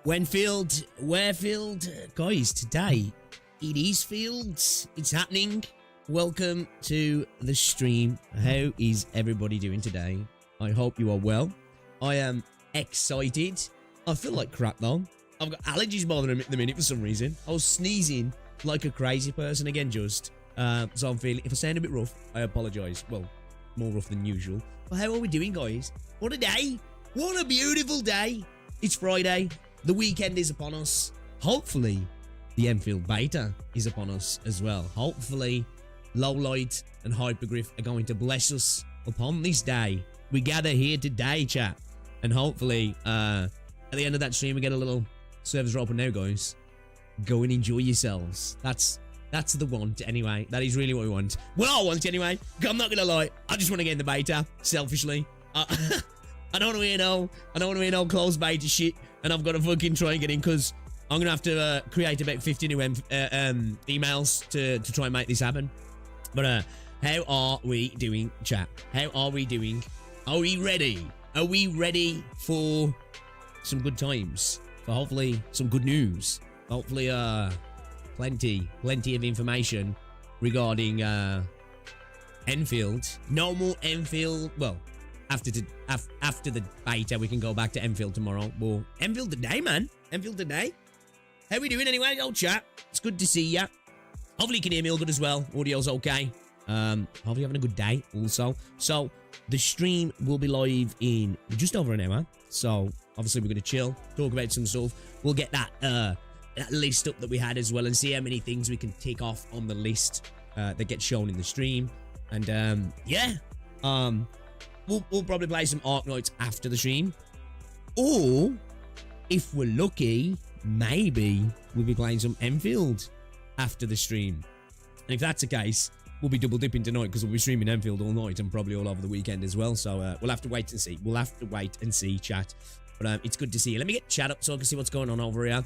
Wherefield, guys, today it is Fields. It's happening. Welcome to the stream. How is everybody doing today? I hope you are well. I am excited. I feel like crap though. I've got allergies bothering me at the minute for some reason. I was sneezing like a crazy person again just. So I'm feeling, if I sound a bit rough, I apologise. Well, more rough than usual. But how are we doing, guys? What a day. What a beautiful day. It's Friday. The weekend is upon us. Hopefully, the Endfield beta is upon us as well. Hopefully, Lowlight and Hypergryph are going to bless us upon this day. We gather here today, chat. And hopefully, at the end of that stream, we get a little servers are open now, guys. Go and enjoy yourselves. That's the want, anyway. That is really what we want. What I want, anyway. I'm not gonna lie. I just want to get in the beta, selfishly. I don't want to hear no closed beta shit. And I've got to fucking try and get in because I'm gonna have to create about 50 new emails to try and make this happen. But how are we doing, chat? How are we doing? Are we ready? Are we ready for some good times? For hopefully some good news. Hopefully plenty of information regarding Endfield. No more Endfield. Well, after the beta, we can go back to Endfield tomorrow. Well, Endfield today, man. Endfield today. How we doing anyway, old chat? It's good to see ya. Hopefully you can hear me all good as well. Audio's okay. Hopefully you're having a good day also. So, the stream will be live in just over an hour. So, obviously we're going to chill, talk about some stuff. We'll get that list up that we had as well and see how many things we can tick off on the list that gets shown in the stream. And, yeah. We'll probably play some Arknights after the stream. Or, if we're lucky, maybe we'll be playing some Endfield after the stream. And if that's the case, we'll be double dipping tonight because we'll be streaming Endfield all night and probably all over the weekend as well. So we'll have to wait and see. We'll have to wait and see, chat. But it's good to see you. Let me get chat up so I can see what's going on over here.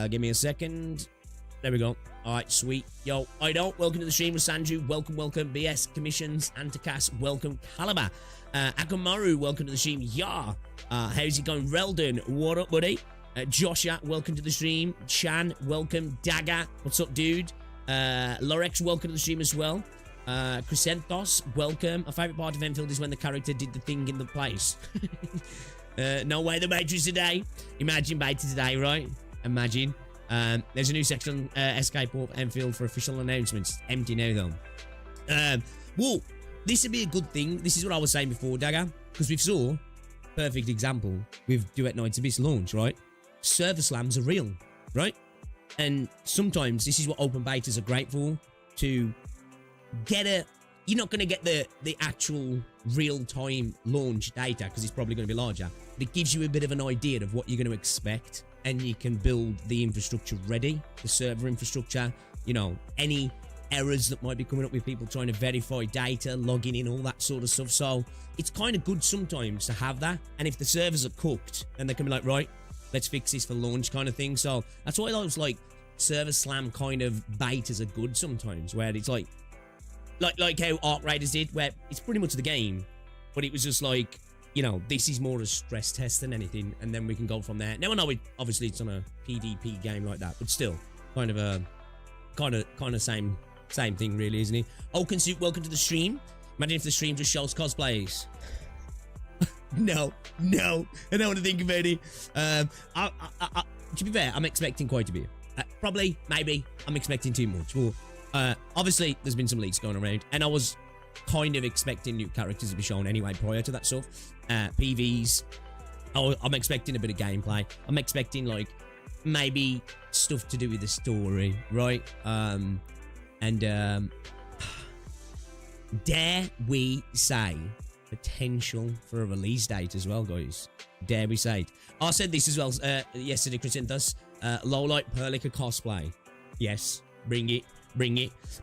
Give me a second. There we go. All right, sweet. Yo, I don't. Welcome to the stream with Sanju. Welcome. BS Commissions. Antikas. Welcome. Caliber. Akamaru. Welcome to the stream. Yeah. How's it going? Reldon. What up, buddy? Joshua. Welcome to the stream. Chan. Welcome. Dagger. What's up, dude? Lorex. Welcome to the stream as well. Chrysanthos. Welcome. My favorite part of Enfield is when the character did the thing in the place. No way the Matrix today. Imagine beta today, right? Imagine. There's a new section Escape Warp Enfield for official announcements. Empty now though. Well, this would be a good thing. This is what I was saying before, Dagger, because we saw perfect example with Duet Nights Abyss launch, right? Server slams are real, right? And sometimes this is what open betas are great for, to get you're not going to get the actual real-time launch data because it's probably going to be larger, but it gives you a bit of an idea of what you're going to expect, and you can build the infrastructure ready, the server infrastructure, you know, any errors that might be coming up with people trying to verify data, logging in, all that sort of stuff. So it's kind of good sometimes to have that, and if the servers are cooked, then they can be like, right, let's fix this for launch kind of thing. So that's why those like server slam kind of betas are good sometimes, where it's like how Arc Raiders did, where it's pretty much the game, but it was just like, you know, this is more a stress test than anything, and then we can go from there. Now I know obviously it's on a PvP game like that, but still kind of same thing really, isn't it? Oaken Suit, welcome to the stream. Imagine if the stream just shows cosplays. No, I don't want to think about it. To be fair, I'm expecting quite a bit. Probably, maybe, I'm expecting too much. Well, obviously, there's been some leaks going around, and I was kind of expecting new characters to be shown anyway prior to that stuff. PVs. I'm expecting a bit of gameplay. I'm expecting, like, maybe stuff to do with the story, right? Dare we say potential for a release date as well, guys? Dare we say it? I said this as well yesterday, Chrysanthus. Lowlight Perlica cosplay. Yes, bring it.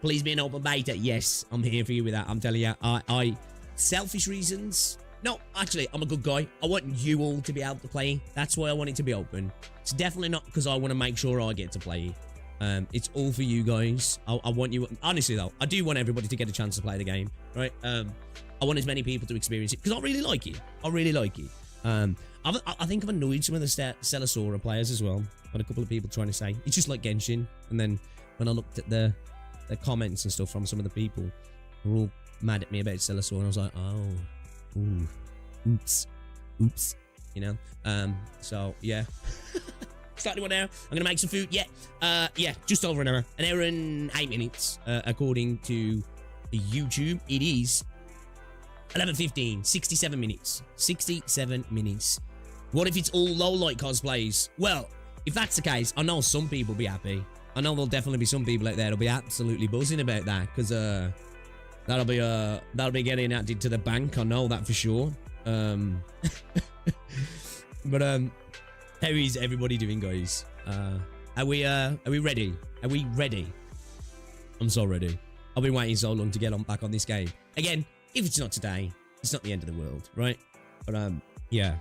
Please be an open beta. Yes, I'm here for you with that. I'm telling you, I selfish reasons. No, actually, I'm a good guy. I want you all to be able to play. That's why I want it to be open. It's definitely not because I want to make sure I get to play. It's all for you guys. I want you, honestly though, I do want everybody to get a chance to play the game, right? I want as many people to experience it because I really like it. I think I've annoyed some of the Celesora players as well. Got a couple of people trying to say it's just like Genshin, and then when I looked at the comments and stuff from some of the people, they were all mad at me about Celesora, and I was like, oh, ooh, oops, you know. So yeah. Slightly more now. I'm gonna make some food. Yeah, just over an hour and 8 minutes, according to YouTube. It is 11:15, 67 minutes. 67 minutes. What if it's all low light cosplays? Well, if that's the case, I know some people will be happy. I know there'll definitely be some people out there that'll be absolutely buzzing about that, because that'll be getting added to the bank. I know that for sure. But how is everybody doing, guys? Are we ready? Are we ready? I'm so ready. I've been waiting so long to get back on this game. Again, if it's not today, it's not the end of the world, right? But yeah.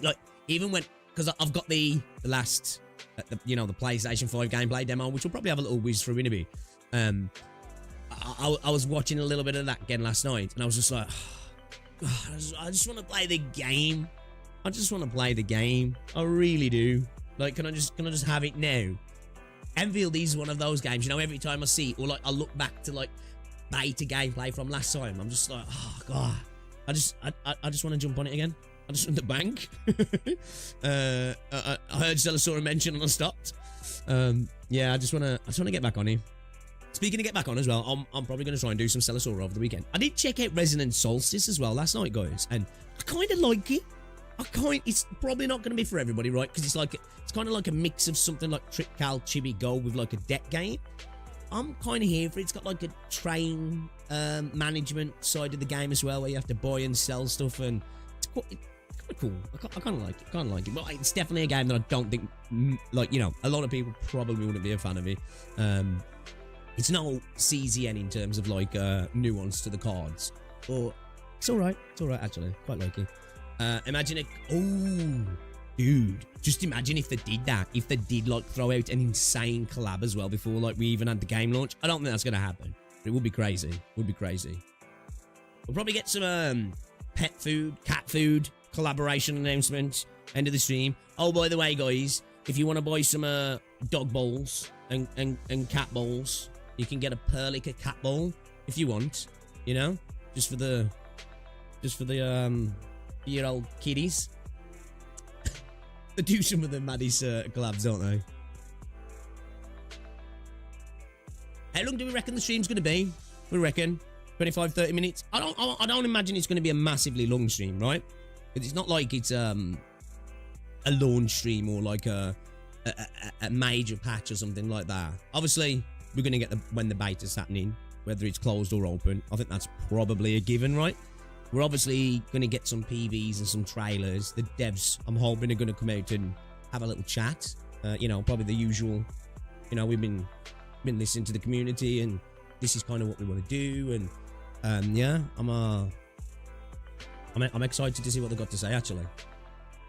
Like, even when, because I've got the last, you know, the PlayStation 5 gameplay demo, which we'll probably have a little whiz through in a bit. I was watching a little bit of that again last night, and I was just like, I just want to play the game. I just want to play the game. I really do. Like, can I just have it now? Endfield is one of those games, you know, every time I see it, or like I look back to like beta gameplay from last time, I'm just like, oh god, I just want to jump on it again. I just want the bank. I heard Celesora mention and I stopped. Yeah, I just want to get back on here. Speaking of get back on as well, I'm probably going to try and do some Celesora over the weekend. I did check out Resonant Solstice as well last night, guys, and I kind of like it. It's probably not going to be for everybody, right? Because it's kind of like a mix of something like Trick Cal Chibi Go with like a deck game. I'm kind of here for it. It's got like a train management side of the game as well, where you have to buy and sell stuff, and it's quite cool. I kind of like it. But it's definitely a game that I don't think, like, you know, a lot of people probably wouldn't be a fan of it. It's not CZN in terms of like nuance to the cards, but it's all right. It's all right actually. Quite like it. Imagine it. Oh, dude. Just imagine if they did that. If they did like throw out an insane collab as well before like we even had the game launch. I don't think that's going to happen. It would be crazy. Would be crazy. We'll probably get some pet food, cat food collaboration announcements end of the stream. Oh, by the way, guys, if you want to buy some dog bowls and cat bowls, you can get a Perlica cat bowl if you want. You know, just for the year old kiddies. They do some of the Maddie's collabs, don't they? How long do we reckon the stream's going to be? We reckon 25-30 minutes. I don't imagine it's going to be a massively long stream, right? Because it's not like it's a launch stream or like a major patch or something like that. Obviously, we're going to get when the beta's happening, whether it's closed or open. I think that's probably a given, right? We're obviously going to get some PVs and some trailers. The devs, I'm hoping, are going to come out and have a little chat. You know, probably the usual. You know, we've been listening to the community, and this is kind of what we want to do. And yeah, I'm excited to see what they've got to say. Actually,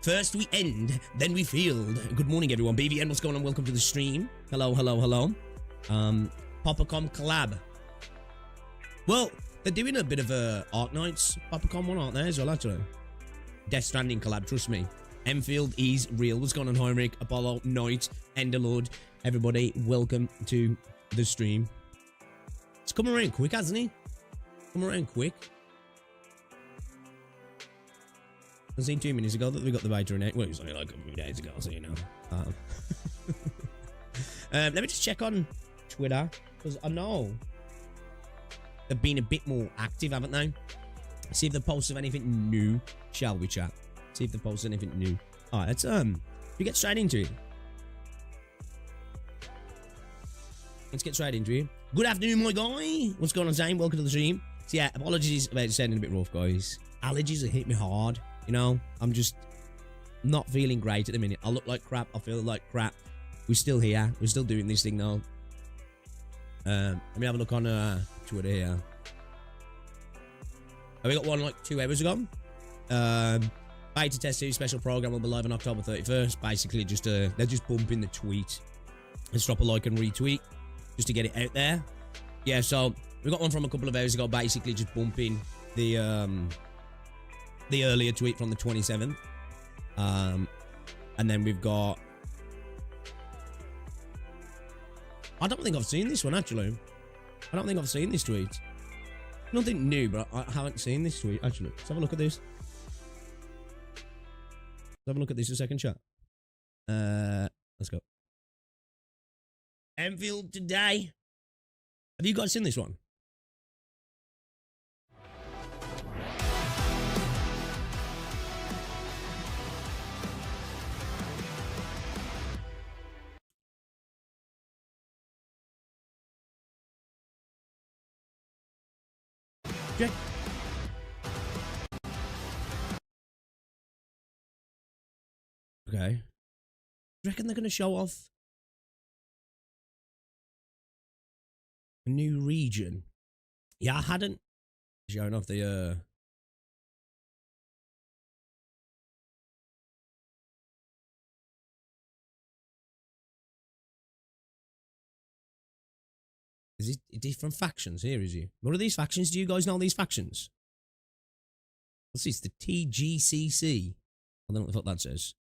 first we end, then we field. Good morning, everyone. BVN, what's going on? Welcome to the stream. Hello. Popacom collab. Well, they're doing a bit of a Arknights Popacom one, aren't they, as well, actually? Death Stranding collab, trust me. Endfield is real. What's going on, Heinrich, Apollo, Knight, Enderlord? Everybody, welcome to the stream. It's come around quick, hasn't he? Come around quick. I seen 2 minutes ago that we got the beta in it. Well, it was only like a few days ago, so you know. Let me just check on Twitter, because I know they've been a bit more active, haven't they? See if they posted anything new, shall we, chat? See if they posted anything new. All right, let's we get straight into it. Let's get straight into it. Good afternoon, my guy. What's going on, Zane? Welcome to the stream. So yeah, apologies about sounding a bit rough, guys. Allergies have hit me hard. You know, I'm just not feeling great at the minute. I look like crap. I feel like crap. We're still here. We're still doing this thing now. Let me have a look on Twitter here. We got one like 2 hours ago. Beta Test 2 special program will be live on October 31st. Basically, just they're just bumping the tweet. Let's drop a like and retweet just to get it out there. Yeah, so we got one from a couple of hours ago, basically just bumping the the earlier tweet from the 27th. And then we've got... I don't think I've seen this one, actually. I don't think I've seen this tweet. Nothing new, but I haven't seen this tweet, actually. Let's have a look at this. Let's have a look at this a second, chat. Let's go. Endfield today. Have you guys seen this one? Yeah. Okay. Do you reckon they're going to show off a new region? Yeah, I hadn't shown off the Is it different factions here, is he? What are these factions? Do you guys know these factions? What's this? The TGCC. I don't know what the fuck that says.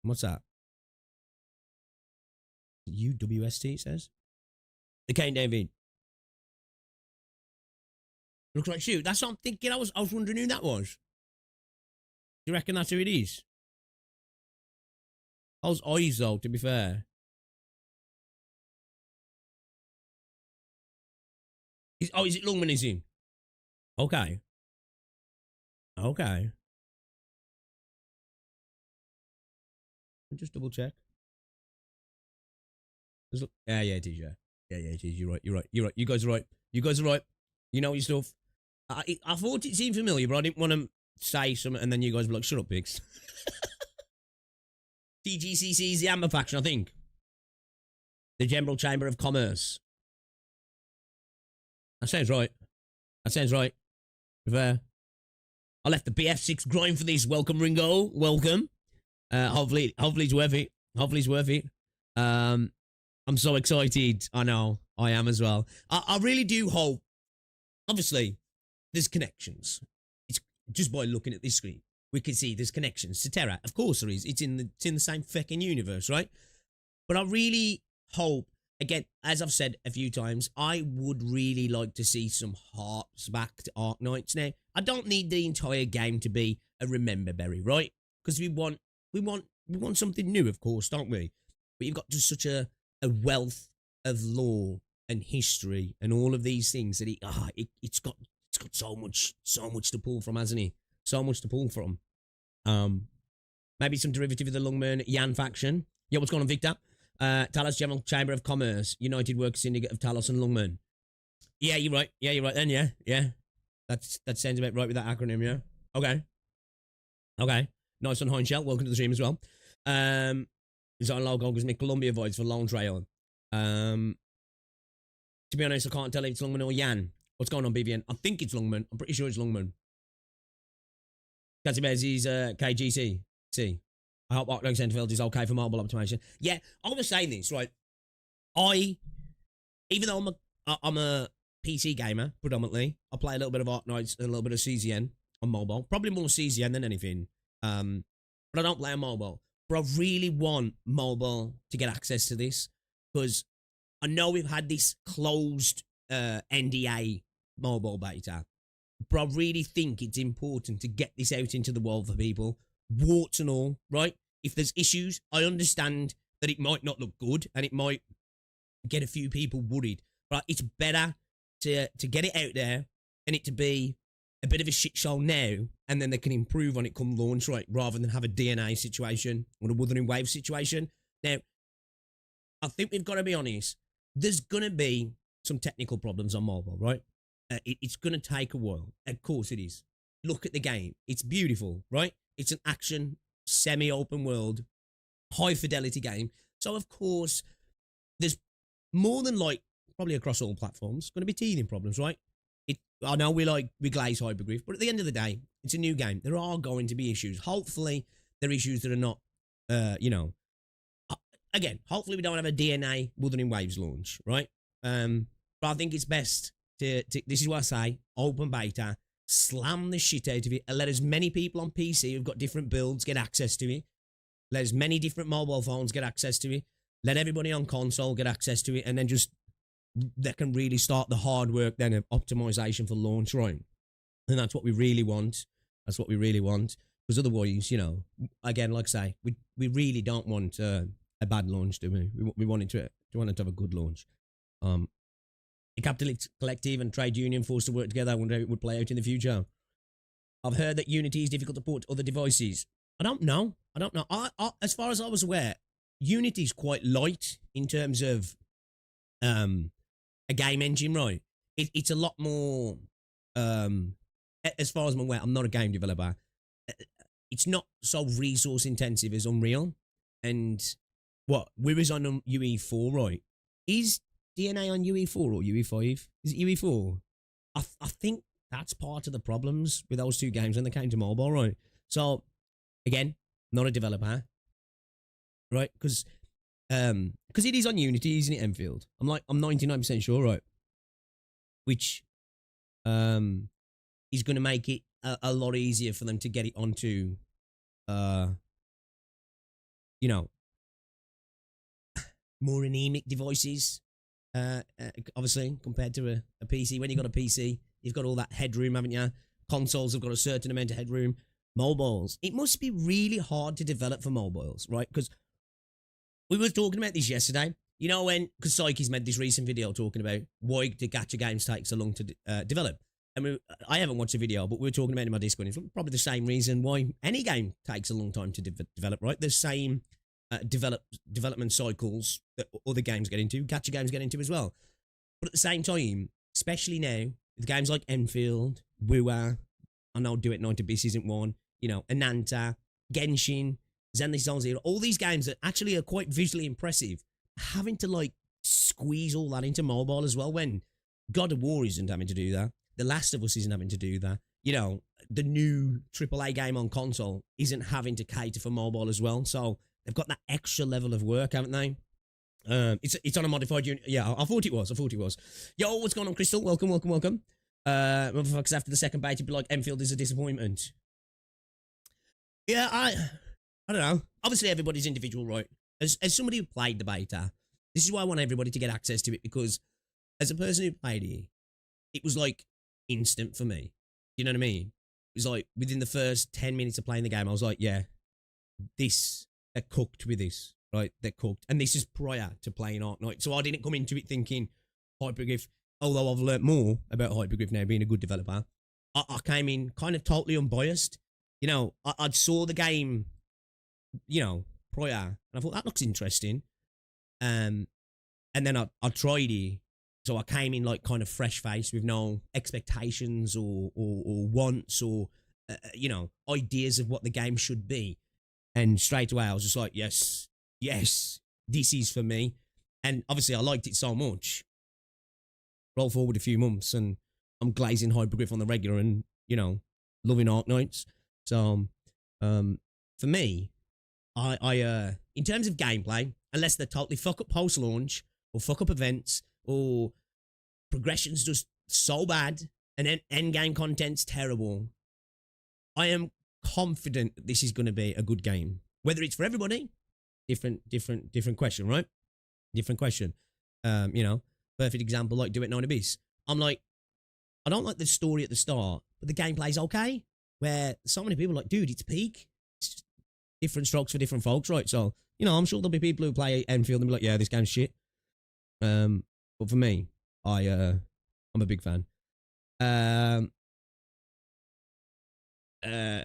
What's that? UWST, it says. Okay, David. Looks like shoot. That's what I'm thinking. I was wondering who that was. Do you reckon that's who it is? Those eyes, though, to be fair. Is it Lungman, is he? Okay. Okay. Just double check. Yeah, it is, yeah. Yeah, it is. You're right. You guys are right. You know your stuff. I thought it seemed familiar, but I didn't want to say something and then you guys were like, shut up, pigs. TGCC is the Amber faction, I think. The General Chamber of Commerce. That sounds right. Fair. I left the BF6 grind for this. Welcome, Ringo. Welcome. Hopefully it's worth it. I'm so excited. I know. I am as well. I really do hope. Obviously, there's connections. It's just by looking at this screen, we can see there's connections to Terra. Of course there is. It's in the same fucking universe, right? But I really hope. Again, as I've said a few times, I would really like to see some harps back to Arknights now. I don't need the entire game to be a remember berry, right? Because we want something new, of course, don't we? But you've got just such a wealth of lore and history and all of these things that it's got so much to pull from, hasn't it? So much to pull from. Maybe some derivative of the Lungman Yan faction. Yeah, what's going on, Victor? Talos General Chamber of Commerce, United Workers Syndicate of Talos and Lungman. Yeah, you're right. Then, yeah. That sounds about right with that acronym, yeah. Okay. Nice on Heinshell. Welcome to the stream as well. Design logo gives me Columbia vibes for Long Trail. To be honest, I can't tell if it's Lungman or Yan. What's going on, BVN? I think it's Lungman. I'm pretty sure it's Lungman. Catchy Bears is KGC. See. I hope Arknights Endfield is okay for mobile optimization. Yeah, I was saying this, right? Even though I'm a PC gamer, predominantly, I play a little bit of Arknights and a little bit of CZN on mobile. Probably more CZN than anything. But I don't play on mobile. But I really want mobile to get access to this. Because I know we've had this closed NDA mobile beta. But I really think it's important to get this out into the world for people. Warts and all, right? If there's issues, I understand that it might not look good and it might get a few people worried. But it's better to get it out there and it to be a bit of a shit show now and then they can improve on it come launch, right? Rather than have a DNA situation or a Wuthering Wave situation. Now, I think we've got to be honest. There's going to be some technical problems on mobile, right? It's going to take a while. Of course it is. Look at the game. It's beautiful, right? It's an action, semi-open world, high-fidelity game. So, of course, there's more than like, probably across all platforms, going to be teething problems, right? I know we glaze Hypergryph, but at the end of the day, it's a new game. There are going to be issues. Hopefully, they're issues that are not, again, hopefully we don't have a DNA Wuthering Waves launch, right? But I think it's best to this is what I say, open beta, slam the shit out of it and let as many people on PC who've got different builds get access to it. Let as many different mobile phones get access to it. Let everybody on console get access to it, and then just they can really start the hard work then of optimization for launch, right? And that's what we really want. That's what we really want. Because otherwise, you know, again, like I say, we really don't want a bad launch, do we? We want it to have a good launch. The capitalist collective and trade union forced to work together. I wonder how it would play out in the future. I've heard that Unity is difficult to port to other devices. I don't know. I as far as I was aware, Unity is quite light in terms of a game engine, right? It's a lot more. As far as I'm aware, I'm not a game developer. It's not so resource intensive as Unreal. And what we was on UE4, right? Is DNA on UE4 or UE5? Is it UE4? I think that's part of the problems with those two games when they came to mobile, right? So, again, not a developer, right? Because it is on Unity, isn't it, Endfield? I'm 99% sure, right? Which is going to make it a lot easier for them to get it onto, you know, more anemic devices. Obviously, compared to a PC. When you've got a PC, you've got all that headroom, haven't you? Consoles have got a certain amount of headroom. Mobiles, it must be really hard to develop for mobiles, right? Because we were talking about this yesterday. You know when, because Psyche's made this recent video talking about why the gacha games take so long to develop. And I haven't watched the video, but we were talking about it in my Discord. It's probably the same reason why any game takes a long time to develop, right? The same development cycles that other games get into, gacha games get into as well. But at the same time, especially now, with games like Endfield, Wua, I know Do It 90bis isn't one, you know, Ananta, Genshin, Zenless Zone Zero, all these games that actually are quite visually impressive, having to like squeeze all that into mobile as well, when God of War isn't having to do that. The Last of Us isn't having to do that. You know, the new AAA game on console isn't having to cater for mobile as well. So they've got that extra level of work, haven't they? It's on a modified unit. Yeah, I thought it was. Yo, what's going on, Crystal? Welcome. Motherfuckers, after the second beta, it'd be like, Endfield is a disappointment. Yeah, I don't know. Obviously, everybody's individual, right? As somebody who played the beta, this is why I want everybody to get access to it, because as a person who played it was like instant for me. You know what I mean? It was like within the first 10 minutes of playing the game, I was like, yeah, they're cooked with this, right? They're cooked. And this is prior to playing Arknights. So I didn't come into it thinking Hypergryph, although I've learnt more about Hypergryph now being a good developer. I came in kind of totally unbiased. You know, I'd saw the game, you know, prior, and I thought, that looks interesting. And then I tried it. So I came in like kind of fresh face with no expectations or wants or, you know, ideas of what the game should be. And straight away I was just like, yes, this is for me. And obviously I liked it so much. Roll forward a few months and I'm glazing Hypergryph on the regular and, you know, loving Arknights. So, for me, I in terms of gameplay, unless they totally fuck up post-launch or fuck up events or progression's just so bad and end game content's terrible, I am confident that this is going to be a good game. Whether it's for everybody, different question, right? Different question. You know, perfect example, like Do It 90bis. I'm like, I don't like the story at the start, but the gameplay's okay. Where so many people are like, dude, it's peak. It's just different strokes for different folks, right? So, you know, I'm sure there'll be people who play Endfield and be like, yeah, this game's shit. But for me, I'm a big fan.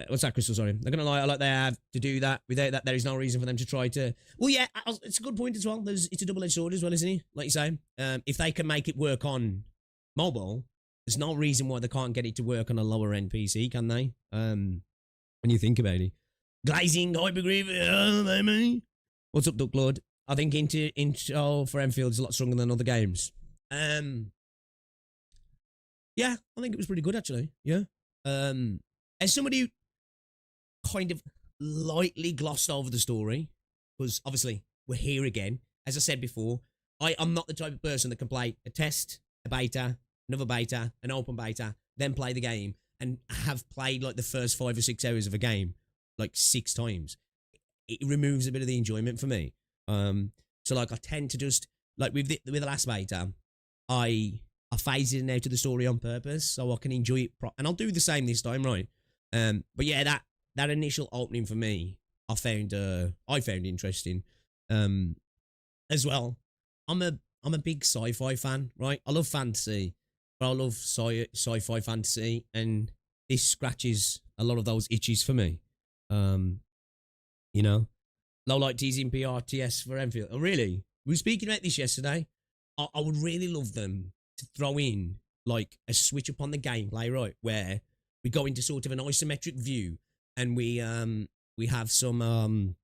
What's that, Crystal? Sorry. They're gonna lie, I like they have to do that. Without that, there is no reason for them to try to. Well, yeah, it's a good point as well. It's a double-edged sword as well, isn't it? Like you say, if they can make it work on mobile, there's no reason why they can't get it to work on a lower-end PC, can they? When you think about it, glazing Hypergryph. What's up, Duck Lord? I think intro for Endfield is a lot stronger than other games. Yeah, I think it was pretty good actually. Yeah. As somebody who kind of lightly glossed over the story, because obviously we're here again. As I said before, I'm not the type of person that can play a test, a beta, another beta, an open beta, then play the game, and have played like the first 5 or 6 hours of a game like 6 times, it removes a bit of the enjoyment for me. So like I tend to just like with the last beta, I phase in and out of the story on purpose so I can enjoy it, and I'll do the same this time, right? But yeah, that initial opening for me, I found interesting. As well, I'm a big sci-fi fan, right? I love fantasy, but I love sci-fi fantasy, and this scratches a lot of those itches for me. You know, low light teasing PRTS for Enfield. Oh, really? We were speaking about this yesterday. I would really love them to throw in like a switch up on the gameplay, right, where we go into sort of an isometric view, and we have some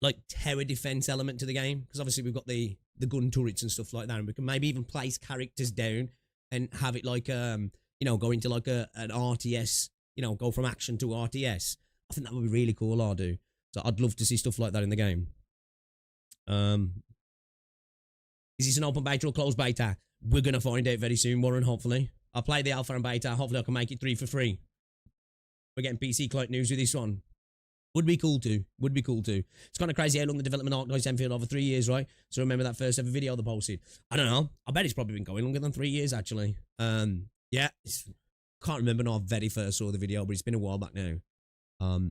like tower defense element to the game, because obviously we've got the gun turrets and stuff like that, and we can maybe even place characters down and have it like you know, go into like an RTS, you know, go from action to RTS. I think that would be really cool. I do. So I'd love to see stuff like that in the game. Is this an open beta or closed beta? We're gonna find out very soon, Warren. Hopefully, I'll play the alpha and beta. Hopefully, I can make it 3 for free. We're getting PC client news with this one. Would be cool too. Would be cool too. It's kind of crazy how long the development Arknights Endfield over 3 years, right? So remember that first ever video they posted. I don't know. I bet it's probably been going longer than 3 years actually. Yeah. Can't remember when I very first saw the video, but it's been a while back now.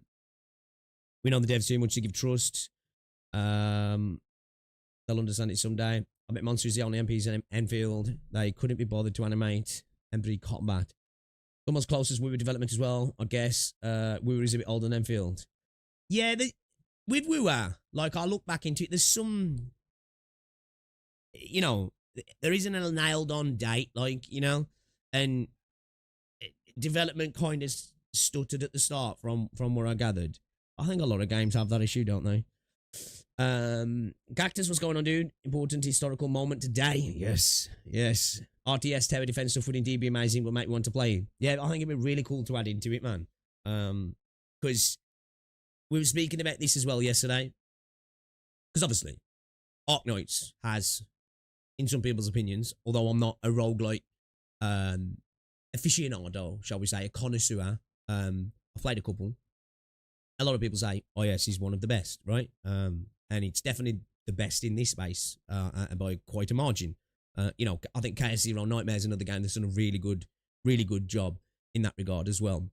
We know the devs too much to give trust. They'll understand it someday. I bet Monster is the only MPs in Enfield. They couldn't be bothered to animate MP combat. Almost closest we were development as well, I guess. We were a bit older than Enfield. Yeah, with Wua, like I look back into it, there's some, you know, there isn't a nailed on date, like, you know, and development kind of stuttered at the start from where I gathered. I think a lot of games have that issue, don't they? Cactus, what's going on, dude? Important historical moment today. Yes, yes. RTS tower defense stuff would indeed be amazing, but make me want to play. Yeah, I think it'd be really cool to add into it, man. Because we were speaking about this as well yesterday. Because obviously, Arknights has, in some people's opinions, although I'm not a roguelite aficionado, shall we say, a connoisseur. I've played a couple. A lot of people say, oh yes, he's one of the best, right? And it's definitely the best in this space by quite a margin. You know, I think KS0 Nightmare is another game that's done a really good job in that regard as well.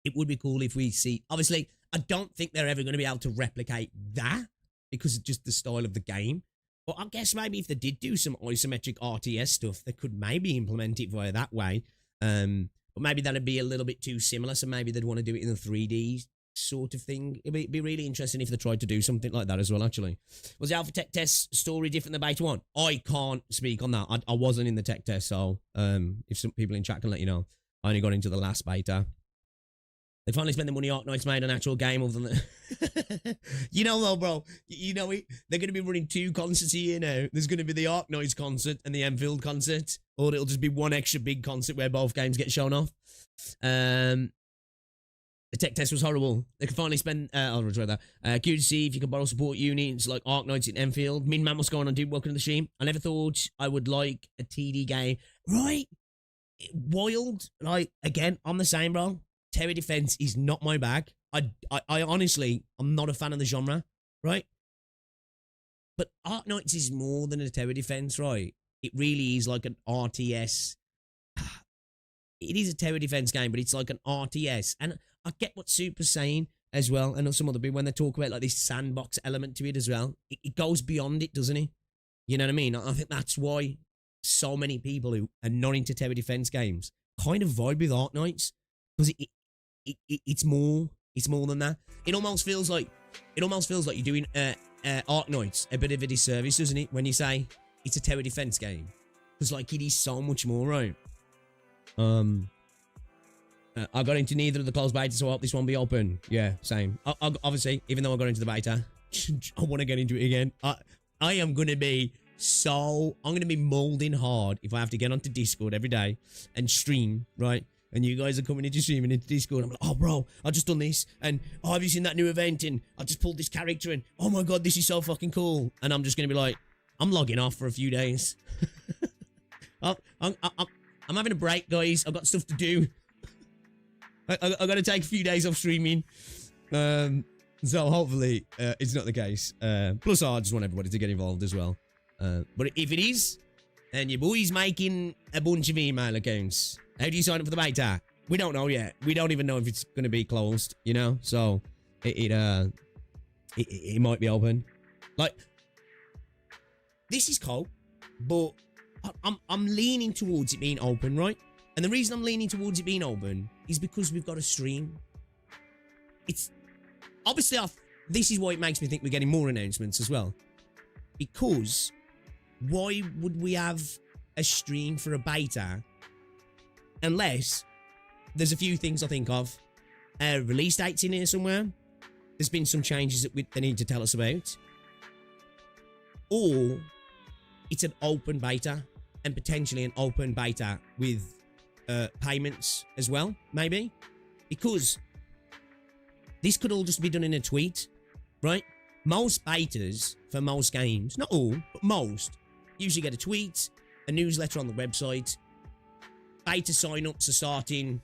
It would be cool if we see, obviously, I don't think they're ever going to be able to replicate that because of just the style of the game. But I guess maybe if they did do some isometric RTS stuff, they could maybe implement it via that way. But maybe that'd be a little bit too similar, so maybe they'd want to do it in a 3D sort of thing. It'd be really interesting if they tried to do something like that as well, actually. Was the alpha tech test story different than beta 1? I can't speak on that. I wasn't in the tech test, so if some people in chat can let you know. I only got into the last beta. They finally spent the money Arknights made an actual game other than that. You know though, bro, you know it. They're going to be running 2 concerts a year now. There's going to be the Arknights concert and the Enfield concert, or it'll just be one extra big concert where both games get shown off. The tech test was horrible. They could finally spend... I'll retry that. Curious to see if you can borrow support units like Arknights in Endfield. Min Man, what's going on, dude? Welcome to the stream. I never thought I would like a TD game. Right? Wild. Like, again, I'm the same, bro. Terror defense is not my bag. I honestly, I'm not a fan of the genre, right? But Arknights is more than a terror defense, right? It really is like an RTS. It is a terror defense game, but it's like an RTS. And I get what Super's saying as well. And some other people, when they talk about like this sandbox element to it as well, it goes beyond it, doesn't it? You know what I mean? I think that's why so many people who are not into terror defense games kind of vibe with Arknights, because it's more than that. It almost feels like you're doing Arknights a bit of a disservice, doesn't it, when you say it's a terror defense game? Because like it is so much more, right? I got into neither of the closed betas, so I hope this one be open. Yeah, same. Obviously, even though I got into the beta, I want to get into it again. I am going to be I'm going to be molding hard if I have to get onto Discord every day and stream, right? And you guys are coming into streaming into Discord. I'm like, oh, bro, I just done this. And, oh, have you seen that new event? And I just pulled this character in. Oh, my God, this is so fucking cool. And I'm just going to be like, I'm logging off for a few days. I'm having a break, guys. I've got stuff to do. I got to take a few days off streaming. So hopefully it's not the case. Plus, I just want everybody to get involved as well. But if it is, then your boy's making a bunch of email accounts. How do you sign up for the beta? We don't know yet. We don't even know if it's going to be closed, you know? So it might be open. Like, this is cool, but I'm leaning towards it being open, right? And the reason I'm leaning towards it being open is because we've got a stream. It's obviously this is why it makes me think we're getting more announcements as well. Because why would we have a stream for a beta unless there's a few things I think of. Release dates in here somewhere. There's been some changes that they need to tell us about. Or it's an open beta and potentially an open beta with payments as well, maybe. Because this could all just be done in a tweet, right? Most betas for most games, not all, but most, usually get a tweet, a newsletter on the website. Beta sign-ups are starting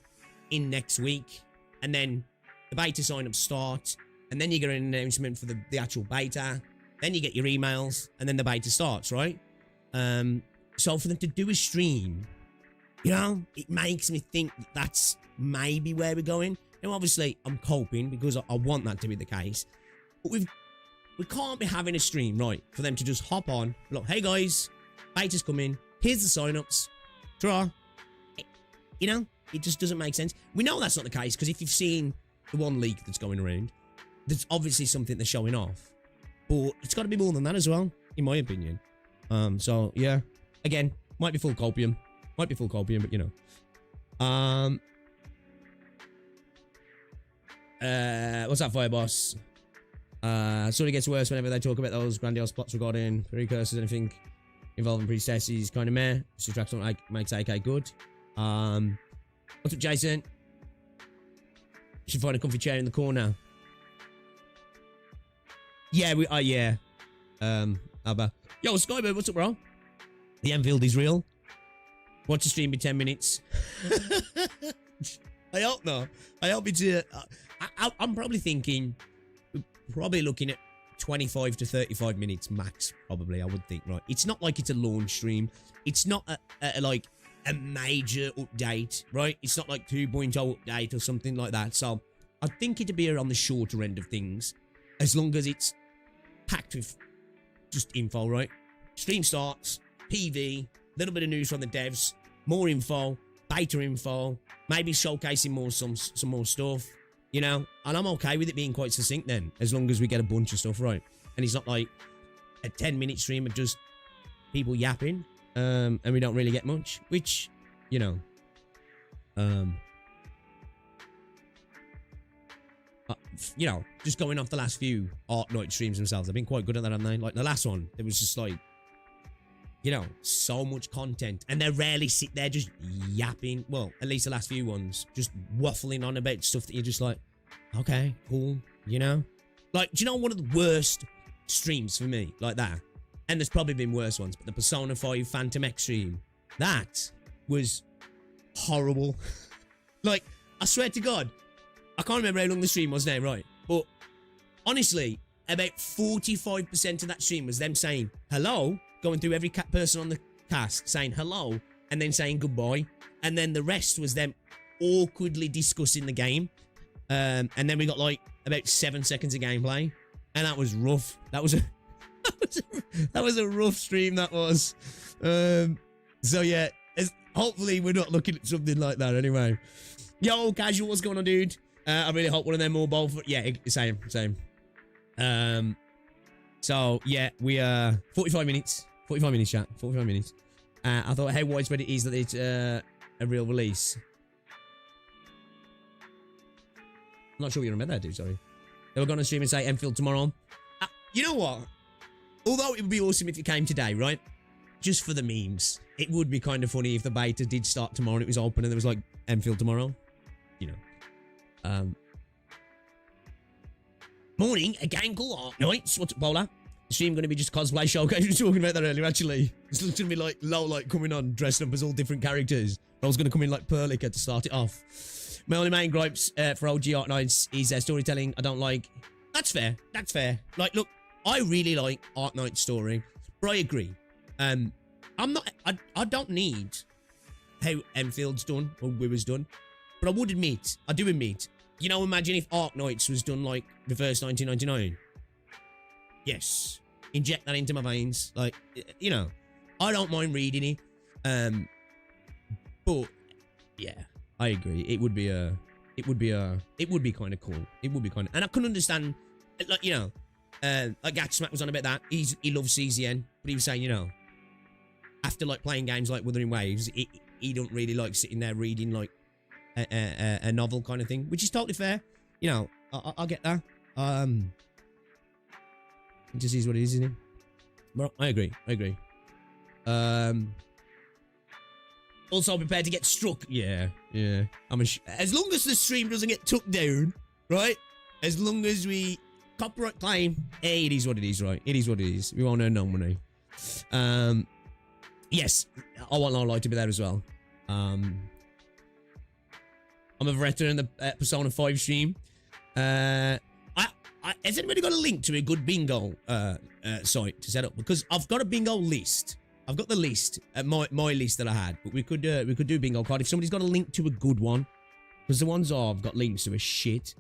in next week, and then the beta sign-ups start, and then you get an announcement for the actual beta, then you get your emails, and then the beta starts, right? So for them to do a stream, you know, it makes me think that's maybe where we're going. Now, obviously, I'm coping because I want that to be the case, but we can't be having a stream, right, for them to just hop on, look, hey guys, beta's coming, here's the sign-ups, draw. You know, it just doesn't make sense. We know that's not the case, because if you've seen the one leak that's going around, there's obviously something they're showing off. But it's got to be more than that as well, in my opinion. So, yeah. Again, might be full copium. Might be full copium, but you know. What's that, Fireboss? Sort of gets worse whenever they talk about those grandiose plots regarding precursors, anything involving priestesses, kind of meh. Subtract something like makes AK good. What's up, Jason? Should find a comfy chair in the corner. Yeah, we are. Yeah. Abba. Yo, Skybird, what's up, bro? The Endfield is real. Watch the stream in 10 minutes. I hope not. I hope it's. I'm probably thinking. Probably looking at 25 to 35 minutes max. Probably, I would think. Right. It's not like it's a launch stream. It's not like a major update, right? It's not like 2.0 update or something like that. So I think it'd be on the shorter end of things, as long as it's packed with just info, right? Stream starts, PV, little bit of news from the devs, more info, beta info, maybe showcasing some more stuff, you know? And I'm okay with it being quite succinct then, as long as we get a bunch of stuff right. And it's not like a 10-minute stream of just people yapping, and we don't really get much, which, you know, you know, just going off the last few Arknights streams themselves, they've been quite good at that, haven't they? Like the last one, it was just like, you know, so much content, and they rarely sit there just yapping. Well, at least the last few ones, just waffling on about stuff that you're just like, okay, cool, you know? Like, do you know one of the worst streams for me, like that? And there's probably been worse ones, but the Persona 5 Phantom X stream, that was horrible. Like, I swear to God, I can't remember how long the stream was now, right? But honestly, about 45% of that stream was them saying hello, going through every person on the cast, saying hello, and then saying goodbye. And then the rest was them awkwardly discussing the game. And then we got like about 7 seconds of gameplay. And that was rough. That was a rough stream, that was. So yeah, hopefully we're not looking at something like that anyway. Yo, Casual, what's going on, dude? I really hope one of them all bowl for... Yeah, same. So, yeah, we are 45 minutes. 45 minutes, chat. 45 minutes. I thought how widespread it is that it's a real release. I'm not sure what you're about there, dude, sorry. They were going to stream and say Endfield tomorrow. You know what? Although it would be awesome if it came today, right? Just for the memes. It would be kind of funny if the beta did start tomorrow and it was open and there was like Endfield tomorrow. You know. Morning, a game called Arknights. What's up, Bowler? The stream going to be just cosplay showcase. We were talking about that earlier, actually. It's going to be like low, like coming on dressed up as all different characters. I was going to come in like Perlica to start it off. My only main gripes for OG Arknights is storytelling. I don't like. That's fair. That's fair. Like, look, I really like Arknight's story, but I agree. I'm not. I don't need how Enfield's done or Wiwa's done, but I would admit, I do admit. You know, imagine if Arknights was done like reverse 1999. Yes, inject that into my veins. Like, you know, I don't mind reading it. But yeah, I agree. It would be kind of cool. It would be kind of, and I couldn't understand, like, you know, like Gacha was on about that. He loves CZN, but he was saying, you know, after like playing games like Wuthering Waves, he don't really like sitting there reading like a novel kind of thing, which is totally fair. You know, I get that. It just is what it is, isn't it? Well, I agree. Also prepared to get struck. Yeah. As long as the stream doesn't get took down, right? As long as we copyright claim, hey, it is what it is, right? It is what it is. We won't earn no money. Yes, I want no lie to be there as well. I'm a veteran in the Persona 5 stream. Has anybody got a link to a good bingo site to set up? Because I've got a bingo list. I've got the list, my list that I had, but we could do bingo card if somebody's got a link to a good one, because the ones I've got links to are shit.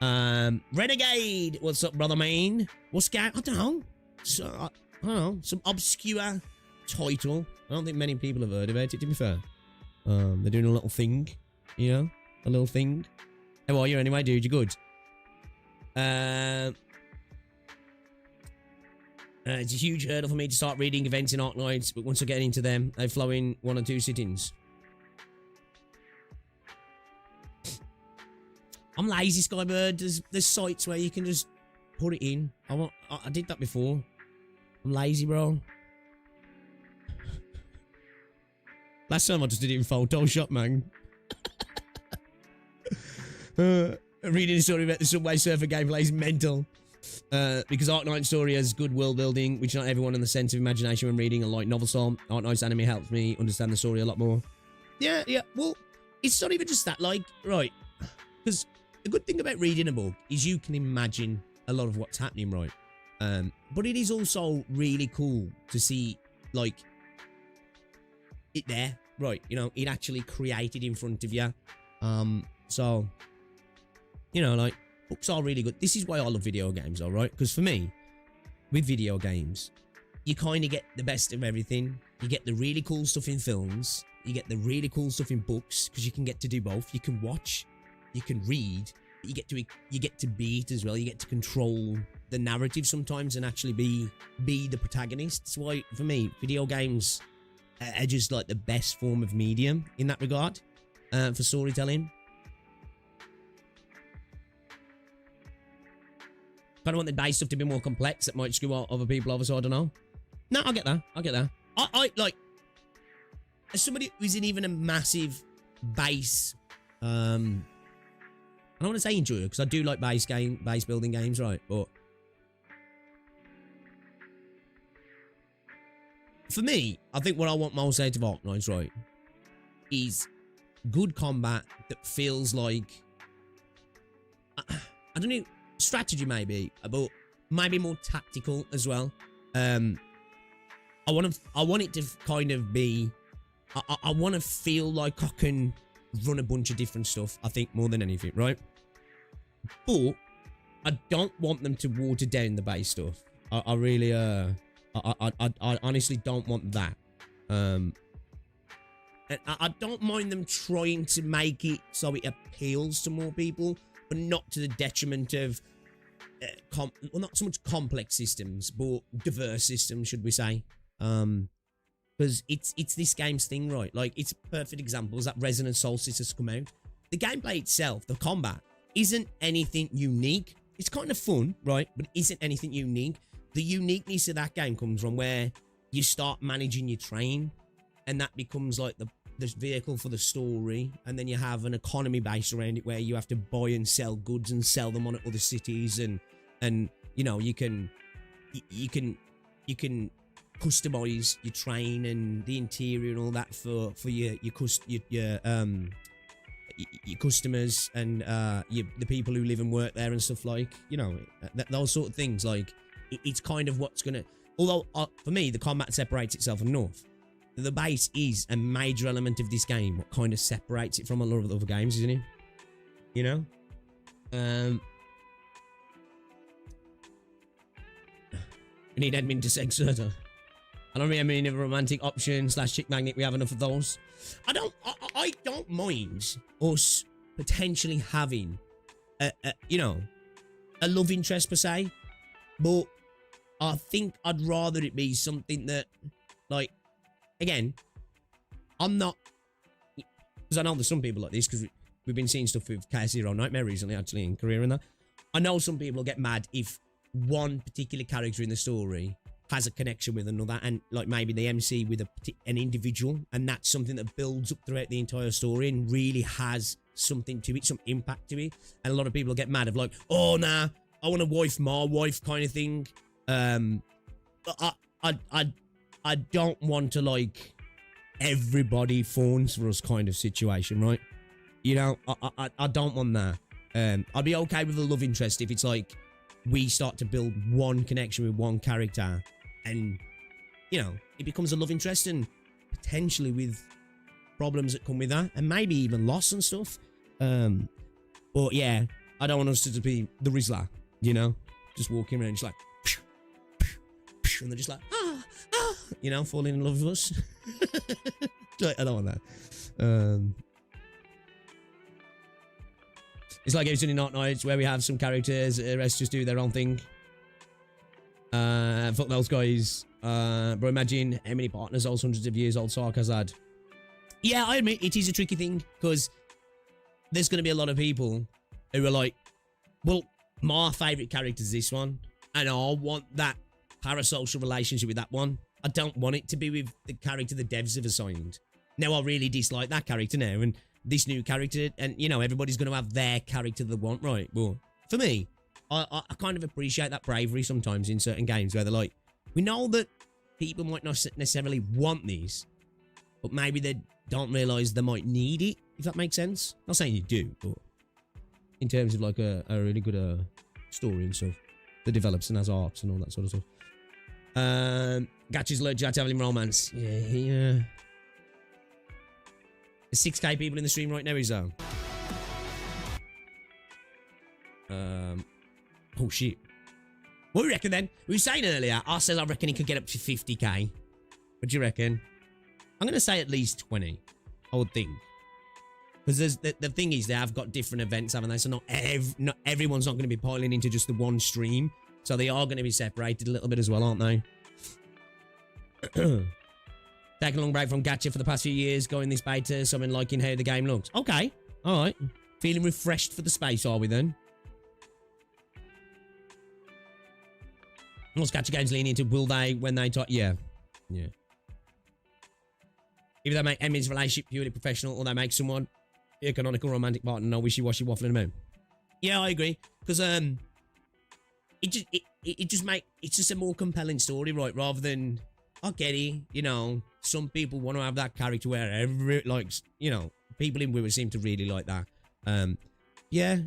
Renegade, what's up, brother man? What's going? I don't know. So, I don't know, some obscure title. I don't think many people have heard about it. To be fair, they're doing a little thing, you know, a little thing. How are you anyway, dude? You good? It's a huge hurdle for me to start reading events in Arknights, but once I get into them, they flow in 1 or 2 sittings. I'm lazy, Skybird. There's sites where you can just put it in. I did that before. I'm lazy, bro. Last time I just did it in Photoshop, man. Reading a story about the Subway Surfer gameplay is mental. Because Arknight's story has good world building, which not everyone in the sense of imagination when reading a light novel style. Arknight's anime helps me understand the story a lot more. Yeah. Well, it's not even just that, like, right. Because the good thing about reading a book is you can imagine a lot of what's happening, right? But it is also really cool to see, like, it there, right? You know, it actually created in front of you. So, you know, like, books are really good. This is why I love video games, all right? Because for me, with video games, you kind of get the best of everything. You get the really cool stuff in films. You get the really cool stuff in books, because you can get to do both. You can watch, you can read, you get to beat as well. You get to control the narrative sometimes and actually be the protagonist. That's why, for me, video games are just like the best form of medium in that regard for storytelling. Kind of want the base stuff to be more complex. That might screw out other people over, so I don't know. No, I get that. I like, as somebody who's in even a massive base, I don't want to say enjoyer, because I do like base building games, right? But for me, I think what I want most out of Arknights, right, is good combat that feels like, I don't know, strategy maybe, but maybe more tactical as well. I want it to kind of be, I want to feel like I can run a bunch of different stuff, I think, more than anything, right? But I don't want them to water down the base stuff. I really, I honestly don't want that. And I don't mind them trying to make it so it appeals to more people, but not to the detriment of, well, not so much complex systems, but diverse systems, should we say? Because it's this game's thing, right? Like, it's a perfect example is that Resonance Solstice has come out. The gameplay itself, the combat, isn't anything unique. It's kind of fun, right? But it isn't anything unique. The uniqueness of that game comes from where you start managing your train, and that becomes like the vehicle for the story, and then you have an economy based around it where you have to buy and sell goods and sell them on at other cities, and you know, you can customize your train and the interior and all that for your your customers and the people who live and work there and stuff, like, you know, those sort of things. Like, it's kind of what's gonna, although for me the combat separates itself enough, the base is a major element of this game, what kind of separates it from a lot of other games, isn't it? You know? We need admin to sex Serta. I don't really have any romantic options / chick magnet. We have enough of those. I don't mind us potentially having you know, a love interest per se, but I think I'd rather it be something that, like, again, I'm not, because I know there's some people like this, because we've been seeing stuff with K0 Nightmare recently, actually, in career and that. I know some people get mad if one particular character in the story has a connection with another, and like maybe the MC with an individual, and that's something that builds up throughout the entire story and really has something to it, some impact to it. And a lot of people get mad of like, oh nah, I want a wife, my wife kind of thing. But I don't want to, like, everybody phones for us kind of situation, right? You know, I don't want that. I'd be okay with a love interest if it's like we start to build one connection with one character, and, you know, it becomes a love interest, and potentially with problems that come with that, and maybe even loss and stuff. But yeah, I don't want us to be the Rizzler, you know, just walking around just like, and they're just like, you know, falling in love with us. I don't want that. It's like everything in Arknights, where we have some characters, the rest just do their own thing. Fuck those guys. Bro, imagine how many partners those hundreds of years old Sark has had. Yeah, I admit it is a tricky thing, because there's going to be a lot of people who are like, well, my favourite character is this one, and I want that parasocial relationship with that one. I don't want it to be with the character the devs have assigned. Now, I really dislike that character now, and this new character, and, you know, everybody's going to have their character they want, right? Well, for me, I kind of appreciate that bravery sometimes in certain games where they're like, we know that people might not necessarily want these, but maybe they don't realise they might need it, if that makes sense. Not saying you do, but in terms of like a really good story and stuff that develops and has arcs and all that sort of stuff. Gacha's allergic to traveling romance. Yeah. There's 6k people in the stream right now, is that? Oh shit. What do you reckon then? We were saying earlier, I said I reckon he could get up to 50k. What do you reckon? I'm going to say at least 20, I would think. Because the thing is, they have got different events, haven't they? So not everyone's not going to be piling into just the one stream. So they are going to be separated a little bit as well, aren't they? Taking a long break from Gacha for the past few years, going this beta, so I'm liking how the game looks. Okay, alright. Feeling refreshed for the space, are we then? Most Gacha games lean into, will they, when they talk? Yeah. Either they make Emmy's relationship purely professional, or they make someone a canonical romantic partner, no wishy-washy waffling about. Yeah, I agree. Because, it's just a more compelling story, right? Rather than, I get it, you know, some people want to have that character where you know, people in WoW seem to really like that. Yeah,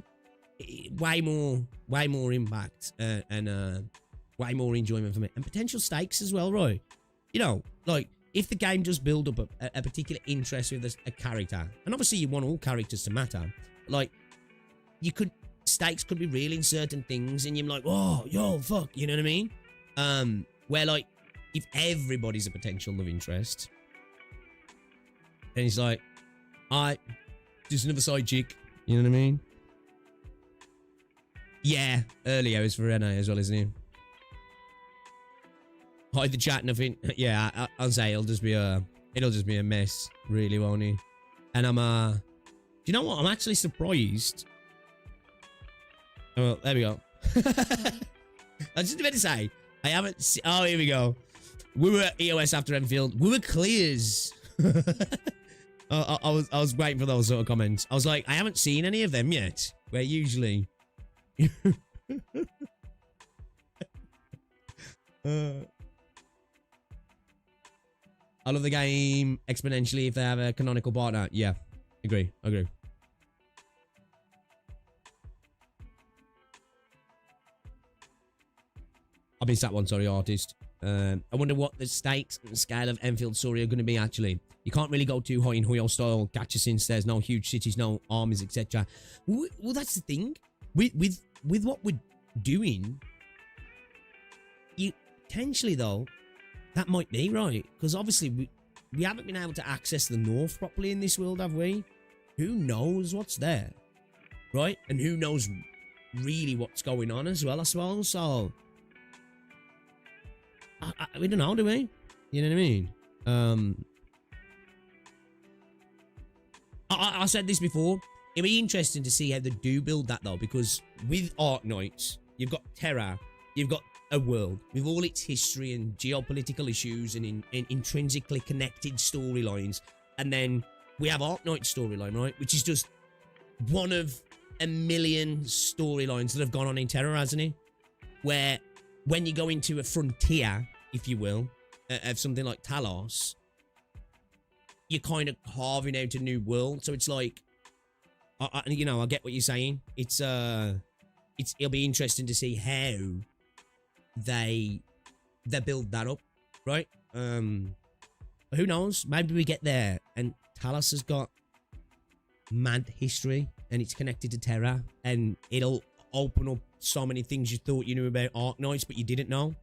way more impact and way more enjoyment for me, and potential stakes as well, right? You know, like if the game does build up a particular interest with a character, and obviously you want all characters to matter, like stakes could be real in certain things, and you're like, oh, yo, fuck, you know what I mean? Where like, if everybody's a potential love interest, and it's like, alright, just another side chick, you know what I mean? Yeah, early hours for Rene as well, isn't he? Hide the chat, nothing. Yeah, I'll say it'll just be a mess, really, won't it? And I'm do you know what? I'm actually surprised. Oh, well, there we go. I was just about to say, I haven't. Oh, here we go. We were at EOS after Endfield. We were clears. I was waiting for those sort of comments. I was like, I haven't seen any of them yet. Where usually. I love the game exponentially if they have a canonical partner. Yeah, agree. I missed that one, sorry, artist. I wonder what the stakes and scale of Enfield story are going to be, actually. You can't really go too high in Hoyo style Gacha since there's no huge cities, no armies, etc. Well, that's the thing. With what we're doing, you potentially, though, that might be right. Because obviously, we haven't been able to access the north properly in this world, have we? Who knows what's there, right? And who knows really what's going on as well, I suppose. So, we don't know, do we? You know what I mean? I said this before. It'd be interesting to see how they do build that, though, because with Arknights, you've got Terra, you've got a world with all its history and geopolitical issues and intrinsically connected storylines, and then we have Arknight's storyline, right, which is just one of a million storylines that have gone on in Terra, hasn't it? Where when you go into a frontier, if you will, of something like Talos, you're kind of carving out a new world. So it's like, you know, I get what you're saying. It'll be interesting to see how they build that up, right? Who knows? Maybe we get there and Talos has got mad history and it's connected to Terra, and it'll open up so many things you thought you knew about Arknights, but you didn't know.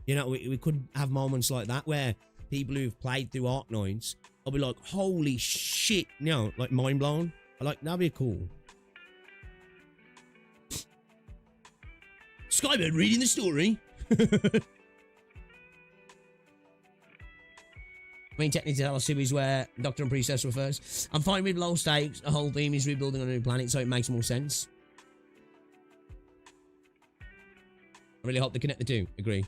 You know, we could have moments like that where people who've played through Arknights will be like, holy shit, you know, like mind blown. Like, that'd be cool. Skybird reading the story. I mean, technically, Talos series where Doctor and Priestess were first. I'm fine with low stakes. The whole theme is rebuilding on a new planet, so it makes more sense. I really hope they connect the two. Agree.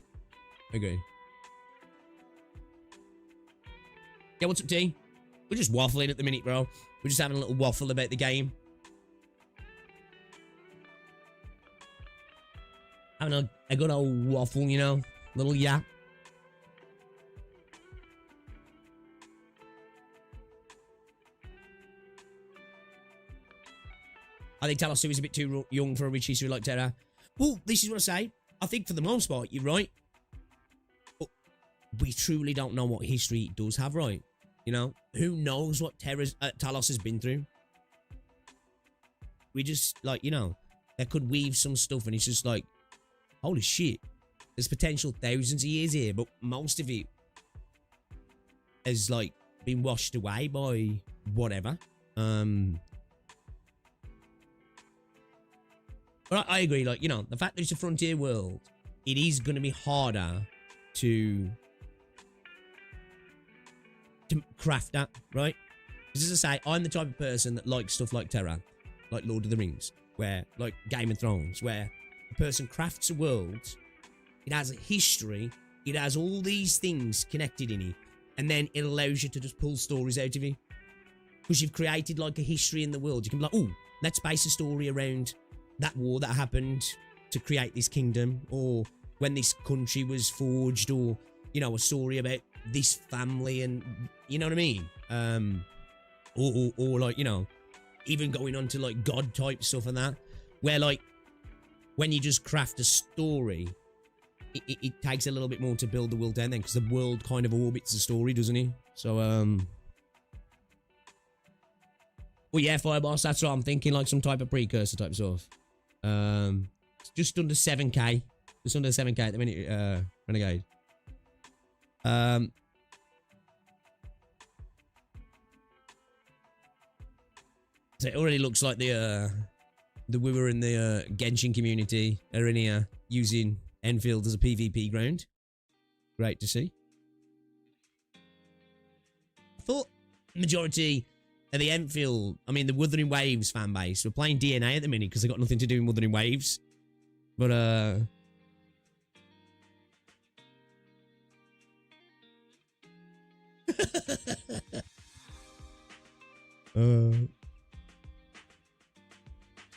Yeah, what's up, T? We're just waffling at the minute, bro. We're just having a little waffle about the game. Having a good old waffle, you know? Little yap. I think Talos 2 is a bit too young for a rich history like Terra. Well, this is what I say. I think for the most part, you're right. But we truly don't know what history it does have, right? You know? Who knows what Talos has been through? We just, like, you know, they could weave some stuff and it's just like, holy shit. There's potential thousands of years here, but most of it has, like, been washed away by whatever. But I agree, like, you know, the fact that it's a frontier world, it is going to be harder to craft that, right? Because as I say, I'm the type of person that likes stuff like Terra, like Lord of the Rings, where, like Game of Thrones, where a person crafts a world, it has a history, it has all these things connected in it, and then it allows you to just pull stories out of it. Because you've created, like, a history in the world. You can be like, oh, let's base a story around that war that happened to create this kingdom, or when this country was forged, or, you know, a story about this family, and you know what I mean? Or like, you know, even going on to like god type stuff and that, where like when you just craft a story, it takes a little bit more to build the world down then, because the world kind of orbits the story, doesn't it? So well, yeah, Fireboss, that's what I'm thinking, like some type of precursor type stuff. Just under 7k. Just under 7k at the minute, Renegade. So it already looks like the Wooer in the Genshin community are in here using Enfield as a PvP ground. Great to see. I thought majority of the Enfield, I mean the Wuthering Waves fan base, were playing DNA at the minute because they got nothing to do in Wuthering Waves. But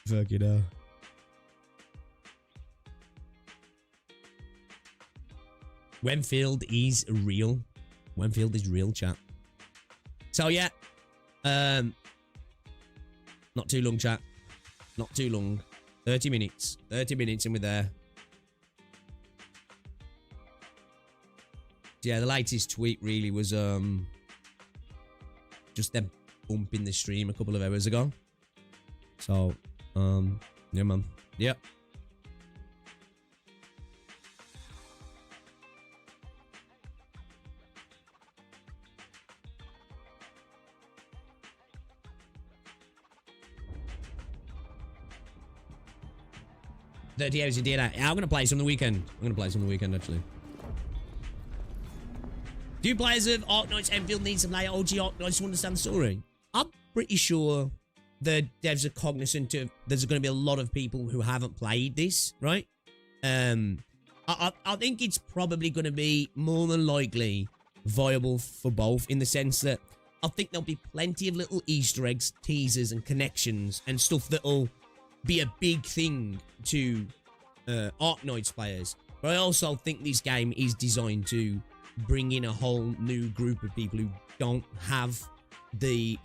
fuck it up. Wenfield is real. Wenfield is real, chat. So yeah, not too long, chat. Not too long. 30 minutes. 30 minutes and we're there. Yeah, the latest tweet really was just them bumping the stream a couple of hours ago. So, yeah, man. Yep. $30 a day. I'm gonna play some on the weekend. Actually. Do players of Arknights Endfield need to play OG Arknights to understand the story? I'm pretty sure the devs are cognizant of there's going to be a lot of people who haven't played this, right? I think it's probably going to be more than likely viable for both, in the sense that I think there'll be plenty of little Easter eggs, teasers, and connections and stuff that'll be a big thing to Arknights players. But I also think this game is designed to bring in a whole new group of people who don't have the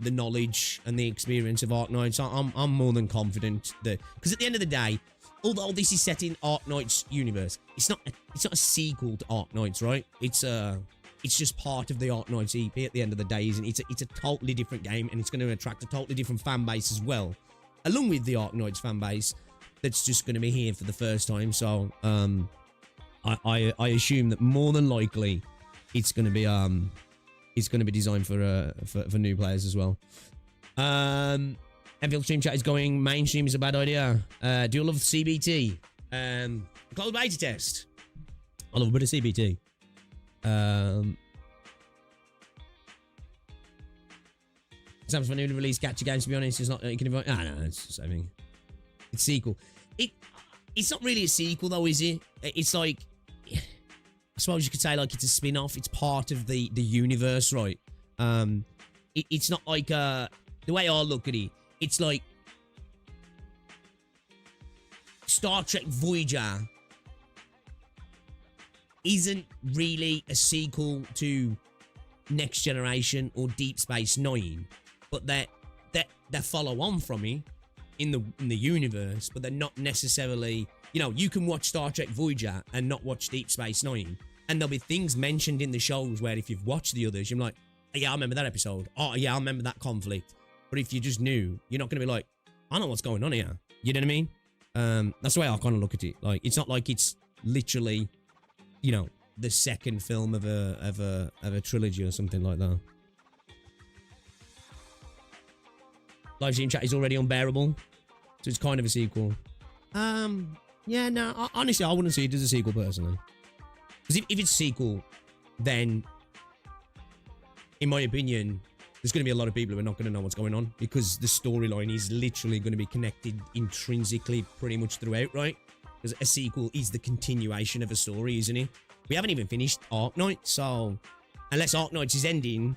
knowledge and the experience of Arknights. I'm more than confident that, because at the end of the day, although this is set in Arknights universe, it's not a sequel to Arknights, right? It's just part of the Arknights EP at the end of the day, isn't it? It's a totally different game, and it's going to attract a totally different fan base as well, along with the Arknights fan base that's just going to be here for the first time. So I assume that more than likely it's going to be designed for new players as well. Endfield stream chat is going mainstream is a bad idea. Do you love CBT? Closed beta test. I love a bit of CBT. Sounds for newly released Gacha games, to be honest. It's not, you can invite. No, it's the same thing. It's sequel. It's not really a sequel though, is it? It's like, I suppose you could say like it's a spin-off. It's part of the universe, right? It's not like the way I look at it, it's like Star Trek Voyager isn't really a sequel to Next Generation or Deep Space Nine, but they follow on from it in the universe, but they're not necessarily, you know, you can watch Star Trek Voyager and not watch Deep Space Nine, and there'll be things mentioned in the shows where if you've watched the others, you're like, oh, yeah, I remember that episode. Oh, yeah, I remember that conflict. But if you just knew, you're not going to be like, I know what's going on here. You know what I mean? That's the way I kind of look at it. Like, it's not like it's literally, you know, the second film of a trilogy or something like that. Live stream chat is already unbearable, so it's kind of a sequel. Yeah, no, honestly, I wouldn't see it as a sequel personally. Because if it's a sequel, then, in my opinion, there's going to be a lot of people who are not going to know what's going on, because the storyline is literally going to be connected intrinsically pretty much throughout, right? Because a sequel is the continuation of a story, isn't it? We haven't even finished Arknights, so unless Arknights is ending,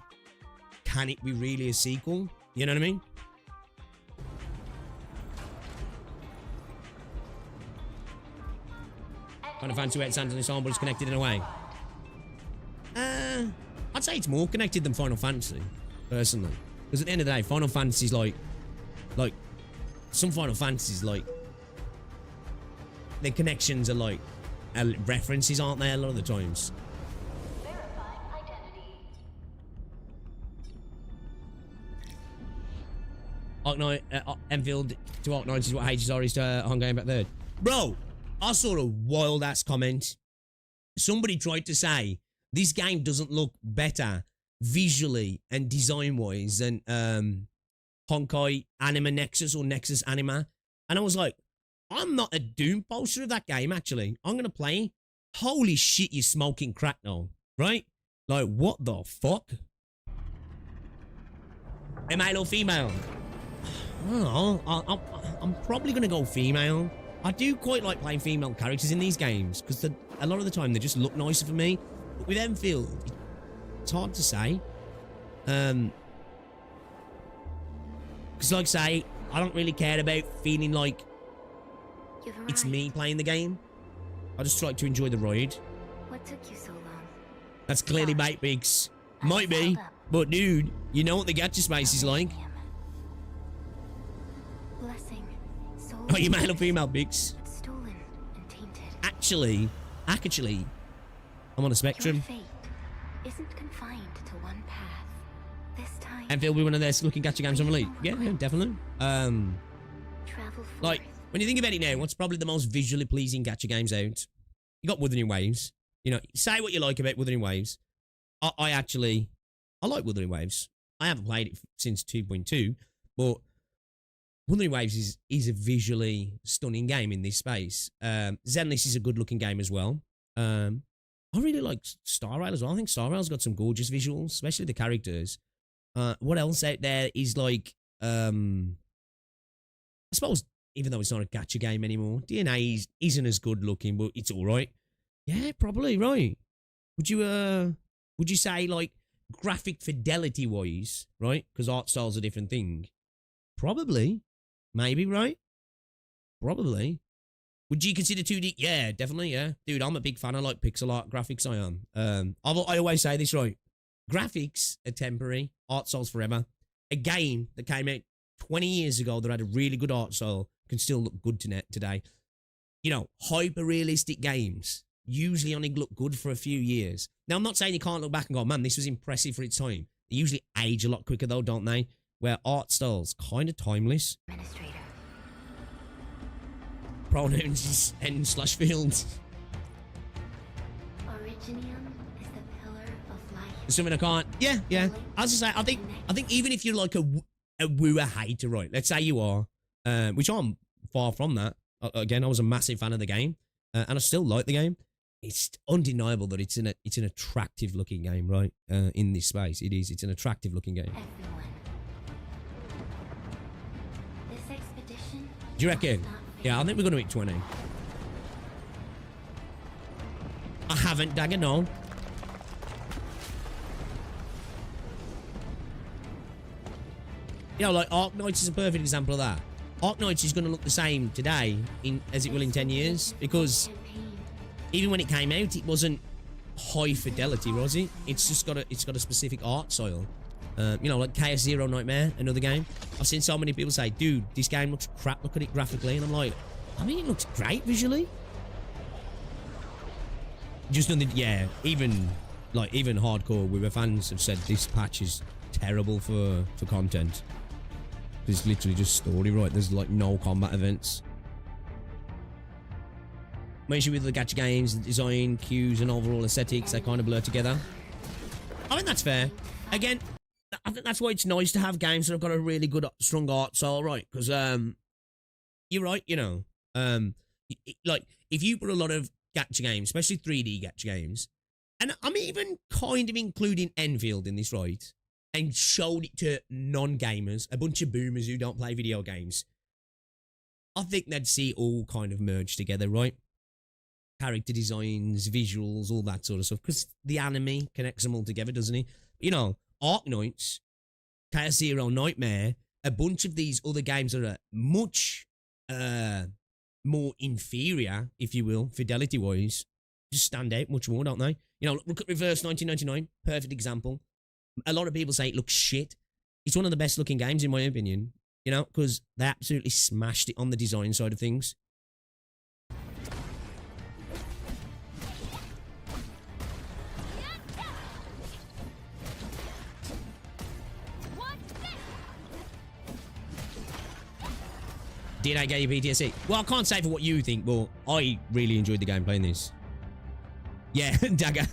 can it be really a sequel? You know what I mean? Final Fantasy 8 Sans Ensemble is connected in a way. I'd say it's more connected than Final Fantasy, personally. Because at the end of the day, Final Fantasy's like some Final Fantasies, like, the connections are like references, aren't they, a lot of the times? Arknight, Enfield to Arknights is what HSR is to Hong Game back third. Bro, I saw a wild ass comment. Somebody tried to say this game doesn't look better visually and design wise than Honkai Anima Nexus or Nexus Anima. And I was like, I'm not a Doom poster of that game, actually. I'm going to play. Holy shit, you're smoking crack now, right? Like, what the fuck? A male or female? I don't know. I'm probably going to go female. I do quite like playing female characters in these games, because a lot of the time they just look nicer for me. But with Endfield, it's hard to say. Because, like I say, I don't really care about feeling like it's me playing the game. I just like to enjoy the ride. What took you so long? That's clearly bait bigs. Might be, but dude, you know what the gacha space is like. Blessing. Are you male or female, Biggs? Stolen and tainted. Actually, I'm on a Your spectrum. fate isn't confined to one path. This time, Enfield will be one of their looking gacha games on release. Yeah, definitely. travel forth. Like, when you think about it now, what's probably the most visually pleasing gacha games out? You got Wuthering Waves. You know, say what you like about Wuthering Waves. I like Wuthering Waves. I haven't played it since 2.2, but Wuthering Waves is a visually stunning game in this space. Zenless is a good looking game as well. I really like Star Rail as well. I think Star Rail's got some gorgeous visuals, especially the characters. What else out there is like, I suppose, even though it's not a gacha game anymore, DNA isn't as good looking, but it's all right. Yeah, probably right. Would you say like graphic fidelity wise, right? Because art style's a different thing. Probably, maybe, right? Probably. Would you consider 2D? Yeah, definitely. Yeah, dude, I'm a big fan. I like pixel art graphics. I am. I always say this, right? Graphics are temporary. Art style's forever. A game that came out 20 years ago that had a really good art style can still look good today. You know, hyper realistic games usually only look good for a few years. Now, I'm not saying you can't look back and go, man, this was impressive for its time. They usually age a lot quicker though, don't they? Where art style's kind of timeless. Administrator. Pronouns is N/field. Originium is the pillar of life. Something I can't. Yeah. As I say, I think even if you're like a wooer hater, right? Let's say you are, which I'm far from that. Again, I was a massive fan of the game, and I still like the game. It's undeniable that it's an attractive looking game, right? In this space, it is. It's an attractive looking game. Everyone. This expedition. Do you reckon? Yeah, I think we're gonna hit 20. I haven't, Dagger, no. You know, like Arknights is a perfect example of that. Arknights is going to look the same today as it will in 10 years, because even when it came out, it wasn't high fidelity, was it? It's just got a specific art style. You know, like Chaos Zero Nightmare, another game. I've seen so many people say, dude, this game looks crap, look at it graphically. And I'm like, I mean, it looks great visually. Just nothing, yeah, even hardcore Weaver fans have said this patch is terrible for content. It's literally just story, right? There's like no combat events. My issue with the gacha games, the design, cues, and overall aesthetics, they kind of blur together. I think that's fair. Again, I think that's why it's nice to have games that have got a really good, strong art style, right? Because, you're right, you know. Like, if you put a lot of gacha games, especially 3D gacha games, and I'm even kind of including Endfield in this, right? And showed it to non-gamers, a bunch of boomers who don't play video games, I think they'd see it all kind of merge together, right? Character designs, visuals, all that sort of stuff. Because the anime connects them all together, doesn't it? You know, Arknights, Chaos Zero Nightmare, a bunch of these other games that are much more inferior, if you will, fidelity-wise, just stand out much more, don't they? You know, look at Reverse 1999, perfect example. A lot of people say it looks shit. It's one of the best looking games in my opinion, you know, because they absolutely smashed it on the design side of things. Did I get you PTSD? Well, I can't say for what you think, but I really enjoyed the game playing this. Yeah, Dagger.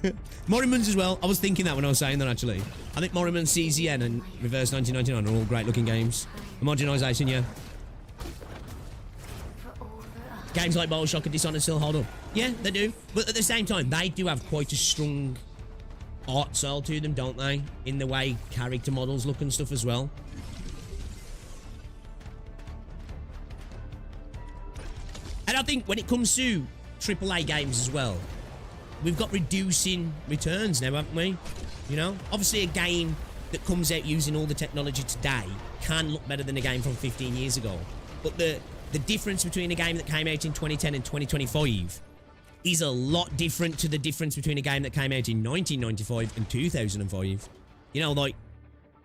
Morrimans as well. I was thinking that when I was saying that, actually. I think Morrimans, CZN, and Reverse 1999 are all great looking games. Homogenization, yeah. Games like Bioshock and Dishonored still hold up. Yeah, they do. But at the same time, they do have quite a strong art style to them, don't they? In the way character models look and stuff as well. And I think when it comes to AAA games as well, we've got reducing returns now, haven't we? You know? Obviously, a game that comes out using all the technology today can look better than a game from 15 years ago. But the difference between a game that came out in 2010 and 2025 is a lot different to the difference between a game that came out in 1995 and 2005. You know, like,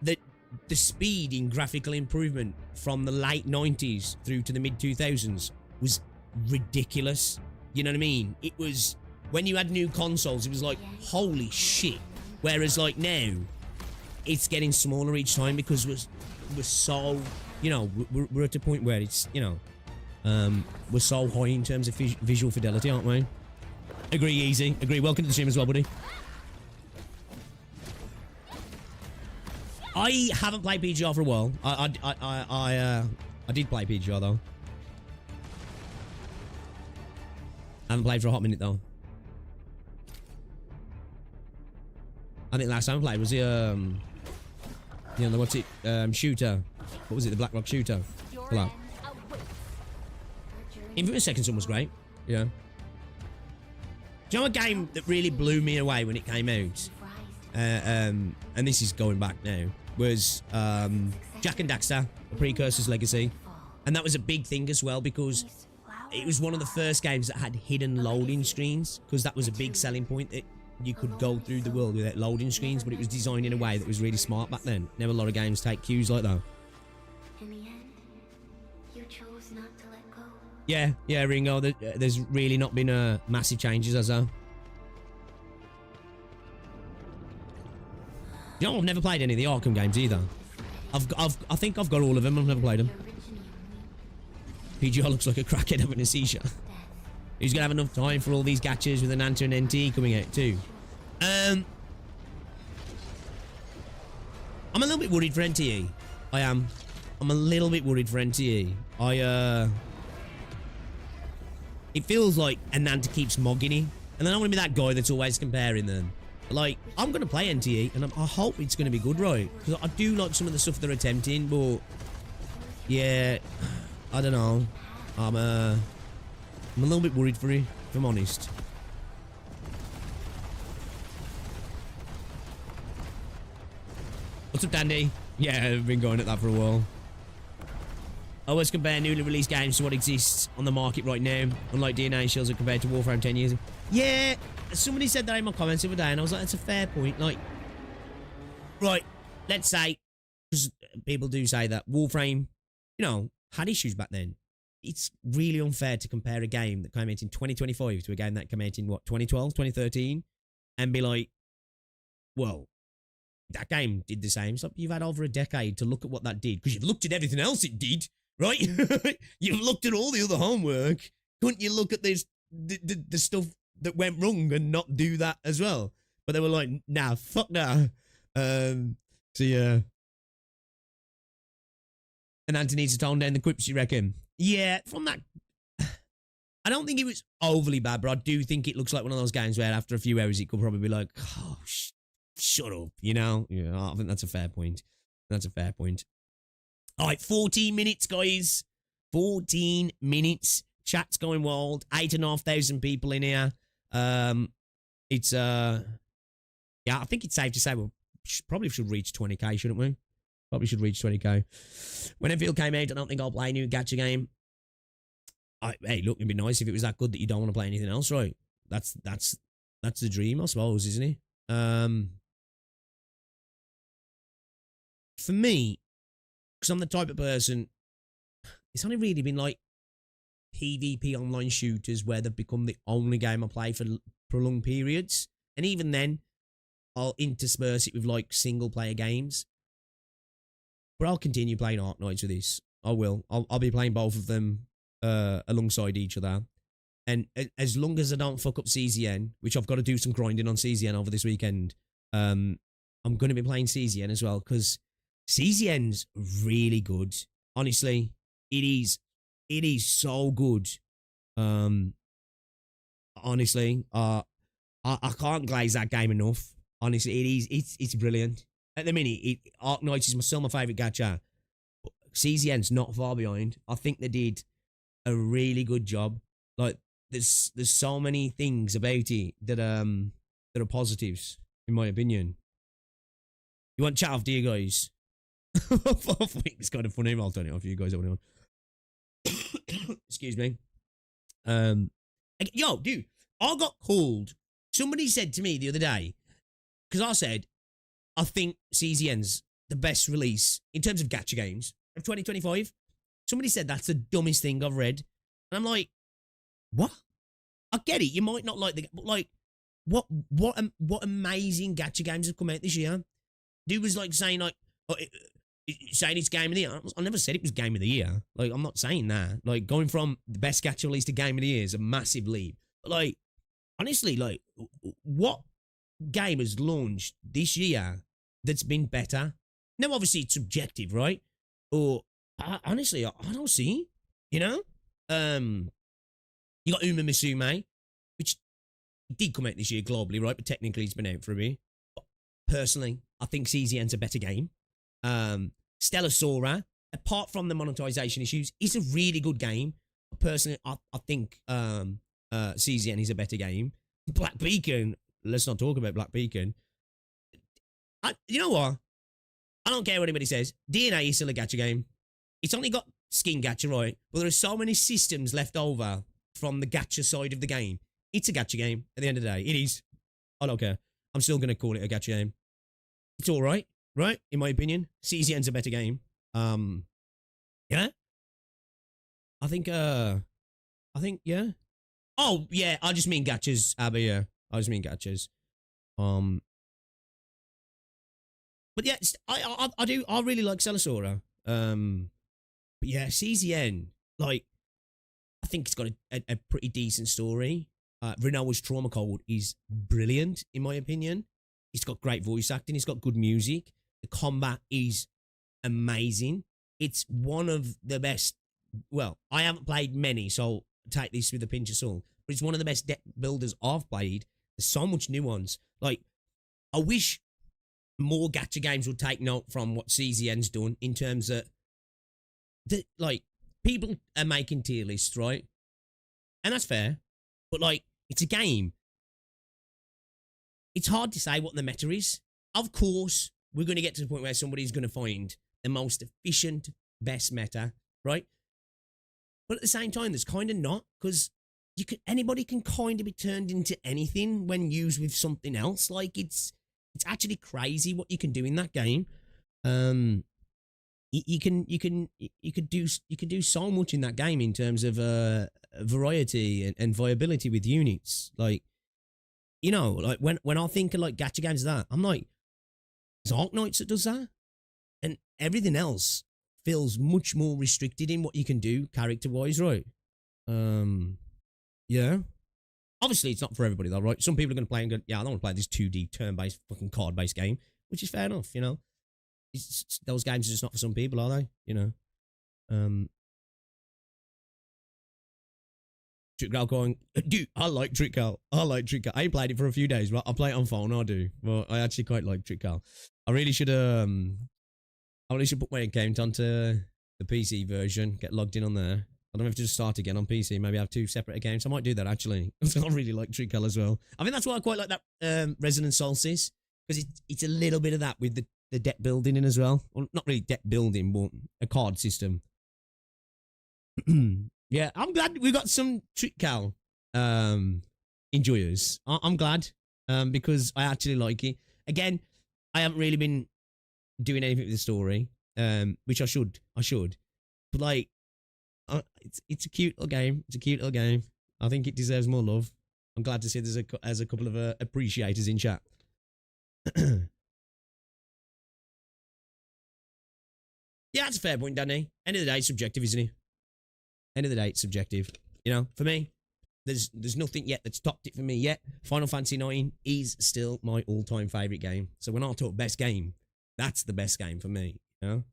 the speed in graphical improvement from the late 90s through to the mid-2000s was ridiculous. You know what I mean? It was when you had new consoles, it was like, holy shit. Whereas like now, it's getting smaller each time because we're so, you know, we're at a point where it's, you know, we're so high in terms of visual fidelity, aren't we? Agree, Easy. Agree. Welcome to the stream as well, buddy. I haven't played PGR for a while. I did play PGR though. I haven't played for a hot minute though. I think last time I played was the you know, what's it? Shooter. What was it? The Black Rock Shooter. Hello. Infamous Second Son was great. Yeah. Do you know a game that really blew me away when it came out? And this is going back now. Was Jak and Daxter, the Precursor's Legacy. And that was a big thing as well because it was one of the first games that had hidden loading screens, because that was a big selling point, that you could go through the world without loading screens, but it was designed in a way that was really smart back then. Now a lot of games take cues like that. In the end, you chose not to let go. Yeah, Ringo, there's really not been massive changes, has there? You know, I've never played any of the Arkham games either. I think I've got all of them. I've never played them. PGR looks like a crackhead having a seizure. Who's gonna have enough time for all these gachas with an Anta and NT coming out too? I'm a little bit worried for NTE. I am. I'm a little bit worried for NTE. It feels like Ananta keeps mogging him, and then I want to be that guy that's always comparing them. Like, I'm going to play NTE, and I hope it's going to be good, right? Because I do like some of the stuff they're attempting, but... yeah, I don't know. I'm a little bit worried for you, if I'm honest. What's up, Dandy? Yeah, I've been going at that for a while. I always compare newly released games to what exists on the market right now, unlike DNA Shields are compared to Warframe 10 years ago. Yeah, somebody said that in my comments the other day, and I was like, that's a fair point. Like, right, let's say, because people do say that Warframe, you know, had issues back then. It's really unfair to compare a game that came out in 2025 to a game that came out in, what, 2012, 2013, and be like, well, that game did the same. So you've had over a decade to look at what that did, because you've looked at everything else it did, right? You've looked at all the other homework. Couldn't you look at this, the stuff that went wrong and not do that as well? But they were like, nah, fuck nah. So yeah. And Anthony needs to tone down the quips, you reckon? Yeah, from that, I don't think it was overly bad, but I do think it looks like one of those games where after a few hours it could probably be like, oh, shut up, you know? Yeah, I think that's a fair point. That's a fair point. All right, 14 minutes, guys. 14 minutes. Chat's going wild. 8,500 people in here. It's, yeah, I think it's safe to say we probably should reach 20k, shouldn't we? Probably should reach 20k. When Endfield came out, I don't think I'll play a new gacha game. Hey, look, it'd be nice if it was that good that you don't want to play anything else, right? That's the dream, I suppose, isn't it? For me, because I'm the type of person, it's only really been like PvP online shooters where they've become the only game I play for prolonged periods. And even then, I'll intersperse it with like single player games. But I'll continue playing Arknights with this. I will. I'll be playing both of them alongside each other. And as long as I don't fuck up CZN, which I've got to do some grinding on CZN over this weekend, I'm going to be playing CZN as well, because CZN's really good. Honestly, it is so good. Honestly, I can't glaze that game enough. Honestly, it's brilliant. At the minute, Arknights is still my favourite gacha. But CZN's not far behind. I think they did a really good job. Like, there's so many things about it that are positives, in my opinion. You want chat off, do you guys? It's kind of funny. I'll turn it off for you guys. Excuse me. Yo, dude, I got called. Somebody said to me the other day, because I said, I think CZN's the best release in terms of gacha games of 2025. Somebody said that's the dumbest thing I've read. And I'm like, what? I get it. You might not like but like, what amazing gacha games have come out this year? Dude was like saying like, saying it's game of the year. I never said it was game of the year. Like, I'm not saying that. Like, going from the best gacha release to game of the year is a massive leap. But like, honestly, like, what game has launched this year that's been better? Now, obviously, it's subjective, right? Or honestly, I don't see. You know, you got Uma Musume, which did come out this year globally, right? But technically, it's been out for a bit. But personally, I think CZN's a better game. Stellar Sora, apart from the monetization issues, is a really good game. Personally, I think CZN is a better game. Black Beacon, let's not talk about Black Beacon. You know what? I don't care what anybody says. DNA is still a gacha game. It's only got skin gacha, right? But there are so many systems left over from the gacha side of the game. It's a gacha game at the end of the day. It is. I don't care. I'm still going to call it a gacha game. It's all right. Right, in my opinion, CZN's a better game. Yeah. I think, yeah. Oh, yeah, I just mean gachas, Abby, yeah. I just mean gachas. But yeah, I really like Celisora. But yeah, CZN, like, I think it's got a pretty decent story. Renoa's Trauma Code is brilliant, in my opinion. It's got great voice acting. It's got good music. The combat is amazing. It's one of the best. Well, I haven't played many, so take this with a pinch of salt. But it's one of the best deck builders I've played. There's so much nuance. Like, I wish more gacha games would take note from what CZN's done in terms of, like, people are making tier lists, right? And that's fair. But, like, it's a game. It's hard to say what the meta is. Of course, we're going to get to the point where somebody's going to find the most efficient, best meta, right? But at the same time, there's kind of not, because anybody can kind of be turned into anything when used with something else. Like, it's actually crazy what you can do in that game. You could do so much in that game in terms of variety and viability with units. Like, you know, like when I think of like gacha games like that, I'm like, it's Arknights that does that, and everything else feels much more restricted in what you can do character wise, right? Yeah. Obviously, it's not for everybody though, right? Some people are going to play and go, yeah, I don't want to play this 2D turn-based fucking card-based game, which is fair enough, you know. Those games are just not for some people, are they? You know. Trickle going, dude, I like Trickle. I ain't played it for a few days, but I play it on phone, I do. Well, I actually quite like Trickle. I really should put my account onto the PC version, get logged in on there. I don't have to just start again on PC, maybe have 2 separate accounts. I might do that, actually. I really like Trickle as well. I think that's why I quite like that Resonant Solstice, because it's a little bit of that with the deck building in as well. Well, not really deck building, but a card system. Yeah, I'm glad we got some Trickle enjoyers. I'm glad because I actually like it. Again, I haven't really been doing anything with the story, which I should. But like, it's a cute little game. It's a cute little game. I think it deserves more love. I'm glad to see there's a couple of appreciators in chat. Yeah, that's a fair point, Danny. End of the day, it's subjective, isn't it? End of the day, it's subjective. You know, for me, there's nothing yet that's topped it for me yet. Final Fantasy IX is still my all-time favourite game. So when I talk best game, that's the best game for me. You know,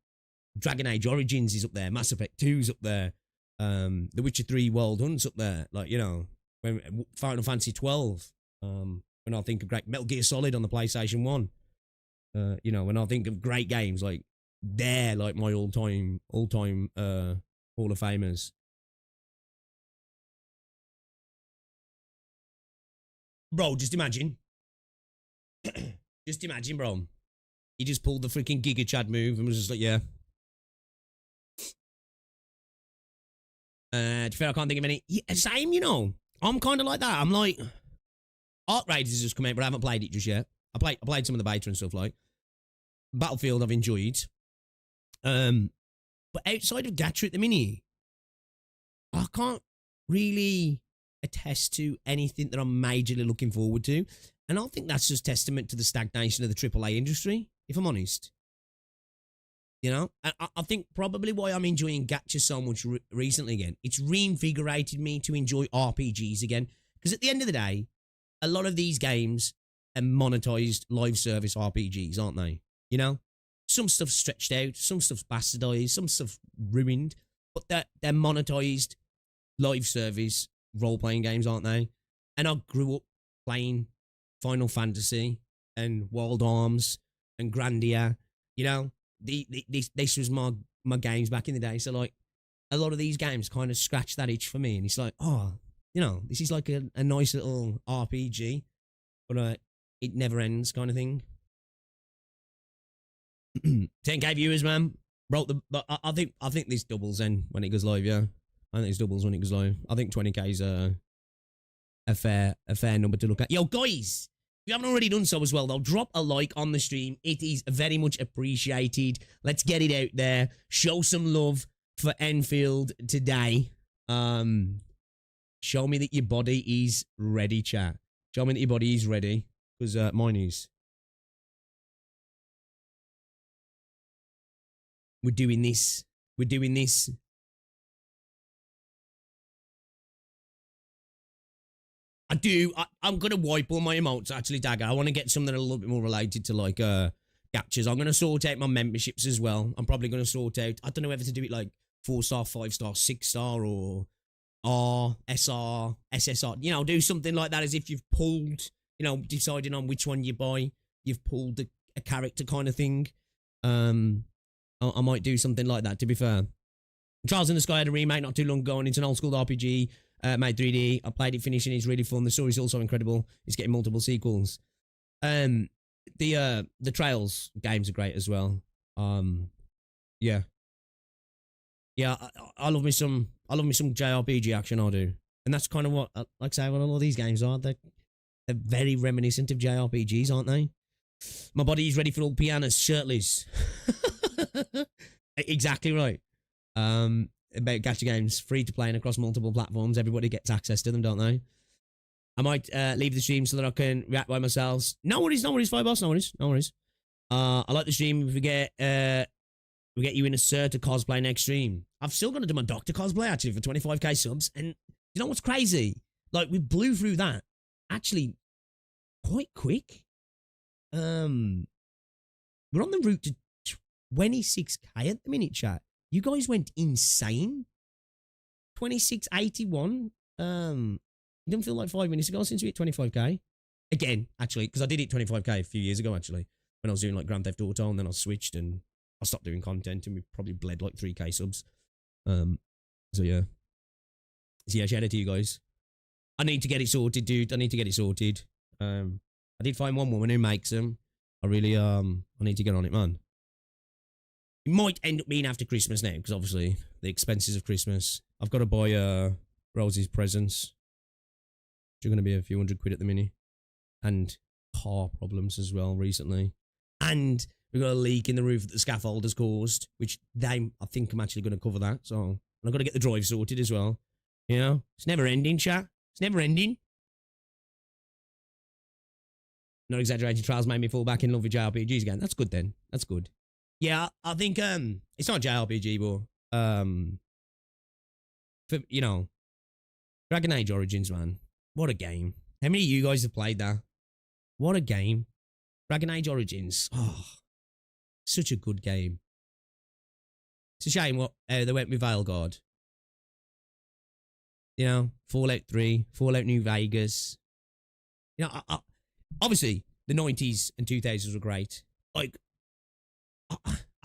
Dragon Age Origins is up there. Mass Effect 2's up there. The Witcher 3 Wild Hunt's up there. Like, you know, when Final Fantasy 12. When I think of great Metal Gear Solid on the PlayStation 1. You know, when I think of great games, like, they're like my all-time Hall of Famers. Bro, just imagine. Just imagine, bro. He just pulled the freaking Giga Chad move and was just like, yeah. To be fair, I can't think of any. Yeah, same, you know. I'm kind of like that. I'm like, Arknights has just come out, but I haven't played it just yet. I played some of the beta and stuff like. Battlefield I've enjoyed. But outside of Gacha at the minute, I can't really attest to anything that I'm majorly looking forward to. And I think that's just testament to the stagnation of the AAA industry, if I'm honest. You know, I think probably why I'm enjoying Gacha so much recently again, it's reinvigorated me to enjoy RPGs again. Because at the end of the day, a lot of these games are monetized live service RPGs, aren't they? You know, some stuff's stretched out, some stuff's bastardized, some stuff's ruined, but they're monetized live service role-playing games, aren't they? And I grew up playing Final Fantasy and Wild Arms and Grandia, you know. This was my games back in the day. So like a lot of these games kind of scratch that itch for me, and it's like, oh, you know, this is like a nice little RPG, but it never ends kind of thing. 10k viewers, man. Broke the. But I think this doubles then when it goes live. Yeah, I think this doubles when it goes live. I think 20k is a fair number to look at. Yo, guys. If you haven't already done so as well, though, drop a like on the stream. It is very much appreciated. Let's get it out there. Show some love for Endfield today. Show me that your body is ready, chat. Show me that your body is ready, because mine is. We're doing this. We're doing this. I do. I'm going to wipe all my emotes, actually, Dagger. I want to get something a little bit more related to, like, Gachas. I'm going to sort out my memberships as well. I'm probably going to sort out, I don't know whether to do it, like, 4-star, 5-star, 6-star, or R, SR, SSR. You know, do something like that as if you've pulled, you know, deciding on which one you buy. You've pulled a character kind of thing. I might do something like that, to be fair. Trials in the Sky had a remake not too long ago, and it's an old-school RPG. Made 3D. I played it, finishing. It's really fun. The story's also incredible. It's getting multiple sequels. The Trails games are great as well. Yeah. I love me some JRPG action. I do, and that's kind of what, like I say, what a lot of these games are. They're very reminiscent of JRPGs, aren't they? My body is ready for all pianos, shirtless. Exactly right. About gacha games, free to play and across multiple platforms. Everybody gets access to them, don't they? I might leave the stream so that I can react by myself. No worries, Fireboss, no worries. I like the stream. If we get you in a Sir to cosplay next stream. I've still got to do my Doctor cosplay, actually, for 25k subs. And you know what's crazy? Like, we blew through that, actually, quite quick. We're on the route to 26k at the minute, chat. You guys went insane. 2681. It didn't feel like 5 minutes ago since we hit 25k. Again, actually, because I did hit 25k a few years ago, actually, when I was doing like Grand Theft Auto, and then I switched and I stopped doing content, and we probably bled like 3k subs. So yeah. Shout out to you guys. I need to get it sorted, dude. I need to get it sorted. I did find one woman who makes them. I really I need to get on it, man. It might end up being after Christmas now, because obviously the expenses of Christmas. I've got to buy Rosie's presents, which are going to be a few £100 at the minute, and car problems as well recently. And we've got a leak in the roof that the scaffold has caused, which I think I'm actually going to cover that. So, and I've got to get the drive sorted as well. You know, it's never ending, chat. It's never ending. Not exaggerating, Trials made me fall back in love with JRPGs again. That's good then. That's good. Yeah, I think it's not JRPG, but for, you know, Dragon Age Origins, man. What a game. How many of you guys have played that? What a game. Dragon Age Origins. Oh, such a good game. It's a shame what they went with Veilguard. You know, Fallout 3, Fallout New Vegas. You know, obviously, the 90s and 2000s were great. Like,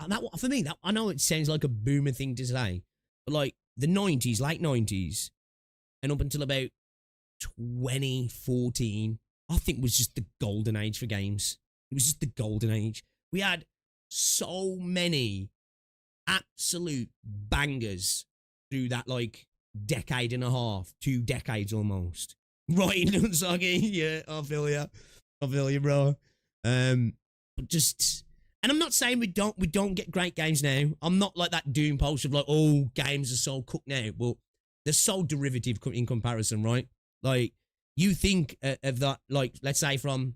that, for me, that, I know it sounds like a boomer thing to say, but like the 90s, late 90s, and up until about 2014, I think was just the golden age for games. It was just the golden age. We had so many absolute bangers through that like decade and a half, 2 decades almost. Right, Nunsagi? Yeah, I feel you, bro. But just, and I'm not saying we don't get great games now. I'm not like that doom post of like, oh, games are so cooked now, but they're so derivative in comparison, right? Like, you think of that, like, let's say from,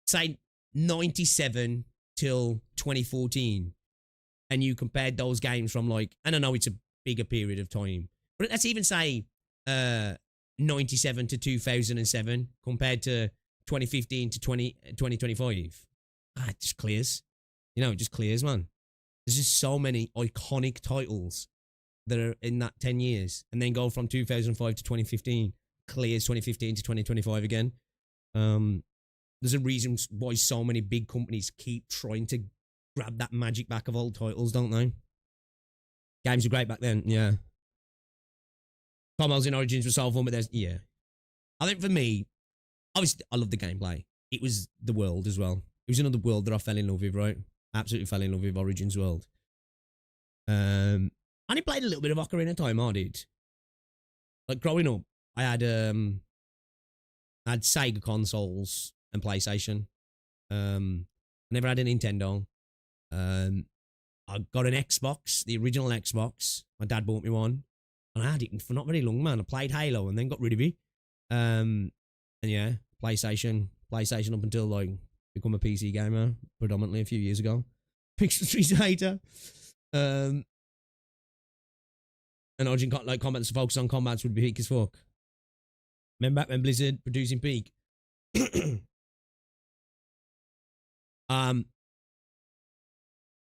say, 97 till 2014, and you compared those games from, like, and I know it's a bigger period of time, but let's even say 97 to 2007 compared to 2015 to 2025. It just clears. You know, it just clears, man. There's just so many iconic titles that are in that 10 years, and then go from 2005 to 2015, clears 2015 to 2025 again. There's a reason why so many big companies keep trying to grab that magic back of old titles, don't they? Games were great back then, yeah. Combos in Origins were so fun, but yeah. I think for me, obviously, I love the gameplay. It was the world as well. It was another world that I fell in love with, right? Absolutely fell in love with Origins world. And I played a little bit of Ocarina of Time, I did. Like, growing up, I had Sega consoles and PlayStation. I never had a Nintendo. I got an Xbox, the original Xbox. My dad bought me one. And I had it for not very long, man. I played Halo and then got rid of it. And yeah, PlayStation up until, like, become a PC gamer predominantly a few years ago. Pixel Street hater. And Origin, like, combats to focus on combats would be peak as fuck. Remember back when Blizzard producing Peak?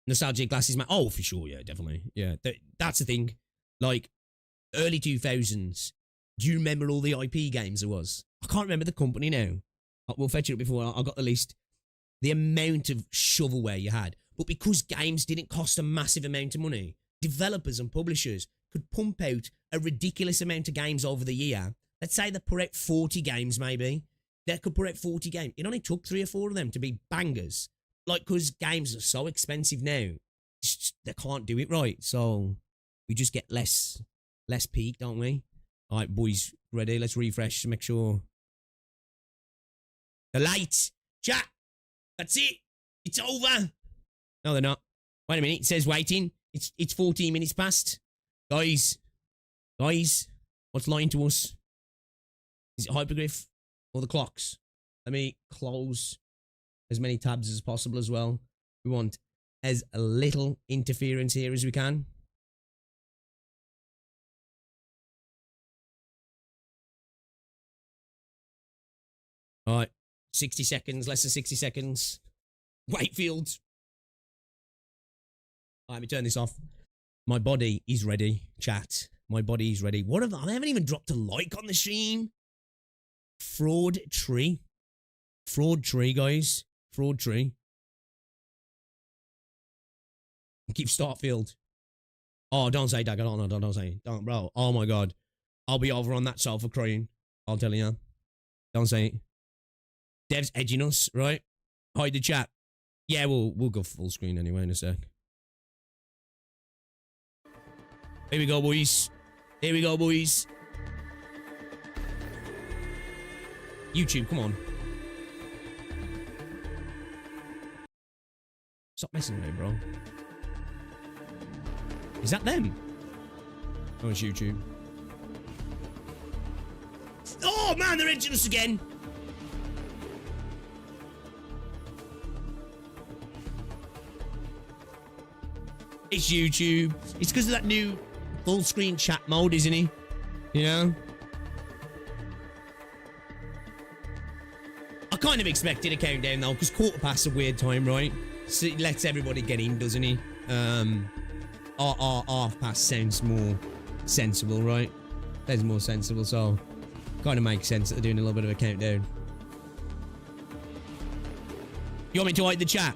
Nostalgic glasses, man. Oh, for sure, yeah, definitely. Yeah, that's the thing. Like, early 2000s, do you remember all the IP games there was? I can't remember the company now. We'll fetch it up before I got the list. The amount of shovelware you had. But because games didn't cost a massive amount of money, developers and publishers could pump out a ridiculous amount of games over the year. Let's say they put out 40 games, maybe. They could put out 40 games. It only took 3 or 4 of them to be bangers. Like, because games are so expensive now, they can't do it right. So we just get less peak, don't we? All right, boys, ready? Let's refresh to make sure. The lights. Chat. That's it. It's over. No, they're not. Wait a minute. It says waiting. It's 14 minutes past. Guys, what's lying to us? Is it Hypergryph or the clocks? Let me close as many tabs as possible as well. We want as little interference here as we can. All right, 60 seconds, less than 60 seconds. Wakefield. All right, let me turn this off. My body is ready, chat. My body is ready. What have I haven't even dropped a like on the stream. Fraud tree, guys. Fraud tree. Keep Starfield. Oh, don't say that. Don't say it. Don't, bro. Oh my god. I'll be over on that sofa crying. I'll tell you. Don't say it. Dev's edging us, right? Hide the chat. Yeah, we'll go full screen anyway in a sec. Here we go, boys. Here we go, boys. YouTube, come on. Stop messing with me, bro. Is that them? Oh, it's YouTube. Oh, man, they're edging us again. It's YouTube. It's because of that new full screen chat mode, isn't it? You know? I kind of expected a countdown though, because quarter past a weird time, right? So it lets everybody get in, doesn't it? Half past sounds more sensible, right? That's more sensible, so kind of makes sense that they're doing a little bit of a countdown. You want me to hide the chat?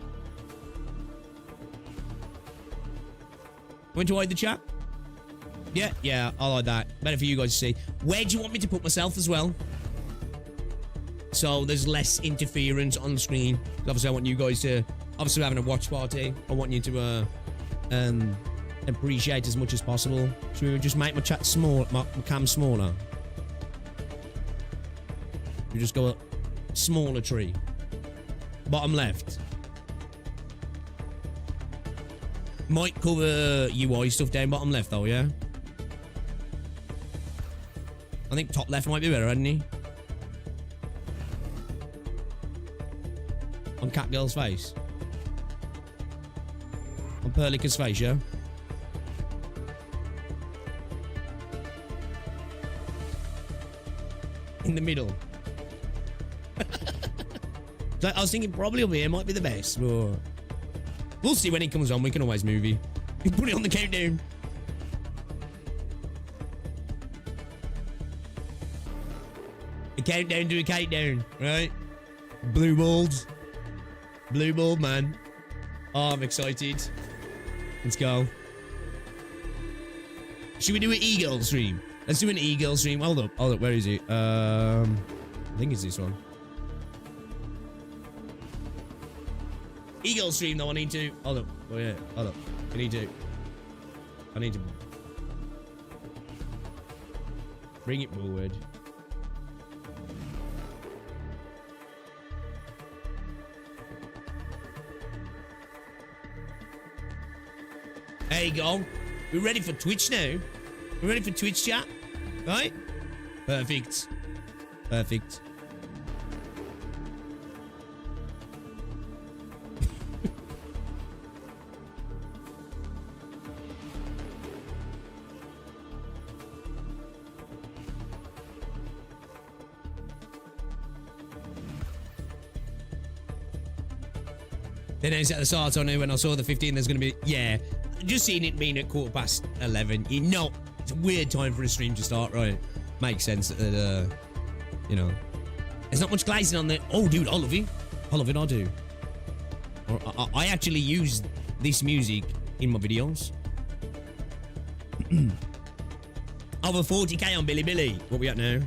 Want to hide the chat? Yeah, I'll hide that. Better for you guys to see. Where do you want me to put myself as well? So there's less interference on the screen. Obviously, I want you guys to... Obviously, we're having a watch party. I want you to appreciate as much as possible. Should we just make my chat small, my cam smaller? We just go a smaller tree. Bottom left. Might cover UI stuff down bottom left though, yeah? I think top left might be better, hadn't he? On Catgirl's face. On Perlica's face, yeah? In the middle. So I was thinking probably over here might be the best, but we'll see when it comes on. We can always move it. We can put it on the countdown. A countdown to a countdown, right? Blue balls. Blue ball, man. Oh, I'm excited. Let's go. Should we do an e-girl stream? Let's do an e-girl stream. Hold up, where is it? I think it's this one. E-girl stream though, I need to... Hold up, oh yeah, hold up. I need to bring it forward. There you go. We're ready for Twitch now. We're ready for Twitch chat. Right? Perfect. Perfect. They announced at the start, I knew when I saw the 15 there's going to be... Yeah. Just seeing it being at 11:15. You know, it's a weird time for a stream to start, right? Makes sense that, you know... There's not much glazing on there. Oh, dude, I love it. I love it, I do. I actually use this music in my videos. Over 40k on Bilibili. What we at now?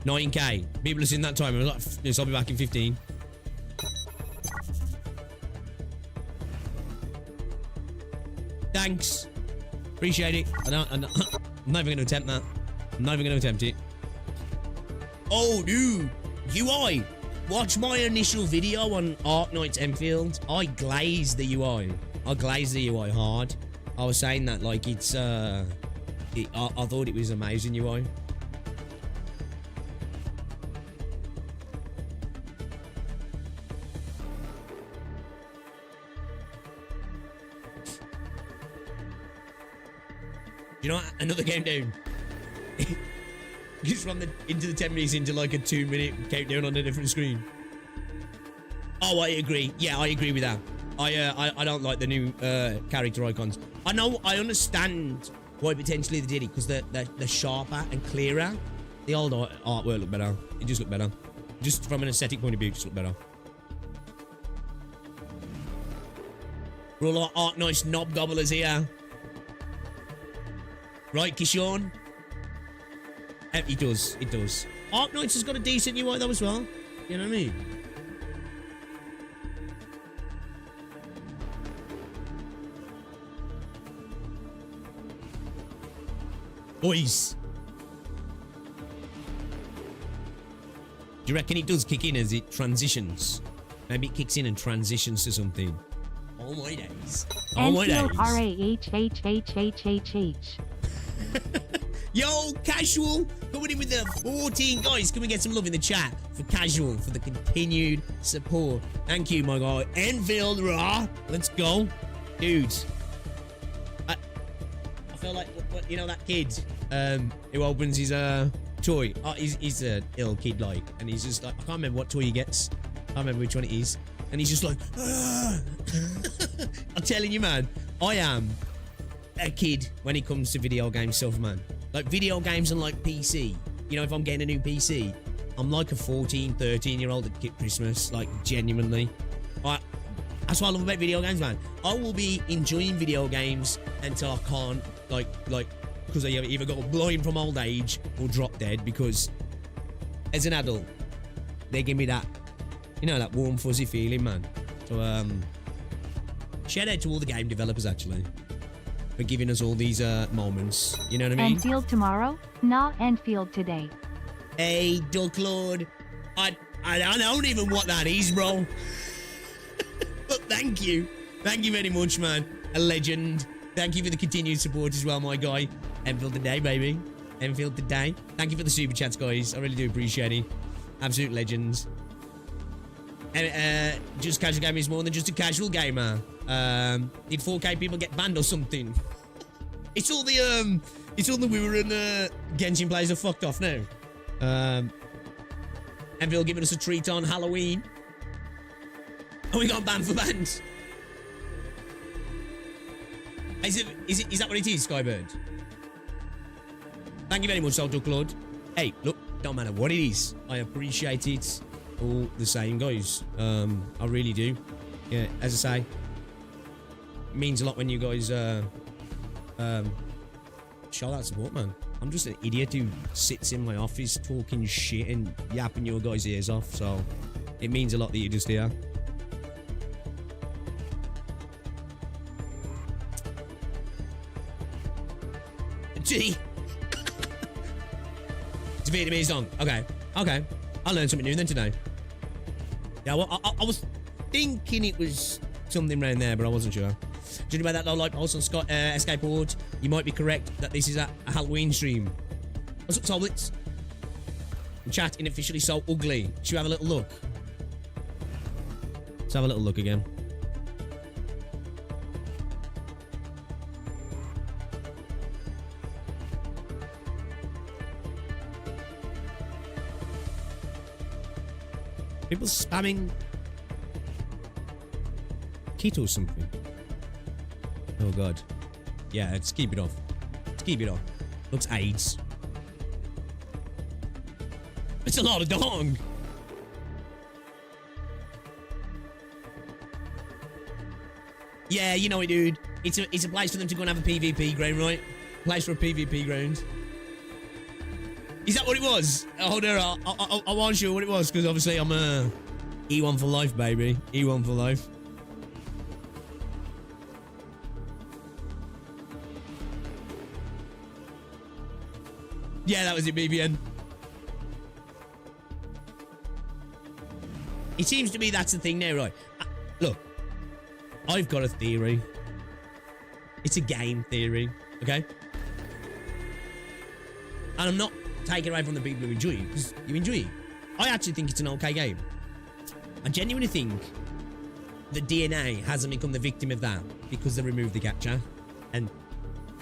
9k. People are seeing that time. I was like, yes, I'll be back in 15. Thanks. Appreciate it. I'm not even going to attempt that. I'm not even going to attempt it. Oh, dude. UI. Watch my initial video on Arknights Endfield. I glazed the UI. I glazed the UI hard. I was saying that like it's... I thought it was amazing UI. You know what? Another game down. Just run into the 10 minutes into like a 2-minute countdown on a different screen. Oh, I agree. Yeah, I agree with that. I don't like the new character icons. I understand why potentially they did it because they're sharper and clearer. The old artwork looked better. It just looked better. Just from an aesthetic point of view, it just looked better. We're all like Arknights knob gobblers here. Right, Kishon? It does. It does. Arknights has got a decent UI though as well. You know what I mean? Boys. Do you reckon it does kick in as it transitions? Maybe it kicks in and transitions to something. Oh my days. Oh my days. R-A-H-H-H-H-H-H. Yo, Casual, coming in with the 14 guys. Can we get some love in the chat for Casual for the continued support? Thank you, my guy. Enfield Raw. Let's go, dudes. I feel like you know that kid who opens his toy. Oh, he's a ill kid like, and he's just like I can't remember what toy he gets. I can't remember which one it is, and he's just like. I'm telling you, man, I am a kid when it comes to video game stuff, man. Like video games and like PC. You know, if I'm getting a new PC, I'm like a 14, 13-year-old at Christmas. Like genuinely. That's what I love about video games, man. I will be enjoying video games until I can't, like, because I either got blind from old age or drop dead. Because as an adult, they give me that, you know, that warm fuzzy feeling, man. So shout out to all the game developers actually. For giving us all these moments. You know what I mean? Enfield tomorrow? Nah, Enfield today. Hey, Duck Lord. I don't even know what that is, bro. But thank you. Thank you very much, man. A legend. Thank you for the continued support as well, my guy. Enfield today, baby. Enfield today. Thank you for the super chats, guys. I really do appreciate it. Absolute legends. And just casual gamer is more than just a casual gamer. Did 4K people get banned or something? It's all the Weaver and Genshin players are fucked off now. Enfield giving us a treat on Halloween. And we got banned for bands. Is that what it is, Skybird? Thank you very much, Dr. Claude. Hey, look, don't matter what it is. I appreciate it all the same, guys. I really do. Yeah, as I say, it means a lot when you guys show that support, man. I'm just an idiot who sits in my office talking shit and yapping your guys' ears off, so it means a lot that you're just here. Gee. It's a Vietnamese song. Okay. Okay. I learned something new then today. Yeah, well, I was thinking it was something around there, but I wasn't sure. Judging by that low light pulse on Escape Board, you might be correct that this is a Halloween stream. What's up, Toblets? Chat unofficially so ugly. Should we have a little look? Let's have a little look again. People spamming keto or something. Oh god. Yeah, let's keep it off. Let's keep it off. Looks AIDS. It's a lot of dong. Yeah, you know it, dude. It's a place for them to go and have a PvP ground, right? Place for a PvP ground. Is that what it was? Oh no, I wasn't sure what it was because obviously I'm E1 for life, baby. E1 for life. Yeah, that was it, BBN. It seems to me that's the thing now, right? Look, I've got a theory. It's a game theory, okay? And I'm not taking away from the people who enjoy it, because you enjoy it. I actually think it's an okay game. I genuinely think the DNA hasn't become the victim of that because they removed the gacha. And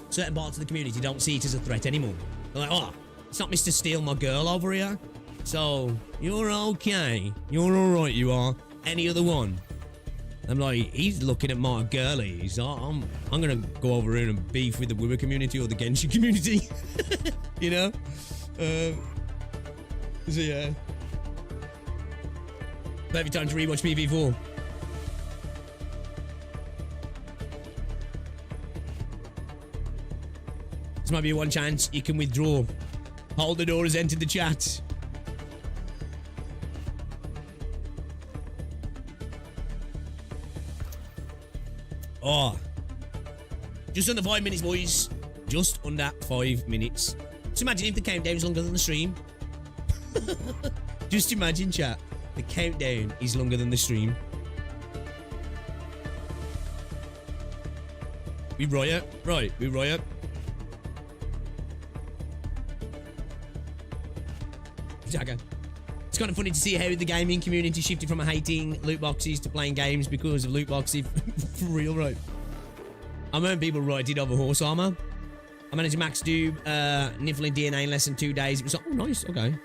certain parts of the community don't see it as a threat anymore. They're like, oh, it's not Mr. Steal my girl over here. So, you're okay. You're alright, you are. Any other one? I'm like, he's looking at my girlies. I'm gonna go over here and beef with the Weaver community or the Genshin community. You know? So yeah. Perfect time to rewatch PV4. This might be one chance you can withdraw. Hold the door has entered the chat. Oh. Just under 5 minutes, boys. Just under 5 minutes. Just imagine if the countdown's longer than the stream. Just imagine, chat. The countdown is longer than the stream. We riot. Right, we riot. Jagger. It's kind of funny to see how the gaming community shifted from hating loot boxes to playing games because of loot boxes. For real, right? I remember people righted over horse armor. I managed to max do Niffling DNA in less than 2 days. It was like, oh, nice, okay.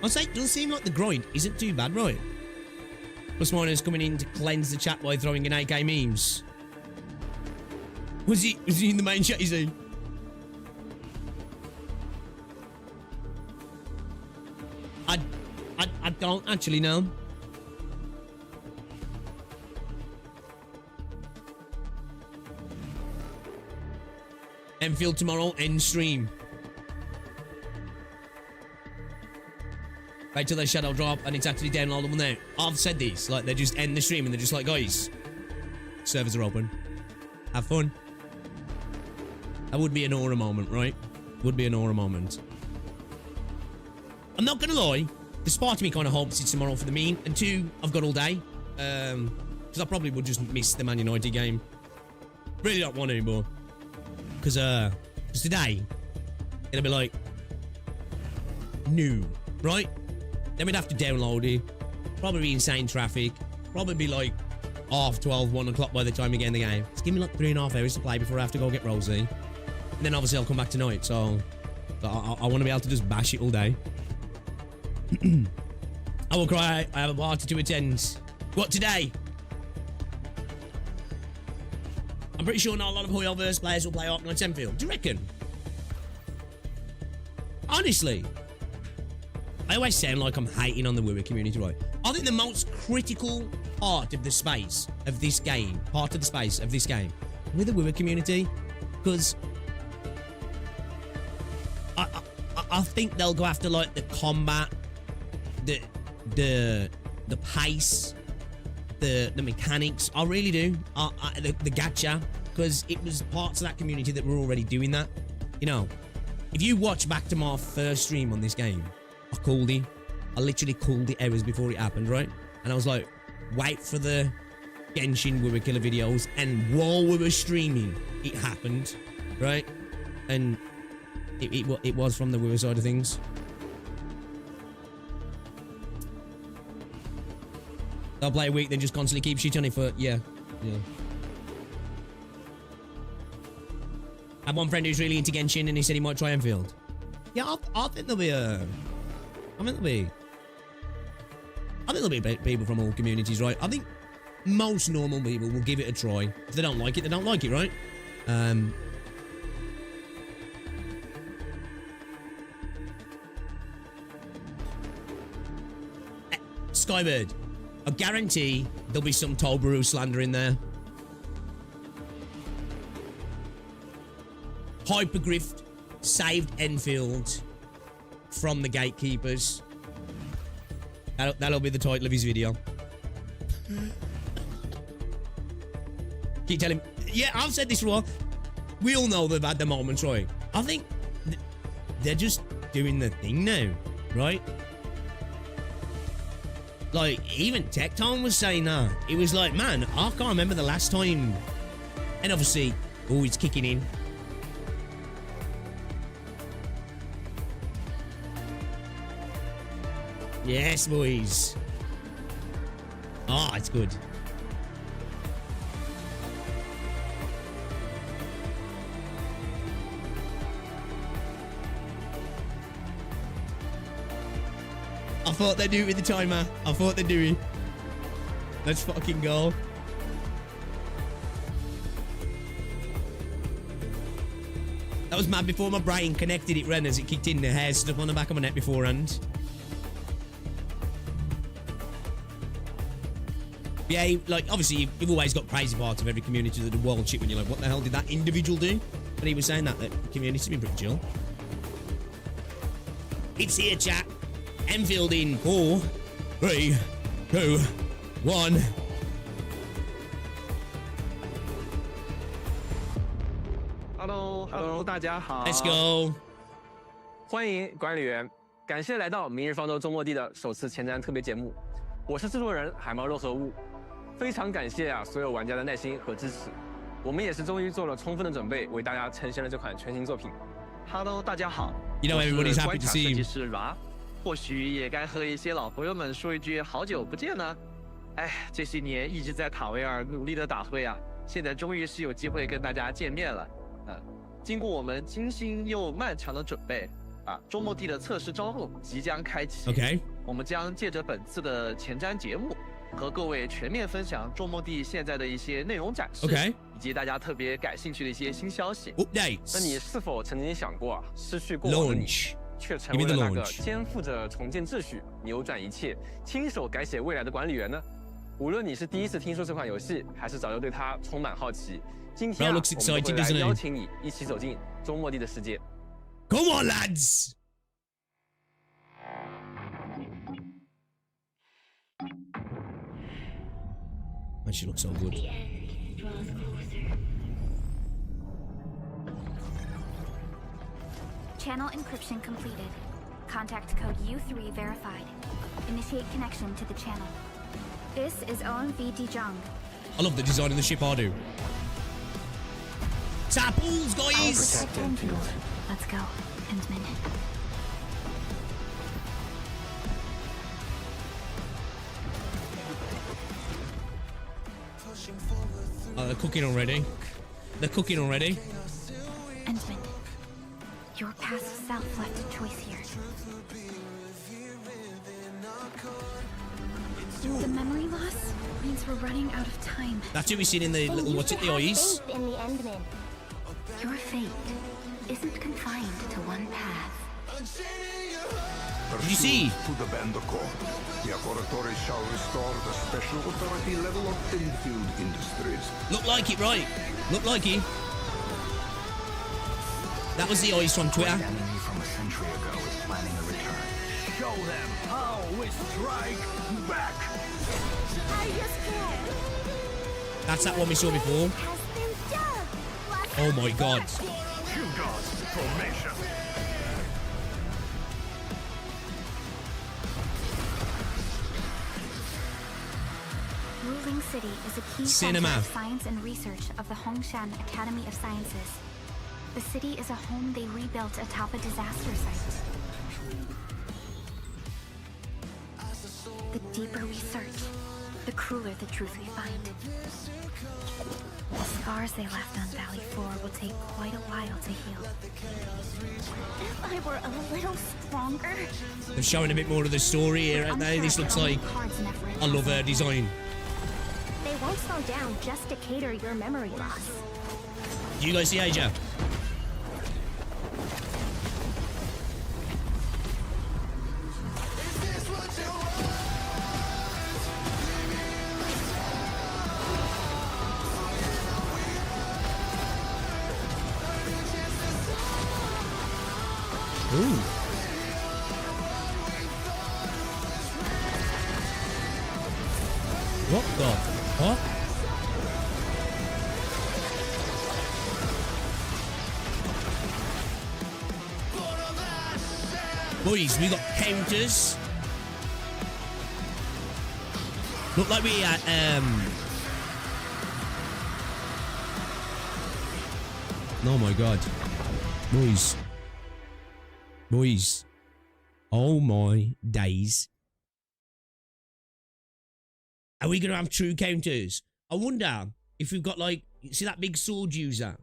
I'd say it doesn't seem like the grind isn't too bad, right? Plus Miners coming in to cleanse the chat by throwing in AK memes. Was he in the main chat, is he? I don't actually know. Enfield tomorrow, end stream. Wait till they shadow drop and it's actually downloadable now. I've said this, like they just end the stream and they're just like, guys, servers are open. Have fun. That would be an aura moment, right? Would be an aura moment. I'm not gonna lie, the part of me kind of hopes it's tomorrow for the meme, and 2, I've got all day. Because I probably would just miss the Man United game. Really don't want to anymore. Because today, it'll be like noon, right? Then we'd have to download it. Probably be insane traffic. Probably be like 12, 1 o'clock by the time we get in the game. Just give me like 3.5 hours to play before I have to go get Rosie. And then obviously I'll come back tonight, so I want to be able to just bash it all day. I will cry. I have a party to attend. What, today? I'm pretty sure not a lot of Hoyoverse players will play Arknights Endfield. Do you reckon? Honestly, I always sound like I'm hating on the Woowa community, right? I think the most critical part of the space of this game, with the Woowa community, because I think they'll go after like the combat, the pace, the mechanics. I really do. The gacha, because it was parts of that community that were already doing that. You know, if you watch back to my first stream on this game, I called it. I literally called it hours before it happened, right? And I was like, wait for the Genshin Woowa killer videos. And while we were streaming, it happened, right? And it was from the Woowa side of things. I'll play a week, then just constantly keep shit on it for, yeah. I have one friend who's really into Genshin and he said he might try Endfield. Yeah, I think there'll be people from all communities, right? I think most normal people will give it a try. If they don't like it, they don't like it, right? Skybird, I guarantee there'll be some Tolbaru slander in there. Hypergryph saved Endfield from the gatekeepers. That'll be the title of his video. Keep telling him. Yeah, I've said this wrong. We all know they've had the moments, right? I think they're just doing the thing now, right? Like, even Tecton was saying that. It was like, man, I can't remember the last time. And obviously, oh, it's kicking in. Yes, boys. Oh, it's good. I thought they'd do it with the timer. I thought they'd do it. Let's fucking go. That was mad before my brain connected it, ran as it kicked in. The hair stood up on the back of my neck beforehand. Yeah, like, obviously, you've always got crazy parts of every community that do wild shit when you're like, what the hell did that individual do? But he was saying that the community's been pretty chill. It's here, chat. Endfield in 4, 3, 2, 1. Hello， 大家好。Let's go。欢迎管理员，感谢来到明日方舟周末地的首次前瞻特别节目。我是制作人海猫肉和物，非常感谢所有玩家的耐心和支持。我们也是终于做了充分的准备，为大家呈现了这款全新作品。Hello， 大家好。You know everybody's happy to see you。我是观察设计师 Ra， 或许也该和一些老朋友们说一句好久不见呢。哎，这些年一直在塔维尔努力的打推啊，现在终于是有机会跟大家见面了。经过我们精心又漫长的准备周末地的测试招募即将开启。OK。我们将借着本次的前瞻节目，和各位全面分享周末地现在的一些内容展示，以及大家特别感兴趣的一些新消息。Updates。那你是否曾经想过失去过往的你，却成为了那个肩负着重建秩序、扭转一切、亲手改写未来的管理员呢？无论你是第一次听说这款游戏，还是早就对它充满好奇，今天我们会来邀请你一起走进周末地的世界。Come on, lads! That she looks so good. Channel encryption completed. Contact code U3 verified. Initiate connection to the channel. This is OMV Dijong. I love the design of the ship, I do. Tapples, guys! I'll protect Endfield. Let's go. Endman. Oh, they're cooking already. They're cooking already. Endman, your past self left a choice here. The memory loss means we're running out of time. That's who we seen in the little what's it, the eyes? In the Endman. Your fate isn't confined to one path. Did you see? To the Bandicoot. The Authority shall restore the special authority level of Endfield Industries. Look like it, right? Look like it. That was the eyes from Twitter. An enemy from a century ago is planning a return. Show them how we strike back. I just can't. That's that one we saw before. Oh my god. You gods, formation. Ruling City is a key Cinema. center of science and research of the Hongshan Academy of Sciences. The city is a home they rebuilt atop a disaster site. The deeper we search, the crueler the truth we find. The scars they left on Valley 4 will take quite a while to heal. If I were a little stronger... They're showing a bit more of the story here, aren't they? This looks like... I love her design. They won't slow down just to cater your memory loss. Do you guys see Asia? Ooh. What the fuck? Boys, we got counters. Look like we at oh my god. Boys. Oh my days. Are we going to have true counters? I wonder if we've got like, see that big sword user?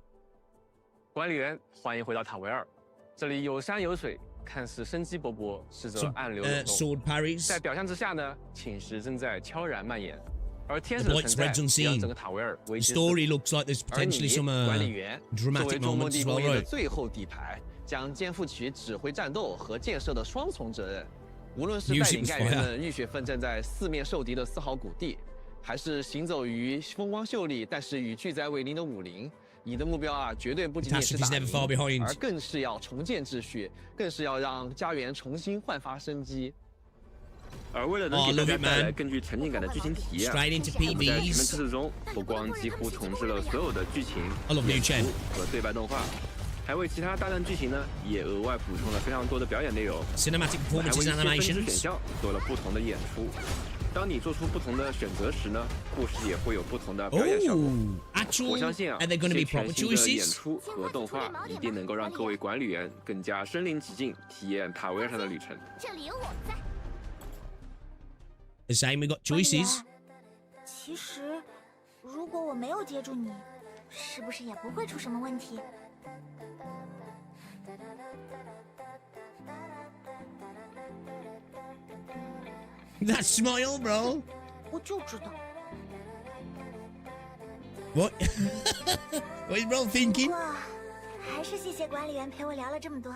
管理员，欢迎回到塔维尔，这里有山有水，看似生机勃勃，实则暗流涌动。 sword parries. 在表象之下呢，侵蚀正在悄然蔓延，而天使的 The 存 blight 在 spreads 让 unseen. 整个塔维尔为 The 之 story looks like there's 而你 potentially some 管理员，作为 dramatic 中梦 moments 帝 as 工 well, 业的 right? 最后底牌，将肩负起指挥战斗和建设的双重责任。无论是带 Music 领 was 干员 fire. 们浴血奋战在四面受敌的丝毫谷地，还是行走于风光秀丽但是与巨灾为邻的武林，你的目标啊，绝对不仅仅是 Catastrophe's 打 never far 赢， behind. 而更是要重建秩序，更是要让家园重新焕发生机。而为了能 Oh, 给 love 大 it, 家带来 man. 更具沉浸感的剧情体验， Straight into 我们在全面测 PVs. 试中不光几乎重置了所有的剧情、 I love New 演 Chen. 出和对白动画，还为其他大段剧情呢也额外补充了非常多的表演内容。 Cinematic 还为 performances 一些 and 分支选 animations. 项做了不同的演出。当你做出不同的选择时呢，故事也会有不同的表演效果。 Oh, actual? 我相信啊， Are there going to 这 be 些 proper 全新的演 choices? 出和动画一定能够让各位管理员更加身临其境，体验塔维尔上的旅程。这里有我在。 The same, we got choices. 其实，如果我没有接住你，是不是也不会出什么问题？ That smile, bro. 我就知道。 What? What is bro 不 thinking? 过，还是谢谢管理员陪我聊了这么多。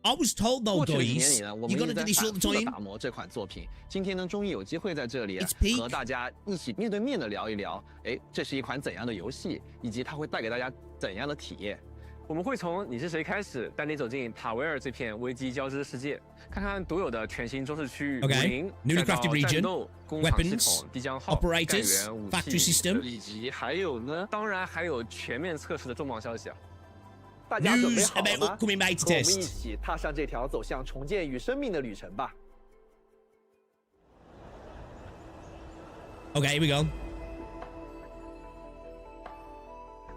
I was told though, 过去的几年 guys, 里呢，我 you 们一 gotta 直 do 在 this all 反 the 复的 time. 打磨这款作品。今天呢，终于有机会在这里 It's peak. 和大家一起面对面的聊一聊，哎，这是一款怎样的游戏，以及它会带给大家怎样的体验。 我们会从你是谁开始，带你走进塔维尔这片危机交织的世界，看看独有的全新中式区域、 Okay, 武林、 newly 赛道 crafted region, 战斗、工厂系 weapons, 统、地江号、 operators, 干员、武 factory 器， system. 以及还有呢，当然还有全面测试的重磅消息啊！大家准备 News 好了 about 吗？ upcoming beta 和我们一 test. 起踏上这条走向重建与生命的旅程吧。 Okay, here we go.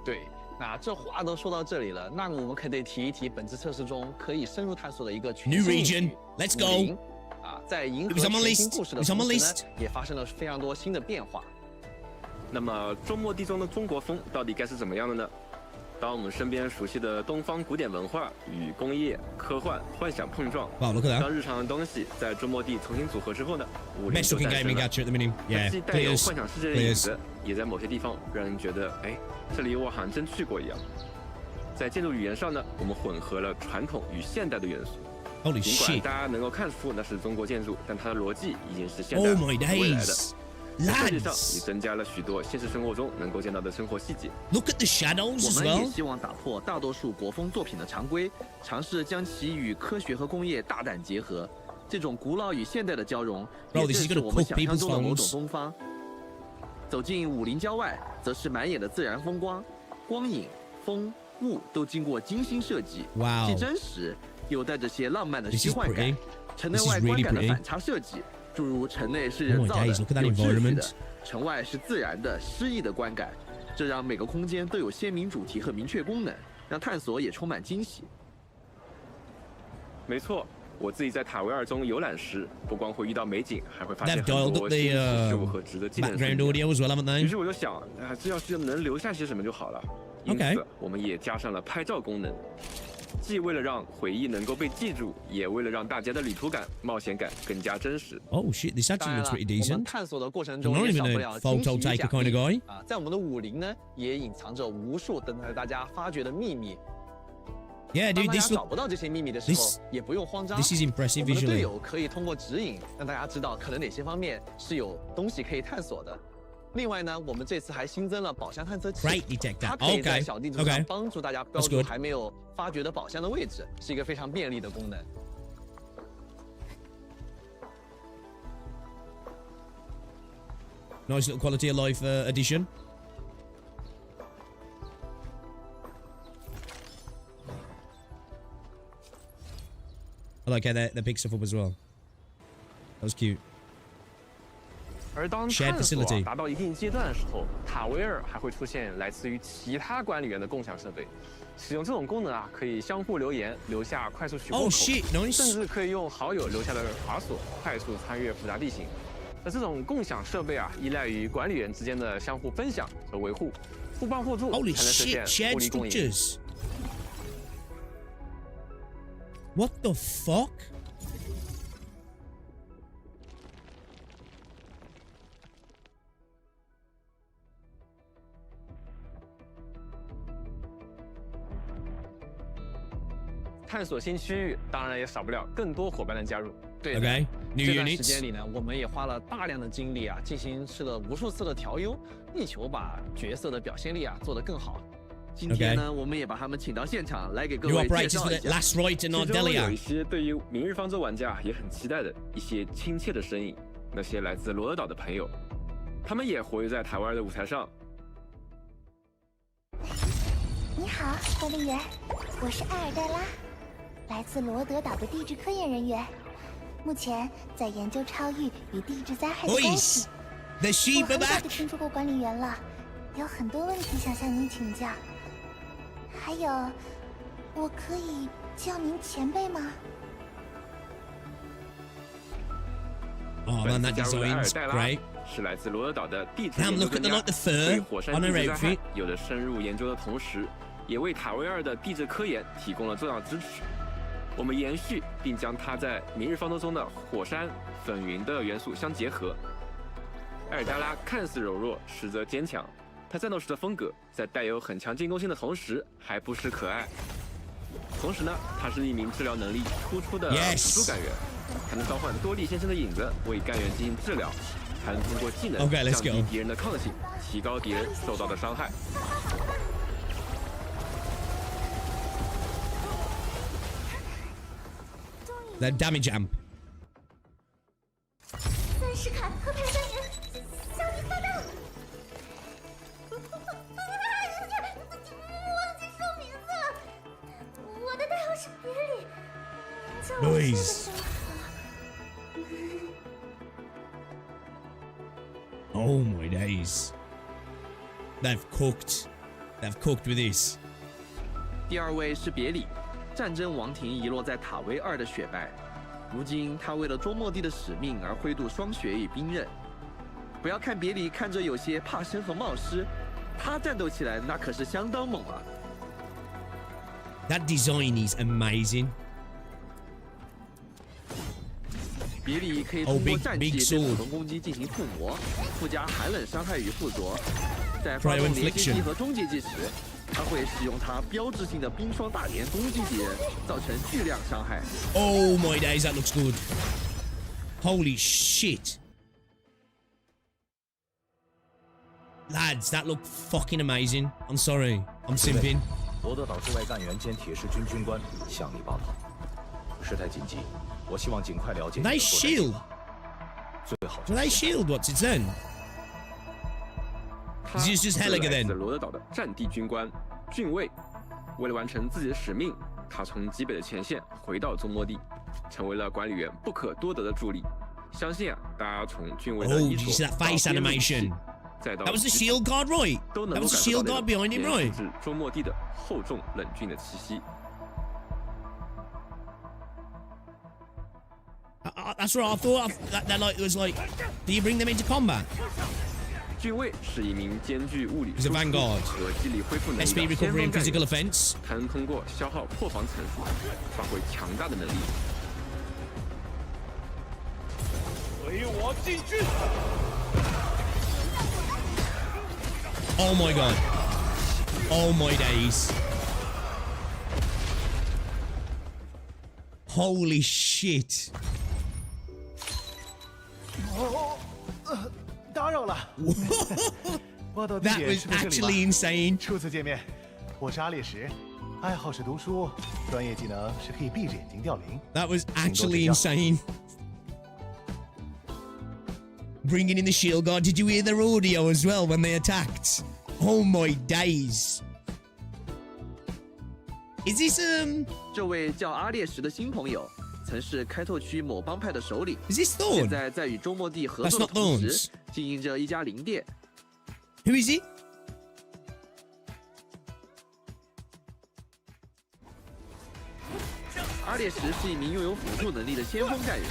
对，那这话都说到这里了，那我们可得提一提本次测试中可以深入探索的一个全 New 新 region, let's go. 在银河 It was on my 全新 list. 故事 It 的 was on 同 my 时呢 list.，也发生了非常多新的变化。那么周末地中的中国风到底该是怎么样的呢？当我们身边熟悉的东方古典文化与工业、科幻、幻想碰撞， Wow, look at 当 that. 日常的东西在周末地重新组合之后呢，50 Best 就 looking 诞 game 生 in 了。 Gacha at the minute. 它 Yeah, 既带有 players, 幻想世界的影 players. 子，也在某些地方让人觉得，哎，这里我好像真去过一样。在建筑语言上呢，我们混合了传统与现代的元素。 Holy 尽管 shit. 大家能够看出那是中国建筑，但它的逻辑已经是现代 Oh 和 my 未来的。 days. 在设计上也 Lads, 增加了许多现实生活中能够见到的生活细节。 look at the shadows 我 as 们也 well. 希望打破大多数国风作品的常规，尝试将其与科学和工业大胆结合。这种古老与现代的交融， Bro, 也 this is 正是 gonna 我们 cook 想象 people's 中的某种 phones. 东方。走进武林郊外，则是满眼的自然风光，光影、风、雾都经过精心设计， Wow. 既真实又带着些浪漫的 This 虚 is 幻感 pretty.。城内 This is 外 really 观感的 pretty. 反差设计，诸如城内是 Oh 人 my 造的、 days, look at that 有秩序的 environment.，城外是自然的、诗意的观感，这让每个空间都有鲜明主题和明确功能，让探索也充满惊喜。没错，我自己在塔维尔中游览时，不光会遇到美景，还会发现 They've 很 dialed 多 up 新 the 奇事物和值得纪念的瞬 background 间。 audio as well, haven't 于 they? 是我就想，啊，这要是能留下些什么就好了。因 OK 此，我们也加上了拍照功能，既为了让回忆能够被记住，也为了让大家的旅途感、冒险感更加真实。 Oh shit, this 当 actually 然 looks 了， pretty 我们 decent. 探索的过程 I'm 中 not 也 even 少不 a 了惊喜 photo 与 taker 奖 kind of 励 guy. 啊，在我们的武林呢，也隐藏着无数等待大家发掘的秘密。 Yeah, 当 dude, 大家 this 找 look 不到这些秘密的时候 this-，也不用慌张。 this is 我 impressive 们的队 visually. 友可以通过指引，让大家知道可能哪些方面是有东西可以探索的。另外呢，我们这次还新增了宝箱探测器， Great detector. 它可以在 Okay, 小地图上 okay. 帮助大家标 That's 注 good. 还没有发掘的宝箱的位置，是一个非常便利的功能。 Nice little quality of life addition. I like how they pick stuff up as well. That was cute. 而当 Shared 探索 facility 达到一定阶段的时候，塔维尔还会出现来自于其他管理员的共享设备。使用这种功能啊，可以相互留言，留下快速取货口 Oh shit, 甚 nice. 至可以用好友留下的滑索快速穿越复杂地形。那这种共享设备啊，依赖于管理员之间的相互分享和维护，互帮互助，才 Holy 能实 shit, 现互 shared 利共赢。 structures. What the fuck? 探索新区域，当然也少不了更多伙伴的加入。对的 Okay, new 这段时间 units. 里呢，我们也花了大量的精力啊，进行了无数次的调优，力求把角色的表现力啊做得更好。今天呢，我们也把他们请到现场来给各 New 位介 operators 绍 for 一 the 下。 last right in 其中有一 Ardelia. 些对于明日方舟玩家也很期待的一些亲切的身影，那些来自罗德岛的朋友，他们也活跃在台湾的舞台上。你好，管理员，我是艾尔黛拉，来自罗德岛的地质科研人员，目前在研究超域与地质灾害的关系。 The 我 sheep 很 are 早 back. 就听说过管理员了，有很多问题想向您请教。还有，我可以叫您前辈吗？ Oh man, that 加入的艾尔 design's 黛拉 great. 是来自罗德岛的地质 Damn, 研究 look at 专 the 家， like the 对 fur 火山 on 地 her 质灾害 outfit. 有着深入研究的同时，也为塔维尔的地质科研提供了重要支持。我们延续并将它在明日方舟中的火山、粉云的元素相结合。艾尔黛拉看似柔弱，实则坚强。她战斗时的风格，在带有很强进攻性的同时，还不失可爱。同时呢，她是一名治疗能力突出的 Yes 辅助干员，还能召唤多利先生的影子为干员进行治疗，还能通过技能 Okay, let's 降低 go 敌人的抗性，提高敌人受到的伤害。 The damage amp. 三十卡和排三人，小心发动！忘记说名字了，我的代号是别里，叫我 Nice 真好。 Oh my days. They've cooked. They've cooked with this. 第2位是别里，战争王庭遗落在塔维2的血脉，如今他为了周末地的使命而挥动双血与兵刃。不要看别里看着有些怕生和冒失，他战斗起来那可是相当猛啊。That design is amazing. 别里可以通过战技对普通攻击进行附魔，附加寒冷伤害与附着。在发动连接技和终结技时，他会使用他标志性的冰霜大连攻击敌人，造成巨量伤害。Oh my days, that looks good. Holy shit. Lads, that looked fucking amazing. I'm sorry, I'm simping. 罗德岛驻外干员兼铁石军军官向你报告，事态紧急，我希望尽快了解。They shield. 最好。Do they shield? What's it then? Is this just Helga then? 罗德岛的战地军官、郡尉，为了完成自己的使命，他从极北的前线回到中末地，成为了管理员不可多得的助力。相信啊，大家从郡尉的 Oh, 衣 did you 着 see that face animation? 再到 That was the shield guard, right? 都 That 能够 was the 感 shield 受 guard 到 behind him, 那 right? 种至中末地的厚重冷峻的气息。That's what I thought. That like was like. Do you bring them into combat? 郡尉是一名兼具物理 He's a vanguard. 和肌力恢复能力的 SP 先 recovery 锋 and 干 physical 员， offense. 他能通过消耗破防层数，发挥强大的能力。随我进军！ Oh my god. Oh my days. Holy shit. 打扰了。报道地 That 点 was 是在这里 actually 吗？ insane. 初次见面，我是阿烈石，爱好是读书，专业技能是可以闭着眼睛掉零。 That was actually insane. Bringing in the shield guard. Did you hear their audio as well when they attacked? Oh my days. Is this 这位叫阿烈石的新朋友，曾是开拓区某帮派的首领， is this 现 Thorn? 在在与周末地合 That's 作的 not 同 Thorns. 时，经营着一家零店。 Who is he? 阿烈石是一名拥有辅助能力的先锋干员，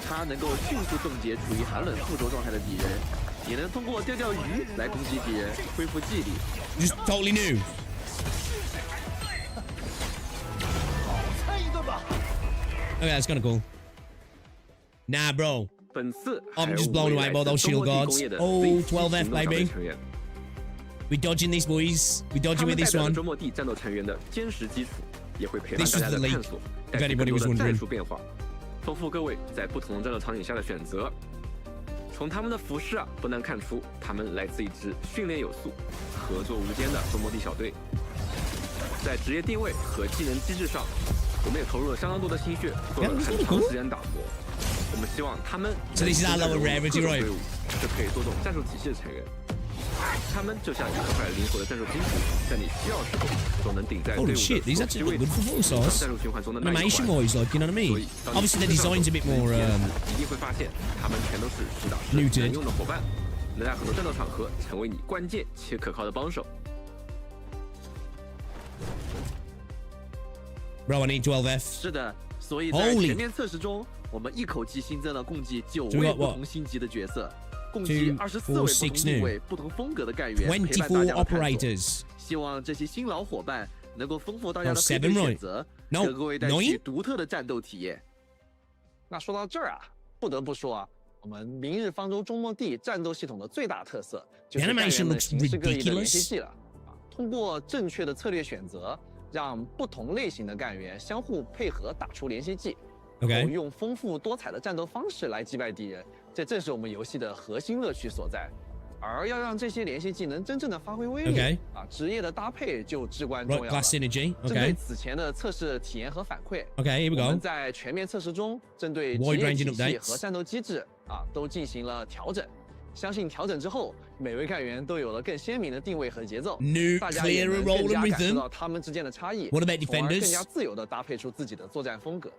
他能够迅速冻结处于寒冷附着状态的敌人，也能通过钓鱼来攻击敌人，恢复记忆力。 Just totally new. 猜一顿吧。 Okay, that's kind of cool. Nah, bro. 本次 I'm just blown away by those shield guards. Oh, 12F, baby. We dodging these boys. We dodging with this one. 周末地战斗成员的坚实基础，也会陪伴 This 大 was 家 the 的 league. 探索， If 带去更 anybody 多 was 的 wondering. 战术变化，丰富各位在不同战斗场景下的选择。从他们的服饰啊，不难看出他们来自一支训练有素、合作无间的周末地小队。在职业定位和技能机制上，我们也投入了相当多的心血，做了很长时间打磨。我们希望他们 So this is our lower rarity, right? 队伍是可以多种战术体系的成员。他们就像一块灵活的战术拼图，在你需要时候都能顶在队伍 Holy 的 shit, these 所 actually 需 look 位 good 置， for full 像 size. 战术循环中的那一 Animation 环。 wise, like, you know what I 所 mean? 以，当你 Obviously, the design's a bit more 一定会发现他们全都是实打实 Neutered 能用的伙伴，能在很多战斗场合成为你关键且可靠的帮手。 Bro, I need 12F. 是的，所以在 Holy 全面测试中，我们一口气新增了共计9 So we 位 got 不 what? 同星级的角色，共计 Two, 24 four, 位不 six 同地位、不同风格的干员陪伴大24家的探索。 operators. 希望这些新老伙伴能够丰富大家 Oh, 的 seven, 配对 right? 选择， No, 给各位带 nine? 去独特的战斗体验。那说到这儿啊，不得不说啊，我们明日方舟周末地战斗系统的最大特色就是 The 干 animation 员们 looks 形式各异的连 ridiculous. 接技了啊。通过正确的策略选择，让不同类型的干员相互配合打出连接技， Okay. 用丰富多彩的战斗方式来击败敌人，这正是我们游戏的核心乐趣所在。而要让这些连接技能真正的发挥威力 Okay. 啊，职业的搭配就至关 Right, 重要了。 class synergy. 针对 Okay. 此前的测试体验和反馈， Okay, here we 我们 go. 在全面测试中，针对职 Wide 业 ranging 体系 updates 和战斗机制啊，都进行了调整。相信调整之后，每位干员都有了更鲜明的定位和节奏， New 大家也 clearer 能 role 更加 and 感受 rhythm. 到他们之间的差异， What about 从而更 defenders? 加自由地搭配出自己的作战风格。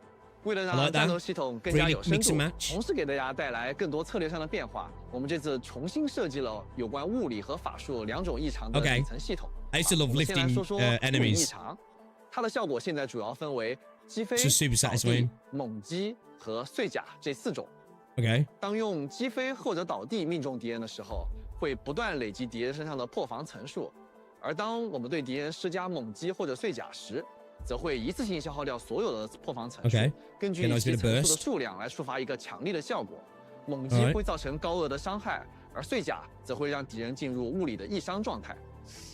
为了让战斗系统更加有深度，同时给大家带来更多策略上的变化，我们这次重新设计了有关物理和法术2种异常的底层系统。I used to love lifting 先来说说物理异 enemies. 常，它的效果现在主要分为击飞、 It's super 倒地 satisfying. 猛击和碎甲这4种。 Okay. 当用击飞或者倒地命中敌人的时候，会不断累积敌人身上的破防层数；而当我们对敌人施加猛击或者碎甲时，则会一次性消耗掉所有的破防层数， Okay. 根据其层数的数量来触发一个强力的效果。猛击会造成高额的伤害，而碎甲则会让敌人进入物理的易伤状态。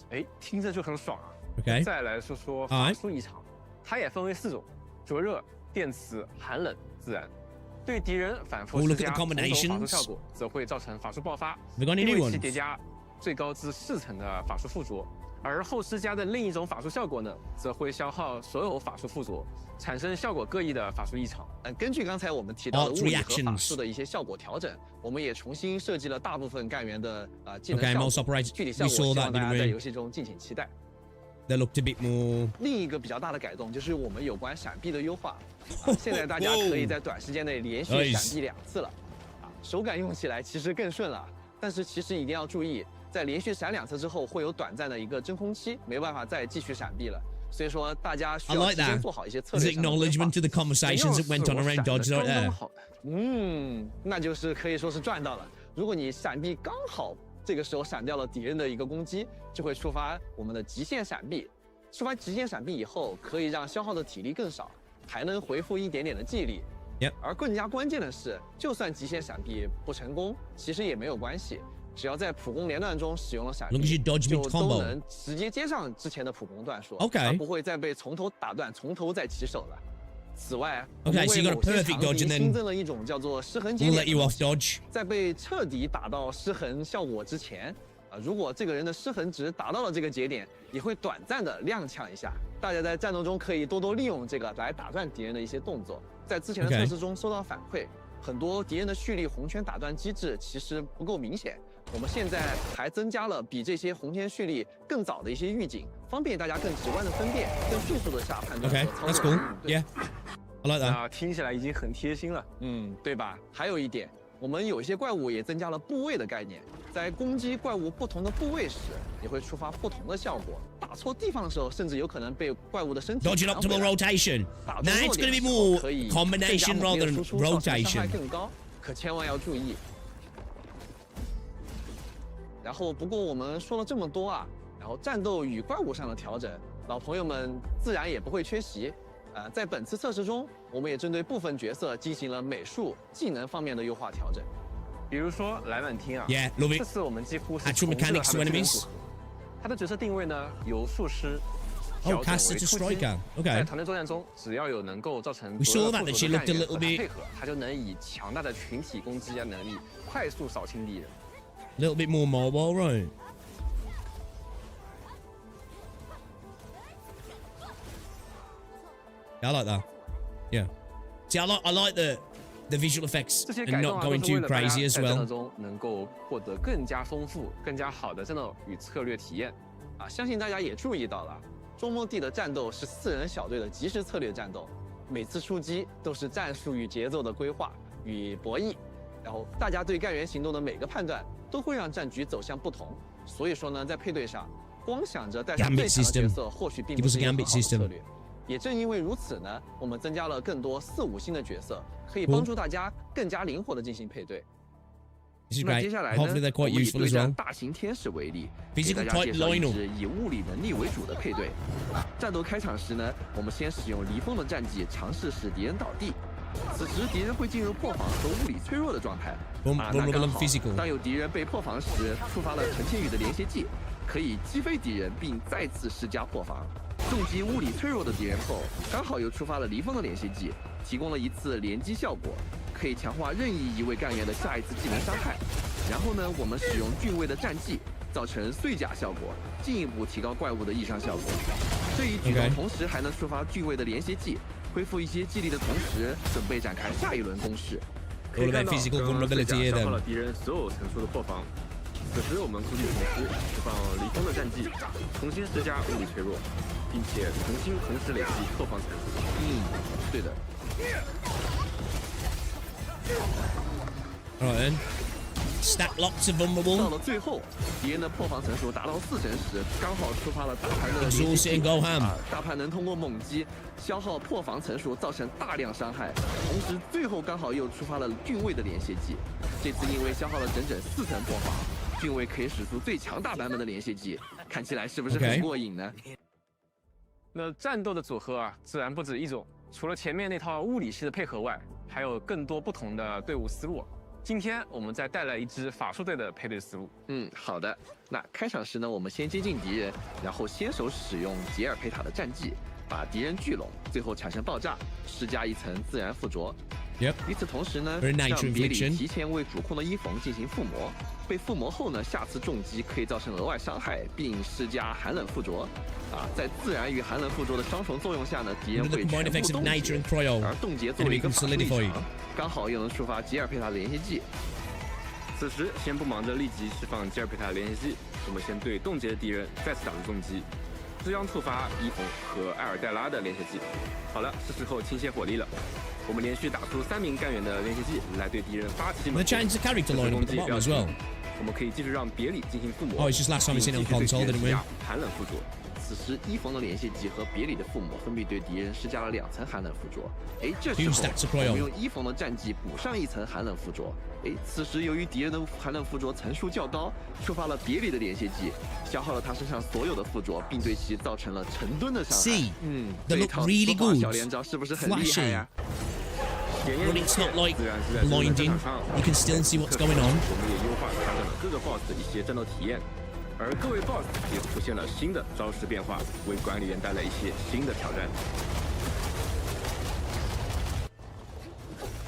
哎，听着就很爽啊。Okay. 再来说说法术异常，它也分为4种：灼热、电磁、寒冷、自然。对敌人反复施加同等法术效果，则会造成法术爆发，因为其叠加最高至4层的法术附着。 而后施加的另一种法术效果呢，则会消耗所有法术附着，产生效果各异的法术异常。根据刚才我们提到的物理和法术的一些效果调整，我们也重新设计了大部分干员的技能效果。具体效果希望大家在游戏中敬请期待。They looked a bit more. 另一个比较大的改动就是我们有关闪避的优化。现在大家可以在短时间内连续闪避2次了，手感用起来其实更顺了。但是其实一定要注意。 在连续闪2次之后，会有短暂的一个真空期，没办法再继续闪避了。所以说，大家需要提前做好一些策略上的规划。Acknowledgement to the conversations that went on around Dodge right there. 那就是可以说是赚到了。如果你闪避刚好这个时候闪掉了敌人的一个攻击，就会触发我们的极限闪避。触发极限闪避以后，可以让消耗的体力更少，还能回复一点点的记忆力。而更加关键的是，就算极限闪避不成功，其实也没有关系。 只要在普攻连段中使用了闪避，就都能直接接上之前的普攻段数，而不会再被从头打断，从头再起手了。此外，我们为某些场景新增了一种叫做失衡节点，在被彻底打到失衡效果之前，如果这个人的失衡值达到了这个节点，也会短暂的踉跄一下。大家在战斗中可以多多利用这个来打断敌人的一些动作。在之前的测试中收到反馈，很多敌人的蓄力红圈打断机制其实不够明显。 我们现在还增加了比这些红圈蓄力更早的一些预警，方便大家更直观的分辨，更迅速的下判断和操作。Yeah, I like that. 听起来已经很贴心了。对吧？还有一点，我们有一些怪物也增加了部位的概念，在攻击怪物不同的部位时，也会触发不同的效果。打错地方的时候，甚至有可能被怪物的身体弹回来。 optimal rotation. Now it's going to be more combination rather than rotation. 伤害更高，可千万要注意。 然后，不过我们说了这么多啊，然后战斗与怪物上的调整，老朋友们自然也不会缺席。在本次测试中，我们也针对部分角色进行了美术、技能方面的优化调整。比如说莱万汀啊， Yeah, love it. 这次我们几乎是 Actual mechanics to enemies. 他的角色定位呢，由术师 Oh, caster to striker. Okay. 在团队作战中，只要有能够造成 We saw that she looked a little bit 配合，他就能以强大的群体攻击能力快速扫清敌人。 A little bit more mobile, right? Yeah, I like that. Yeah. See, I like the visual effects and not going too crazy as well. 中能够获得更加丰富、更加好的战斗与策略体验。相信大家也注意到了，中末地的战斗是4人小队的即时策略战斗，每次出击都是战术与节奏的规划与博弈，然后大家对干员行动的每个判断。 都会让战局走向不同，所以说呢，在配对上，光想着带上最强的角色，或许并不是一个很好的策略。也正因为如此呢，我们增加了更多4、5星的角色，可以帮助大家更加灵活的进行配对。那接下来呢，我们以对战大型天使为例，给大家介绍一支以物理能力为主的配对。战斗开场时呢，我们先使用离风的战技尝试使敌人倒地。 此时敌人会进入破防和物理脆弱的状态。那刚好，当有敌人被破防时，触发了陈千羽的连携技，可以击飞敌人并再次施加破防。重击物理脆弱的敌人后，刚好又触发了离风的连携技，提供了一次连击效果，可以强化任意一位干员的下一次技能伤害。然后呢，我们使用俊位的战技，造成碎甲效果，进一步提高怪物的易伤效果。这一举动同时还能触发俊位的连携技。 恢复一些技力的同时，准备展开下一轮攻势。可以看到，刚刚碎甲消耗了敌人所有层数的破防。此时我们故技重施，释放离风的战技，重新施加物理脆弱。并且同时累积后方参数。对的。Alright then. Stack lots of vulnerable. 到了最后，敌人的破防层数达到40时，刚好触发了大盘的连续 Exhaust it and go ham. 大盘能通过猛击消耗破防层数，造成大量伤害。同时，最后刚好又触发了俊位的连续技。这次因为消耗了整整4层破防，俊位可以使出最强大版本的连续技，看起来是不是很过瘾呢？那战斗的组合啊，自然不止一种。除了前面那套物理系的配合外，还有更多不同的队伍思路。今天我们再带来一支法术队的配对思路。好的。那开场时呢，我们先接近敌人，然后先手使用杰尔佩塔的战技，把敌人聚拢，最后产生爆炸，施加一层自然附着。与此同时呢，让别里提前为主控的伊冯进行附魔，被附魔后呢，下次重击可以造成额外伤害，并施加寒冷附着。在自然与寒冷附着的双重作用下呢，敌人会全部冻结，而冻结作为一个法术立场，刚好又能触发吉尔佩塔的连续技。此时先不忙着立即释放吉尔佩塔的连续技，我们先对冻结的敌人再次打出重击，这将触发伊冯和艾尔黛拉的连续技。好了，是时候倾泻火力了。我们连续打出3名干员的连续技来对敌人发起猛攻。攻击不要停，我们可以继续让别里进行附魔。Oh, it's just last time we seen it on console, didn't we? 寒冷附着。此时伊冯的连续技和别里的附魔分别对敌人施加了2层寒冷附着。这时候我们用伊冯的战技补上1层寒冷附着。此时由于敌人的寒冷附着层数较高，触发了别里的连续技，消耗了他身上所有的附着，并对其造成了成吨的伤害。They look really good. 小连招是不是很厉害呀？But it's not like blinding. You can still see what's going on. 我们也优化调整了各个 BOSS 的一些战斗体验，而各位 BOSS 也出现了新的招式变化，为管理员带来一些新的挑战。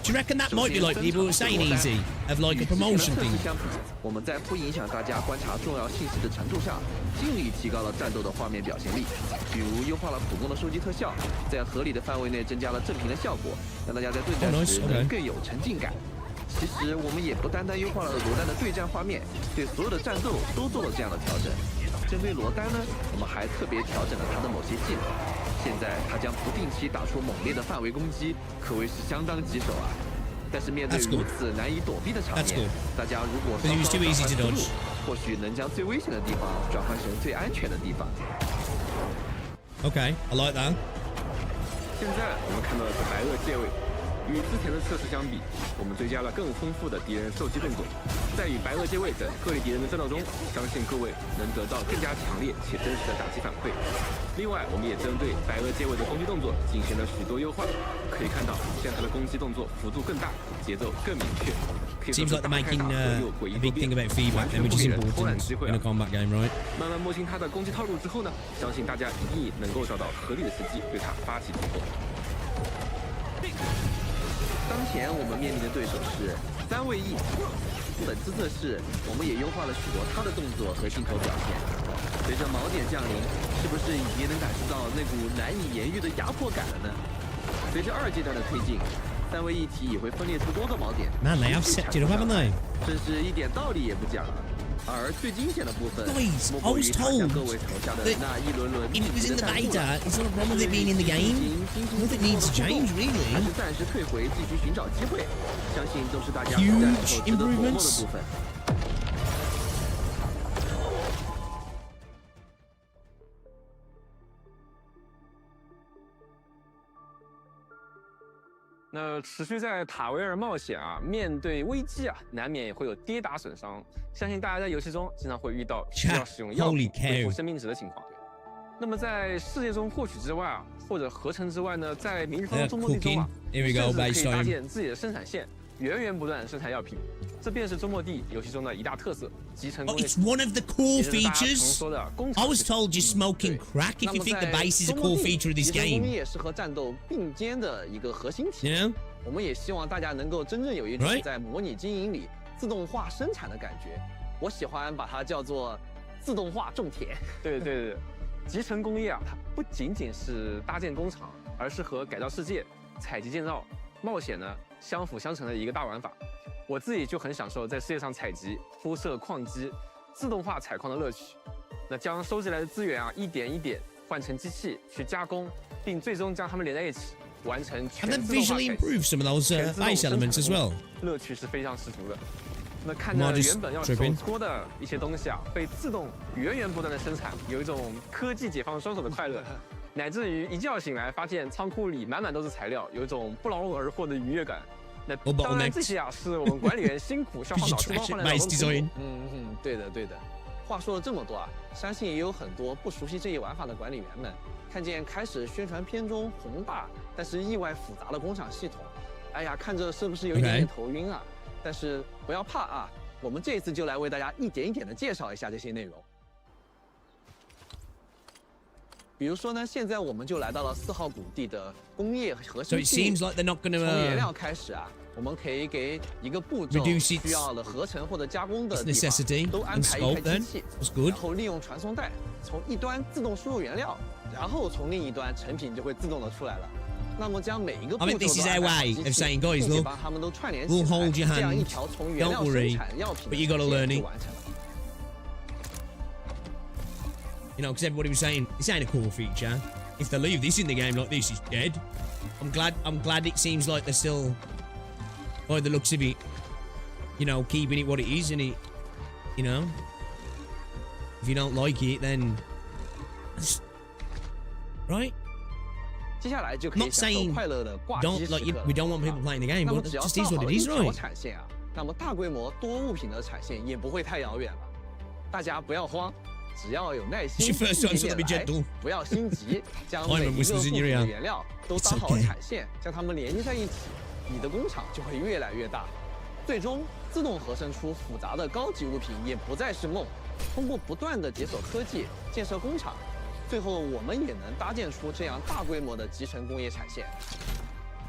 Do you reckon that might be like people were saying easy, of like a promotion thing? 我们在不影响大家观察重要信息的程度下，尽力提高了战斗的画面表现力。比如优化了普攻的收集特效，在合理的范围内增加了正屏的效果，让大家在对战时能更有沉浸感。其实我们也不单单优化了罗丹的对战画面，对所有的战斗都做了这样的调整。针对罗丹呢，我们还特别调整了他的某些技能。现在他将不定期打出猛烈的范围攻击，可谓是相当棘手啊！但是面对如此难以躲避的场面，大家如果稍稍转换思路，或许能将最危险的地方转换成最安全的地方。Okay, I like that. 现在我们看到的是白垩借位。与之前的测试相比，我们追加了更丰富的敌人受击动作，在与白垩借位等各类敌人的战斗中，相信各位能得到更加强烈且真实的打击反馈。另外，我们也针对白垩借位的攻击动作进行了许多优化，可以看到现在它的攻击动作幅度更大，节奏更明确。Seems like they're making a big thing about feedback, which is important in a combat game, right? 慢慢摸清它的攻击套路之后呢，相信大家一定能够找到合理的时机对它发起突破。当前我们面临的对手是3位一。本次测试，我们也优化了许多他的动作和镜头表现。随着锚点降临，是不是也能感受到那股难以言喻的压迫感了呢？随着2阶段的推进，3位一体也会分裂出多个锚点。Man, they have set it up, haven't they? 真是一点道理也不讲。而最惊险的部分， Guys, I was told that if it was in the beta, it's not a problem with it being in the game. Nothing needs to change, really. 还是暂时退回，继续寻找机会。相信都是大家 Huge 值得琢磨的部分。那持续在塔维尔冒险啊，面对危机啊，难免也会有跌打损伤。相信大家在游戏中经常会遇到需要使用药品恢复生命值的情况。那么在世界中获取之外啊，或者合成之外呢，在明日方中末地中啊，甚至可以搭建自己的生产线，源源不断生产药品。这便是周末地游戏中的一大特色，集成工业。It's one of the core features. I was told you're smoking crack if you think the base is a core feature of this game. 工业是和战斗并肩的一个核心体。我们也希望大家能够真正有一种在模拟经营里自动化生产的感觉。我喜欢把它叫做自动化种田。对，集成工业啊，它不仅仅是搭建工厂，而是和改造世界、采集建造、冒险呢相辅相成的一个大玩法。我自己就很享受在世界上采集、铺设矿机、自动化采矿的乐趣。那将收集来的资源啊，一点一点换成机器去加工，并最终将它们连在一起，完成 And 全 then 自动化 visually 采集 improve some of those 全自动 base 生产 elements as well. 乐趣是非常十足的。那看着原本要手搓的一些东西啊，被自动源源不断的生产，有一种科技解放双手的快乐，乃至于一觉醒来发现仓库里满满都是材料，有一种不劳而获的愉悦感。那当然，这些啊是我们管理员辛苦消耗脑细胞换来的劳动成果。对的对的。话说了这么多啊，相信也有很多不熟悉这一玩法的管理员们，看见开始宣传片中宏大但是意外复杂的工厂系统，哎呀，看着是不是有一点点头晕啊？但是不要怕啊，我们这一次就来为大家一点一点的介绍一下这些内容。比如说呢，现在我们就来到了4号谷地的工业核心区域。从原料开始啊，我们可以给一个步骤需要的合成或者加工的地方都安排一台机器，然后利用传送带从一端自动输入原料，然后从另一端成品就会自动的出来了。那么将每一个步骤都安排机器，并且把它们都串联起来，这样一条从原料生产药品的线就完成了。You know, because everybody was saying this ain't a core feature. If they leave this in the game like this, it's dead. I'm glad it seems like they're still, by the looks of it, you know, keeping it what it is, and it, you know, if you don't like it, then right. 接下来就可以享受快乐的挂机时刻。We don't want people playing the game, but it just is what it is, right? 产线啊，那么大规模多物品的产线也不会太遥远了。大家不要慌。只要有耐心，不要心急，将每一个部分的原料都搭好产线，将它们连接在一起，你的工厂就会越来越大，最终自动合成出复杂的高级物品也不再是梦。通过不断的解锁科技，建设工厂，最后我们也能搭建出这样大规模的集成工业产线，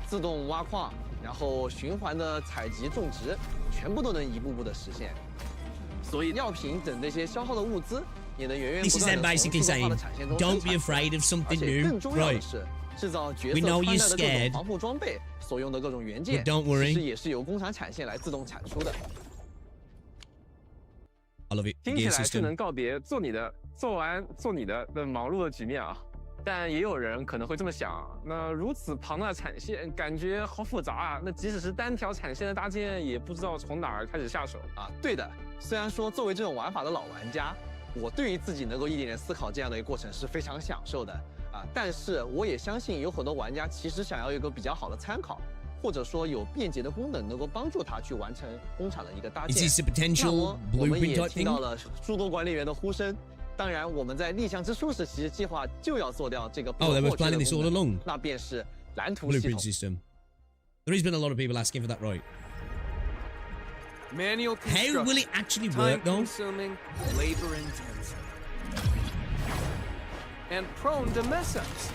自动挖矿，然后循环的采集种植，全部都能一步步的实现。所以药品等这些消耗的物资。This is them basically saying, don't be afraid of something new. Right. We know you're scared, but don't worry. I love it. 听起来就能告别做你的忙碌的局面啊。但也有人可能会这么想，那如此庞大的产线，感觉好复杂啊。那即使是单条产线的搭建，也不知道从哪儿开始下手啊。对的，虽然说作为这种玩法的老玩家。我对于自己能够一点点思考这样的一个过程是非常享受的啊，但是我也相信有很多玩家其实想要有一个比较好的参考，或者说有便捷的功能能够帮助他去完成工厂的一个搭建。那么我们也听到了诸多管理员的呼声。当然，我们在立项之初时其实计划就要做掉这个不可或缺的功能，那便是蓝图系统。There has been a lot of people asking for that, right? Manual construction. How will it actually work, though? Time-consuming, labor-intensive, and prone to mess-ups.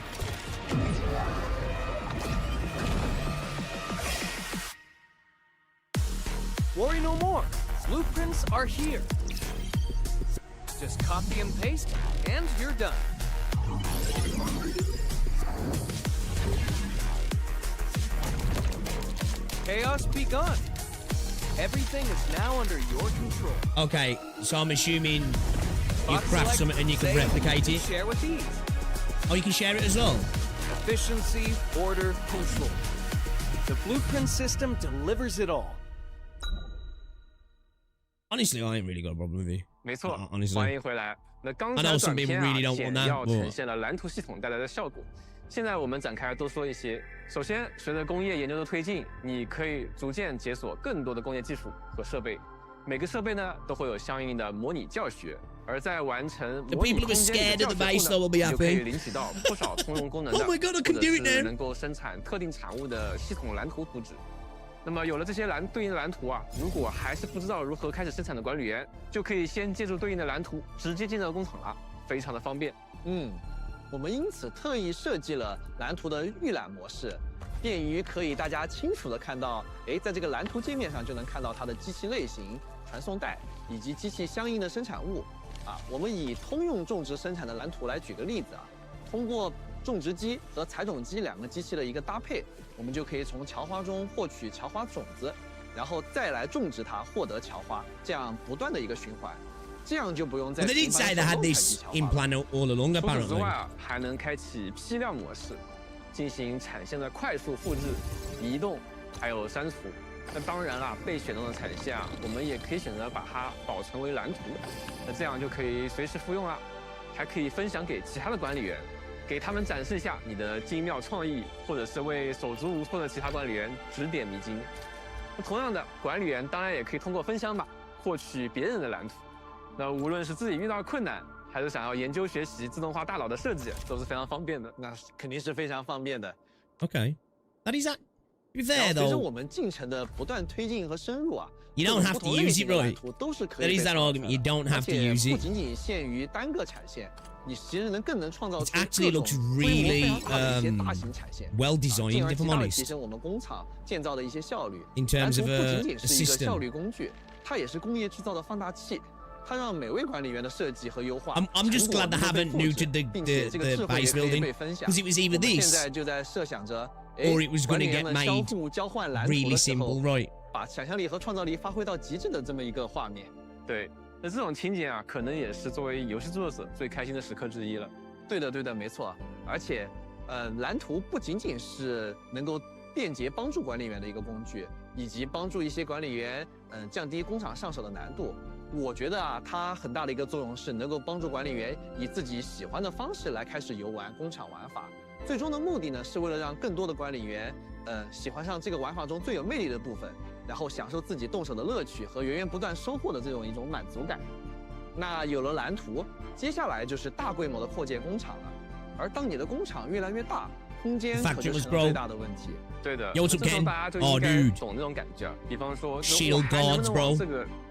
Worry no more. Blueprints are here. Just copy and paste, and you're done. Chaos be gone. Everything is now under your control. Okay, so I'm assuming you craft something and you can replicate it. Share with ease. Oh, you can share it as well? Efficiency, order, control. The blueprint system delivers it all. Honestly, I ain't really got a problem with it. 没错，欢迎回来。那刚才短片简要呈现了蓝图系统带来的效果。现在我们展开多说一些。首先，随着工业研究的推进，你可以逐渐解锁更多的工业技术和设备。每个设备呢都会有相应的模拟教学，而在完成模拟空间的教学后呢，就可以领取到不少通用功能的，或者是能够生产特定产物的系统蓝图图纸。那么有了这些对应的蓝图啊，如果还是不知道如何开始生产的管理员，就可以先借助对应的蓝图直接进到工厂了，非常的方便。我们因此特意设计了蓝图的预览模式，便于可以大家清楚的看到，在这个蓝图界面上就能看到它的机器类型、传送带以及机器相应的生产物。我们以通用种植生产的蓝图来举个例子啊，通过种植机和采种机两个机器的一个搭配，我们就可以从荞花中获取荞花种子，然后再来种植它，获得荞花，这样不断的一个循环。这样就不用再。Well, they did say they had this in plan all along, 除此之 apparently. 外啊，还能开启批量模式，进行产线的快速复制、移动，还有删除。那当然啦，被选中的产线啊，我们也可以选择把它保存为蓝图，那这样就可以随时复用啦，还可以分享给其他的管理员，给他们展示一下你的精妙创意，或者是为手足无措的其他管理员指点迷津。那同样的，管理员当然也可以通过分享码获取别人的蓝图。那无论是自己遇到困难，还是想要研究学习自动化大脑的设计，都是非常方便的。那肯定是非常方便的。Okay. That is that. To be fair 随着 though, 我们进程的不断推进和深入啊， you don't have to use it, right? 都是可以。There is that argument. You don't have to use it. 不仅仅限于单个产线，你其实更能创造出 It actually looks really 大型产线 well designed, if I'm 提 honest. 升我们工厂建造的一些效率。 In terms of 不 a 仅仅是一个 system. 效率工具，它也是工业制造的放大器。它让每位管理员的设计和优化。I'm just glad they haven't neutered the base building, because it was either this, 现在就在设想着 or it was going to get made 相互交换蓝图 really 的时候 simple, right? 把想象力和创造力发挥到极致的这么一个画面。对，那这种情景啊，可能也是作为游戏作者最开心的时刻之一了。对的，对的，没错。而且，蓝图不仅仅是能够便捷帮助管理员的一个工具，以及帮助一些管理员降低工厂上手的难度。我觉得啊，它很大的一个作用是能够帮助管理员以自己喜欢的方式来开始游玩工厂玩法。最终的目的呢，是为了让更多的管理员喜欢上这个玩法中最有魅力的部分，然后享受自己动手的乐趣和源源不断收获的这种一种满足感。那有了蓝图，接下来就是大规模的扩建工厂了。而当你的工厂越来越大，空间可就成了最大的问题。对的，有这时候大家就应该懂那种感觉，比方说 Shield Guards, bro.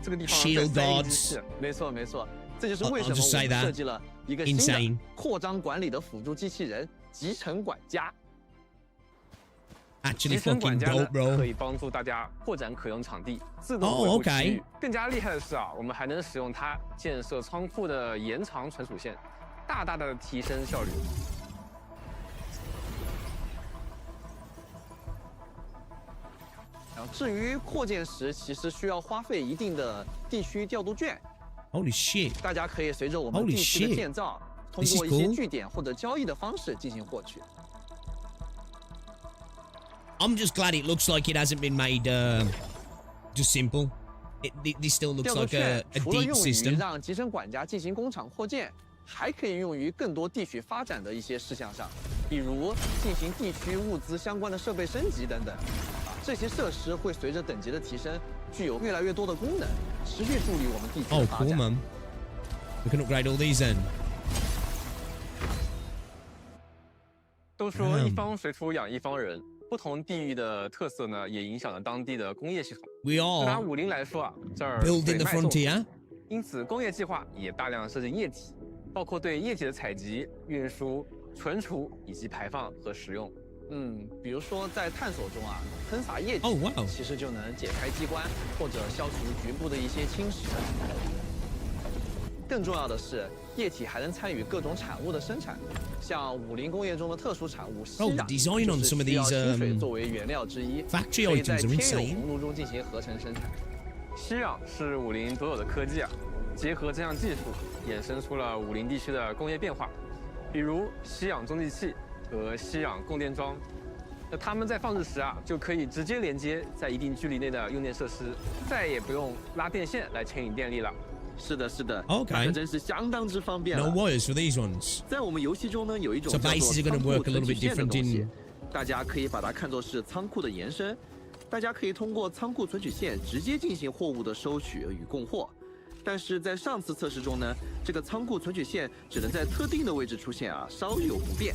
这个地方 Shield Guards. 没错没错，这就是为什么我们设计了一个新的扩张管理的辅助机器人——集成管家。Actually 集成管 fucking 家呢 dope, bro. 可以帮助大家扩展可用场地，自动维护区域。更加厉害的是啊，我们还能使用它建设仓库的延长存储线，大大的提升效率。至于扩建时，其实需要花费一定的地区调度券。Holy shit！ 大家可以随着我们地区的建造，通过一些据点或者交易的方式进行获取。I'm just glad it looks like it hasn't been made just simple. This still looks like a deep system. 除了用于让集成管家进行工厂扩建，还可以用于更多地区发展的一些事项上，比如进行地区物资相关的设备升级等等。这些设施会随着等级的提升，具有越来越多的功能，持续助力我们地区的发展。Oh, cool, man. We can upgrade all these then. 都说一方水土养一方人，不同地域的特色呢，也影响了当地的工业系统。We are 拿武林来说啊，这儿 building the frontier， 因此工业计划也大量设计液体，包括对液体的采集、运输、存储以及排放和使用。比如说在探索中啊，喷洒液体其实就能解开机关或者消除局部的一些侵蚀。更重要的是，液体还能参与各种产物的生产，像武林工业中的特殊产物吸氧，就是需要清水作为原料之一，可以在天然红炉中进行合成生产。吸氧是武林独有的科技啊，结合这项技术，衍生出了武林地区的工业变化，比如吸氧中继器和吸氧供电桩。那它们在放置时啊，就可以直接连接在一定距离内的用电设施，再也不用拉电线来牵引电力了。是的，是的， Okay. 可真是相当之方便了。 No wires for these ones. 在我们游戏中呢，有一种 So 叫做 bases are going 仓 to 库 work a 存 little 取 bit 线的 different 东西 in. 大家可以把它看作是仓库的延伸。大家可以通过仓库存取线直接进行货物的收取与供货。但是在上次测试中呢，这个仓库存取线只能在特定的位置出现啊，稍有不便。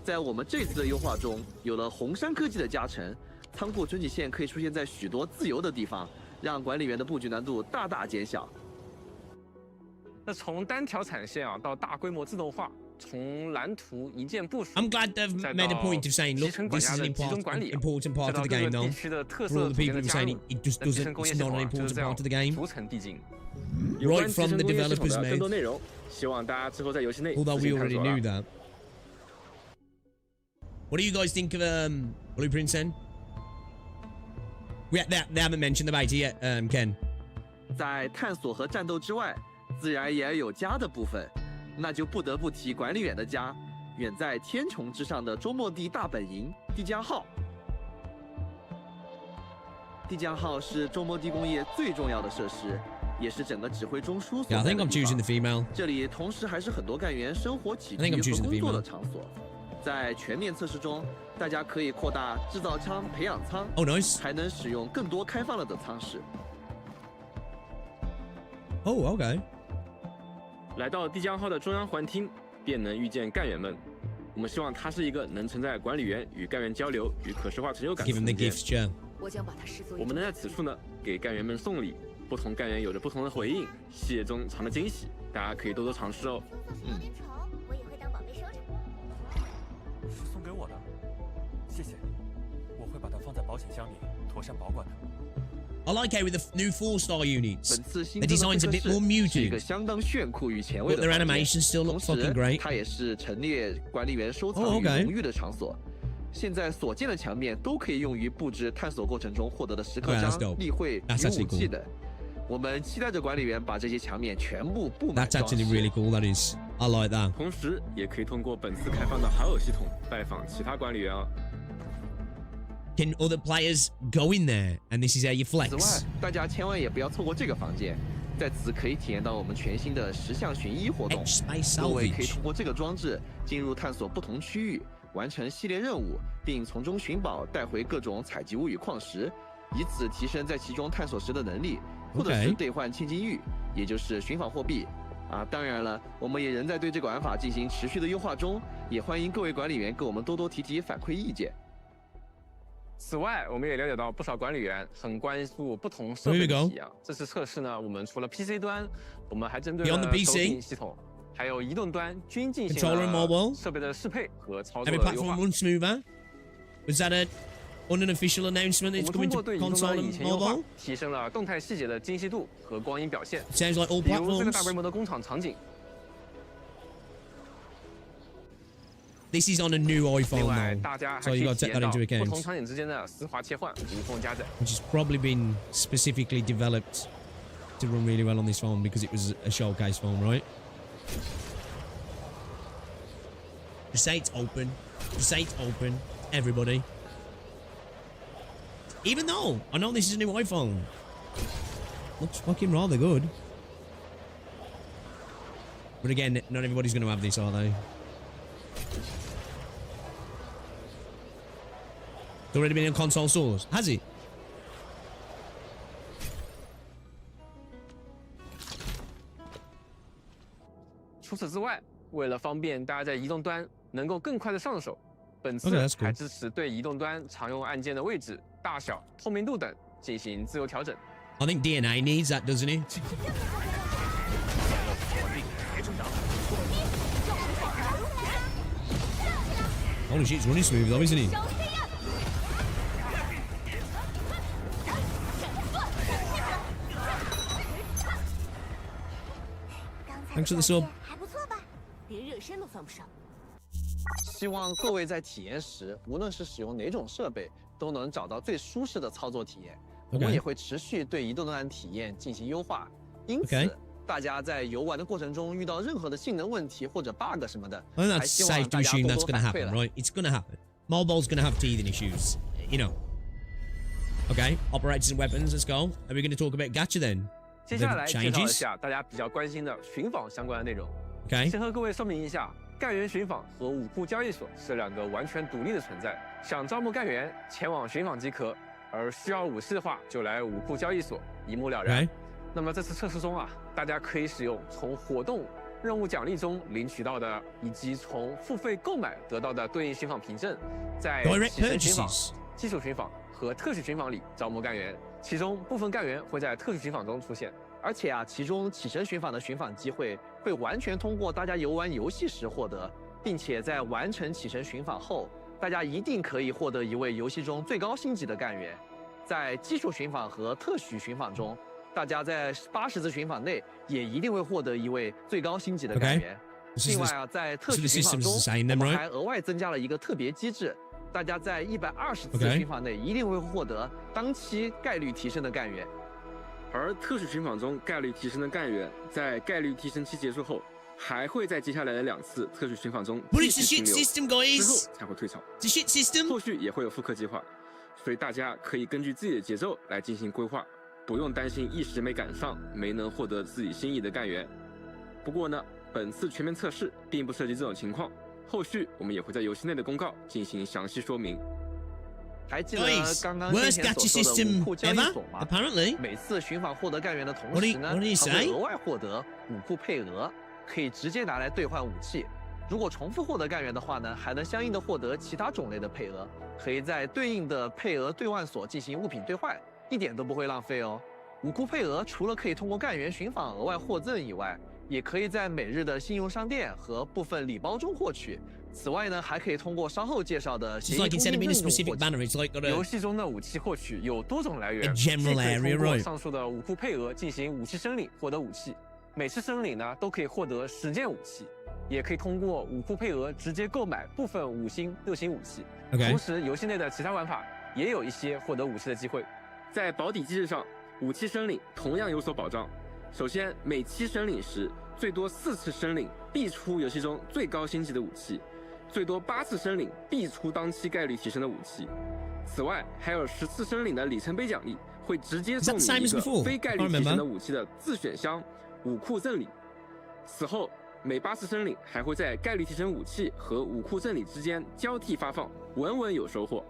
在我们这次的优化中，有了红杉科技的加成，仓库存取线可以出现在许多自由的地方，让管理员的布局难度大大减小。那从单条产线啊到大规模自动化，从蓝图一键部署 I'm glad they've made a point of saying, look, this is an important part of the game, though. For all the people who are saying it just doesn't, it's not an important part of the game. 逐层递进。 Right from the developers, 更多 mate. 内容，希望大家之后在游戏内 Although we already knew that. What do you guys think of blueprints then? They haven't mentioned the beta yet, Ken. 在探索和战斗之外，自然也有家的部分，那就不得不提管理员的家，远在天穹之上的周末地大本营地江号。地江号是周末地工业最重要的设施，也是整个指挥中枢所在的 Yeah, I think I'm 地 choosing 方 the female. 这里同时还是很多干员生活起居 I think I'm 和 choosing the 工作的 female. 场所。在全面测试中，大家可以扩大制造舱培养舱， Oh, nice. 还能使用更多开放了的舱室。 Oh, okay. 来到地江号的中央环厅，便能遇见干员们。我们希望它是一个能承载管理员与干员交流与可视化成就感的 Give him the 空间。 gifts, chair. 我将把它视作。我们能在此处呢，给干员们送礼。不同干员有着不同的回应，细节中藏着惊喜，大家可以多多尝试哦。我也会当宝贝收藏。是送给我的，谢谢，我会把它放在保险箱里，妥善保管的。 I like how with the new 4-star units, 本次新 the 增的 design's a 这 bit 个 more 是一个 muted, 相当炫酷与前卫 but 的 their 房间。 animations still look 同 fucking 时， great. 它也是陈列管理员收 Oh, 藏与 okay. 荣誉的场所。现在所见的墙面都可以用于布置探索过程中获得的时刻 Okay, that's 章、 dope. 例会 That's 与 actually 武器等。我们期待着管理员把这些墙面全部布满 That's 装饰。 actually really cool. That is. I like that. 同时，也可以通过本次开放的好友系统拜访其他管理员哦。 Can other players go in there? And this is how you 此外 flex. 大家千万也不要错过这个房间，在此可以体验到我们全新的10项巡医活动。 Space 各位可以 salvage. 通过这个装置进入探索不同区域，完成系列任务，并从中寻宝，带回各种采集物与矿石，以此提升在其中探索时的能力，或者是 Okay. 兑换千金玉，也就是寻访货币。当然了，我们也仍在对这个玩法进行持续的优化中，也欢迎各位管理员给我们多多提反馈意见。此外，我们也了解到不少管理员很关注不同设备的体验。这次测试呢，我们除了 PC 端，我们还针对了手柄系统，还有移动端均进行了设备的适配和操作的优化。 Was that an unofficial announcement? It's coming to console and mobile. 提升了动态细节的精细度和光影表现。 Sounds like all 比如这个 platforms. 大规模的工厂场景。 This is on a new 另 iPhone 外， though, 大家还 so 可 you 以 got to 体 take 验 that 到 into 不同 account. 场景之间的丝滑切换，无缝加载。 Which has probably been specifically developed to run really well on this phone because it was a showcase phone, right? Just say it's open. Just say it's open. Everybody. Even though I know this is a new iPhone. Looks fucking rather good. But again, not everybody's going to have this, are they? It's already been in console stores, has it? 除此之外，为了方便大家在移动端能够更快的上手，本次 Okay, that's cool. 还支持对移动端常用按键的位置、大小、透明度等进行自由调整。 I think DNA needs that, doesn't it? Holy shit, it's running smooth though, isn't it? Thanks for the sub. 还不错吧？连热身都算不上。希望各位在体验时，无论是使用哪种设备，都能找到最舒适的操作体验。我们也会持续对移动端体验进行优化，因此大家在游玩的过程中遇到任何的性能问题或者 bug 什么的， I think 还 that's 希 safe 望 to 大家 assume 多 that's 多 going to 反馈 happen, 了。 right? It's going to happen. Mobile's going to have teething issues, you know. Okay, operators and weapons, let's go. Are we going to talk about Gacha then? 接下来介绍一下大家比较关心的寻访相关的内容。Okay. 先和各位说明一下，干员寻访和武库交易所是两个完全独立的存在。想招募干员，前往寻访即可；而需要武器的话，就来武库交易所，一目了然。 Okay. 那么这次测试中啊，大家可以使用从活动任务奖励中领取到的，以及从付费购买得到的对应寻访凭证，在起身寻访、基础寻访和特许寻访里招募干员。其中部分干员会在特许寻访中出现，而且啊，其中起身寻访的寻访机会会完全通过大家游玩游戏时获得，并且在完成起身寻访后，大家一定可以获得一位游戏中最高星级的干员。在基础寻访和特许寻访中，大家在80次寻访内也一定会获得一位最高星级的干员。另外啊，在特许寻访中，我们还额外增加了一个特别机制。 大家在120次寻访内一定会获得当期概率提升的干员。而特许寻访中概率提升的干员，在概率提升期结束后，还会在接下来的2次特许寻访中继续停留，之后才会退潮。后续也会有复刻计划，所以大家可以根据自己的节奏来进行规划，不用担心一时没赶上，没能获得自己心仪的干员。不过呢，本次全面测试并不涉及这种情况，后续我们也会在游戏内的公告进行详细说明。还记得刚刚先前所说的武库交易所吗？每次寻访获得干员的同时呢，还会额外获得武库配额，可以直接拿来兑换武器。如果重复获得干员的话呢，还能相应的获得其他种类的配额，可以在对应的配额兑换所进行物品兑换，一点都不会浪费哦。武库配额除了可以通过干员寻访额外获赠以外，也可以在每日的信用商店和部分礼包中获取。此外呢，还可以通过稍后介绍的协议通行证中获取。游戏中的武器获取有多种来源，既可以通过上述的武库配额进行武器申领获得武器，每次申领呢都可以获得10件武器，也可以通过武库配额直接购买部分5星、6星武器。同时，游戏内的其他玩法也有一些获得武器的机会。在保底机制上，武器申领同样有所保障。首先，每期申领时最多4次申领必出游戏中最高星级的武器，最多8次申领必出当期概率提升的武器。此外，还有10次申领的里程碑奖励，会直接送你一个非概率提升的武器的自选箱武库赠礼。此后，每8次申领还会在概率提升武器和武库赠礼之间交替发放，稳稳有收获。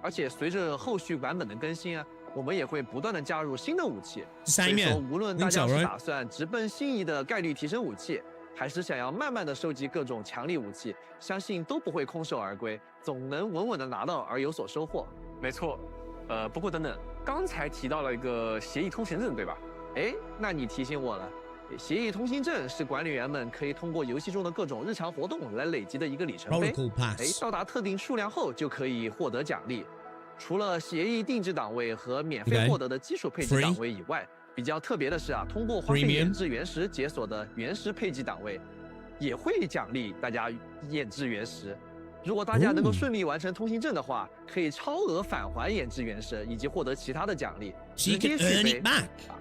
而且随着后续版本的更新啊，我们也会不断的加入新的武器。所以说，无论大家是打算直奔心仪的概率提升武器，还是想要慢慢的收集各种强力武器，相信都不会空手而归，总能稳稳的拿到而有所收获。没错，不过等等，刚才提到了一个协议通行证，对吧？哎，那你提醒我了。协议通行证是管理员们可以通过游戏中的各种日常活动来累积的一个里程碑。到达特定数量后就可以获得奖励。除了协议定制档位和免费获得的基础配给档位以外，比较特别的是啊，通过花费研制原石解锁的原石配给档位，也会奖励大家研制原石。如果大家能够顺利完成通行证的话，可以超额返还研制原石，以及获得其他的奖励，直接续杯。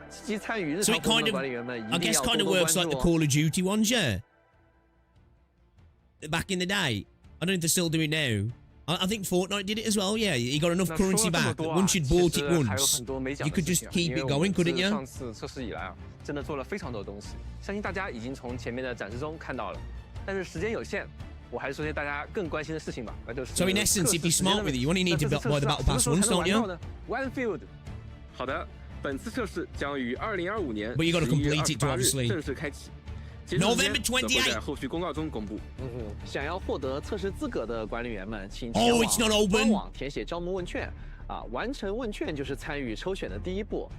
积极参与日常活动的管理员们一定要多多关注哦。 like the Call of Duty ones, yeah. Back in the day, I don't know if they're still doing it now. I think Fortnite did it as well. Yeah, you got enough currency back. Once you'd bought it once, you could just keep it going, couldn't you? 上次测试以来啊，真的做了非常多的东西，相信大家已经从前面的展示中看到了。但是时间有限，我还是说些大家更关心的事情吧，那就是。So in essence, if you're smart with it, you only need to buy the battle pass once, don't you? Endfield。好的，本次测试将于2025年11月28日正式开启。November 28在后续公告中公布。想要获得测试资格的管理员们，请前往官网填写招募问卷。完成问卷就是参与抽选的第一步。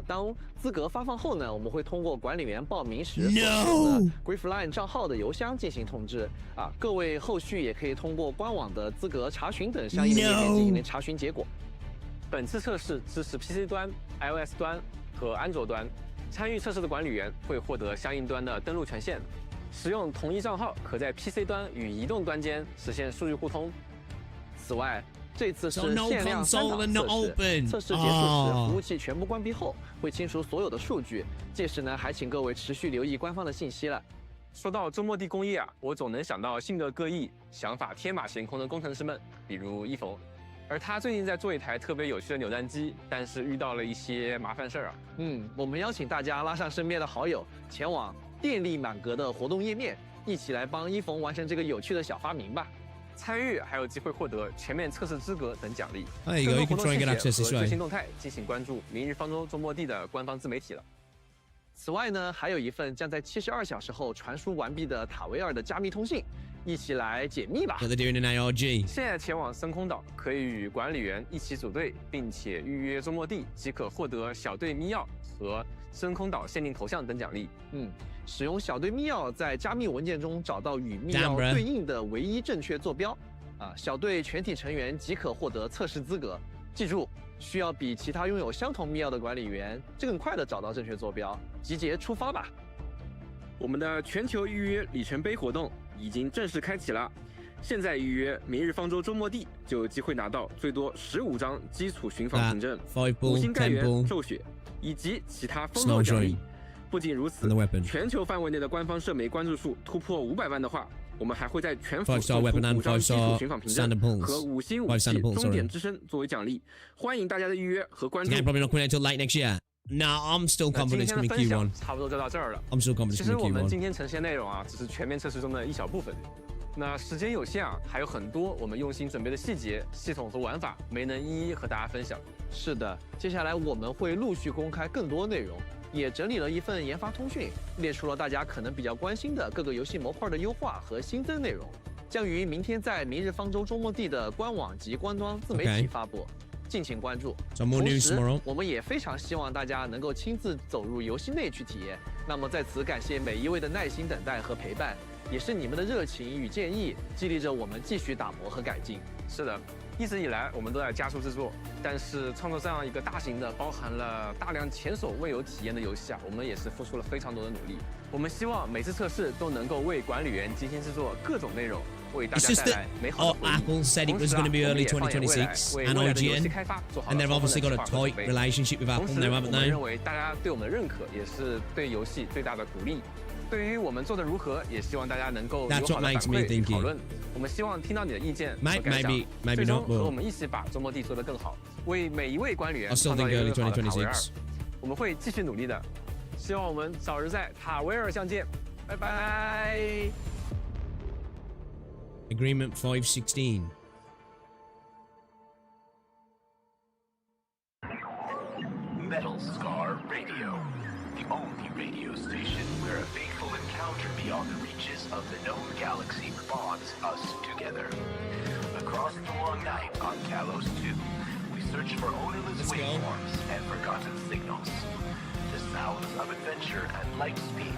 当资格发放后呢，我们会通过管理员报名时所用的 Gryphline 账号的邮箱进行通知。各位后续也可以通过官网的资格查询等相应的页面进行查询结果。本次测试支持 PC 端、iOS 端和安卓端。参与测试的管理员会获得相应端的登录权限，使用同一账号可在 PC 端与移动端间实现数据互通。此外，这次是限量3档测试，测试结束时，服务器全部关闭后会清除所有的数据。届时呢，还请各位持续留意官方的信息了。说到周末地工业啊，我总能想到性格各异、想法天马行空的工程师们，比如一逢。而他最近在做一台特别有趣的扭蛋机，但是遇到了一些麻烦事儿啊。我们邀请大家拉上身边的好友，前往电力满格的活动页面，一起来帮一逢完成这个有趣的小发明吧。参与还有机会获得全面测试资格等奖励。更多活动细节和最新动态，敬请关注明日方舟周末地的官方自媒体了。此外呢，还有一份将在72小时后传输完毕的塔维尔的加密通信。一起来解密吧！ They're doing an ARG。现在前往深空岛，可以与管理员一起组队，并且预约周末地，即可获得小队密钥和深空岛限定头像等奖励。使用小队密钥，在加密文件中找到与密钥对应的唯一正确坐标。小队全体成员即可获得测试资格。记住，需要比其他拥有相同密钥的管理员更快地找到正确坐标。集结出发吧！我们的全球预约里程碑活动已经正式开启了，现在预约明日方舟周末地，就有机会拿到最多15张基础寻访凭证、5星盖源、骤雪以及其他丰厚奖励。不仅如此，全球范围内的官方社媒关注数突破500万的话，我们还会在全服送出5张基础寻访凭证和5星武器终点之声作为奖励。欢迎大家的预约和关注。Probably not coming out till late next year. No, I'm still confident it's going to be Q1. 差不多就到这儿了。I'm still confident it's going to be Q1. 其实我们今天呈现内容啊，只是全面测试中的一小部分。那时间有限啊，还有很多我们用心准备的细节、系统和玩法没能一一和大家分享。是的，接下来我们会陆续公开更多内容，也整理了一份研发通讯，列出了大家可能比较关心的各个游戏模块的优化和新增内容，将于明天在明日方舟周末地的官网及官方自媒体发布。敬请关注。同时，我们也非常希望大家能够亲自走入游戏内去体验。那么在此感谢每一位的耐心等待和陪伴，也是你们的热情与建议激励着我们继续打磨和改进。是的，一直以来我们都在加速制作，但是创作这样一个大型的、包含了大量前所未有体验的游戏啊，我们也是付出了非常多的努力。我们希望每次测试都能够为管理员精心制作各种内容。It's just that Apple said it was going to be early 2026, and IGN, and they've obviously got a tight relationship with Apple now, haven't they? 认为大家对我们的认可也是对游戏最大的鼓励。对于我们做的如何，也希望大家能够友好的反馈与讨论。我们希望听到你的意见和感想，最终和我们一起把周末地做得更好，为每一位管理员创造一个更好的塔维尔。我们会继续努力的，希望我们早日在塔维尔相见，拜拜。Agreement 516. Metal Scar Radio, the only radio station where a fateful encounter beyond the reaches of the known galaxy bonds us together. Across the long night on Kalos 2, we search for ownerless waveforms and forgotten signals. The sounds of adventure at light speed,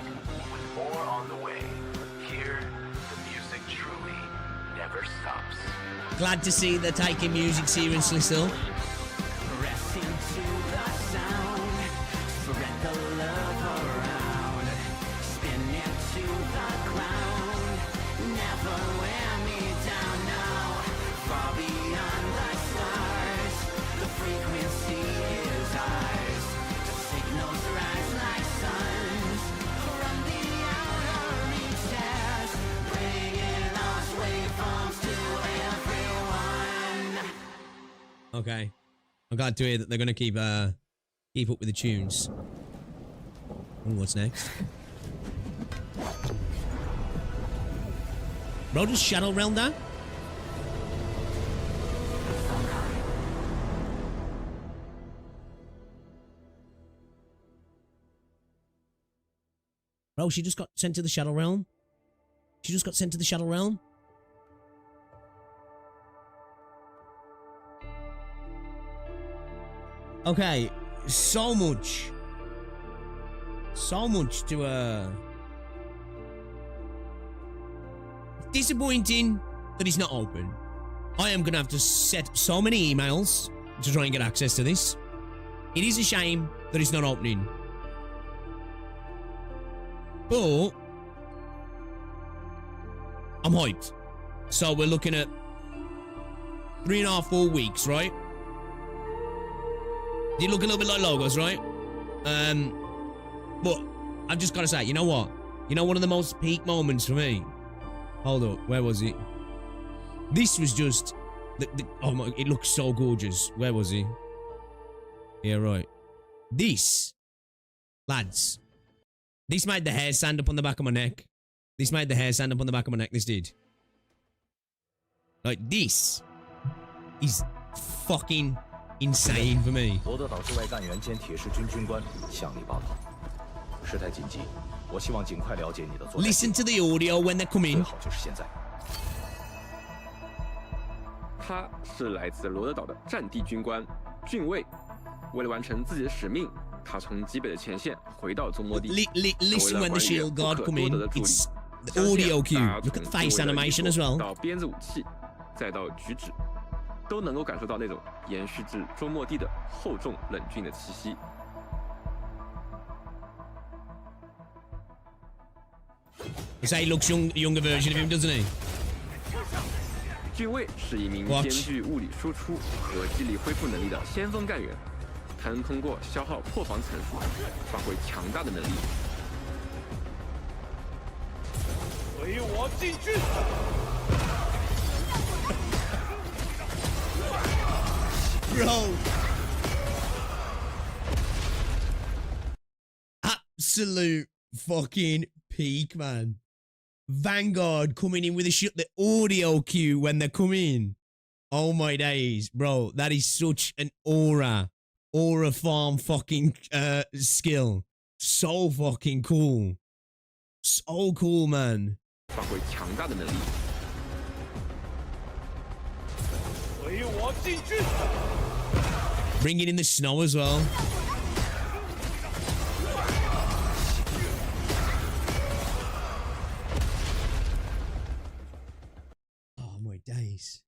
with more on the way. Here, the music truly never stops. Glad to see they're taking music seriously still. Press into the sound, spread the love around, spin it to the ground, never wear me down now, far beyond the stars, the frequency is ours, the signals rise like suns, from the outer reaches, bringing us waveforms to everyone. Okay. I'm glad to hear that they're going to keep up with the tunes. Ooh, what's next? Bro, does Shadow Realm down? Bro, she just got sent to the Shadow Realm? She just got sent to the Shadow Realm? Okay, so much to disappointing that it's not open. I am gonna have to set so many emails to try and get access to this. It is a shame that it's not opening. But I'm hyped. So we're looking at 3.5, 4 weeks, right? They look a little bit like logos, right? But I've just got to say, you know what? You know one of the most peak moments for me? Hold up, where was it? This was just... oh my, it looks so gorgeous. Where was he? Yeah, right. This, lads, this made the hair stand up on the back of my neck. This made the hair stand up on the back of my neck, this did. Like, this is fucking... insane for me. 罗德岛之外干员兼铁石军军官向你报告，事态紧急，我希望尽快了解你的作战。 Listen to the audio when they come in. 最好就是现在。他是来自罗德岛的战地军官俊卫，为了完成自己的使命，他从极北的前线回到中末地。Listen when the shield guard come in. It's the audio cue. Look at the face animation as well. 到鞭子武器，再到举止。 都能够感受到那种延续至周末地的厚重冷峻的气息。You say he looks younger version of him, doesn't he? 俊卫是一名兼具物理输出和肌力恢复能力的先锋干员，他能通过消耗破防层数发挥强大的能力。随我进军！ Bro. Absolute fucking peak, man. Vanguard coming in with the audio cue when they're coming. Oh my days, bro. That is such an aura farm fucking skill. So fucking cool. So cool, man. 发挥强大的能力。 Bringing in the snow as well. Oh my days.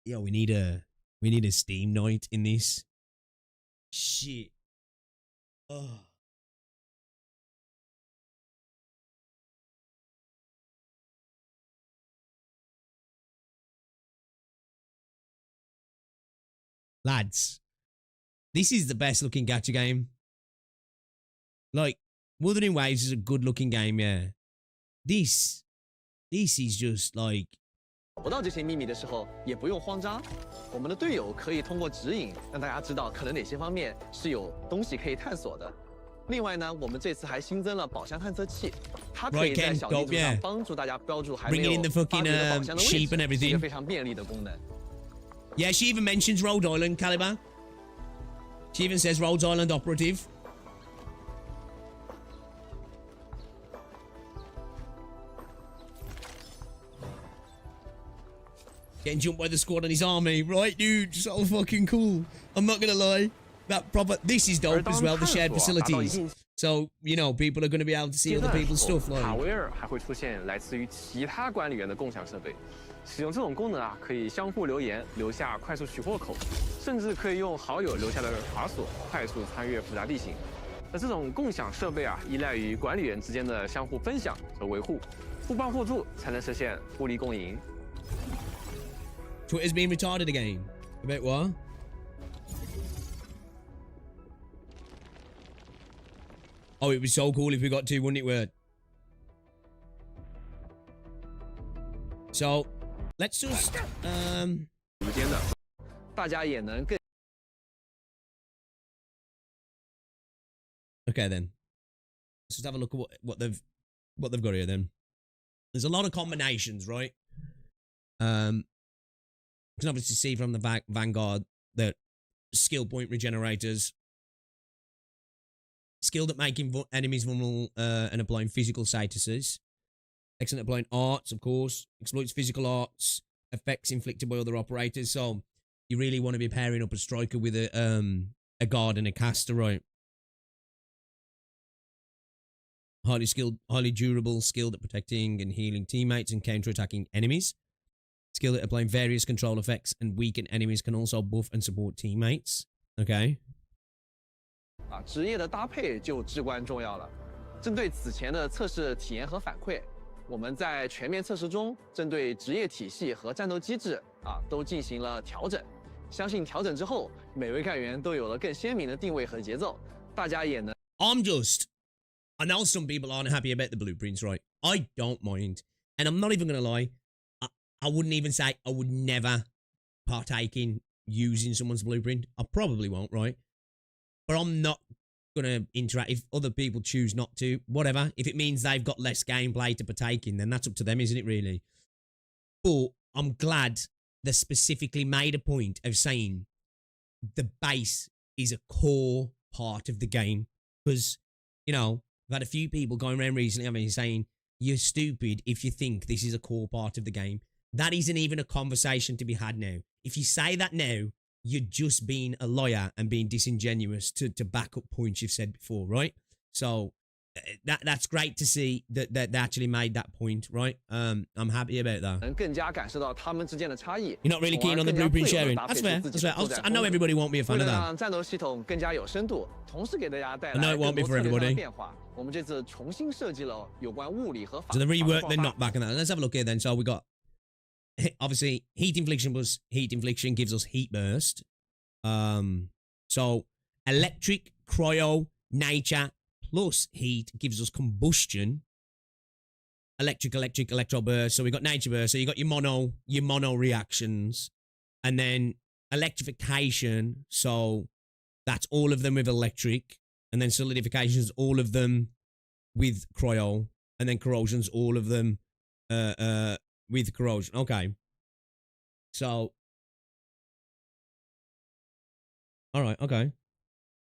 Yo, we need a Steam night in this. Shit. Oh. Lads, this is the best looking gacha game. Like, Wuthering Waves is a good looking game, yeah. This is just like. 找不到这些秘密的时候，也不用慌张，我们的队友可以通过指引让大家知道可能哪些方面是有东西可以探索的。另外呢，我们这次还新增了宝箱探测器，它可以在小地图上帮助大家标注还没有发掘的宝箱的位置，是一个非常便利的功能。 Yeah, she even mentions Rhode Island, Caliber. She even says Rhode Island operative. Getting jumped by the squad and his army. Right, dude. So fucking cool. I'm not gonna lie. This is dope as well, the shared facilities. So, you know, people are going to be able to see other people's stuff. Like. 塔维尔还会出现来自于其他管理员的共享设备。 使用这种功能啊，可以相互留言，留下快速取货口，甚至可以用好友留下的滑索快速穿越复杂地形。那这种共享设备啊，依赖于管理员之间的相互分享和维护，互帮互助才能实现互利共赢。Twitter's been retarded again. About what? Oh, it was so cool if we got to, wouldn't it, Word? So. Let's just Okay then. Let's just have a look at what they've got here then. There's a lot of combinations, right? You can obviously see from the Vanguard that skill point regenerators, skilled at making enemies vulnerable and applying physical statuses. Excellent at applying arts, of course. Exploits physical arts. Effects inflicted by other operators. So you really want to be pairing up a striker with a guard and a caster, right? Highly skilled, highly durable, skilled at protecting and healing teammates and counter-attacking enemies. Skilled at applying various control effects and weaken enemies, can also buff and support teammates. Okay. 职业的搭配就至关重要了。针对此前的测试体验和反馈。 我们在全面测试中，针对职业体系和战斗机制都进行了调整。相信调整之后，每位干员都有了更鲜明的定位和节奏，大家也能。I know some people aren't happy about the blueprints, right? I don't mind, and I'm not even gonna lie. I wouldn't even say I would never partake in using someone's blueprint. I probably won't, right? But I'm not gonna interact if other people choose not to, whatever. If it means they've got less gameplay to partake in, then that's up to them, isn't it, really? But I'm glad they specifically made a point of saying the base is a core part of the game. Because, you know, I've had a few people going around recently, I mean, saying, you're stupid if you think this is a core part of the game. That isn't even a conversation to be had now. If you say that now, you're just being a liar and being disingenuous to back up points you've said before, right? So that's great to see that they actually made that point, right? I'm happy about that. 能更加感受到他们之间的差异。 You're not really keen on the blueprint sharing. That's fair. That's fair. I know everybody won't be a fan of that. 让战斗系统更加有深度，同时给大家带来 I know it won't be for everybody. 变化。我们这次重新设计了有关物理和法。 So they reworked the knockback and that. Let's have a look here then. So we got obviously heat infliction plus heat infliction gives us heat burst. So electric, cryo, nature plus heat gives us combustion. Electric, electro burst. So we got nature burst. So you got your mono reactions, and then electrification. So that's all of them with electric, and then solidification's all of them with cryo, and then corrosion's all of them with corrosion. Okay. So all right, okay.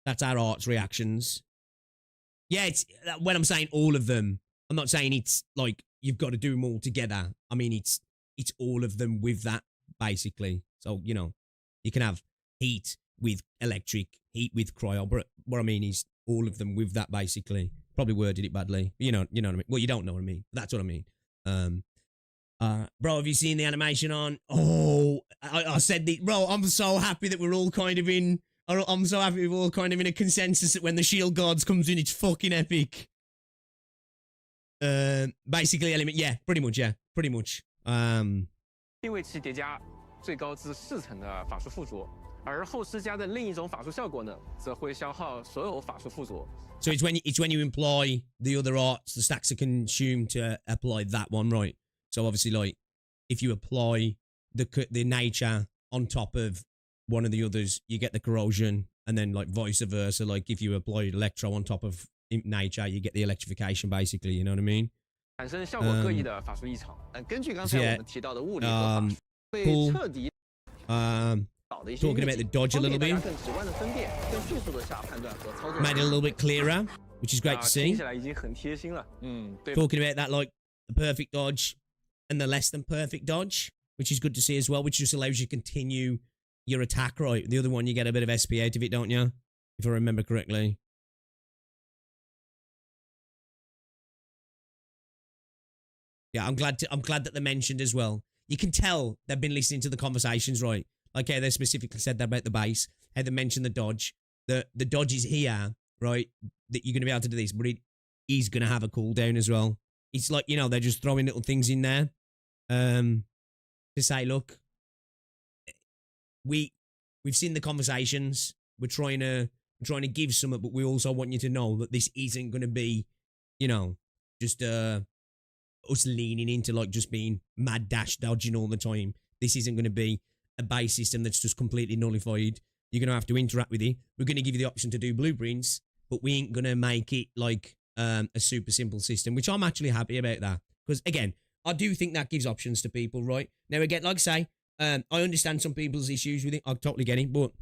That's our arts reactions. Yeah, it's when I'm saying all of them, I'm not saying it's like you've got to do them all together. I mean, it's all of them with that, basically. So, you know, you can have heat with electric, heat with cryo, but what I mean is all of them with that, basically. Probably worded it badly. You know what I mean? Well, you don't know what I mean. That's what I mean. Bro, have you seen the animation on? Oh, I said the bro. I'm so happy that we're all kind of in. I'm so happy we're all kind of in a consensus that when the Shield Guards comes in, it's fucking epic. Basically element, yeah, pretty much, yeah, pretty much. 因为其叠加最高至4层的法术附着，而后施加的另一种法术效果呢，则会消耗所有法术附着。 So it's when you employ the other arts, the stacks are consumed to apply that one, right? So obviously, like, if you apply the nature on top of one of the others, you get the corrosion, and then like vice versa. Like if you apply electro on top of nature, you get the electrification, basically. You know what I mean? 产生效果各异的法术异常。根据刚才我们提到的物理和法术，会彻底 talking about the dodge a little bit. Made it a little bit clearer, which is great to see. 听起来已经很贴心了。对。 Talking about that, like the perfect dodge and the less than perfect dodge, which is good to see as well, which just allows you to continue your attack, right? The other one, you get a bit of SP out of it, don't you? If I remember correctly. Yeah, I'm glad that they mentioned as well. You can tell they've been listening to the conversations, right? Like how they specifically said that about the base, how they mentioned the dodge. The dodge is here, right? That you're going to be able to do this, but it is going to have a cooldown as well. It's like, you know, they're just throwing little things in there to say, look, we've seen the conversations. We're trying to give some, but we also want you to know that this isn't going to be, you know, just us leaning into like just being mad dash dodging all the time. This isn't going to be a base system that's just completely nullified. You're going to have to interact with it. We're going to give you the option to do blueprints, but we ain't going to make it like a super simple system, which I'm actually happy about that. Because again, I do think that gives options to people, right? Now again, like I say, I understand some people's issues with it. I totally get it, but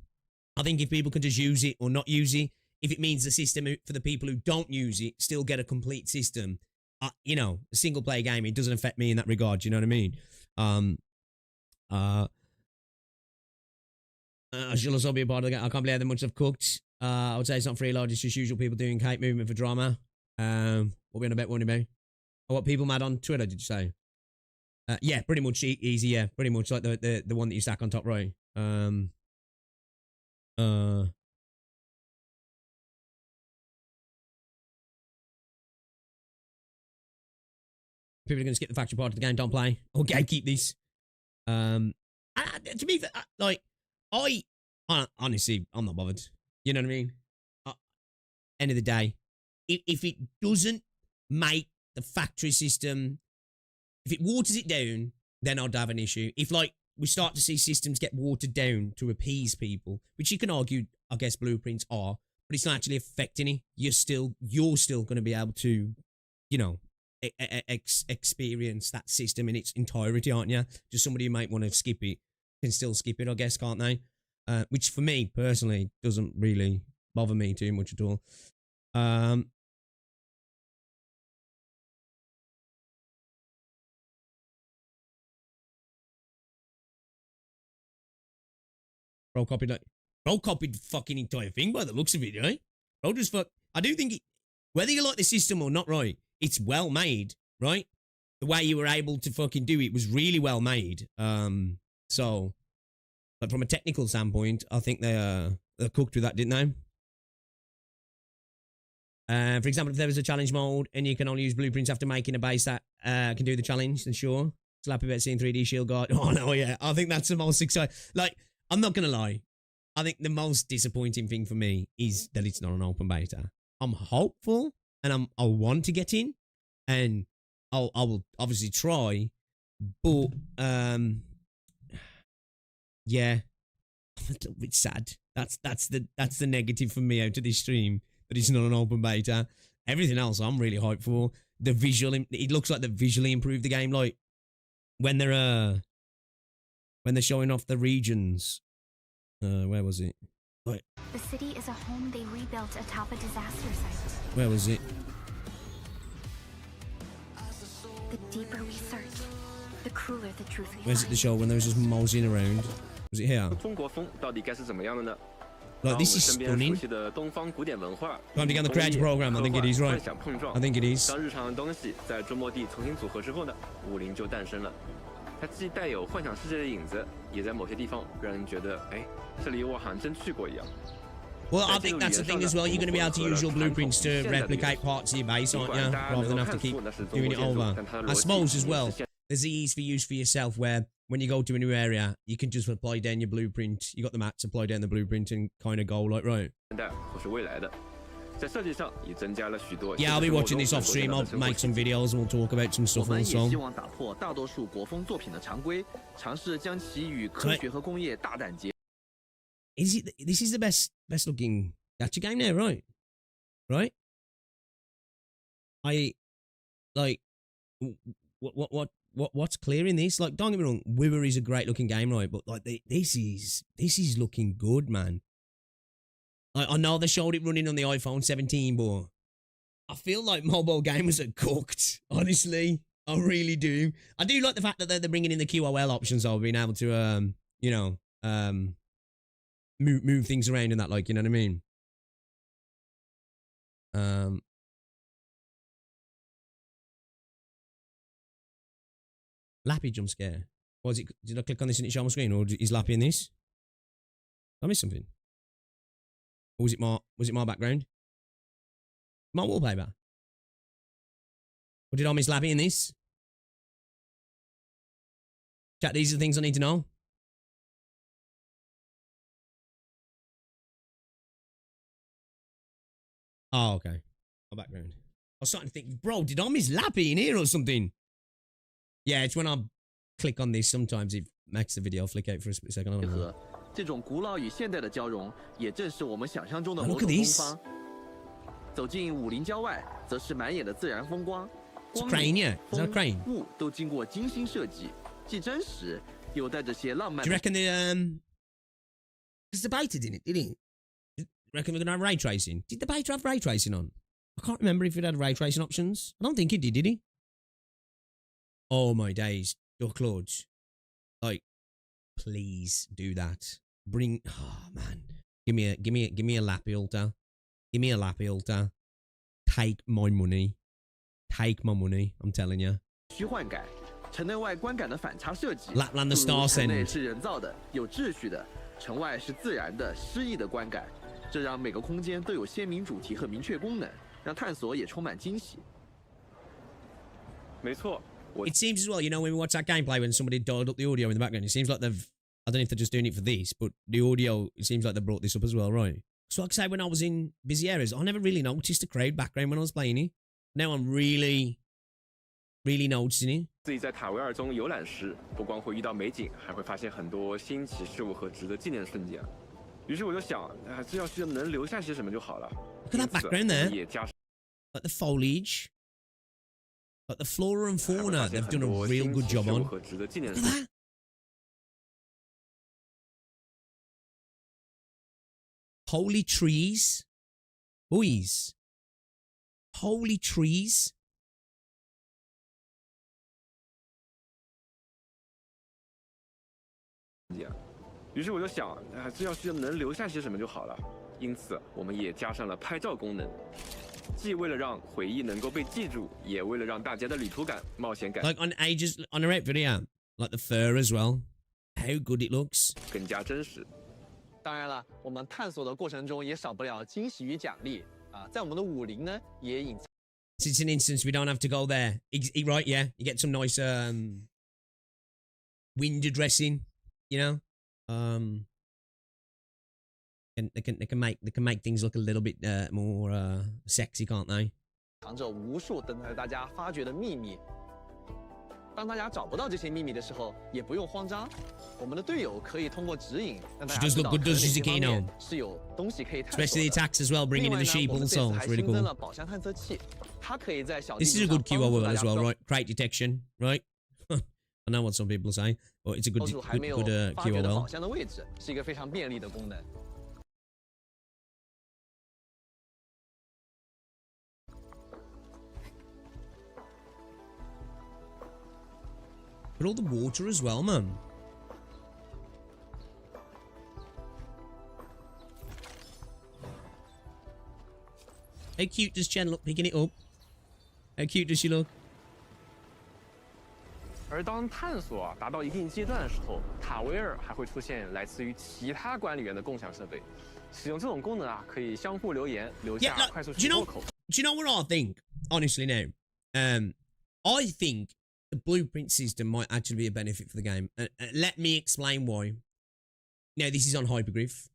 I think if people can just use it or not use it, if it means the system for the people who don't use it still get a complete system, you know, a single player game, it doesn't affect me in that regard. You know what I mean? I should also be a part of the game. I can't believe how much I've cooked. I would say it's not free load. It's just usual people doing cape movement for drama. What we on about? What about? Oh, what people mad on Twitter? Did you say? Yeah, pretty much easy. Yeah, pretty much like the one that you stack on top right. People are going to skip the factory part of the game. Don't play. Or gatekeep this. To me, like, honestly, I'm not bothered. You know what I mean? End of the day, if it doesn't make the factory system, if it waters it down, then I'd have an issue. If, like, we start to see systems get watered down to appease people, which you can argue, I guess, blueprints are, but it's not actually affecting it. You're still going to be able to, you know, experience that system in its entirety, aren't you? Just somebody who might want to skip it can still skip it, I guess, can't they? Which for me personally doesn't really bother me too much at all. Bro copied fucking entire thing by the looks of it, right? Bro just I do think whether you like the system or not, right? It's well made, right? The way you were able to fucking do it was really well made. So, but from a technical standpoint, I think they cooked with that, didn't they? For example, if there was a challenge mode and you can only use blueprints after making a base that can do the challenge, then sure. Slappy about seeing 3D Shield Guard. Oh no, yeah. I think that's the most exciting. Like, I'm not gonna lie. I think the most disappointing thing for me is that it's not an open beta. I'm hopeful and I want to get in, and I will obviously try, but yeah, I'm a little bit sad. That's the negative for me out of this stream, that it's not an open beta. Everything else I'm really hyped for. The visual, it looks like they visually improved the game. Like when they're showing off the regions. Where was it? Like, The city is a home they rebuilt atop a disaster site. where was it? The deeper we search, the crueler the truth we Where's it the show when they was just moseying around? Was it here? 中国风到底该是怎么样的呢？ Like, this is stunning. Time to get on the creative program. I think it is, right? I think it is. 当日常的东西在周末地重新组合之后呢，武林就诞生了。它既带有幻想世界的影子，也在某些地方让人觉得，哎，这里我好像真去过一样。 Well, I think that's the thing as well. You're going to be able to use your blueprints to replicate parts of your base, aren't you? Rather than have to keep doing it over. I suppose as well, there's ease for use for yourself where when you go to a new area, you can just apply down your blueprint. You got the mats, apply down the blueprint and kind of go like, right. Yeah, I'll be watching this off stream. I'll make some videos and we'll talk about some stuff also. 我们也希望打破大多数国风作品的常规，尝试将其与科学和工业大胆结。 Is it? This is the best looking gacha game now, right? Right? I like what's clear in this? Like, don't get me wrong, Wither is a great looking game, right? But like, this is looking good, man. I know they showed it running on the iPhone 17, but I feel like mobile gamers are cooked. Honestly, I really do. I do like the fact that they're bringing in the QOL options, of being able to you know, move things around and that, like, you know what I mean? Lappy jump scare. Was it? Did I click on this and it show on my screen, or is Lappy in this? Did I miss something? Or was it my background? My wallpaper? Or did I miss Lappy in this? Chat, these are the things I need to know. Oh, okay. My background. I was starting to think, bro, did I miss Lappy in here or something? Yeah, it's when I click on this, sometimes it makes the video flick out for a split second. I don't know. 这种古老与现代的交融，也正是我们想象中的某种风方。走进武林郊外，则是满眼的自然风光，光影、风、雾都经过精心设计，既真实又带着些浪漫。Do you reckon because the beta didn't it? Reckon we're gonna have ray tracing? Did the beta have ray tracing on? I can't remember if it had ray tracing options. I don't think it did he? Oh my days, Ducklords. Like, please do that. Bring, oh man. Give me a Lappy altar. Give me a Lappy altar. Take my money. Take my money, I'm telling you. 虚幻感，城内外观感的反差设计。 Laplander Star Send 城内是人造的，有秩序的；城外是自然的、诗意的观感。 这让每个空间都有鲜明主题和明确功能，让探索也充满惊喜。没错。 It seems as well, you know, when we watch that gameplay, when somebody dialed up the audio in the background, it seems like they've, I don't know if they're just doing it for this, but the audio, it seems like they brought this up as well, right? So like I say, when I was in busy areas, I never really noticed the crowd background when I was playing it. Now I'm really noticing it. 自己在塔维尔中游览时，不光会遇到美景，还会发现很多新奇事物和值得纪念的瞬间。于是我就想，这要是能留下些什么就好了。Look at that background there. Like the foliage. Like the flora and fauna, they've done a real good job on. Look at that. Holy trees. Boys. Holy trees. 于是我就想，这要是能留下些什么就好了。因此，我们也加上了拍照功能，既为了让回忆能够被记住，也为了让大家的旅途感、冒险感 Like on ages on a rep video, like the fur as well. How good it looks. 更加真实。当然了，我们探索的过程中也少不了惊喜与奖励啊，在我们的武林呢也隐藏。It's an instance we don't have to go there. Right, yeah. You get some nice window dressing, you know. And they can make things look a little bit more sexy, can't they? 藏着无数等待大家发掘的秘密。当大家找不到这些秘密的时候，也不用慌张，我们的队友可以通过指引让大家知道可能哪些方面是有东西可以探索的。 Especially the attacks as well, bringing in the sheep also. It's really cool. 了宝箱探测器，它可以在小地 This is a good keyword word as well, right? Crate detection, right? I know what some people say, but it's a good keyword. 宝箱的位置是一个非常便利的功能。 But all the water as well, man. How cute does Chen look picking it up? How cute does she look? 而当探索达到一定阶段的时候，塔维尔还会出现来自于其他管理员的共享设备。使用这种功能啊，可以相互留言，留下快速取入口。Do you know what I think? Honestly, now, I think the blueprint system might actually be a benefit for the game. Let me explain why. Now, this is on Hypergryph.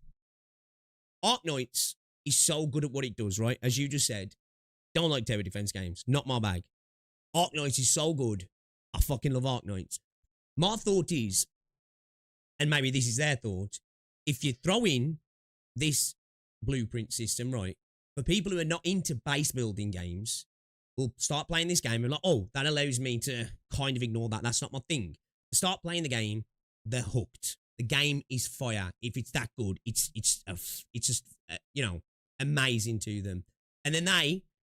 Arknights is so good at what it does, right? As you just said, don't like tower defense games. Not my bag. Arknights is so good. I fucking love Arknights. My thought is, and maybe this is their thought, if you throw in this blueprint system, right, for people who are not into base building games, will start playing this game and like, oh, that allows me to kind of ignore that. That's not my thing. Start playing the game, they're hooked. The game is fire. If it's that good, it's just you know, amazing to them. And then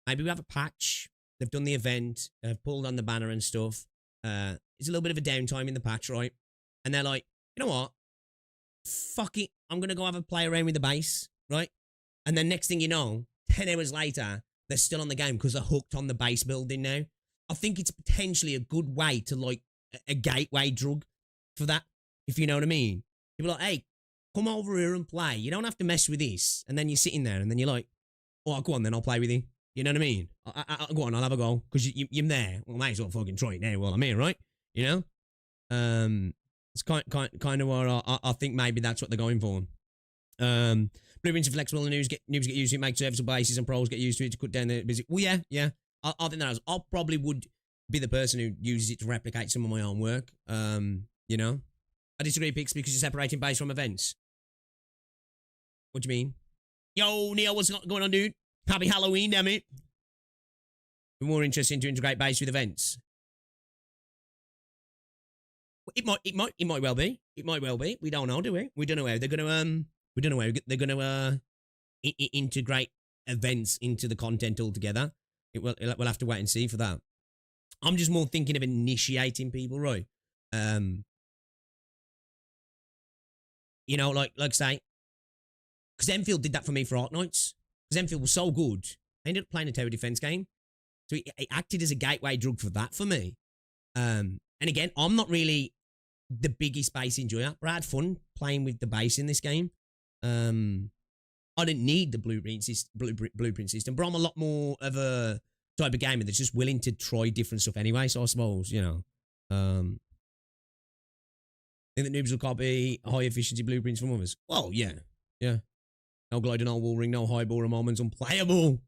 maybe we have a patch. They've done the event. They've pulled on the banner and stuff. It's a little bit of a downtime in the patch, right? And they're like, you know what? Fuck it. I'm gonna go have a play around with the base, right? And then next thing you know, 10 hours later, they're still on the game because they're hooked on the base building now. I think it's potentially a good way to like a gateway drug for that, if you know what I mean. People are like, hey, come over here and play. You don't have to mess with this. And then you're sitting there and then you're like, oh, go on then, I'll play with you. You know what I mean? Go on, I'll have a go. Because you're there. Well, I might as well fucking try it now while I'm here, right? You know? It's kind of what I think maybe that's what they're going for. Blueprints are flexible and noobs get used to it, make serviceable bases and pros get used to it to cut down the busy. Well, yeah. I think that I probably would be the person who uses it to replicate some of my own work. You know? I disagree, Pix, because you're separating base from events. What do you mean? Yo, Neo, what's going on, dude? Happy Halloween, damn it. We're more interested to integrate base with events. It might well be. It might well be. We don't know, do we? We don't know how they're gonna we don't know how they're gonna integrate events into the content altogether. We'll have to wait and see for that. I'm just more thinking of initiating people, right? You know, like say, because Endfield did that for me for Arknights. Because Endfield was so good, I ended up playing a tower defense game, so it acted as a gateway drug for that for me. And again, I'm not really the biggest base enjoyer, but I had fun playing with the base in this game. I didn't need the blueprint system, but I'm a lot more of a type of gamer that's just willing to try different stuff anyway. So I suppose, you know, think that noobs will copy high efficiency blueprints from others. Well, yeah. No glide, no wall ring, no high ball moments, unplayable.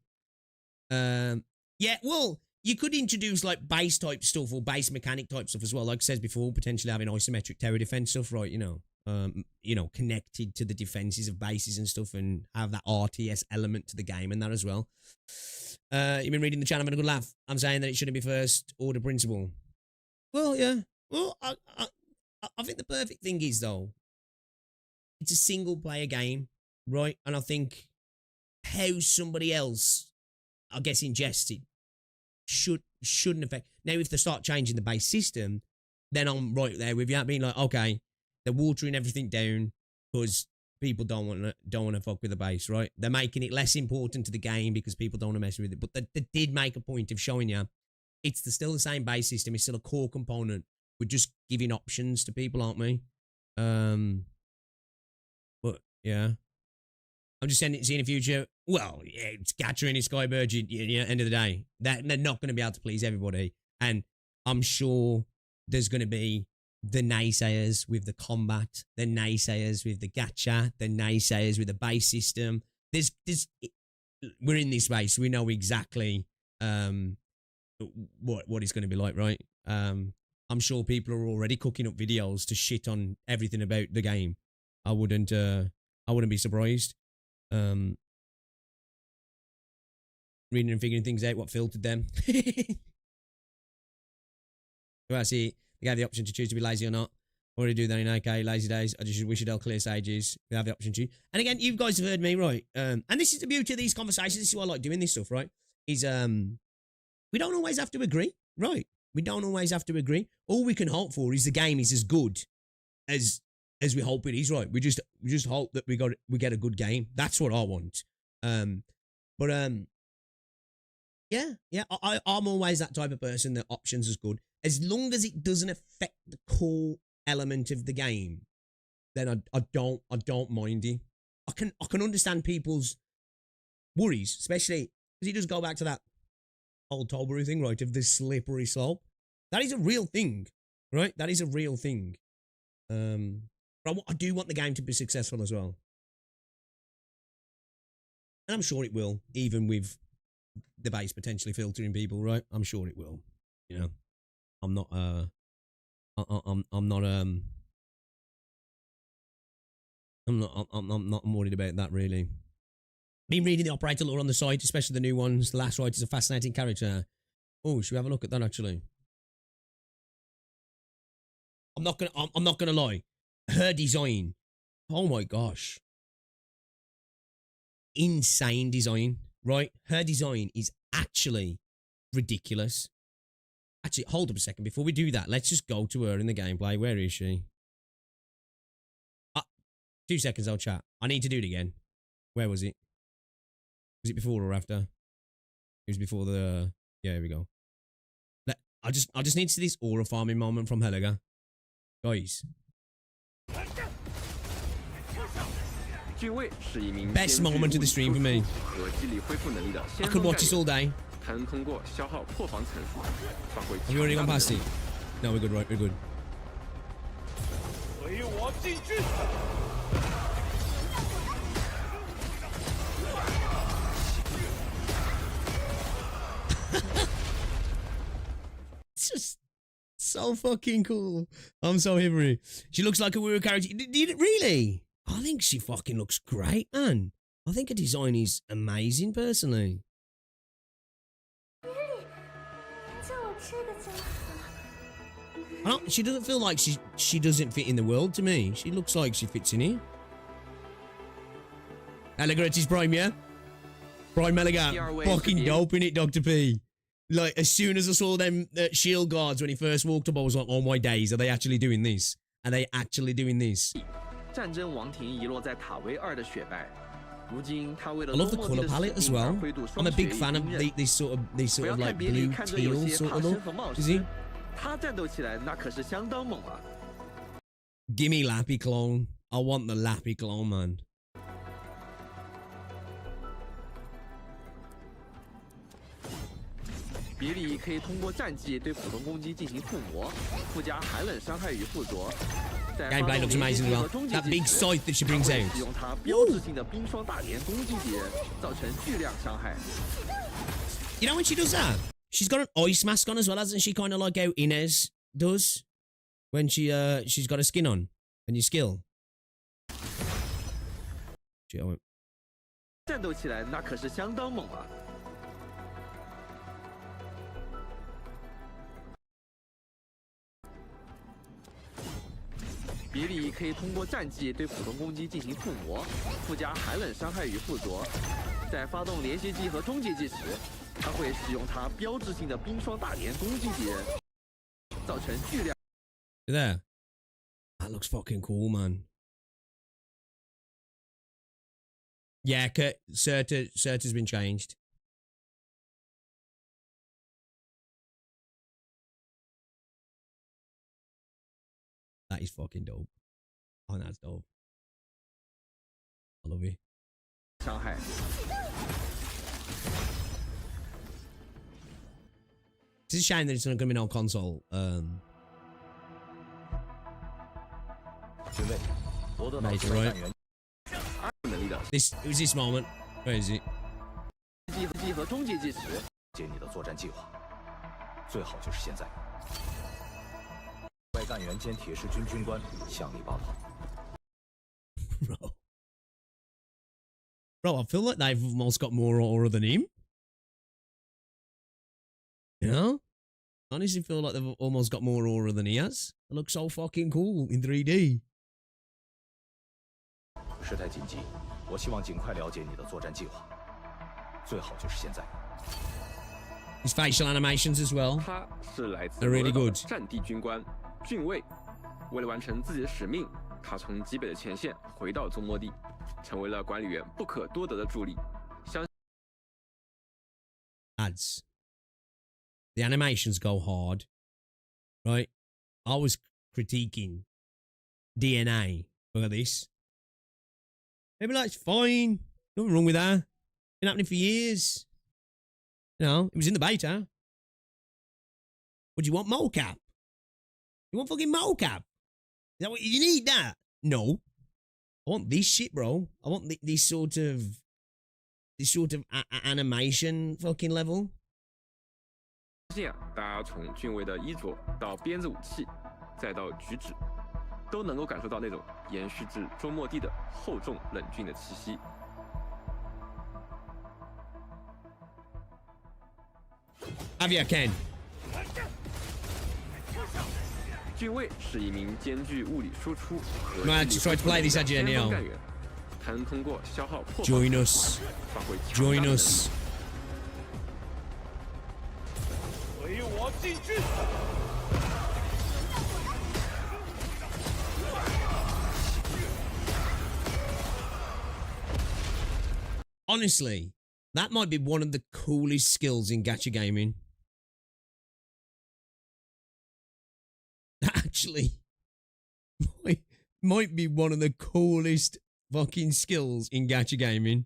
Yeah, well, you could introduce like base type stuff or base mechanic type stuff as well. Like I said before, potentially having isometric tower defense stuff, right? You know, connected to the defenses of bases and stuff, and have that RTS element to the game and that as well. You've been reading the channel, having a good laugh. I'm saying that it shouldn't be first order principle. Well, yeah. Well, I think the perfect thing is though, it's a single player game, right? And I think how somebody else, I guess, ingests it shouldn't affect. Now, if they start changing the base system, then I'm right there with you, being like, okay, they're watering everything down because people don't want to fuck with the base, right? They're making it less important to the game because people don't want to mess with it. But they did make a point of showing you it's still the same base system. It's still a core component. We're just giving options to people, aren't we? But yeah, I'm just seeing the future. Well, yeah, it's Gacha and it's Skybird. End of the day, they're not going to be able to please everybody, and I'm sure there's going to be the naysayers with the combat, the naysayers with the gacha, the naysayers with the base system. We're in this space. We know exactly what it's going to be like, right? I'm sure people are already cooking up videos to shit on everything about the game. I wouldn't be surprised. Reading and figuring things out, what filtered them. Well, I see. You have the option to choose to be lazy or not. Already do that in OK, lazy days. I just wish it all clear sages. We have the option to. And again, you guys have heard me, right? And this is the beauty of these conversations. This is why I like doing this stuff, right? Is we don't always have to agree, right? We don't always have to agree. All we can hope for is the game is as good as we hope it is, right? We just hope that we get a good game. That's what I want. Yeah, I'm always that type of person that options is good. As long as it doesn't affect the core element of the game, then I don't mind it. I can understand people's worries, especially because you just go back to that old Tolbury thing, right? Of the slippery slope. That is a real thing, right? That is a real thing. But I do want the game to be successful as well, and I'm sure it will, even with the base potentially filtering people, right? I'm sure it will. You know, I'm not worried about that, really. Been reading the operator lore on the site, especially the new ones. The last right is a fascinating character. Oh, should we have a look at that, actually? I'm not gonna lie. Her design, oh my gosh. Insane design, right? Her design is actually ridiculous. Actually, hold up a second. Before we do that, let's just go to her in the gameplay. Where is she? 2 seconds, I'll chat. I need to do it again. Where was it? Was it before or after? It was before the... Yeah, here we go. I just need to see this aura farming moment from Helga. Guys. Best moment of the stream for me. I could watch this all day. Have you already gone past it? No, we're good, right? We're good. It's just so fucking cool. I'm so hivery. She looks like a weird character. Did it really? I think she fucking looks great, man. I think her design is amazing, personally. She doesn't feel like she doesn't fit in the world to me. She looks like she fits in here. Allegretti's Prime, yeah? Prime Meligat. Fucking dope, innit, Dr. P? Like, as soon as I saw them shield guards when he first walked up, I was like, oh my days, are they actually doing this? Are they actually doing this? I love the colour palette as well. I'm a big fan of these sort of like blue teal sort of look. Is he? Gimme Lappy clone. I want the Lappy clone, man. Gameplay looks amazing as well. That big scythe that she brings out. You know when she does that? She's got an ice mask on as well, hasn't she? Kind of like how Inez does when she's got a skin on and you skill. There. That looks fucking cool, man. Yeah, Cert has been changed. That is fucking dope. Oh, that's dope. I love it. It's a shame that it's not going to be no console. 军卫，罗德岛 Mate, 驻外 right? 干员 It was this moment. Where is it? 计和终结计时，解你的作战计划，最好就是现在。外干员兼铁石军军官向你报告。Bro, I feel like they've almost got more aura than him. You know? I honestly feel like they've almost got more aura than he has. It looks so fucking cool in 3D. 事态紧急，我希望尽快了解你的作战计划，最好就是现在。 His facial animations as well. 他是来自 They're really 罗德岛的 good. 战地军官俊卫，为了完成自己的使命，他从极北的前线回到中末地，成为了管理员不可多得的助力。相 Ads. The animations go hard. Right? I was critiquing DNA. Look at this. Maybe that's fine. Nothing wrong with that. Been happening for years. You know, it was in the beta. What do you want, mocap? You want fucking mocap? Is that what you need? That? No. I want this shit, bro. I want this sort of animation fucking level. 现啊，大家从俊卫的衣着到编织武器，再到举止，都能够感受到那种延续至周末地的厚重冷峻的气息。 Have you, Ken? 俊卫是一名兼具物理输出和 Might try to play this at 先锋 Neil. 干员，他能通过消耗破 Join us. 发挥强大的 Join 能力 us. 随我进军。 Honestly, that might be one of the coolest skills in gacha gaming. Actually, might be one of the coolest fucking skills in gacha gaming.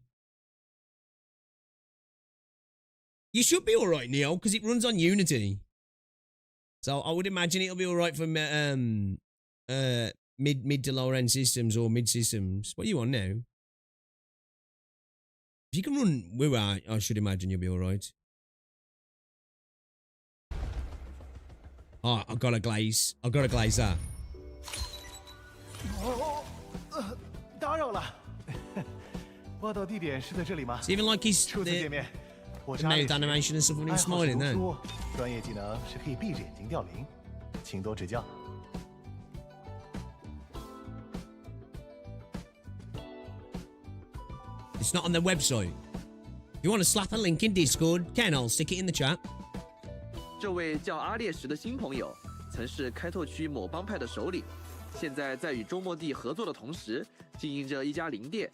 You should be alright, Neo, because it runs on Unity. So I would imagine it'll be alright for mid to lower end systems or mid systems. What are you on now? If you can run WoW, I should imagine you'll be alright. Oh, I've got a glaze. I've got a glaze that. 打扰了。报道地点是在这里吗？ It's even like he's 初次见面，我是 the 阿里 mouth 什 animation and stuff when 爱 he's 好是 smiling 读 then. 书，专业技能是可以闭着眼睛凋零，请多指教。 It's not on their website. If you want to slap a link in Discord, Ken, I'll stick it in the chat. 这位叫阿列什的新朋友，曾是开拓区某帮派的首领，现在在与周末地合作的同时，经营着一家灵店。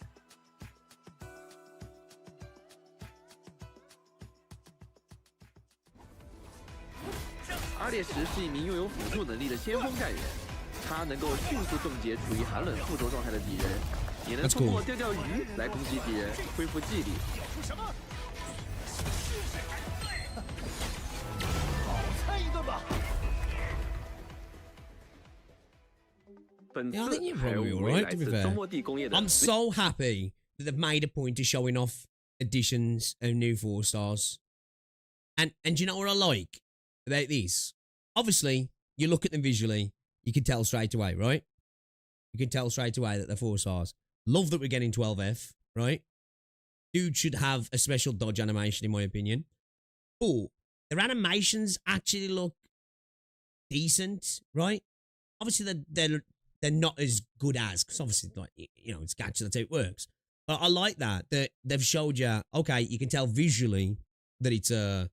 阿列什是一名拥有辅助能力的先锋干员，他能够迅速冻结处于寒冷附着状态的敌人，也能 That's 通过 cool. 钓鱼来攻击敌人，恢复记忆力。猜一顿吧。本 Yeah, I 次 think you're 还有 probably 5位 alright, 来 to be 自 fair. 周末地工业的 I'm so happy that they've made a point of showing off additions of new 4 stars. And do you know what I like about this? Obviously, you look at them visually, you can tell straight away, right? You can tell straight away that they're 4 stars. Love that we're getting 12F, right? Dude should have a special dodge animation, in my opinion. But their animations actually look decent, right? Obviously, they're not as good as, because obviously, like, you know, it's Gacha, that's how it works. But I like that they've showed you. Okay, you can tell visually that it's a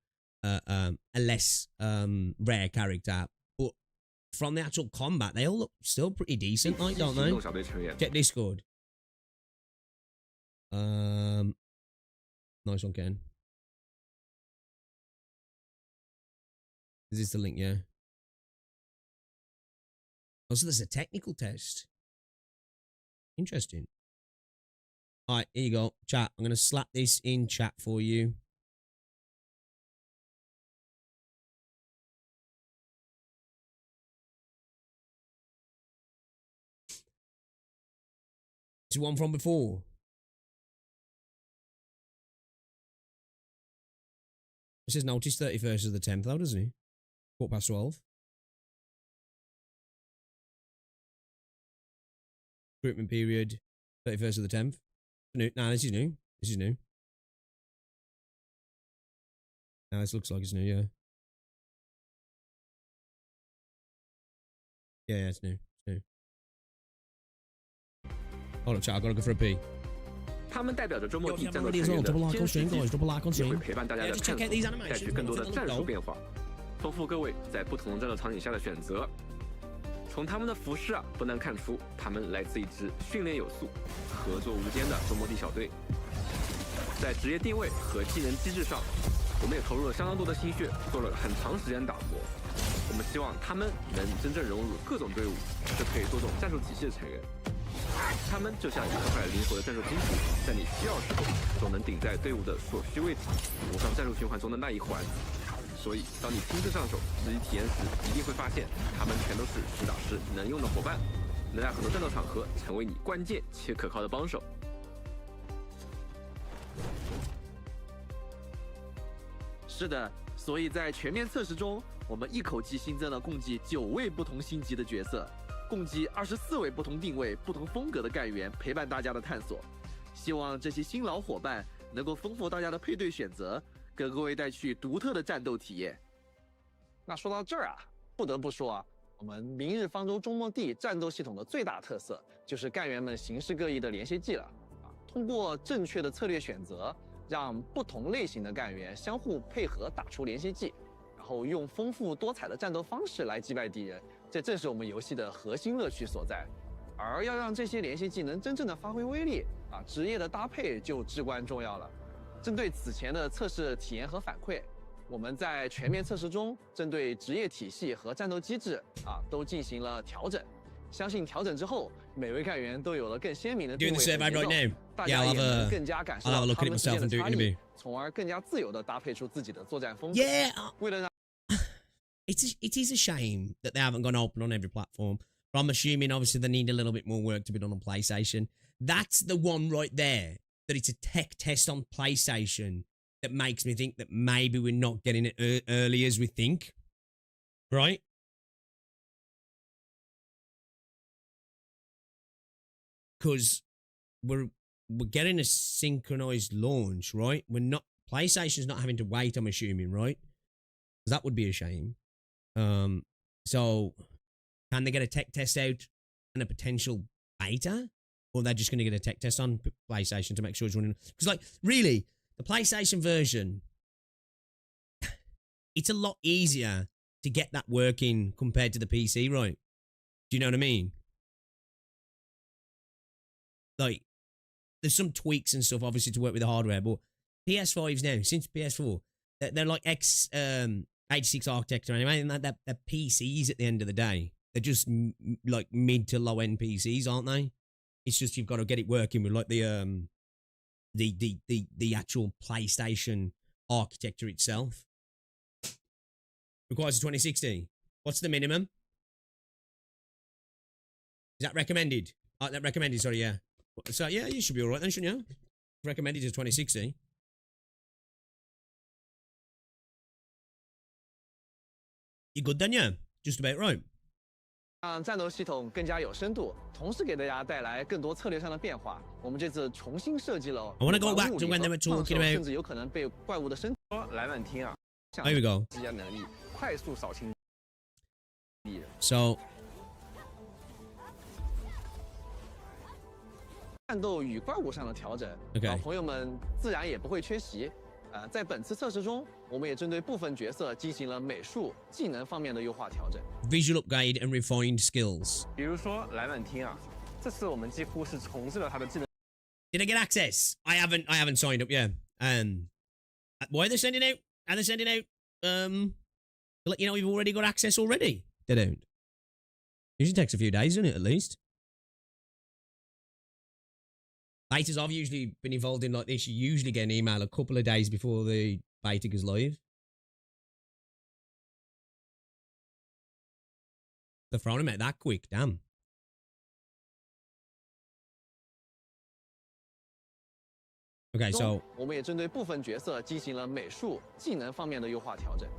less rare character, but from the actual combat, they all look still pretty decent, like, don't they? 行动小队成员 Check Discord. Nice one, Ken. Is this the link? Yeah. Oh, so there's a technical test. Interesting. All right, here you go. Chat. I'm going to slap this in chat for you. It's one from before. It says notice 31st of the 10th, though, doesn't he? 12:15. Recruitment period, 31st of the 10th. New. Nah, this is new. This is new. Nah, this looks like it's new, yeah. Yeah, it's new. It's new. Hold up, chat. I've got to go for a pee. 他们代表着周末地战斗成员的坚实技术，也会陪伴大家的探索，带去更多的战术变化，丰富各位在不同战斗场景下的选择。从他们的服饰不难看出，他们来自一支训练有素、合作无间的周末地小队。在职业定位和技能机制上，我们也投入了相当多的心血，做了很长时间打磨。我们希望他们能真正融入各种队伍，是可以多种战术体系的成员。 他们就像一块灵活的战术拼图，在你需要时候总能顶在队伍的所需位置，补上战术循环中的那一环。所以，当你亲自上手实际体验时，一定会发现，他们全都是实打实能用的伙伴，能在很多战斗场合成为你关键且可靠的帮手。是的，所以在全面测试中，我们一口气新增了共计9位不同星级的角色。 共计24位不同定位、不同风格的干员陪伴大家的探索，希望这些新老伙伴能够丰富大家的配对选择，给各位带去独特的战斗体验。那说到这儿啊，不得不说啊，我们明日方舟周末地战斗系统的最大特色就是干员们形式各异的连接技了啊。通过正确的策略选择，让不同类型的干员相互配合打出连接技，然后用丰富多彩的战斗方式来击败敌人。 这正是我们游戏的核心乐趣所在，而要让这些连线技能真正的发挥威力啊，职业的搭配就至关重要了。针对此前的测试体验和反馈，我们在全面测试中针对职业体系和战斗机制啊都进行了调整。相信调整之后，每位干员都有了更鲜明的定位和节奏，大家也能更加感受到他们之间的差异，从而更加自由地搭配出自己的作战风格。为了让 It is a shame that they haven't gone open on every platform. But I'm assuming, obviously, they need a little bit more work to be done on PlayStation. That's the one right there, that it's a tech test on PlayStation that makes me think that maybe we're not getting it early as we think. Right? Because we're getting a synchronized launch, right? PlayStation's not having to wait, I'm assuming, right? Because that would be a shame. So can they get a tech test out and a potential beta, or they're just going to get a tech test on PlayStation to make sure it's running? Because, like, really, the PlayStation version, it's a lot easier to get that working compared to the PC, right? Do you know what I mean? Like, there's some tweaks and stuff, obviously, to work with the hardware, but PS5s now, since PS4, they're like 86 architecture anyway, and they're PCs at the end of the day. They're just like mid to low end PCs, aren't they? It's just you've got to get it working with like the actual PlayStation architecture itself. Requires a 2060. What's the minimum? Is that recommended? That recommended, sorry, yeah. So yeah, you should be alright then, shouldn't you? Recommended is 2060. You good then, yeah? Just about right. 让战斗系统更加有深度，同时给大家带来更多策略上的变化。我们这次重新设计了 I want to go back to when they were talking about 甚至有可能被怪物的身体。来满听啊 There we go. 之间能力快速扫清敌人。 So 战斗与怪物上的调整，老朋友们自然也不会缺席。在本次测试中，我们也针对部分角色进行了美术、技能方面的优化调整。Visual upgrade and refined skills. 比如说莱满听啊，这次我们几乎是重置了他的技能。Did I get access? I haven't signed up yet. Why are they sending out? Are they sending out? To let you know we've already got access already. They don't. Usually takes a few days, doesn't it? At least. Betas I've usually been involved in like this, you usually get an email a couple of days before the beta goes live. They're throwing them out that quick, damn. Okay, so 我们也针对部分角色进行了美术、技能方面的优化调整。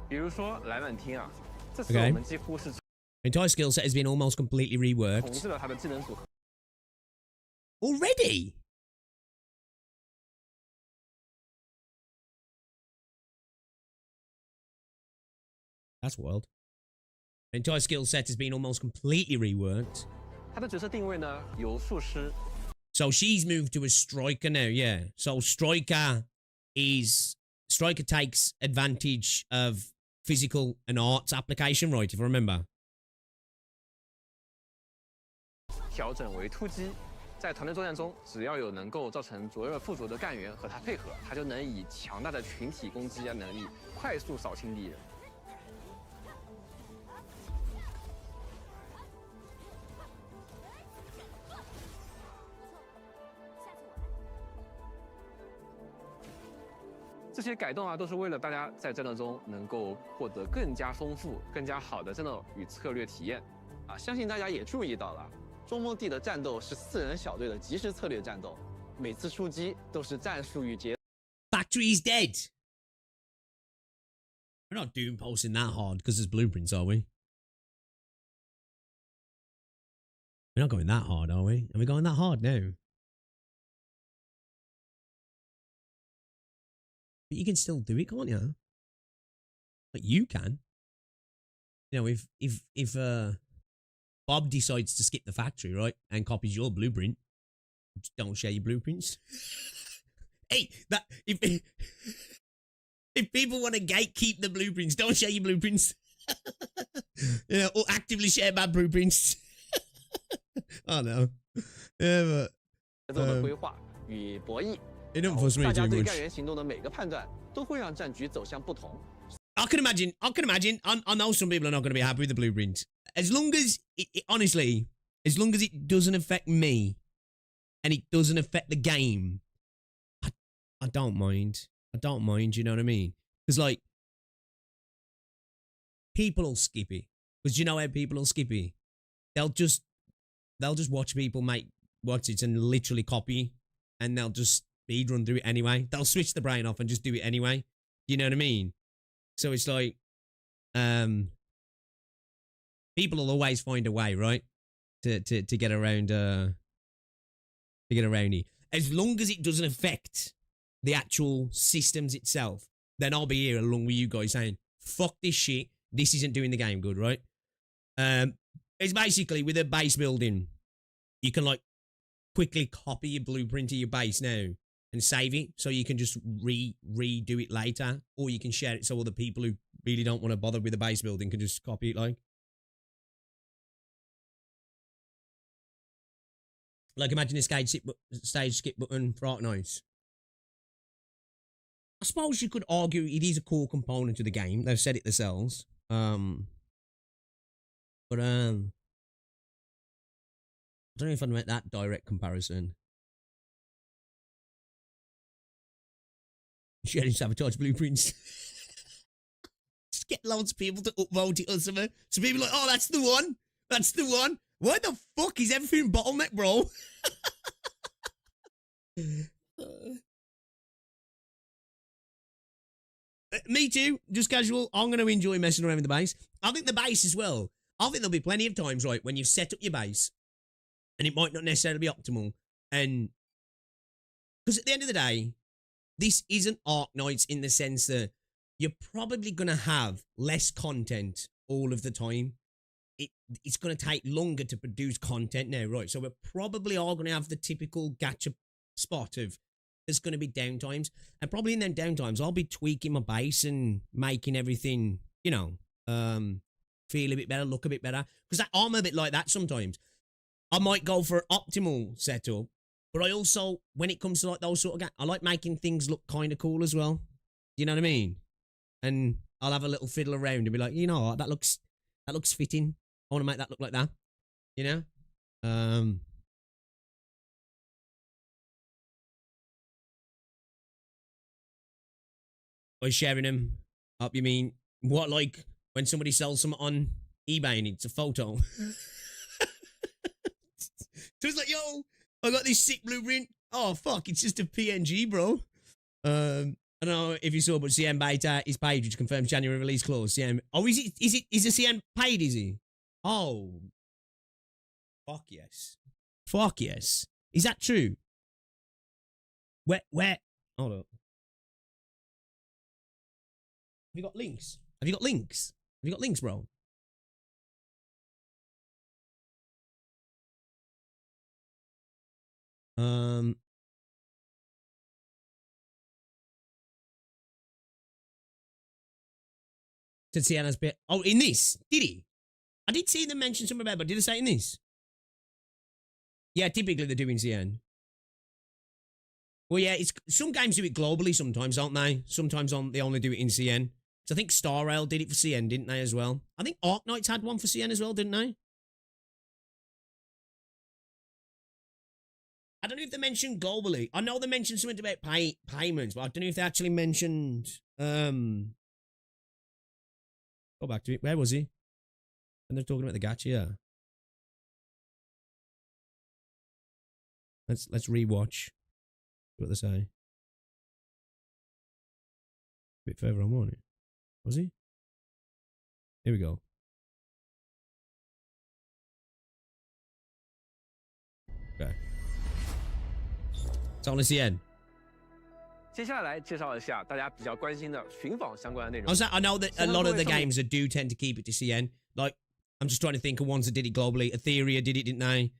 比如说莱万汀啊，这次 Okay. 我们几乎是 entire skill set has been almost completely 重 reworked 置了他的技能组合。 already. That's wild. Entire skill set has been almost completely reworked. 他的角色定位呢由术师 So she's moved to a striker now, yeah. So striker takes advantage of physical and arts application, right? If I remember. 调整为突击，在团队作战中，只要有能够造成灼热附着的干员和他配合，他就能以强大的群体攻击能力快速扫清敌人。 这些改动啊，都是为了大家在战斗中能够获得更加丰富、更加好的战斗与策略体验。啊，相信大家也注意到了，中梦地的战斗是4人小队的即时策略战斗，每次出击都是战术与节。 Factory is dead. We're not doom pulsing that hard because there's blueprints, are we? We're not going that hard, are we? Are we going that hard now? But you can still do it, can't you? Like you can. You know, if Bob decides to skip the factory, right, and copies your blueprint, just don't share your blueprints. Hey, that if people want to gatekeep the blueprints, don't share your blueprints. You know, or actively share bad blueprints. I know. Yeah, but 的规划与博弈。 It don't force me 大家 too 对 much. 干员行动的每个判断都会让战局走向不同。 I can imagine. I know some people are not going to be happy with the blueprint. As long as, honestly, as long as it doesn't affect me, and it doesn't affect the game, I don't mind. I don't mind. You know what I mean? Because like, people will skip it. Because you know how people will skip it. They'll just watch people watch it and literally copy, and they'll just speed run through it anyway. They'll switch the brain off and just do it anyway. You know what I mean? So it's like, people will always find a way, right? To get around, it. As long as it doesn't affect the actual systems itself, then I'll be here along with you guys saying, fuck this shit. This isn't doing the game good, right? It's basically with a base building, you can like quickly copy your blueprint of your base now and save it, so you can just redo it later, or you can share it so other people who really don't want to bother with the base building can just copy it. Like imagine a stage skip button for Arknights. I suppose you could argue it is a core component of the game. They've said it themselves. But I don't know if I'd make that direct comparison. Sharing sabotage blueprints. Just get loads of people to upvote it or something. So people are like, oh, that's the one. That's the one. Why the fuck is everything bottleneck, bro? Me too. Just casual. I'm going to enjoy messing around with the base. I think the base as well. I think there'll be plenty of times, right, when you've set up your base and it might not necessarily be optimal. And because at the end of the day, this isn't Arknights in the sense that you're probably going to have less content all of the time. It's going to take longer to produce content now, right? So we're probably all going to have the typical gacha spot of there's going to be downtimes. And probably in them downtimes, I'll be tweaking my base and making everything, you know, feel a bit better, look a bit better. Because I'm a bit like that sometimes. I might go for an optimal setup, but I also, when it comes to like those sort of I like making things look kind of cool as well. You know what I mean? And I'll have a little fiddle around and be like, you know what, that looks fitting. I want to make that look like that. You know? By sharing them up, you mean what, like when somebody sells something on eBay and it's a photo? So it's like, yo, I got this sick blueprint. Oh, fuck, it's just a PNG, bro. I don't know if you saw, but CN Beta is paid, which confirms January release clause. CN. Oh, is the CN paid, is he? Oh. Fuck yes. Fuck yes. Is that true? Where? Hold up. Have you got links? Have you got links? Have you got links, bro? To Sienna's bit. Oh, in this? Did he? I did see them mention something about it, but did I say in this? Yeah, typically they're doing CN. Well, yeah, it's some games do it globally sometimes, don't they? Sometimes they only do it in CN. So I think Star Rail did it for CN, didn't they, as well? I think Arknights had one for CN as well, didn't they? I don't know if they mentioned globally. I know they mentioned something about payments, but I don't know if they actually mentioned... Go back to it. Where was he? And they're talking about the gacha, yeah. Let's rewatch what they say. A bit further on, wasn't it? Was he? Here we go. Okay. It's only CN. 接下来介绍一下大家比较关心的寻访相关的内容。 I know that a lot of the games that do tend to keep it to CN. Like, I'm just trying to think of ones that did it globally. Etheria did it, didn't they?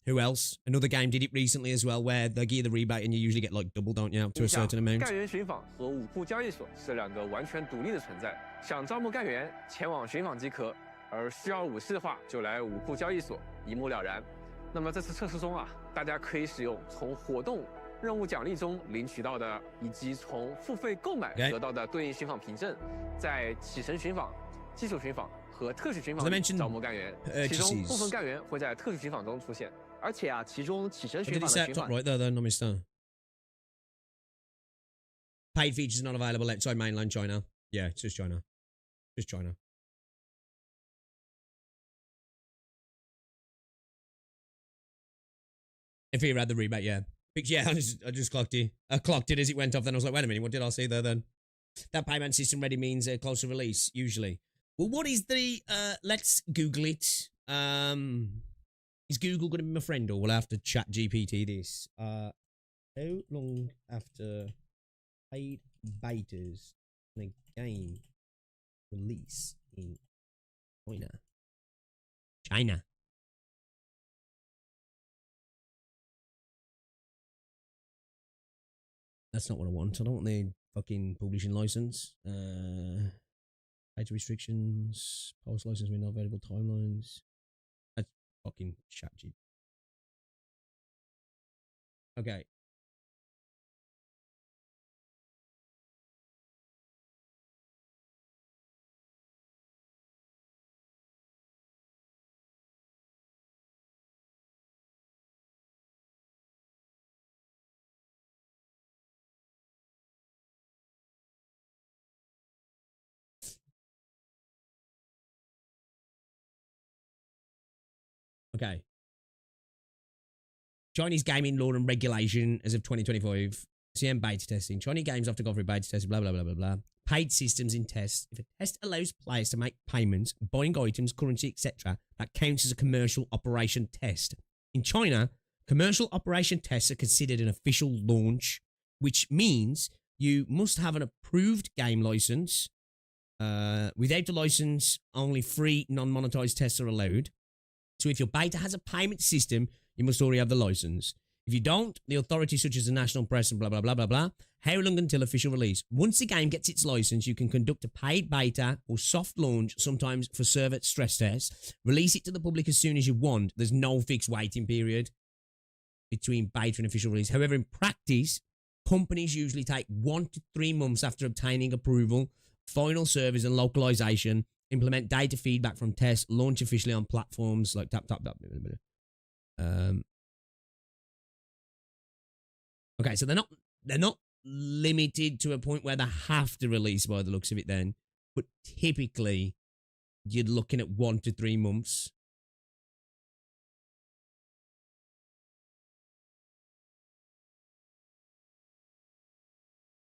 Who else? Another game did it recently as well, where they give the rebate and you usually get like double, don't you, up to a certain amount. 干员寻访和武库交易所是两个完全独立的存在。想招募干员，前往寻访即可；而需要武器的话，就来武库交易所，一目了然。那么这次测试中啊，大家可以使用从活动 任务奖励中领取到的，以及从付费购买得到的对应寻访凭证，在启程寻访、基础寻访和特许寻访里招募干员，其中部分干员会在特许寻访中出现。而且啊，其中启程寻访的寻访 right there, then, Mr. Paid features not available outside mainland China. Yeah, it's just China. Just China. If he had the rebate, yeah. Yeah, I just clocked it. I clocked it as it went off. Then I was like, wait a minute, what did I see there then? That payment system ready means a closer release, usually. Well, what is the, let's Google it. Is Google going to be my friend, or will I have to chat GPT this? How long after paid betas in a game release in China? China. That's not what I want. I don't want the fucking publishing license. Data restrictions, post license window, available timelines. That's fucking ChatGPT. Okay. Okay. Chinese gaming law and regulation as of 2025. CM beta testing. Chinese games have to go through beta testing, blah, blah, blah, blah, blah. Paid systems in tests. If a test allows players to make payments, buying items, currency, etc., that counts as a commercial operation test. In China, commercial operation tests are considered an official launch, which means you must have an approved game license. Without the license, only free non-monetized tests are allowed. So if your beta has a payment system, you must already have the license. If you don't, the authorities such as the national press and blah, blah, blah, blah, blah, how long until official release? Once the game gets its license, you can conduct a paid beta or soft launch, sometimes for server stress tests. Release it to the public as soon as you want. There's no fixed waiting period between beta and official release. However, in practice, companies usually take 1 to 3 months after obtaining approval, final servers and localization, implement data feedback from tests, launch officially on platforms like tap. Okay, so they're not limited to a point where they have to release by the looks of it then, but typically you're looking at 1 to 3 months.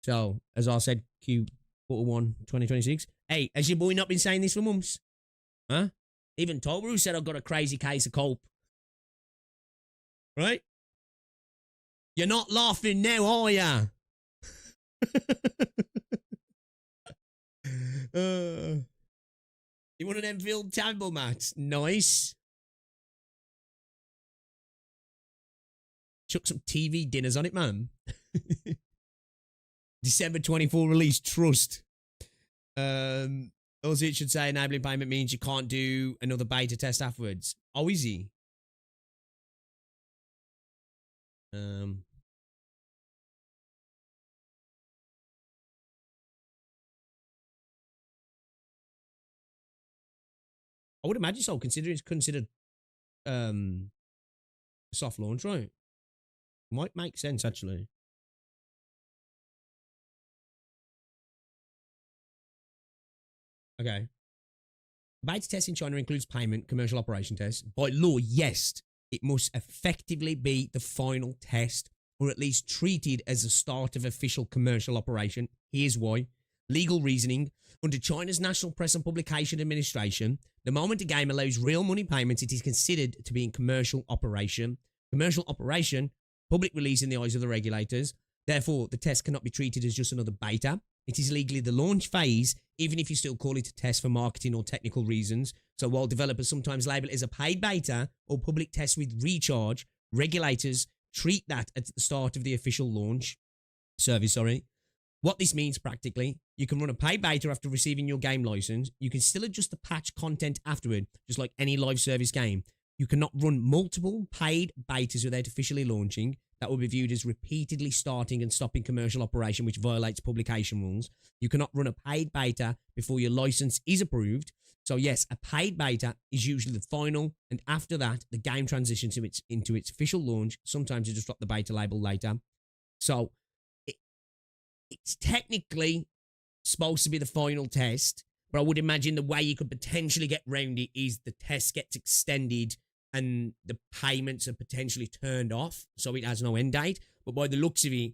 So, as I said, Q1 2026. Hey, has your boy not been saying this for months? Huh? Even Toru said I've got a crazy case of cope. Right? You're not laughing now, are ya? You want an Enfield table match? Nice. Chuck some TV dinners on it, man. December 24 release, trust. Also, it should say enabling payment means you can't do another beta test afterwards. Oh, is he? I would imagine so, considering it's considered soft launch, right? Might make sense, actually. Okay. Beta test in China includes payment, commercial operation tests. By law, yes, it must effectively be the final test, or at least treated as a start of official commercial operation. Here's why. Legal reasoning. Under China's National Press and Publication Administration, the moment a game allows real money payments, it is considered to be in commercial operation. Commercial operation, public release in the eyes of the regulators. Therefore, the test cannot be treated as just another beta. It is legally the launch phase, even if you still call it a test for marketing or technical reasons. So while developers sometimes label it as a paid beta or public test with recharge, regulators treat that at the start of the official launch service, What this means practically, you can run a paid beta after receiving your game license. You can still adjust the patch content afterward, just like any live service game. You cannot run multiple paid betas without officially launching. That will be viewed as repeatedly starting and stopping commercial operation, which violates publication rules. You cannot run a paid beta before your license is approved. So yes, a paid beta is usually the final, and after that, the game transitions into its official launch. Sometimes you just drop the beta label later. So it's technically supposed to be the final test, but I would imagine the way you could potentially get round it is the test gets extended and the payments are potentially turned off, so it has no end date. But by the looks of it,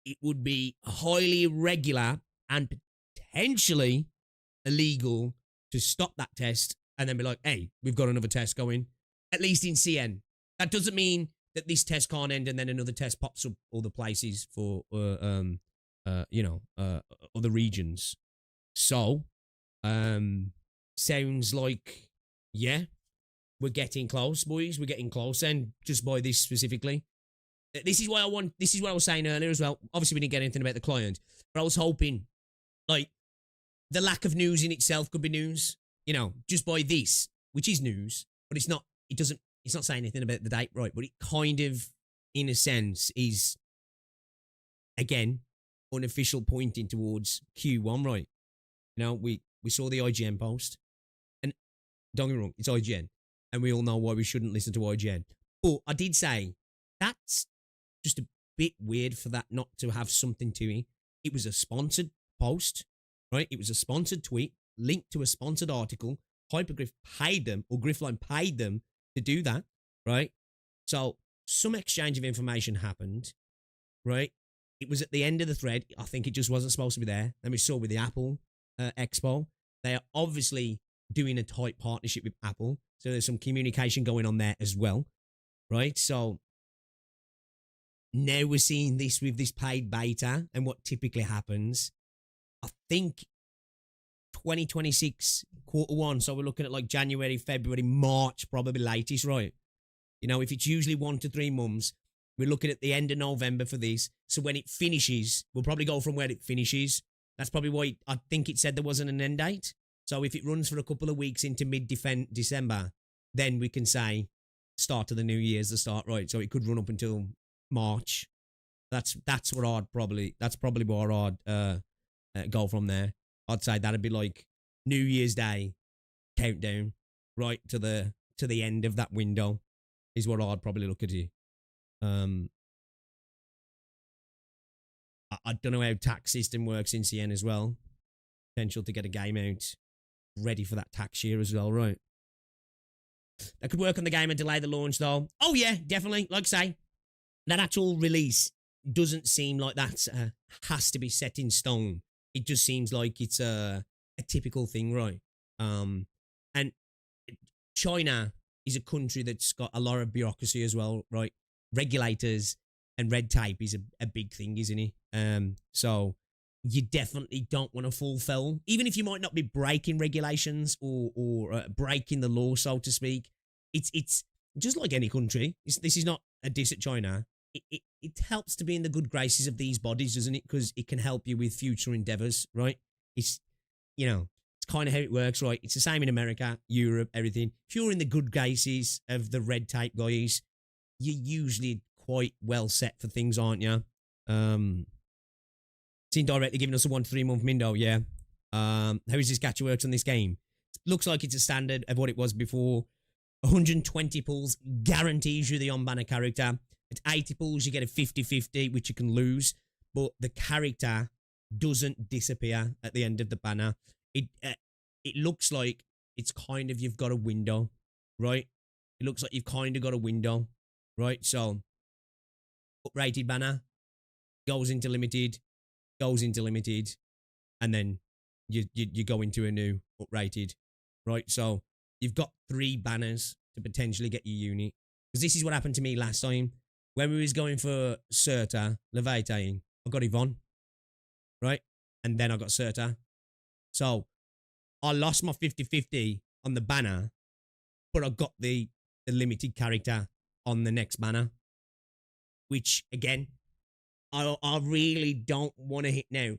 it would be highly irregular and potentially illegal to stop that test and then be like, hey, we've got another test going, at least in CN. That doesn't mean that this test can't end and then another test pops up other places for, other regions. So, sounds like, yeah, we're getting close, boys. We're getting close, and just by this specifically. This is what I was saying earlier as well. Obviously, we didn't get anything about the client, but I was hoping, like, the lack of news in itself could be news. Just by this, which is news, but it's not. It's not saying anything about the date, right? But it kind of, in a sense, is again unofficial pointing towards Q1, right? We saw the IGN post, and don't get me wrong, it's IGN, and we all know why we shouldn't listen to IGN. But I did say that's just a bit weird for that not to have something to it. It was a sponsored post, right? It was a sponsored tweet linked to a sponsored article. Hypergryph paid them, or Gryphline paid them to do that, right? So some exchange of information happened, right? It was at the end of the thread. I think it just wasn't supposed to be there. Then we saw with the Apple Expo. They are obviously doing a tight partnership with Apple. So there's some communication going on there as well, right? So now we're seeing this with this paid beta and what typically happens. I think 2026 Q1. So we're looking at like January, February, March, probably latest, right? If it's usually 1 to 3 months, we're looking at the end of November for this. So when it finishes, we'll probably go from where it finishes. That's probably why I think it said there wasn't an end date. So if it runs for a couple of weeks into mid-December, then we can say start of the new year's the start, right? So it could run up until March. That's probably where I'd go from there. I'd say that'd be like New Year's Day countdown, right to the end of that window is what I'd probably look at it. I don't know how tax system works in CN as well. Potential to get a game out ready for that tax year as well, right? That could work on the game and delay the launch though. Oh yeah, definitely. Like I say, that actual release doesn't seem like that has to be set in stone. It just seems like it's a typical thing, right? And China is a country that's got a lot of bureaucracy as well, right? Regulators and red tape is a big thing, isn't it? So you definitely don't want to fall foul, even if you might not be breaking regulations or breaking the law, so to speak. It's just like any country. This is not a diss at China. It helps to be in the good graces of these bodies, doesn't it? Because it can help you with future endeavors, right? It's kind of how it works, right? It's the same in America, Europe, everything. If you're in the good graces of the red tape guys, you're usually quite well set for things, aren't you? It's indirectly giving us a 1 to 3 month window, yeah. How is this gacha works on this game? Looks like it's a standard of what it was before. 120 pulls guarantees you the on-banner character. At 80 pulls, you get a 50-50, which you can lose, but the character doesn't disappear at the end of the banner. It looks like it's kind of, you've got a window, right? It looks like you've kind of got a window, right? So, uprated banner, goes into limited, and then you go into a new uprated, right? So, you've got 3 banners to potentially get your unit. Because this is what happened to me last time. When we was going for Serta, Levitating, I got Yvonne, right? And then I got Serta. So, I lost my 50-50 on the banner, but I got the limited character on the next banner. Which, again, I really don't want to hit now.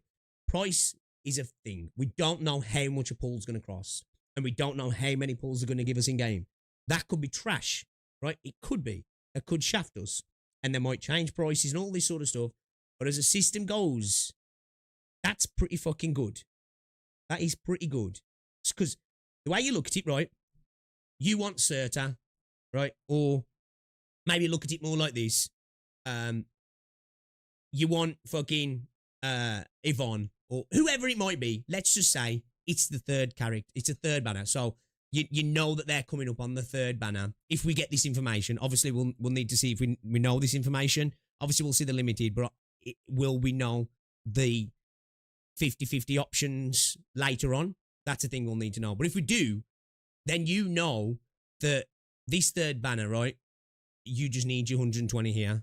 Price is a thing. We don't know how much a pull's going to cost. And we don't know how many pulls are going to give us in game. That could be trash, right? It could be. It could shaft us. And they might change prices and all this sort of stuff. But as a system goes, that's pretty fucking good. That is pretty good. Because the way you look at it, right? You want Serta, right? Or maybe look at it more like this. You want fucking Yvonne or whoever it might be. Let's just say it's the third character. It's a third banner. So you know that they're coming up on the third banner. If we get this information, obviously we'll need to see if we know this information. Obviously we'll see the limited, but will we know the 50-50 options later on? That's a thing we'll need to know. But if we do, then you know that this third banner, right? You just need your 120 here,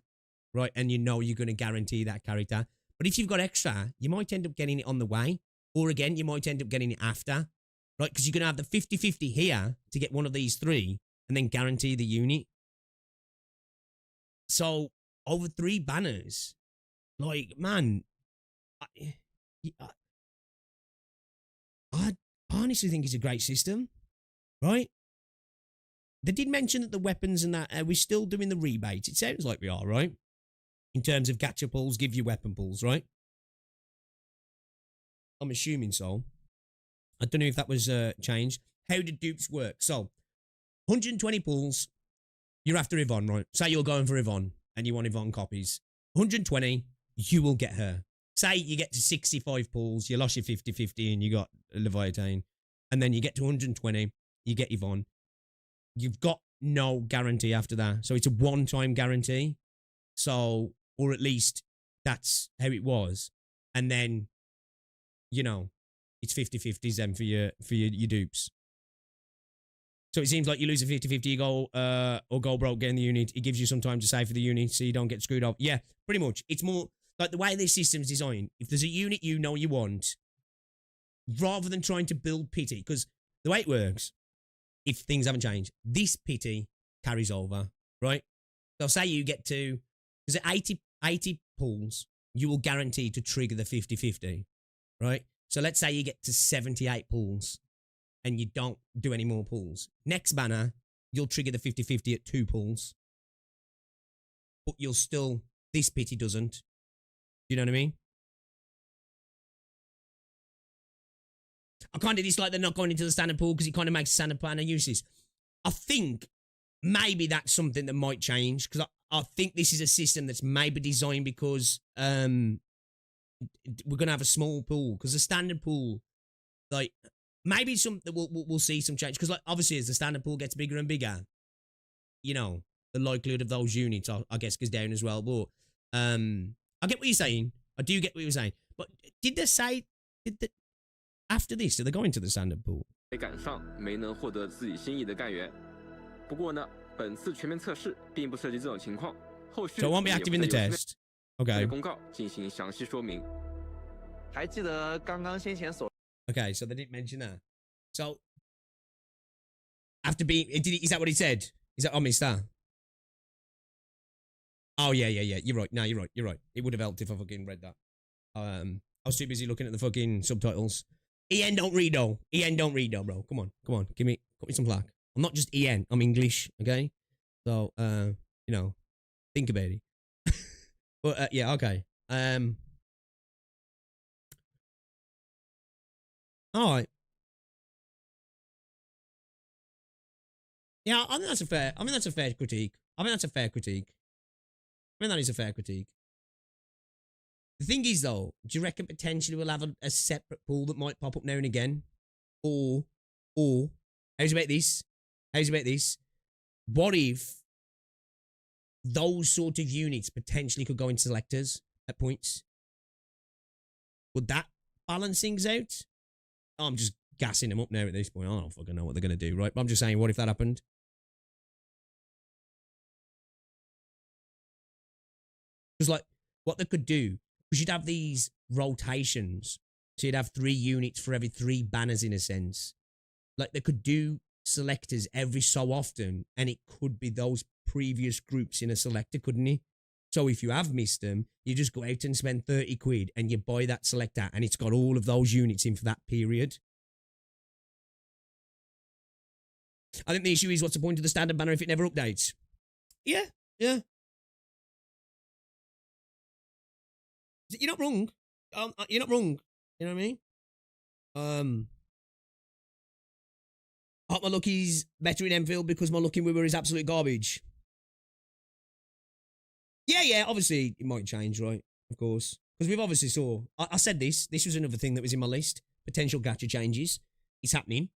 right? And you know you're going to guarantee that character. But if you've got extra, you might end up getting it on the way. Or again, you might end up getting it after, right? Because you're going to have the 50-50 here to get one of these 3 and then guarantee the unit. So, over 3 banners, like, man, I honestly think it's a great system, right? They did mention that the weapons and that, we're still doing the rebates. It sounds like we are, right? In terms of gacha pulls, give you weapon pulls, right? I'm assuming so. I don't know if that was changed. How did dupes work? So, 120 pulls, you're after Yvonne, right? Say you're going for Yvonne and you want Yvonne copies. 120, you will get her. Say you get to 65 pulls, you lost your 50-50 and you got Leviathan. And then you get to 120, you get Yvonne. You've got no guarantee after that. So it's a one-time guarantee. So, or at least that's how it was. And then, you know, it's 50-50s then for your dupes. So it seems like you lose a 50-50, you go, or go broke getting the unit. It gives you some time to save for the unit so you don't get screwed up. Yeah, pretty much. It's more like the way this system's designed. If there's a unit you know you want, rather than trying to build pity, because the way it works, if things haven't changed, this pity carries over, right? So say you get to, because at 80 pulls, you will guarantee to trigger the 50-50, right? So let's say you get to 78 pulls and you don't do any more pulls. Next banner, you'll trigger the 50-50 at 2 pulls. But you'll still, this pity doesn't. You know what I mean? I kind of dislike they're not going into the standard pool because it kind of makes the standard banner useless. I think maybe that's something that might change because I think this is a system that's maybe designed because we're going to have a small pool because the standard pool, like, maybe something we'll see some change because, like, obviously as the standard pool gets bigger and bigger, you know, the likelihood of those units, I guess, goes down as well. But I get what you're saying. I do get what you're saying. But did they say, after this, do they go into the standard pool? 没赶上，没能获得自己心仪的干员。不过呢，本次全面测试并不涉及这种情况。后续 So it won't be active in the test. Okay. 公告进行详细说明。还记得刚刚先前所 Okay, so they didn't mention that. So after being, is that what he said? Is that Star? Oh yeah. You're right. No, you're right. It would have helped if I fucking read that. I was too busy looking at the fucking subtitles. EN don't read though, bro. Come on. Cut me some slack. I'm not just EN. I'm English. Okay. So you know, think about it. But yeah, okay. All right. Yeah, I think that's a fair. I mean, that's a fair critique. I think that is a fair critique. The thing is, though, do you reckon potentially we'll have a separate pool that might pop up now and again? Or, how's about this? What if those sort of units potentially could go into selectors at points? Would that balance things out? I'm just gassing them up now at this point. I don't fucking know what they're going to do, right? But I'm just saying, what if that happened? Because, like, what they could do, because you'd have these rotations. So you'd have 3 units for every 3 banners, in a sense. Like, they could do selectors every so often, and it could be those previous groups in a selector, couldn't it? So if you have missed them, you just go out and spend 30 quid and you buy that selector and it's got all of those units in for that period. I think the issue is, what's the point of the standard banner if it never updates? Yeah. You're not wrong. You're not wrong. You know what I mean? I hope my lucky's better in Enfield because my lucky wimmer is absolute garbage. Yeah, obviously it might change, right? Of course. Because we've obviously saw, I said this was another thing that was in my list. Potential gacha changes. It's happening.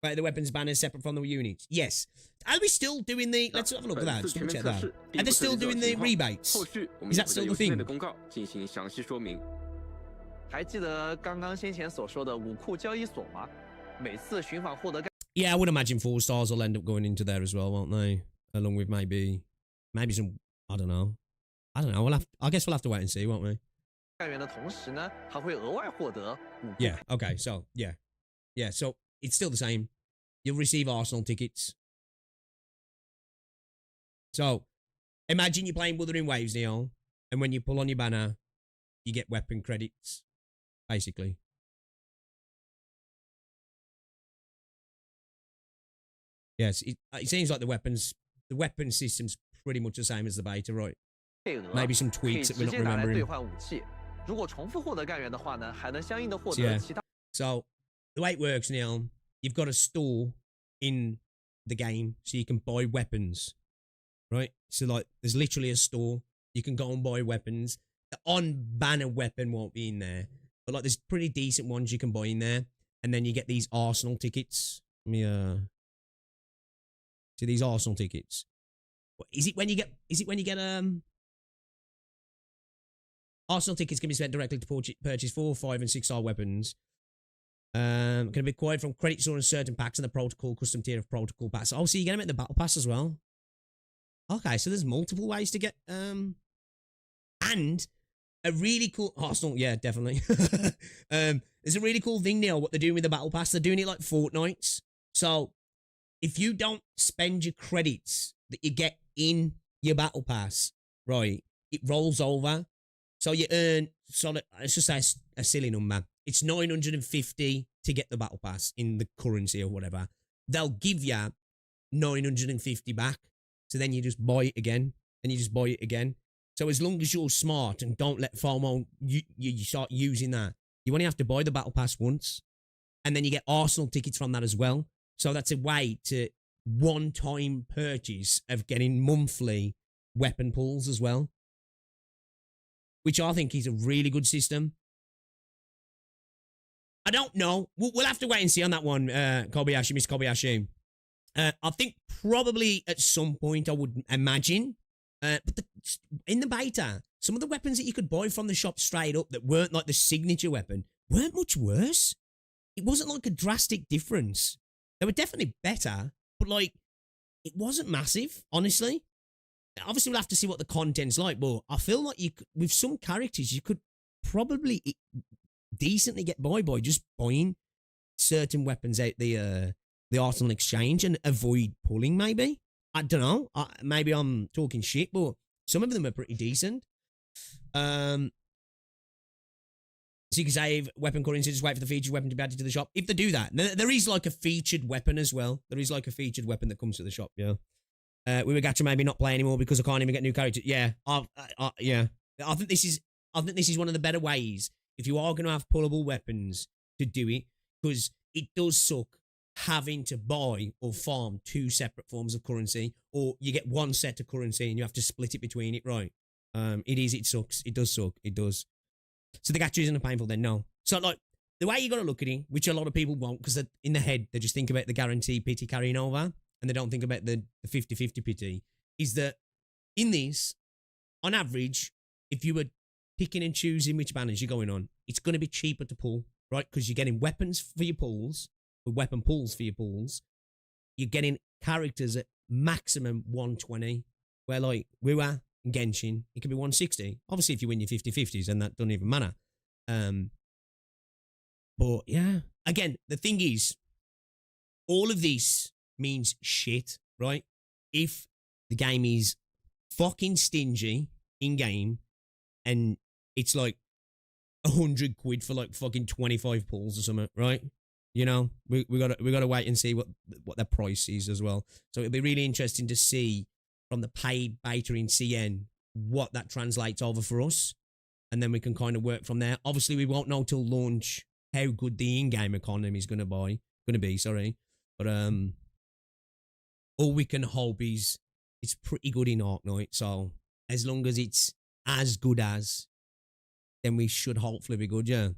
Right, the weapons banner is separate from the units. Yes. Are we still doing the, let's have a look at that. Just double check that. Are they still doing the rebates? Is that still the thing? Yeah, I would imagine 4 stars will end up going into there as well, won't they? Along with maybe some, I don't know. I guess we'll have to wait and see, won't we? Yeah, okay, so, yeah. Yeah, so it's still the same. You'll receive Arsenal tickets. So, imagine you're playing Wuthering Waves, Neil, and when you pull on your banner, you get weapon credits, basically. Yes, it seems like the weapon system's pretty much the same as the beta, right? Maybe some tweaks that we're not remembering. So, the way it works, Neil, you've got a store in the game so you can buy weapons, right? So, like, there's literally a store. You can go and buy weapons. The on-banner weapon won't be in there. But, like, there's pretty decent ones you can buy in there. And then you get these Arsenal tickets. Let me, see these Arsenal tickets. Is it when you get Arsenal tickets can be spent directly to purchase 4, 5, and 6-star weapons. Can be acquired from credit store and certain packs in the protocol custom tier of protocol pass. Oh, so you get them at the battle pass as well. Okay, so there's multiple ways to get and a really cool Arsenal, yeah, definitely. There's a really cool thing, Neil, what they're doing with the battle pass. They're doing it like Fortnite's. So if you don't spend your credits that you get in your battle pass, right, it rolls over. So you earn, let's just say a silly number. It's 950 to get the battle pass in the currency or whatever. They'll give you 950 back. So then you just buy it again. And you just buy it again. So as long as you're smart and don't let FOMO, you start using that. You only have to buy the battle pass once. And then you get Arsenal tickets from that as well. So that's a way to one-time purchase of getting monthly weapon pulls as well. Which I think is a really good system. I don't know. We'll have to wait and see on that one, Kobayashi, Miss Kobayashi. I think probably at some point I would imagine. But in the beta, some of the weapons that you could buy from the shop straight up that weren't like the signature weapon weren't much worse. It wasn't like a drastic difference. They were definitely better, but like it wasn't massive, honestly. Obviously, we'll have to see what the content's like, but I feel like with some characters, you could probably decently get by just buying certain weapons out the Arsenal exchange and avoid pulling, maybe. I don't know. Maybe I'm talking shit, but some of them are pretty decent. So you can save weapon currency, just wait for the featured weapon to be added to the shop. If they do that, there is like a featured weapon as well. There is like a featured weapon that comes to the shop, yeah. We were Gacha maybe not play anymore because I can't even get new characters. Yeah, yeah. I think this is one of the better ways if you are going to have pullable weapons to do it, because it does suck having to buy or farm two separate forms of currency, or you get one set of currency and you have to split it between it, right? It sucks. It does suck. It does. So the Gacha isn't painful then, no. So like the way you got to look at it, which a lot of people won't, because in their head they just think about the guarantee pity carrying over, and they don't think about the 50-50 pity, is that in this, on average, if you were picking and choosing which banners you're going on, it's going to be cheaper to pull, right? Because you're getting weapons for your pulls, or weapon pulls for your pulls. You're getting characters at maximum 120, where like Wuwa and Genshin, it could be 160. Obviously, if you win your 50-50s, then that doesn't even matter. But yeah, again, the thing is, all of this means shit, right? If the game is fucking stingy in game and it's like 100 quid for like fucking 25 pulls or something, right? You know, we gotta wait and see what their price is as well. So it'll be really interesting to see from the paid beta in CN what that translates over for us, and then we can kind of work from there. Obviously, we won't know till launch how good the in-game economy is gonna be. Sorry, but all we can hope is it's pretty good in Arknights. So as long as it's as good as, then we should hopefully be good. Yeah.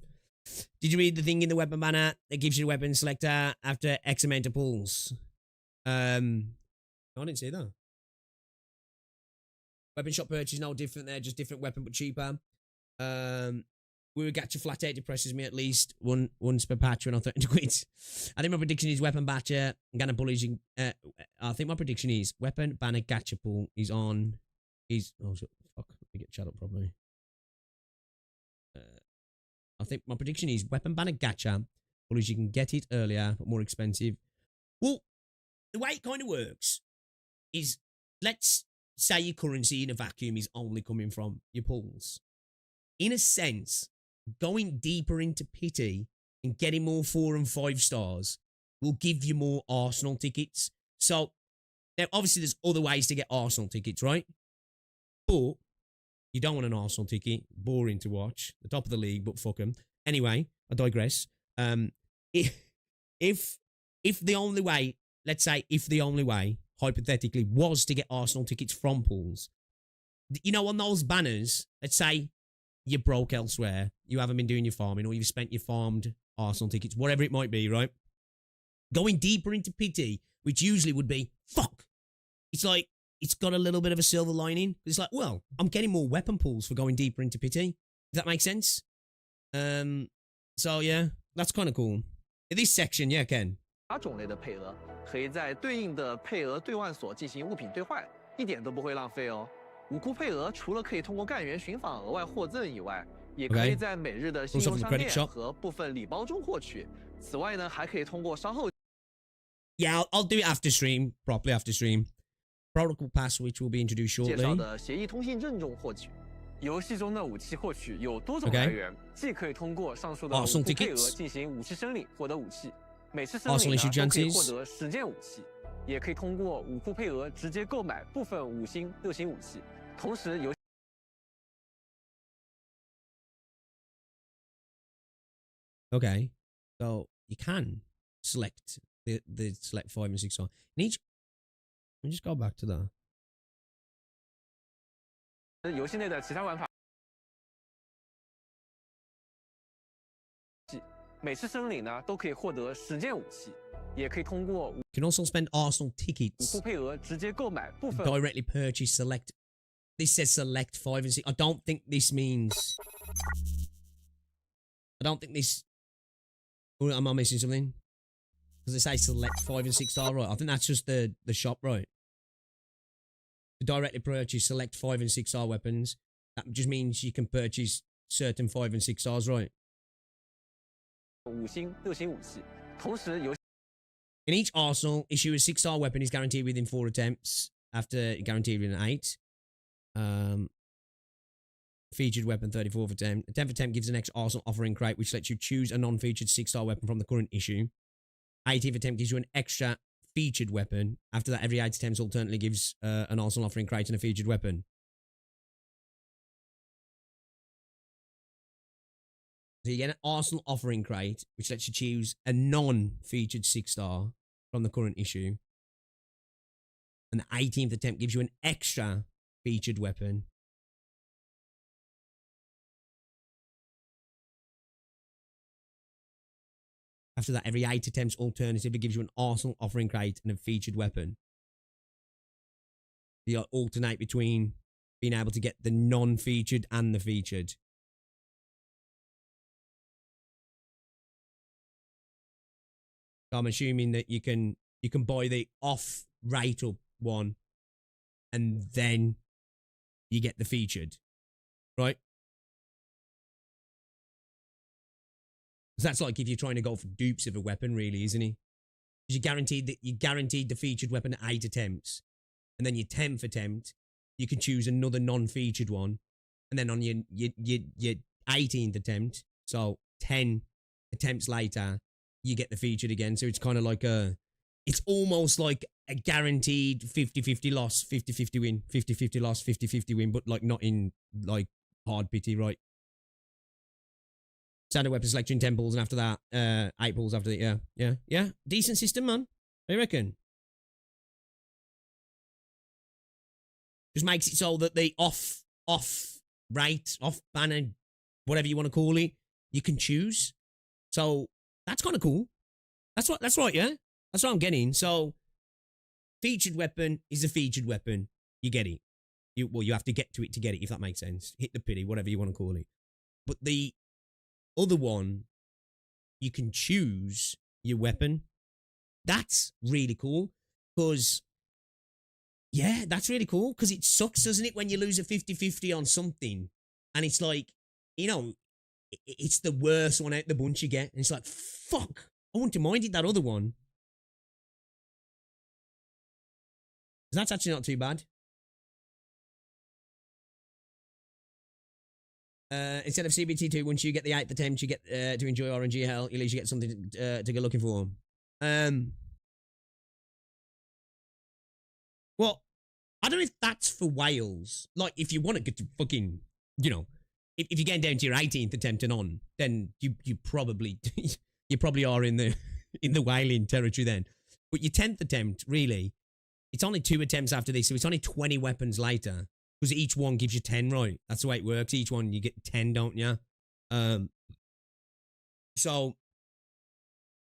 Did you read the thing in the weapon banner that gives you the weapon selector after X amount of pulls? I didn't see that. Weapon shop purchase no different there, just different weapon but cheaper. We would Gacha flat 8 depresses me at least once per patch when I'm 30 quid. I think my prediction is weapon batcher and Gacha pull is I think my prediction is weapon banner Gacha pull is on. Oh fuck, let me get chat up properly. I think my prediction is weapon banner Gacha pull is you can get it earlier but more expensive. Well, the way it kind of works is, let's say your currency in a vacuum is only coming from your pulls. In a sense, going deeper into pity and getting more 4 and 5 stars will give you more Arsenal tickets. So, now obviously there's other ways to get Arsenal tickets, right? But you don't want an Arsenal ticket. Boring to watch. The top of the league, but fuck them. Anyway, I digress. If the only way, let's say if the only way, hypothetically, was to get Arsenal tickets from pools, you know, on those banners, let's say you're broke elsewhere, you haven't been doing your farming, or you've spent your farmed Arsenal tickets, whatever it might be, right? Going deeper into pity, which usually would be, fuck. It's like, it's got a little bit of a silver lining. It's like, well, I'm getting more weapon pulls for going deeper into pity. Does that make sense? So yeah, that's kind of cool. In this section, yeah, Ken. 种类的配额可以在对应的配额兑换所进行物品兑换，一点都不会浪费哦。武库配额除了可以通过干员寻访额外获赠以外，也可以在每日的信用商店和部分礼包中获取。此外呢，还可以通过稍后。Yeah, I'll do it after stream, properly after stream. Protocol pass, which will be introduced shortly. 介绍的协议通信证中获取。游戏中的武器获取有多种来源，既可以通过上述的武库配额进行武器申领获得武器，每次申领都可以获得10件武器，也可以通过武库配额直接购买部分5星、6星武器。同时游 Okay, so you can select the select 5 and 6 on. In each, let me just go back to that. 游戏内的其他玩法，每次申领呢都可以获得10件武器，也可以通过 Can also spend Arsenal 五 tickets. 付配额直接购买部分。 Directly purchase select. This says select 5 and 6. I don't think this means. I don't think this. Oh, am I missing something? Does it say select 5 and 6 star? Right. I think that's just the shop, right? To directly purchase select 5 and 6 star weapons. That just means you can purchase certain 5 and 6 stars, right? 5星、6星武器，同时游 In each arsenal, issue a 6-star weapon is guaranteed within 4 attempts. After guaranteed within 8. Featured weapon 34th attempt. A 10th attempt gives an extra arsenal offering crate, which lets you choose a non-featured 6-star weapon from the current issue. 18th attempt gives you an extra featured weapon. After that, every 8 attempts alternately gives an arsenal offering crate and a featured weapon. So you get an arsenal offering crate, which lets you choose a non-featured 6-star from the current issue. And the 18th attempt gives you an extra featured weapon. After that, every 8 attempts alternatively gives you an arsenal offering crate and a featured weapon. You alternate between being able to get the non-featured and the featured. So I'm assuming that you can buy the off rate up one and then you get the featured. Right? Because that's like if you're trying to go for dupes of a weapon, really, isn't it? Because you guaranteed the featured weapon at 8 attempts. And then your 10th attempt, you can choose another non-featured one. And then on your 18th attempt, so 10 attempts later, you get the featured again. So it's kind of like it's almost like a guaranteed 50-50 loss, 50-50 win, 50-50 loss, 50-50 win, but like not in like hard pity, right? Standard weapon selection, 10 pulls, and after that, 8 pulls after that. Yeah. Decent system, man. I reckon. Just makes it so that the off banner, whatever you want to call it, you can choose. So that's kind of cool. That's right, yeah? That's what I'm getting. So, featured weapon is a featured weapon. You get it. You have to get to it to get it, if that makes sense. Hit the pity, whatever you want to call it. But the other one, you can choose your weapon. That's really cool. Because, yeah, that's really cool. Because it sucks, doesn't it, when you lose a 50-50 on something. And it's like, you know, it's the worst one out the bunch you get. And it's like, fuck, I wouldn't have minded that other one. That's actually not too bad. Instead of CBT2, once you get the 8th attempt, you get to enjoy RNG hell. At least you get something to go looking for. Well, I don't know if that's for Wales. Like, if you want to get to fucking, you know, if you're getting down to your 18th attempt and on, then you probably you probably are in the whaling territory then. But your 10th attempt, really, it's only 2 attempts after this, so it's only 20 weapons later. Because each one gives you 10, right? That's the way it works. Each one you get 10, don't you? So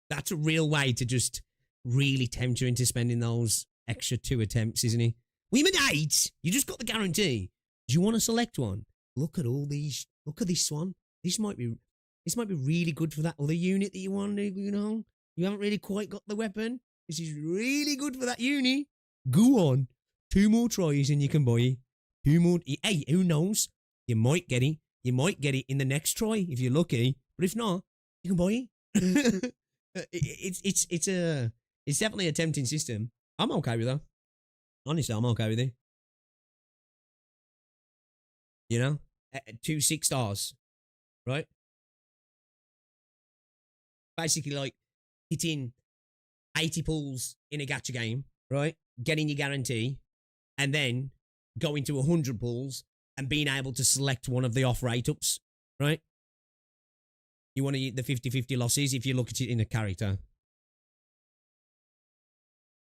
that's a real way to just really tempt you into spending those extra 2 attempts, isn't it? Well, you mean 8? You just got the guarantee. Do you want to select one? Look at all these. Look at this one. This might be really good for that other unit that you want. You know, you haven't really quite got the weapon. This is really good for that unit. Go on. 2 more tries and you can buy it. 2 more. Hey, who knows? You might get it. You might get it in the next try if you're lucky. But if not, you can buy it. It's definitely a tempting system. I'm okay with that. Honestly, I'm okay with it. You know, 2 6 stars, right? Basically, like hitting 80 pulls in a gacha game, right? Getting your guarantee, and then going to 100 pulls and being able to select one of the off rate ups, right? You want to eat the 50-50 losses if you look at it in a character.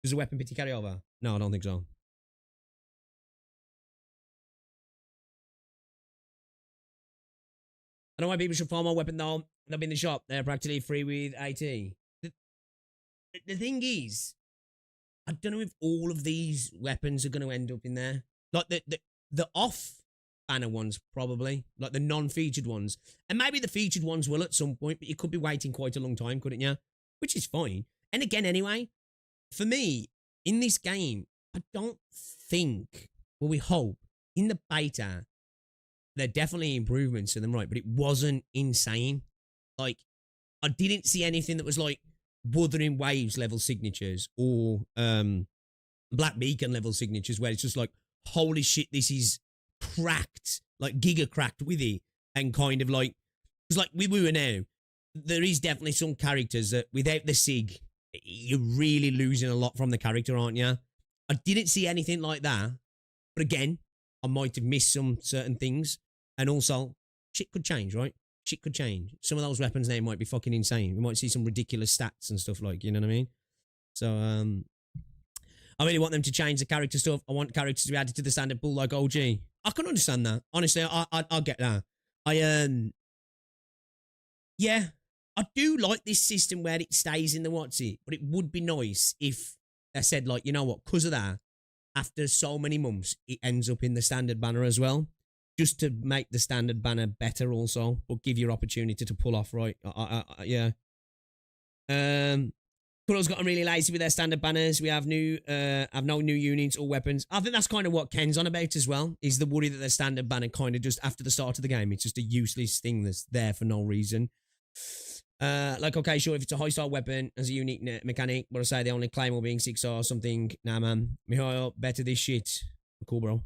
Does a weapon pity carry over? No, I don't think so. I don't know why people should farm more weapon though. They'll be in the shop. They're practically free with AT. The thing is, I don't know if all of these weapons are going to end up in there. Like the off banner ones, probably. Like the non-featured ones. And maybe the featured ones will at some point, but you could be waiting quite a long time, couldn't you? Which is fine. And again, anyway, for me, in this game, I don't think, well, we hope, in the beta, there are definitely improvements to them, right? But it wasn't insane. Like, I didn't see anything that was like Wuthering Waves level signatures or Black Beacon level signatures where it's just like, holy shit, this is cracked, like giga cracked with it. And kind of like, it's like we were now, there is definitely some characters that without the SIG, you're really losing a lot from the character, aren't you? I didn't see anything like that. But again, I might have missed some certain things. And also, shit could change, right? Shit could change. Some of those weapons now might be fucking insane. We might see some ridiculous stats and stuff like, you know what I mean? So, I really want them to change the character stuff. I want characters to be added to the standard pool like OG. I can understand that. Honestly, I'll get that. Yeah, I do like this system where it stays in the what's it, but it would be nice if they said, like, you know what, because of that, after so many months, it ends up in the standard banner as well, just to make the standard banner better also, but give you opportunity to pull off, right? Yeah. Kuro's gotten really lazy with their standard banners. We have no new units or weapons. I think that's kind of what Ken's on about as well, is the worry that their standard banner kind of just after the start of the game, it's just a useless thing that's there for no reason. Like, okay, sure, if it's a high-star weapon as a unique mechanic, but I say the only claim or being 6-star or something, nah, man. Mihail, better this shit. Cool, bro.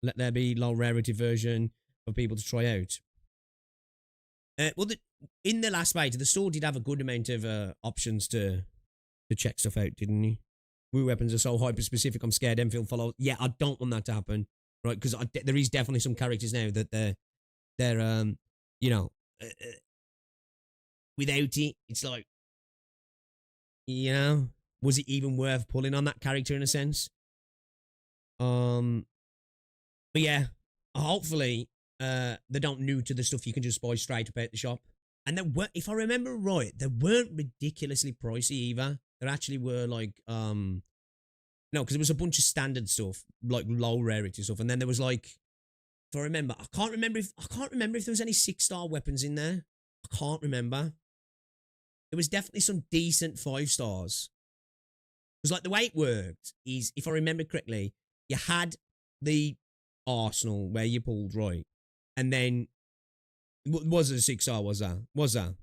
Let there be low-rarity version for people to try out. Well, in the last beta, the store did have a good amount of options to check stuff out, didn't he? Woo weapons are so hyper-specific, I'm scared Enfield follow. Yeah, I don't want that to happen, right? Because there is definitely some characters now that they're you know, without it, it's like, you know, was it even worth pulling on that character in a sense? But yeah, hopefully, they don't new to the stuff you can just buy straight up at the shop. And there were, if I remember right, they weren't ridiculously pricey either. There actually were like, no, because there was a bunch of standard stuff, like low rarity stuff, and then there was like, if I remember, I can't remember if there was any 6-star weapons in there. I can't remember. There was definitely some decent 5-stars. Because like the way it worked is, if I remember correctly, you had the Arsenal where you pulled right, and then was it a 6-star? Was that?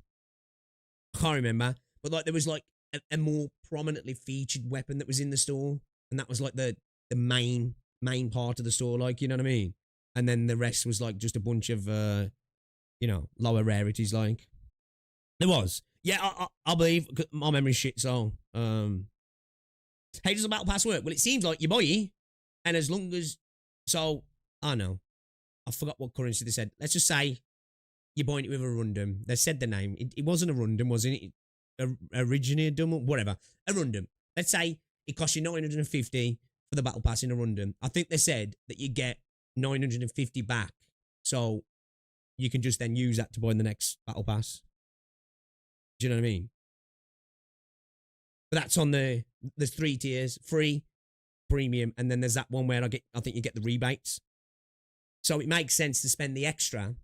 I can't remember. But like there was like a more prominently featured weapon that was in the store, and that was like the main part of the store, like, you know what I mean? And then the rest was like just a bunch of, you know, lower rarities. Like there was, yeah, I believe my memory's shit. So, how does the battle pass work? Well, it seems like you buy it, and as long as, so I don't know, I forgot what currency they said. Let's just say you're buying it with a rundum. They said the name. It wasn't a rundum, wasn't it? Originally a dumb or whatever. A rundum. Let's say it costs you 950 for the battle pass in a rundum. I think they said that you get 950 back, so you can just then use that to buy in the next battle pass. Do you know what I mean? But that's on there's 3 tiers: free, premium, and then there's that one where I think you get the rebates. So it makes sense to spend the extra.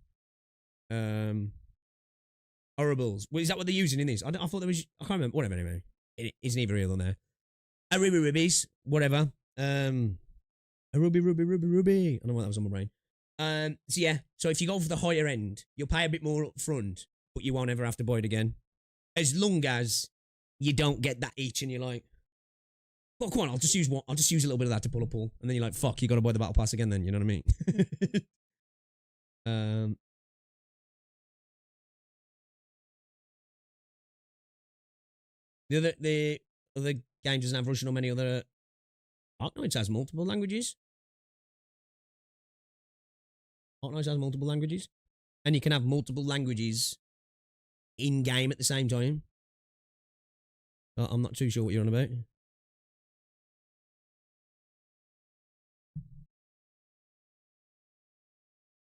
Horribles. Well, is that what they're using in this? I thought there was. I can't remember. Whatever. Anyway, it isn't even real on there. Rubies, whatever. A ruby. I don't know what that was on my brain. So yeah, so if you go for the higher end, you'll pay a bit more up front, but you won't ever have to buy it again. As long as you don't get that itch and you're like, well, come on, I'll just use a little bit of that to pull a pull. And then you're like, fuck, you got to buy the battle pass again then, you know what I mean? The other game doesn't have Russian or many other. Arknights has multiple languages. Arknights has multiple languages. And you can have multiple languages in-game at the same time. I'm not too sure what you're on about.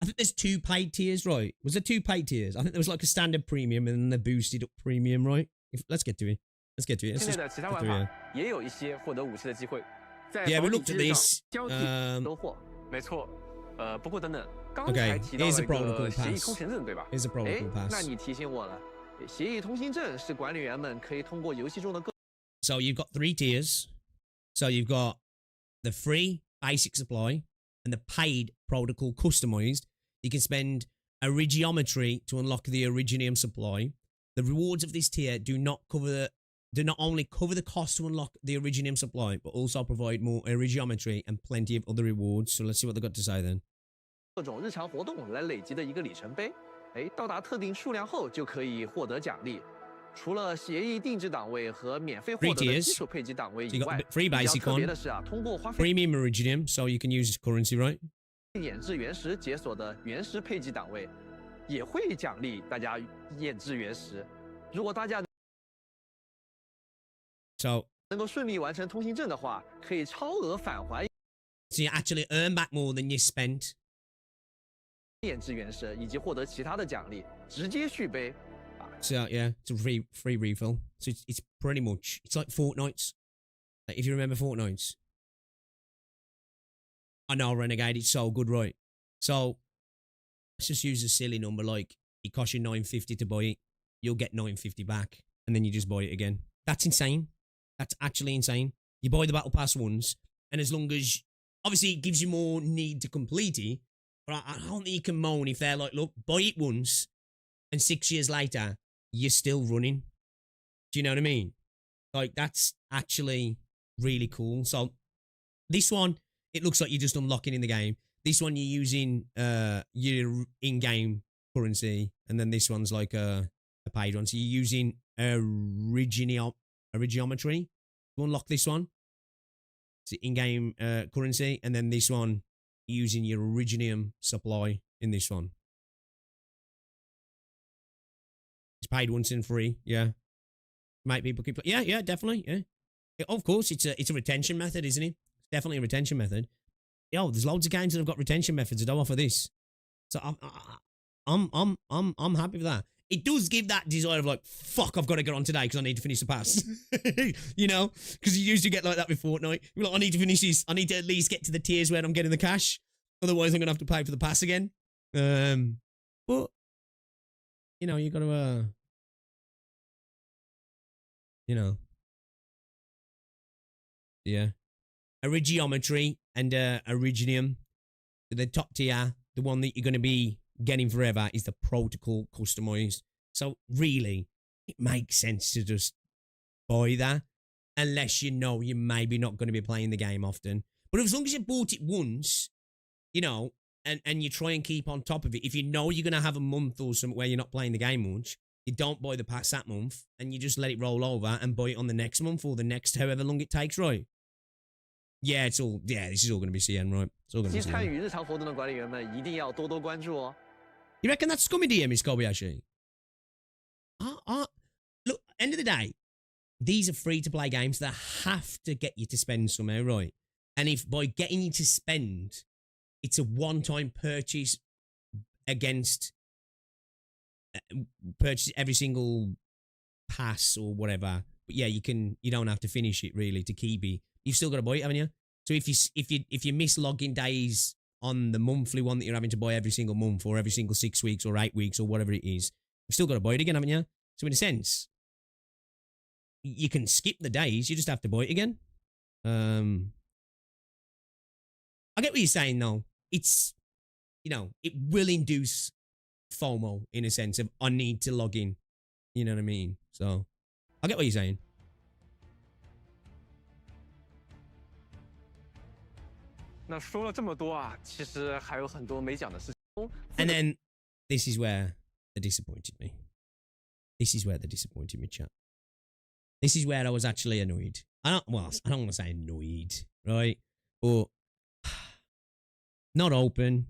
I think there's 2 paid tiers, right? Was there 2 paid tiers? I think there was like a standard premium and then the boosted up premium, right? Let's get to it. Let's get to it. Let's 现 just 在的其他 get 玩 through 法 it. 也有一些获得武器的机会，在 Yeah, we 保 looked 底 at 机制 this. 上交替收获。没错，不过等等，刚 Okay, 才提到 here's 了 a 一个 protocol 协议 pass. 通行证，对吧？ Here's a protocol 那 pass. 你提醒我了，协议通行证是管理员们可以通过游戏中的各 So you've got 3 tiers. So you've got the free basic supply and the paid protocol customized. You can spend Origiometry to unlock the Originium supply. The rewards of this tier do not only cover the cost to unlock the Originium supply, but also provide more Origiometry and plenty of other rewards. So let's see what they've got to say then. 各种日常活动来累积的一个里程碑。到达特定数量后就可以获得奖励。除了协议定制档位和免费获得的基础配给档位以外， free 比较 basic 特别 one, 的是啊，通过花费 premium Originium, so you can use currency, right? 演制原石解锁的原石配给档位，也会奖励大家演制原石。如果大家 So 能够顺利完成通行证的话，可以超额返还 So you actually earn back more than you spent. 演制原石，以及获得其他的奖励，直接续杯。 So yeah, it's a free refill. So it's pretty much, it's like Fortnite's. Like if you remember Fortnite's. I know, Renegade, it's so good, right? So let's just use a silly number, like it costs you $9.50 to buy it. You'll get $9.50 back, and then you just buy it again. That's insane. That's actually insane. You buy the battle pass once, and as long as obviously it gives you more need to complete it, but I don't think you can moan if they're like, look, buy it once, and 6 years later you're still running. Do you know what I mean? Like that's actually really cool. So this one, it looks like you're just unlocking in the game. This one you're using your in-game currency, and then this one's like a paid one. So you're using Origiometry to unlock this one. It's in-game currency, and then this one you're using your Originium supply in this one. It's paid once and free, yeah. Might people keep yeah, definitely, yeah. Of course, it's a retention method, isn't it? It's definitely a retention method. Yo, there's loads of games that have got retention methods that don't offer this, so I'm happy with that. It does give that desire of like, fuck, I've got to get on today because I need to finish the pass. You know, because you used to get like that with Fortnite. You're like, I need to finish this. I need to at least get to the tiers where I'm getting the cash. Otherwise, I'm gonna have to pay for the pass again. But you know, you got to you know, yeah, Origiometry and Originium, the top tier, the one that you're going to be getting forever is the protocol customized. So really, it makes sense to just buy that, unless you know you're maybe not going to be playing the game often. But as long as you bought it once, you know, and you try and keep on top of it, if you know you're going to have a month or something where you're not playing the game much, you don't buy the pass that month, and you just let it roll over and buy it on the next month or the next however long it takes, right? Yeah, this is all going to be CN, right? It's all going to be 参 CN. 与日常活动的管理员们一定要多多关注哦。 You reckon that's scummy DM, is Kobayashi? Look, end of the day, these are free-to-play games that have to get you to spend somehow, right? And if by getting you to spend, it's a one-time purchase against purchase every single pass or whatever. But yeah, you don't have to finish it really to keep it. You've still got to buy it, haven't you? So if you miss login days on the monthly one that you're having to buy every single month or every single 6 weeks or 8 weeks or whatever it is, you've still got to buy it again, haven't you? So in a sense, you can skip the days, you just have to buy it again. I get what you're saying though. It's, you know, it will induce FOMO in a sense of I need to log in. You know what I mean? So I get what you're saying. 那说了这么多啊，其实还有很多没讲的事情。 And then this is where they disappointed me. This is where they disappointed me, chat. This is where I was actually annoyed. I don't want to say annoyed, right? But not open.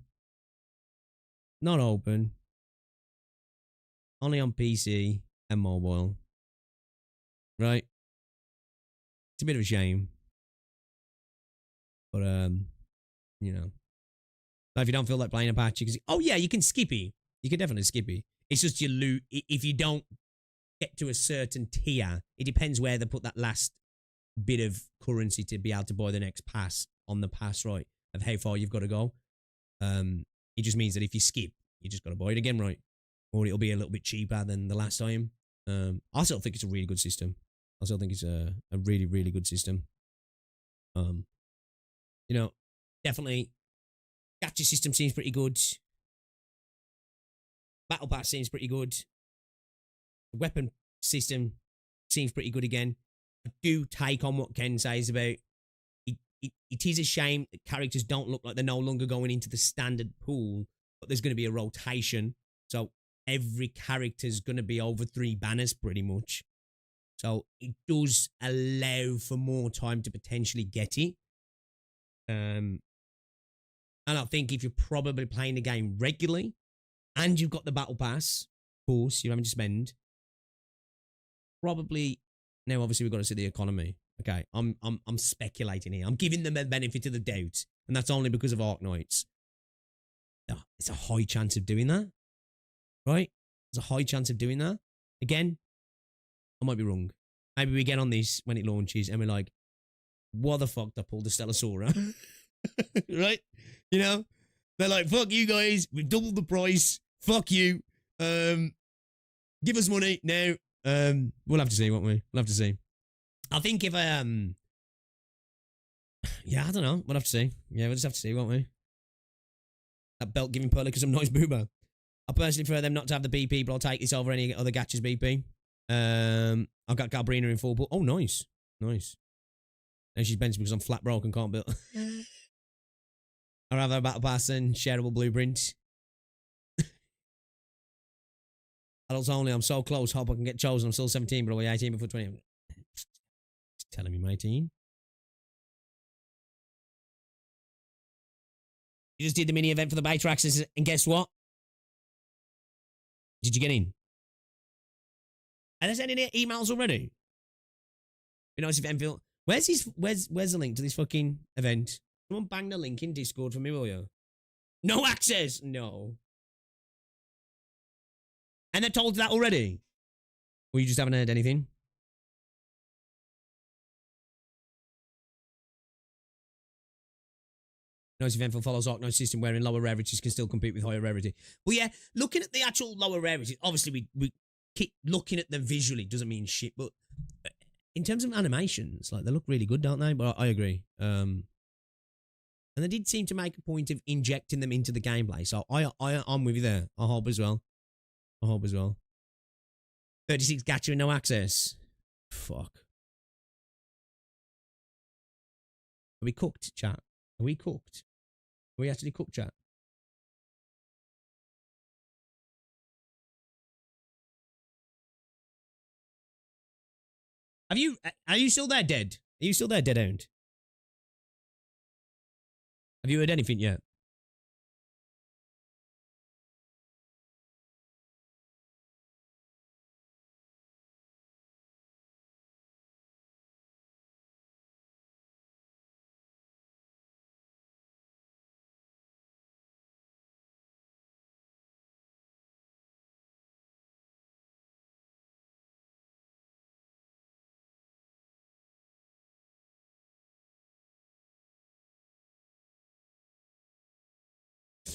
Not open. Only on PC and mobile. Right? It's a bit of a shame. But you know. But if you don't feel like playing a patch, you can see, oh yeah, you can skip it. You can definitely skip it. It's just you loot if you don't get to a certain tier. It depends where they put that last bit of currency to be able to buy the next pass on the pass, right? Of how far you've got to go. It just means that if you skip, you just got to buy it again, right? Or it'll be a little bit cheaper than the last time. I still think it's a really good system. I still think it's a really, really good system. You know, definitely, gacha system seems pretty good. Battle pass seems pretty good. The weapon system seems pretty good again. I do take on what Ken says about it is a shame that characters don't look like they're no longer going into the standard pool, but there's going to be a rotation. So every character's going to be over 3 banners pretty much. So it does allow for more time to potentially get it. And I think if you're probably playing the game regularly and you've got the battle pass, of course, you're having to spend. Probably, now obviously we've got to see the economy. Okay, I'm speculating here. I'm giving them a benefit of the doubt. And that's only because of Arknights. Oh, it's a high chance of doing that. Right? There's a high chance of doing that. Again, I might be wrong. Maybe we get on this when it launches and we're like, what the fuck, they pulled the Stellasaura? Right? You know? They're like, fuck you guys. We've doubled the price. Fuck you. Give us money now. We'll have to see, won't we? We'll have to see. I think if yeah, I don't know. We'll have to see. Yeah, we'll just have to see, won't we? That belt giving Perlica some nice boomer. I personally prefer them not to have the BP, but I'll take this over any other Gacha's BP. I've got Galbrina in full, but oh, nice. Nice. And she's benched because I'm flat broke and can't build. I'd rather a battle pass and shareable blueprint. Adults only, I'm so close. Hope I can get chosen. I'm still 17, but I'll be 18 before 20. Telling me I'm 18. You just did the mini event for the beta access, and guess what? Did you get in? Are they sending emails already? Be nice if Endfield. Where's the link to this fucking event? Someone bang the link in Discord for me, will you? No access! No. And they're told that already? Or you just haven't heard anything? Nice event for follows Arknights system wherein lower rarities can still compete with higher rarity. Well, yeah, looking at the actual lower rarities, obviously we keep looking at them visually, doesn't mean shit, but in terms of animations, like, they look really good, don't they? But I agree. And they did seem to make a point of injecting them into the gameplay, so I'm with you there. I hope as well. 36 gacha and no access. Fuck. Are we cooked, chat? Are we cooked? Are we actually cooked, chat? Are you still there, Dead? Are you still there, Dead-owned? Have you heard anything yet?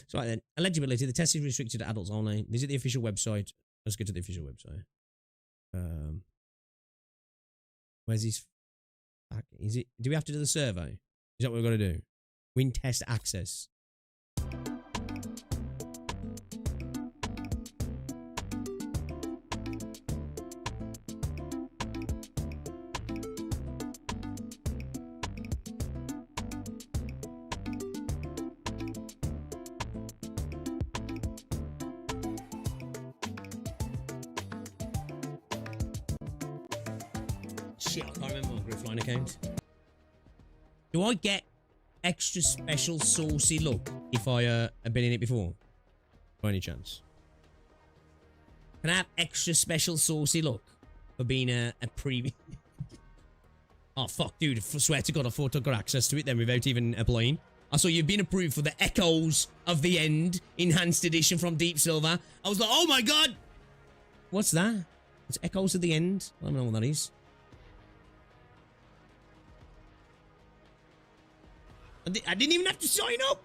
So right then, eligibility. The test is restricted to adults only. Visit the official website. Let's go to the official website. Where's this? Is it? Do we have to do the survey? Is that what we've got to do? Win test access. Shit, I can't remember my Gryphline account. Do I get extra special saucy look if I have been in it before? By any chance? Can I have extra special saucy look for being a previous... Oh, fuck, dude. I swear to God, I thought I got access to it then without even applying. I saw you've been approved for the Echoes of the End Enhanced Edition from Deep Silver. I was like, oh my God! What's that? It's echoes at the end. I don't know what that is. I didn't even have to sign up.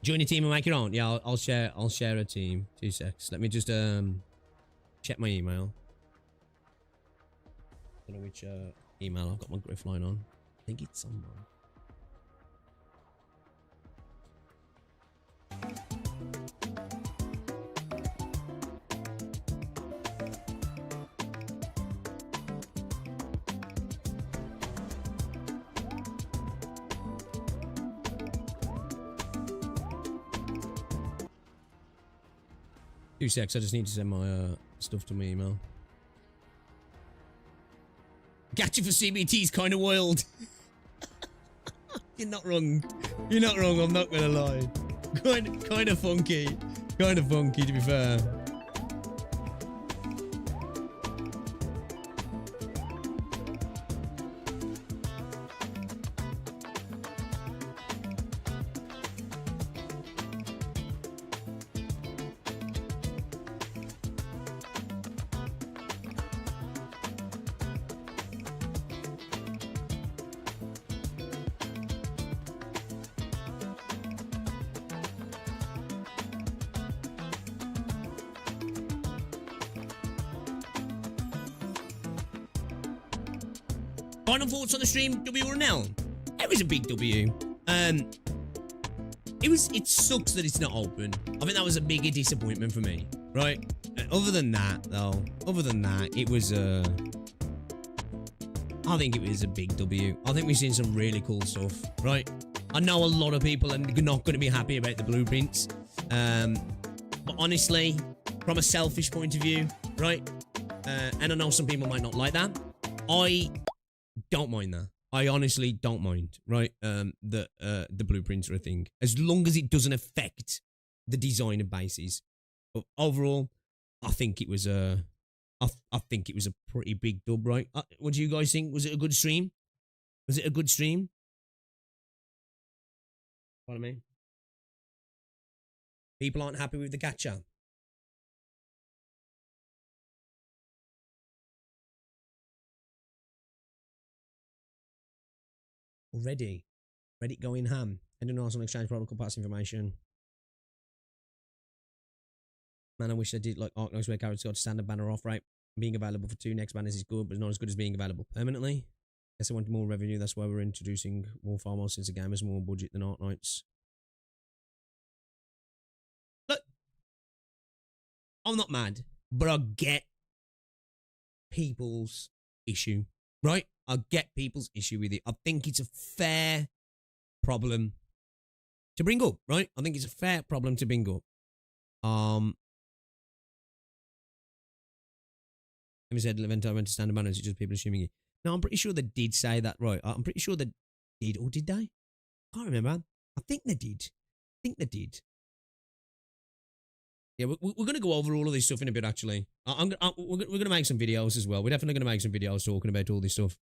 Join a team and make your own. Yeah, I'll share a team. 2 secs. Let me just check my email. I don't know which email I've got my Gryphline on. I think it's someone. Two secs, I just need to send my stuff to my email. Gacha for CBT is kind of wild. You're not wrong. You're not wrong, I'm not gonna lie. Kind of funky. Kind of funky, to be fair. Final thoughts on the stream, W or an L? It was a big W. It sucks that it's not open. I think that was a bigger disappointment for me, right? Other than that, though, it was I think it was a big W. I think we've seen some really cool stuff, right? I know a lot of people are not going to be happy about the blueprints, but honestly, from a selfish point of view, right? And I know some people might not like that. I don't mind that. I honestly don't mind, right? The blueprints are a thing, as long as it doesn't affect the design of bases. But overall, I think it was a pretty big dub, right? What do you guys think? Was it a good stream? Was it a good stream? Pardon me. People aren't happy with the gacha. Reddit going ham. I don't know on exchange protocol pass information. Man, I wish I did like Arknights where characters got standard banner off, right? Being available for 2 next banners is good, but it's not as good as being available permanently. Guess I want more revenue, that's why we're introducing more far more since the game has more budget than Arknights. Look, I'm not mad, but I get people's issue, right? I get people's issue with it. I think it's a fair problem to bring up, right? I think it's a fair problem to bring up. Let me say the event I went to standard banners, it's just people assuming it. No, I'm pretty sure they did say that, right? I'm pretty sure they did, or did they? I can't remember. I think they did. Yeah, we're going to go over all of this stuff in a bit, actually. We're going to make some videos as well. We're definitely going to make some videos talking about all this stuff.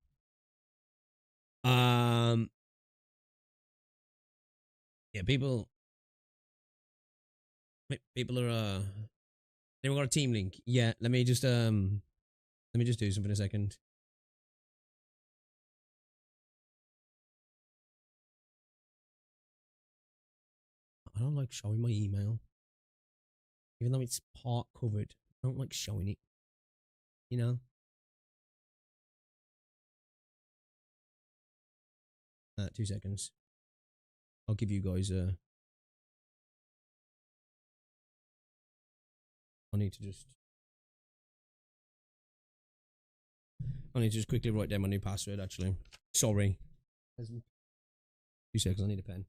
Yeah, people are, they've got a team link. Yeah, let me just do something a second. I don't like showing my email. Even though it's part covered, I don't like showing it. You know? 2 seconds. I'll give you guys a... I need to just quickly write down my new password, actually. Sorry. 2 seconds, I need a pen.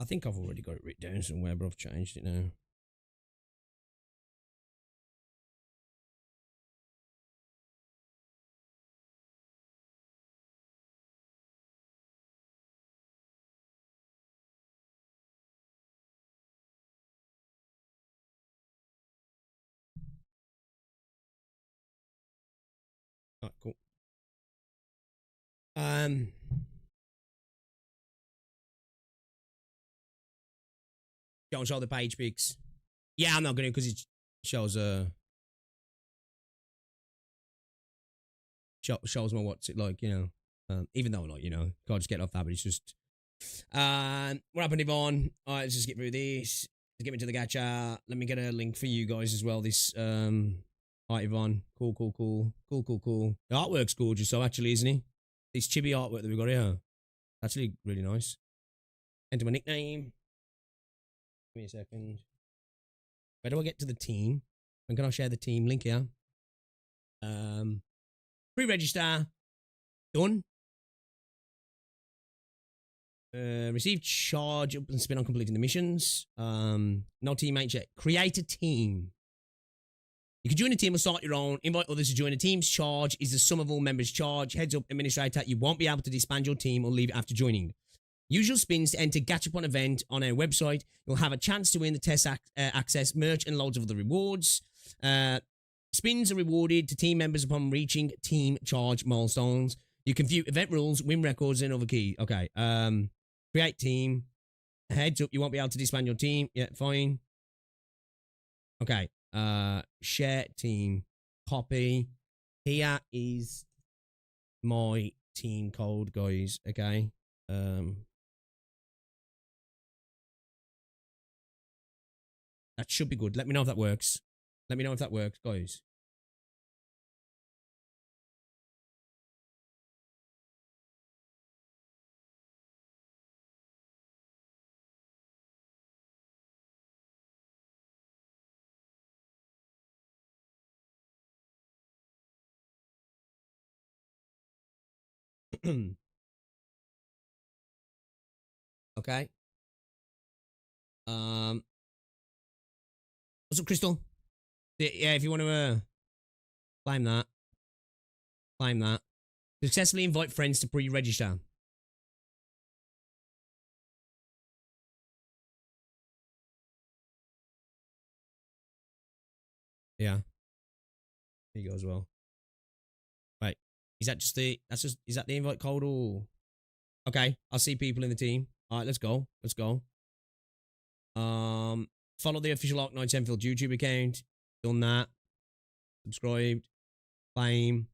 I think I've already got it written down somewhere, but I've changed it now. Alright, cool. Don't show the page pics. Yeah, I'm not gonna because it shows shows me what's it like, you know. Even though like, you know, can't just get off that, but it's just what happened, Yvonne? Alright, let's just get through this. Let's get into the gacha. Let me get a link for you guys as well. This alright, Yvonne. Cool. The artwork's gorgeous, so actually, isn't he? This chibi artwork that we've got here. Actually really nice. Enter my nickname. Give me a second. Where do I get to the team? When can I share the team link here? Pre-register. Done. Receive charge up and spin on completing the missions. No teammates yet. Create a team. You can join a team or start your own. Invite others to join a team's charge is the sum of all members' charge. Heads up, administrator, you won't be able to disband your team or leave it after joining. Use your spins to enter Gachapon event on our website. You'll have a chance to win the test access, merch, and loads of other rewards. Spins are rewarded to team members upon reaching team charge milestones. You can view event rules, win records, and other keys. Okay. Create team. Heads up, you won't be able to disband your team. Yeah, fine. Okay. Share team. Copy. Here is my team code, guys. Okay. That should be good. Let me know if that works. Let me know if that works, guys. Okay. What's up, Crystal? Yeah, if you want to claim that. Claim that. Successfully invite friends to pre-register. Yeah. There you go as well. Right. Is that just the is that the invite code or okay, I'll see people in the team. Alright, let's go. Let's go. Follow the official Arknights Endfield YouTube account. Done that. Subscribed. Claim.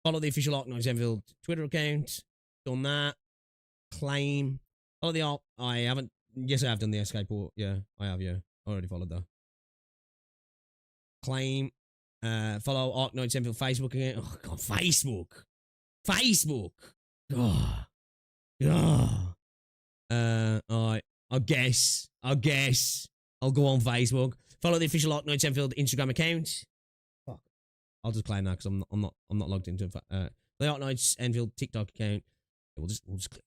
Follow the official Arknights Endfield Twitter account. Done that. Claim. Follow the I haven't. Yes, I have done the escape port. Yeah, I have. Yeah, I already followed that. Claim. Follow Arknights Endfield Facebook account. Oh God, Facebook. God. Alright. I guess. I'll go on Facebook. Follow the official Arknights Endfield Instagram account. Fuck. I'll just claim that because I'm not logged into the Arknights Endfield TikTok account. We'll just click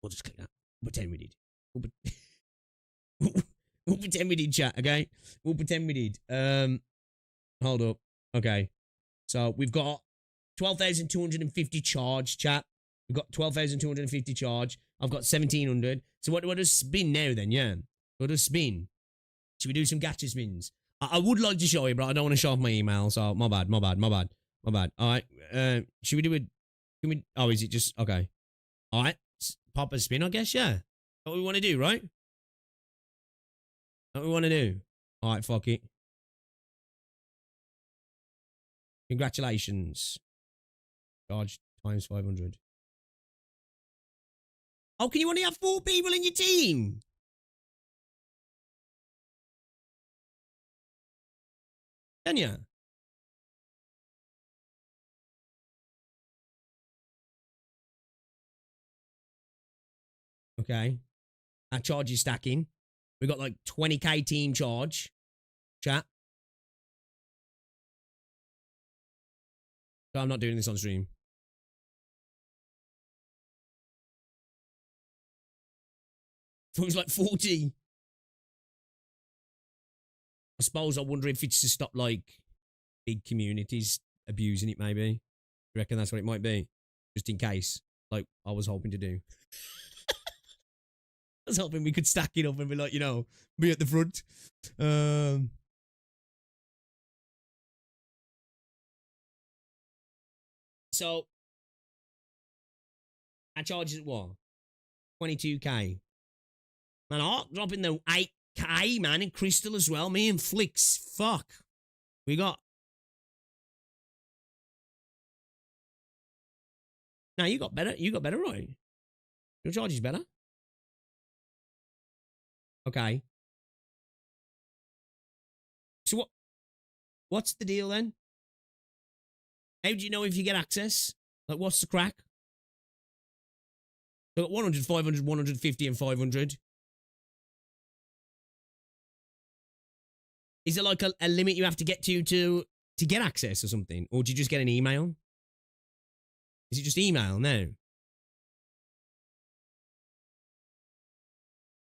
that. We'll pretend we did. We'll pretend we did, chat. Okay. We'll pretend we did. Hold up. Okay. So we've got 12,250 charge, chat. We've got 12,250 charge. I've got 1,700. So what does spin now then? Yeah. What does spin? Should we do some gacha spins? I would like to show you, but I don't want to show off my email. So my bad. All right. Should we do it? Can we? Oh, is it just okay? All right. Pop a spin, I guess. Yeah. What we want to do, right? What we want to do. All right. Fuck it. Congratulations. Charge times 500. Oh, can you only have 4 people in your team? Can you? Okay. Our charge is stacking. We got like 20k team charge. Chat. So I'm not doing this on stream. . It was like 40. I suppose I wonder if it's to stop like big communities abusing it, maybe. You reckon that's what it might be? Just in case. Like I was hoping to do. I was hoping we could stack it up and be like, you know, be at the front. So, our charge is what? 22k. Man, Ark dropping the 8k, man, in Crystal as well. Me and Flicks. Fuck. We got... No, you got better. You got better, right? Your charge is better. Okay. So what's the deal then? How do you know if you get access? Like, what's the crack? So got 100, 500, 150, and 500. Is it like a limit you have to get to get access or something? Or do you just get an email? Is it just email now?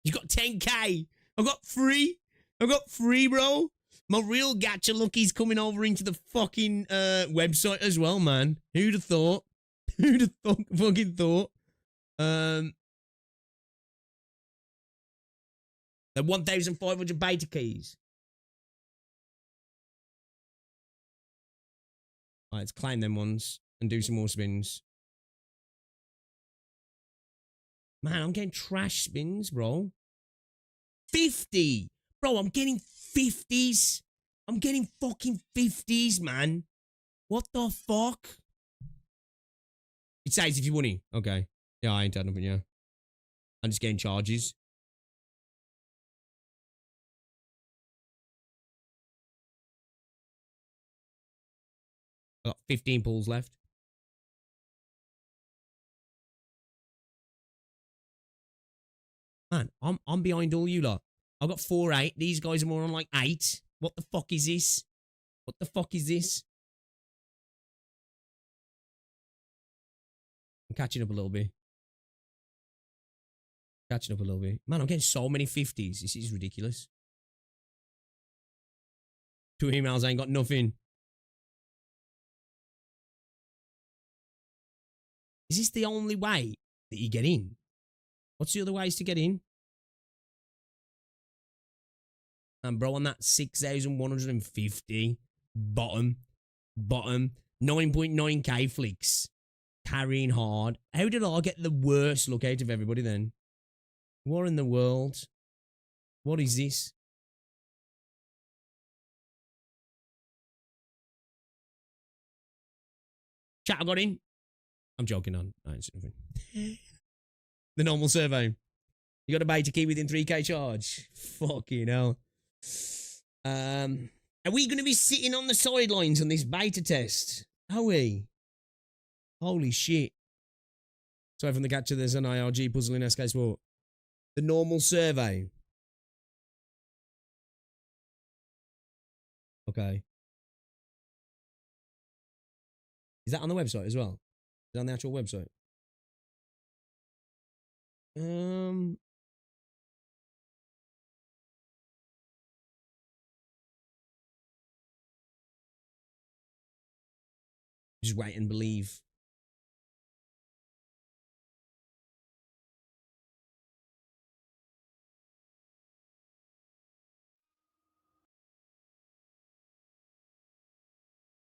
You got 10k. I've got free. I've got free, bro. My real gacha lucky's coming over into the fucking website as well, man. Who'd have thought? Who'd have fucking thought? The 1,500 beta keys. Alright, let's claim them ones and do some more spins. Man, I'm getting trash spins, bro. 50! Bro, I'm getting 50s. I'm getting fucking 50s, man. What the fuck? It says if you won it. Okay. Yeah, I ain't had nothing, yeah. I'm just getting charges. I got 15 pulls left. Man, I'm behind all you lot. I got 4-8. These guys are more on like 8. What the fuck is this? What the fuck is this? I'm catching up a little bit. Catching up a little bit. Man, I'm getting so many 50s. This is ridiculous. 2 emails, I ain't got nothing. Is this the only way that you get in? What's the other ways to get in? And bro, on that 6,150 bottom 9.9k flicks, carrying hard. How did I get the worst look out of everybody then? What in the world? What is this? Chat, I got in. I'm joking on. I ain't saying anything. The normal survey. You got a beta key within 3k charge. Fucking hell. Are we going to be sitting on the sidelines on this beta test? Are we? Holy shit. Sorry from the Gacha, there's an IRG puzzle in SK Sport. The normal survey. Okay. Is that on the website as well? Is that on the actual website? Just wait and believe.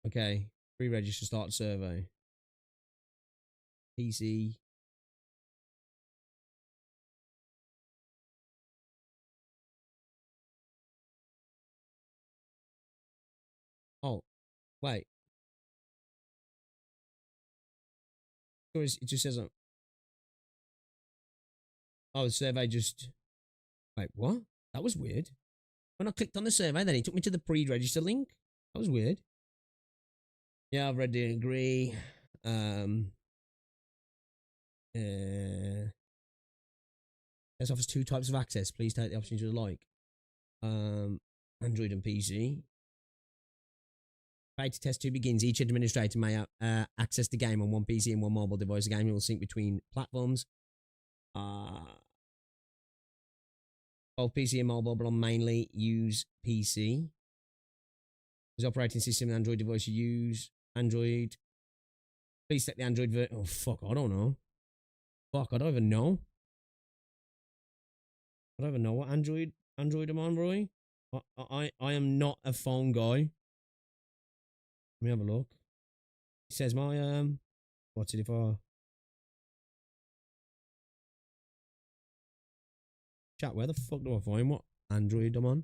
Okay. Pre-register, start survey. PC. Oh, wait. It just says, oh, the survey just, wait, what? That was weird. When I clicked on the survey, then it took me to the pre-register link. That was weird. Yeah, I've read the agree. This offers 2 types of access. Please take the options you like. Android and PC. Beta test 2 begins. Each administrator may access the game on one PC and one mobile device. The game will sync between platforms. Both PC and mobile, but I mainly use PC. As operating system and Android device you use Android. Please set the Android version. Oh fuck, I don't know. Fuck, I don't even know. I don't even know what Android I'm on, Roy. I am not a phone guy. Let me have a look. It says my what's it if I chat, where the fuck do I find what Android I'm on?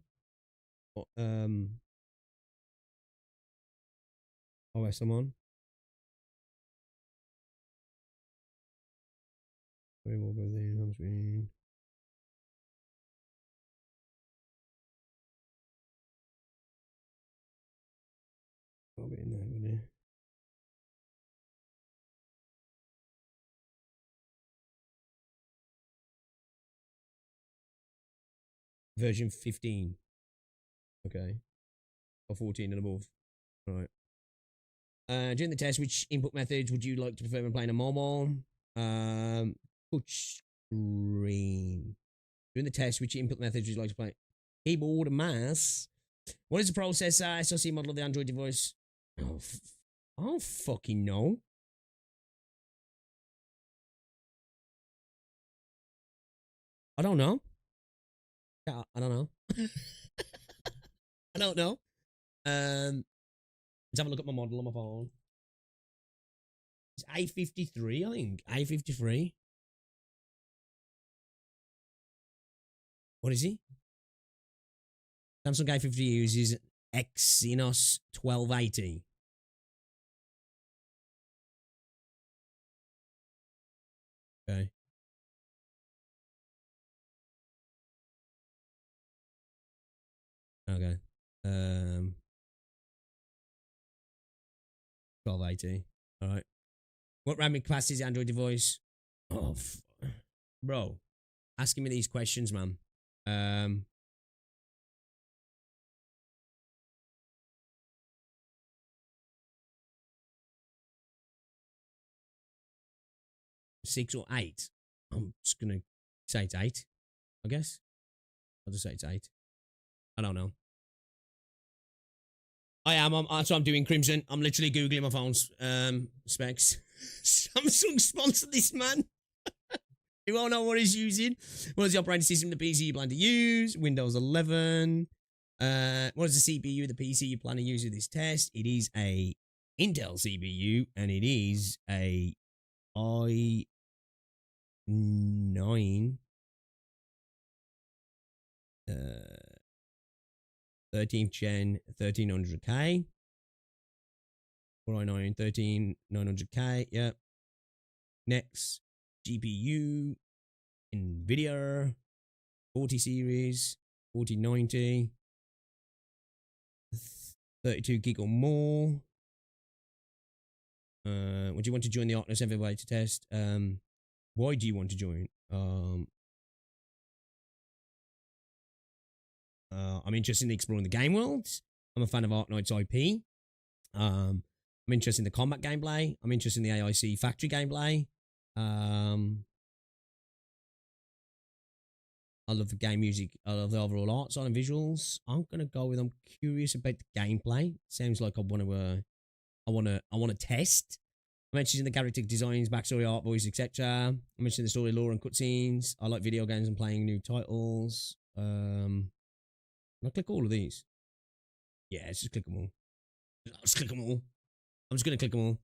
What OS I'm on? Probably in there, wouldn't it? Version 15. Okay. Or 14 and above. All right. During the test, which input methods would you like to prefer when playing a mobile? Touch screen. During the test, which input methods would you like to play? Keyboard and mouse. What is the processor, SoC model of the Android device? Oh, I don't fucking know. I don't know. I don't know. I don't know. Let's have a look at my model on my phone. It's A53, I think. A53. What is he? Samsung A50 uses Exynos 1280. Okay. Okay. 1280. All right. What RAM capacity is the Android device? Oh, bro. Asking me these questions, man. 6 or 8. I'm just gonna say it's 8. I guess. I'll just say it's 8. I don't know. That's what I'm doing, Crimson. I'm literally Googling my phone's specs. Samsung sponsored this, man. You won't know what he's using. What is the operating system the PC you plan to use? Windows 11. What is the CPU of the PC you plan to use with this test? It is a Intel CPU, and it is a i9 13th gen 1300K. Or i9 13900K. Yep. Next, GPU, NVIDIA, 40 series, 4090, 32 gig or more. Would you want to join the Arknights everybody to test? Why do you want to join? I'm interested in exploring the game world. I'm a fan of Arknights IP. I'm interested in the combat gameplay. I'm interested in the AIC factory gameplay. I love the game music. I love the overall art style and visuals. I'm gonna go with I'm curious about the gameplay. Sounds like I want to test. I mentioned the character designs, backstory, art, voice, etc. I mentioned the story, lore, and cutscenes. I like video games and playing new titles. Can I click all of these? Yeah, let's just click them all. Let's click them all. I'm just gonna click them all.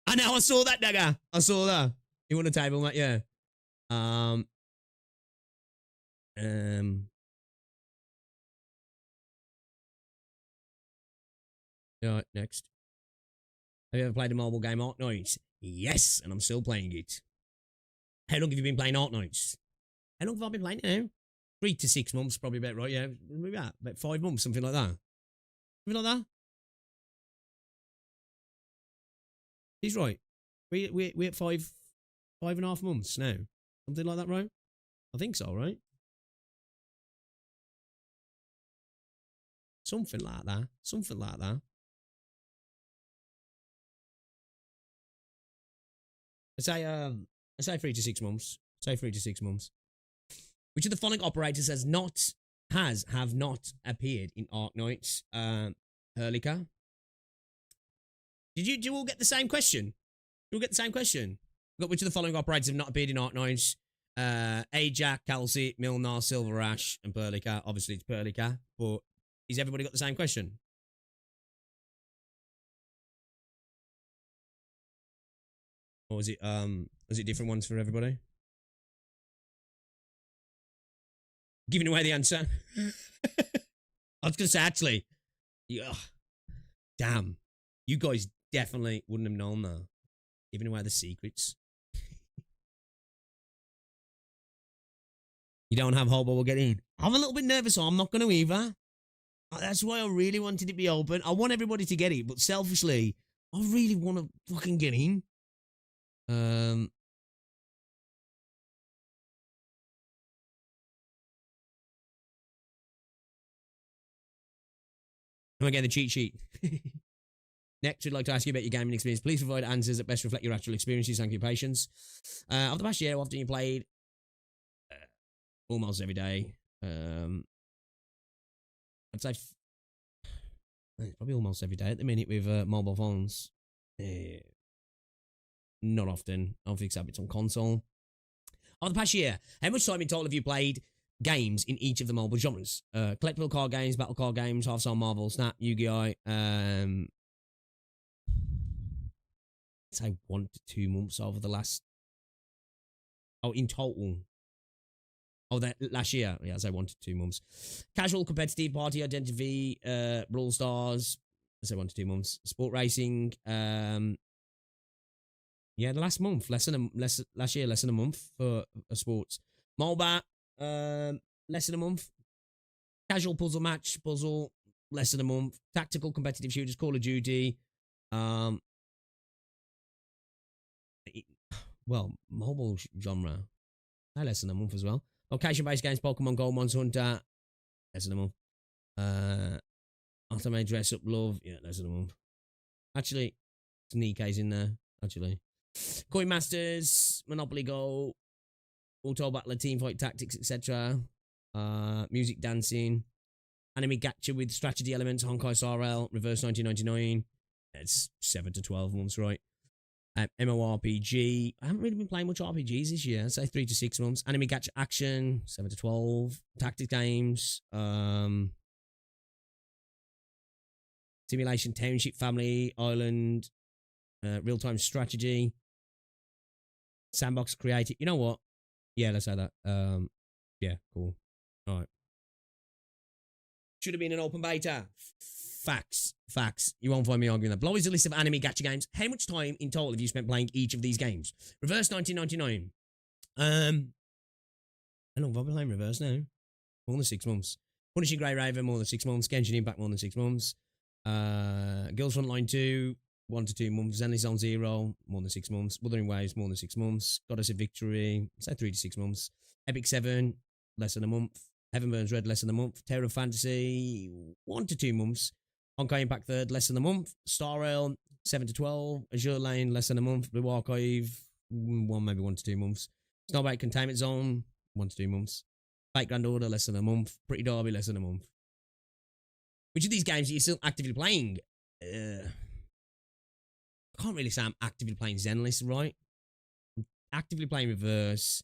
I know, I saw that, Dagger. I saw that. You want a table, mate? Yeah. All right, next. Have you ever played a mobile game, Arknights? Yes, and I'm still playing it. How long have you been playing Arknights? How long have I been playing it now? 3 to 6 months, probably about right, yeah. Maybe about 5 months, something like that. Something like that. He's right. We're at 5.5 months now. Something like that, right? I think so, right? Something like that. Something like that. I say 3 to 6 months. Say 3 to 6 months. Which of the following operators have not appeared in Arknights? Have not appeared in Arknights? Herlica. Did you all get the same question? You all get the same question? Got which of the following operators have not appeared in Arknights? Ajax, Kelsey, Milnar, Silver Ash, and Perlica. Obviously, it's Perlica, but has everybody got the same question? Or was it different ones for everybody? Giving away the answer. I was gonna say actually, damn, you guys definitely wouldn't have known that. Giving away the secrets. You don't have hope, but we'll get in. I'm a little bit nervous, so I'm not going to either. That's why I really wanted it to be open. I want everybody to get it, but selfishly, I really want to fucking get in. Am I getting the cheat sheet? Next, we'd like to ask you about your gaming experience. Please provide answers that best reflect your actual experiences. Thank you for your patience. Over the past year, how often you played? Almost every day. I'd say probably almost every day at the minute with mobile phones. Not often. I don't think it's on console. Over the past year, how much time in total have you played games in each of the mobile genres? Collectible card games, battle card games, Hearthstone, Marvel, Snap, Yu-Gi-Oh! I'd say 1 to 2 months over the last... Oh, in total. Oh, that last year. Yeah, I'd say 1 to 2 months. Casual, competitive, party identity, Brawl Stars. I'd say 1 to 2 months. Sport racing. Yeah, the last month. Last year, less than a month for sports. MOBA, less than a month. Casual puzzle match, puzzle, less than a month. Tactical competitive shooters, Call of Duty. Well, mobile genre, less than a month as well. Location-based games, Pokemon Go, Monster Hunter, less than a month. Ultimate Dress Up Love, yeah, less than a month. Actually, Nikkei's in there, actually. Coin Masters, Monopoly Go, Auto Battler, Teamfight Tactics, etc. Music Dancing, Anime Gacha with strategy elements, Honkai SRL, Reverse 1999. It's 7 to 12 months, right? MMORPG. I haven't really been playing much RPGs this year. I'd say 3 to 6 months. Anime Gacha Action, 7 to 12. Tactics games. Simulation Township Family Island. Real-time strategy. Sandbox Creative. You know what? Yeah, let's say that. Yeah, cool. All right. Should have been an open beta. Facts. You won't find me arguing that. Below is a list of anime gacha games. How much time in total have you spent playing each of these games? Reverse 1999. How long have I been playing Reverse now? More than 6 months. Punishing Grey Raven, more than 6 months. Genshin Impact, more than 6 months. Girls Frontline 2, 1 to 2 months. Zenless Zone Zero, more than 6 months. Wuthering Waves, more than 6 months. Goddess of Victory, say 3 to 6 months. Epic 7, less than a month. Heaven Burns Red, less than a month. Terror of Fantasy, 1 to 2 months. Honkai Impact 3rd, less than a month. Star Rail, 7 to 12. Azure Lane, less than a month. Blue Archive, maybe 1 to 2 months. Snowbite Containment Zone, 1 to 2 months. Fate Grand Order, less than a month. Pretty Derby, less than a month. Which of these games are you still actively playing? I can't really say I'm actively playing Zenless, right? I'm actively playing Reverse.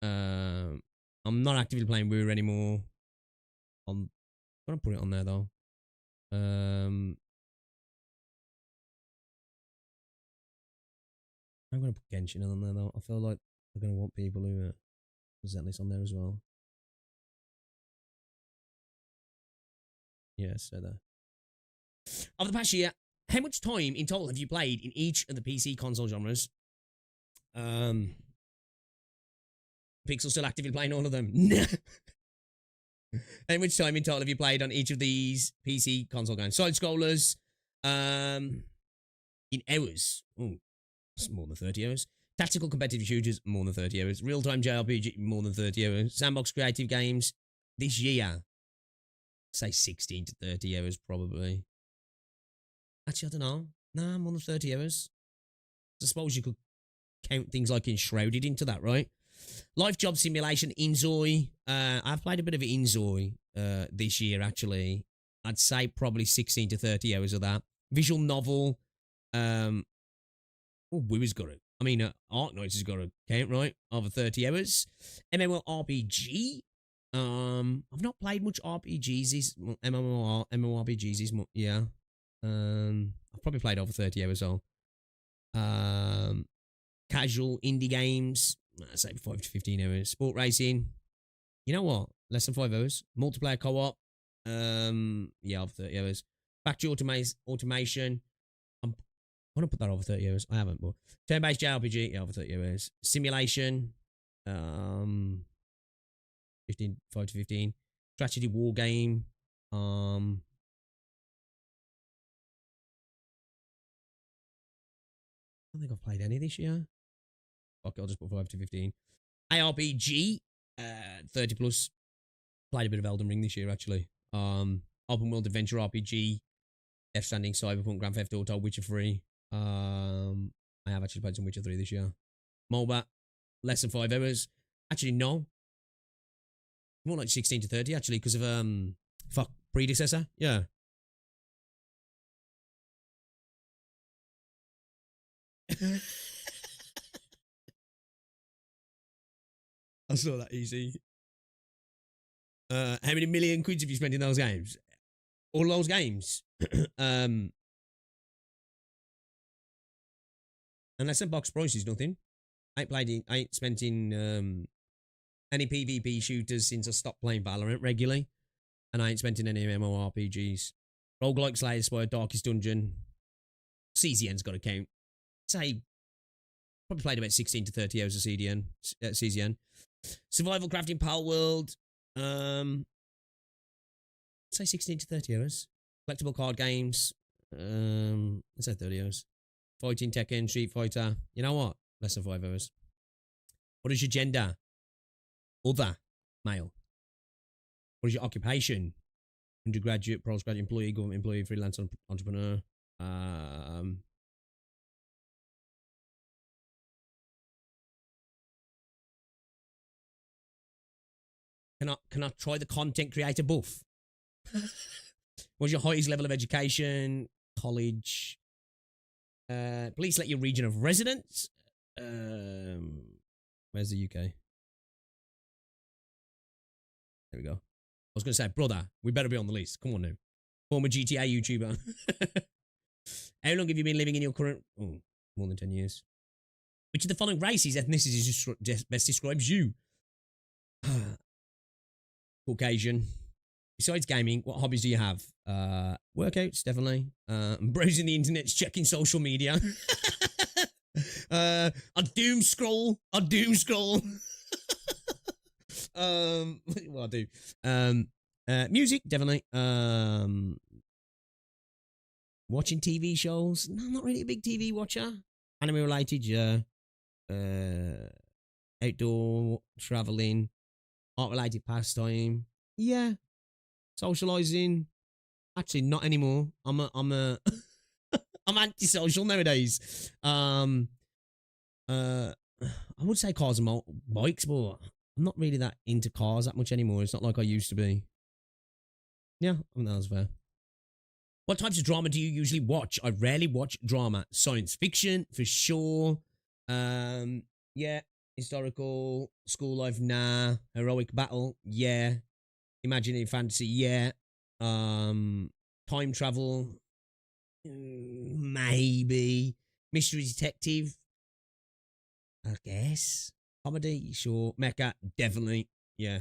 I'm not actively playing Woo anymore. I'm gonna put it on there though. I'm gonna put Genshin on there though. I feel like they're gonna want people who Zenless on there as well. Yeah, so there. Over the past year, how much time in total have you played in each of the PC console genres? Pixel still actively playing all of them. How much time in total have you played on each of these PC console games? Side scrollers, in hours. Oh, it's more than 30 hours. Tactical competitive shooters, more than 30 hours. Real-time JRPG, more than 30 hours. Sandbox creative games, this year, say 16 to 30 hours probably. Actually, I don't know. Nah, more than 30 hours. I suppose you could count things like Enshrouded into that, right? Life Job Simulation, Inzoi. I've played a bit of Inzoi this year, actually. I'd say probably 16 to 30 hours of that. Visual novel. Woo's got it. I mean, Arknights has got a count, right? Over 30 hours. MMORPG. I've not played much RPGs. MMORPGs. Yeah. I've probably played over 30 hours all. Casual indie games. I'd say 5 to 15 hours. Sport racing. You know what? Less than 5 hours. Multiplayer co-op. Yeah, over 30 hours. Factory automation. I'm going to put that over 30 hours. I haven't, but turn-based JRPG, yeah, over 30 hours. Simulation. 5 to 15. Strategy war game. I don't think I've played any this year. Okay, I'll just put 5 to 15. ARPG, 30 plus. Played a bit of Elden Ring this year, actually. Open world adventure RPG, Death Stranding, Cyberpunk, Grand Theft Auto, Witcher 3. I have actually played some Witcher 3 this year. MOBA, less than 5 hours. Actually, no. More like 16 to 30, actually, because of, predecessor. Yeah. I saw that easy. How many million quids have you spent in those games? All those games? Unless a box price is nothing. I ain't spent in any PvP shooters since I stopped playing Valorant regularly. And I ain't spent in any MMORPGs. Roguelike, Slayer Spire, Darkest Dungeon. CZN's got to count. Say, probably played about 16 to 30 hours of CZN. Survival Crafting Power World. Say 16 to 30 hours. Collectible card games. Let's say 30 hours. Fighting Tekken, Street Fighter. You know what? Less than 5 hours. What is your gender? Other. Male. What is your occupation? Undergraduate, postgraduate, employee, government employee, freelance entrepreneur. Can I try the content creator buff? What's your highest level of education? College. Please select your region of residence. Where's the UK? There we go. I was going to say, brother, we better be on the list. Come on now. Former GTA YouTuber. How long have you been living in your current... Oh, more than 10 years. Which of the following races, ethnicities best describes you? Caucasian. Besides gaming, what hobbies do you have? Workouts, definitely. Browsing the internet, checking social media. I doom scroll. What I do? Music, definitely. Watching TV shows. No, I'm not really a big TV watcher. Anime related, yeah. Outdoor traveling. Art related pastime. Yeah. Socializing. Actually, not anymore. I'm I'm antisocial nowadays. I would say cars and bikes, but I'm not really that into cars that much anymore. It's not like I used to be. Yeah, I think that was fair. What types of drama do you usually watch? I rarely watch drama. Science fiction, for sure. Yeah. Historical, school life, nah. Heroic battle, yeah. Imaginative fantasy, yeah. Time travel, maybe. Mystery detective, I guess. Comedy, sure. Mecha, definitely. Yeah.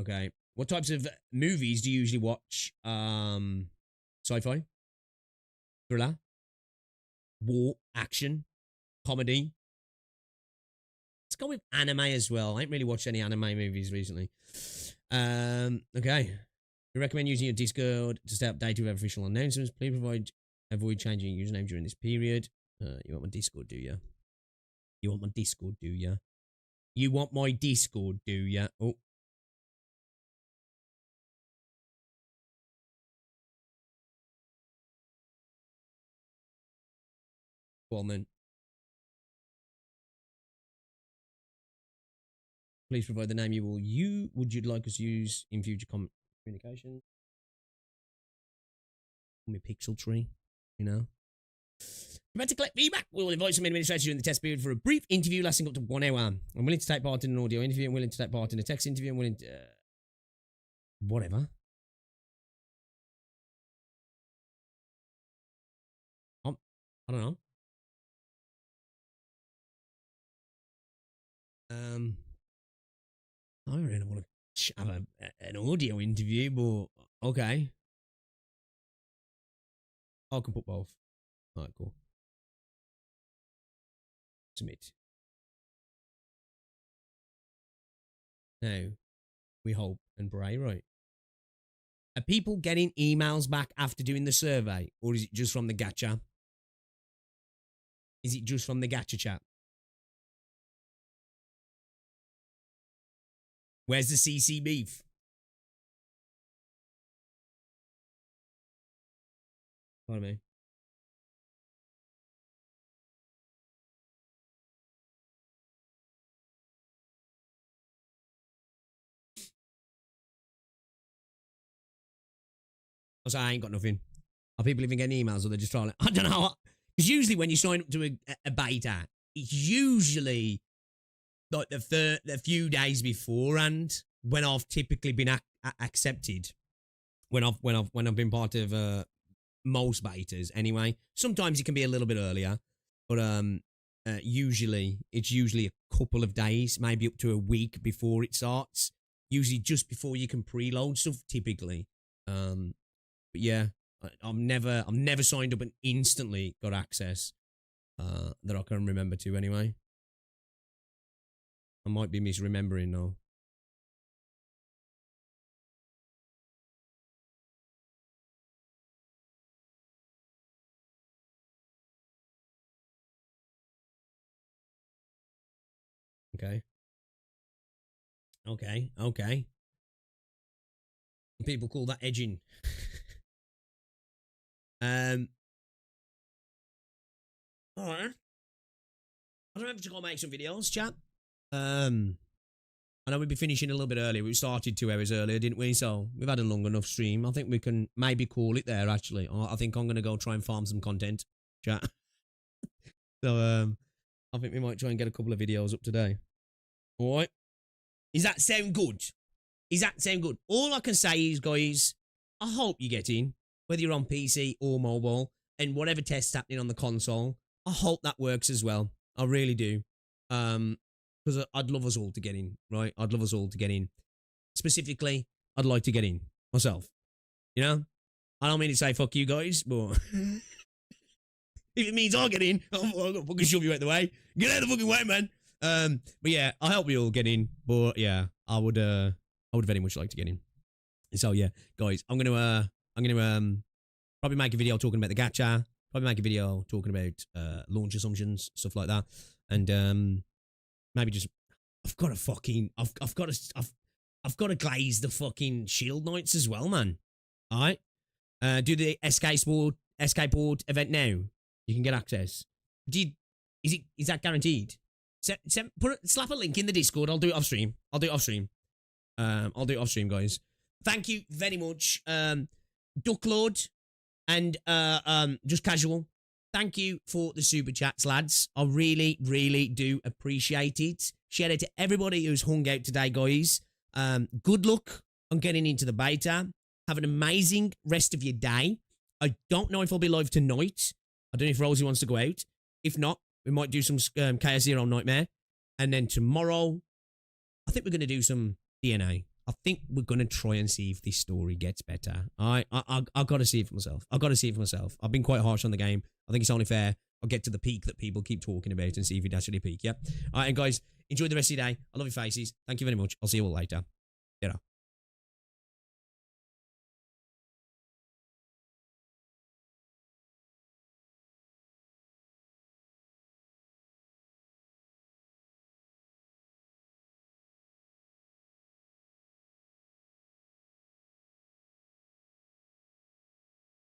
Okay. What types of movies do you usually watch? Sci-fi, thriller, war, action, comedy. Let's go with anime as well. I ain't really watched any anime movies recently. Okay. We recommend using your Discord to stay updated with official announcements. Please avoid changing your username during this period. You want my Discord, do you? You want my Discord, do you? You want my Discord, do you? Oh. Go on then. Please provide the name would you like us to use in future communication. Call me Pixel Tree, you know. We're about to collect feedback. We will invite some administrators during the test period for a brief interview lasting up to 1 hour. I'm willing to take part in an audio interview. I'm willing to take part in a text interview. I'm willing to... whatever. I don't know. I don't really want to have an audio interview, but okay. I can put both. Alright, cool. Submit. Now, we hope and pray, right? Are people getting emails back after doing the survey, or is it just from the gacha? Is it just from the gacha chat? Where's the CC beef? Pardon me. I ain't got nothing. Are people even getting emails or they're just trying? I don't know. Because usually when you sign up to a beta, it's usually like the few days beforehand when I've typically been accepted. When I've been part of most betas anyway. Sometimes it can be a little bit earlier, but usually it's a couple of days, maybe up to a week before it starts. Usually just before you can preload stuff, typically. But yeah, I've never signed up and instantly got access that I can remember to anyway. I might be misremembering now. Okay. People call that edging. Alright. I don't know if to go make some videos, chat. I know we'd be finishing a little bit earlier. We started 2 hours earlier, didn't we? So we've had a long enough stream. I think we can maybe call it there, actually. I think I'm going to go try and farm some content, chat. So, I think we might try and get a couple of videos up today. Alright. Does that sound good? Does that sound good? All I can say is, guys, I hope you get in, whether you're on PC or mobile, and whatever test's happening on the console, I hope that works as well. I really do. Because I'd love us all to get in, right? I'd love us all to get in. Specifically, I'd like to get in myself. You know? I don't mean to say fuck you guys, but if it means I'll get in, I'm gonna fucking shove you out the way. Get out of the fucking way, man. But yeah, I hope we all get in. But yeah, I would very much like to get in. So yeah, guys, I'm gonna probably make a video talking about the gacha. Probably make a video talking about launch assumptions, stuff like that, and maybe just I've got to glaze the fucking Shield Knights as well, man. All right, do the escape board event now. You can get access. Is that guaranteed? Slap a link in the Discord. I'll do it off stream. I'll do it off stream, guys. Thank you very much, Ducklord and Just Casual. Thank you for the super chats, lads. I really, really do appreciate it. Shout out to everybody who's hung out today, guys. Good luck on getting into the beta. Have an amazing rest of your day. I don't know if I'll be live tonight. I don't know if Rosie wants to go out. If not, we might do some Chaos Zero Nightmare. And then tomorrow, I think we're going to do some DNA. I think we're going to try and see if this story gets better. I got to see it for myself. I've been quite harsh on the game. I think it's only fair. I'll get to the peak that people keep talking about and see if it actually peak, yeah? All right, and guys, enjoy the rest of your day. I love your faces. Thank you very much. I'll see you all later. Get up.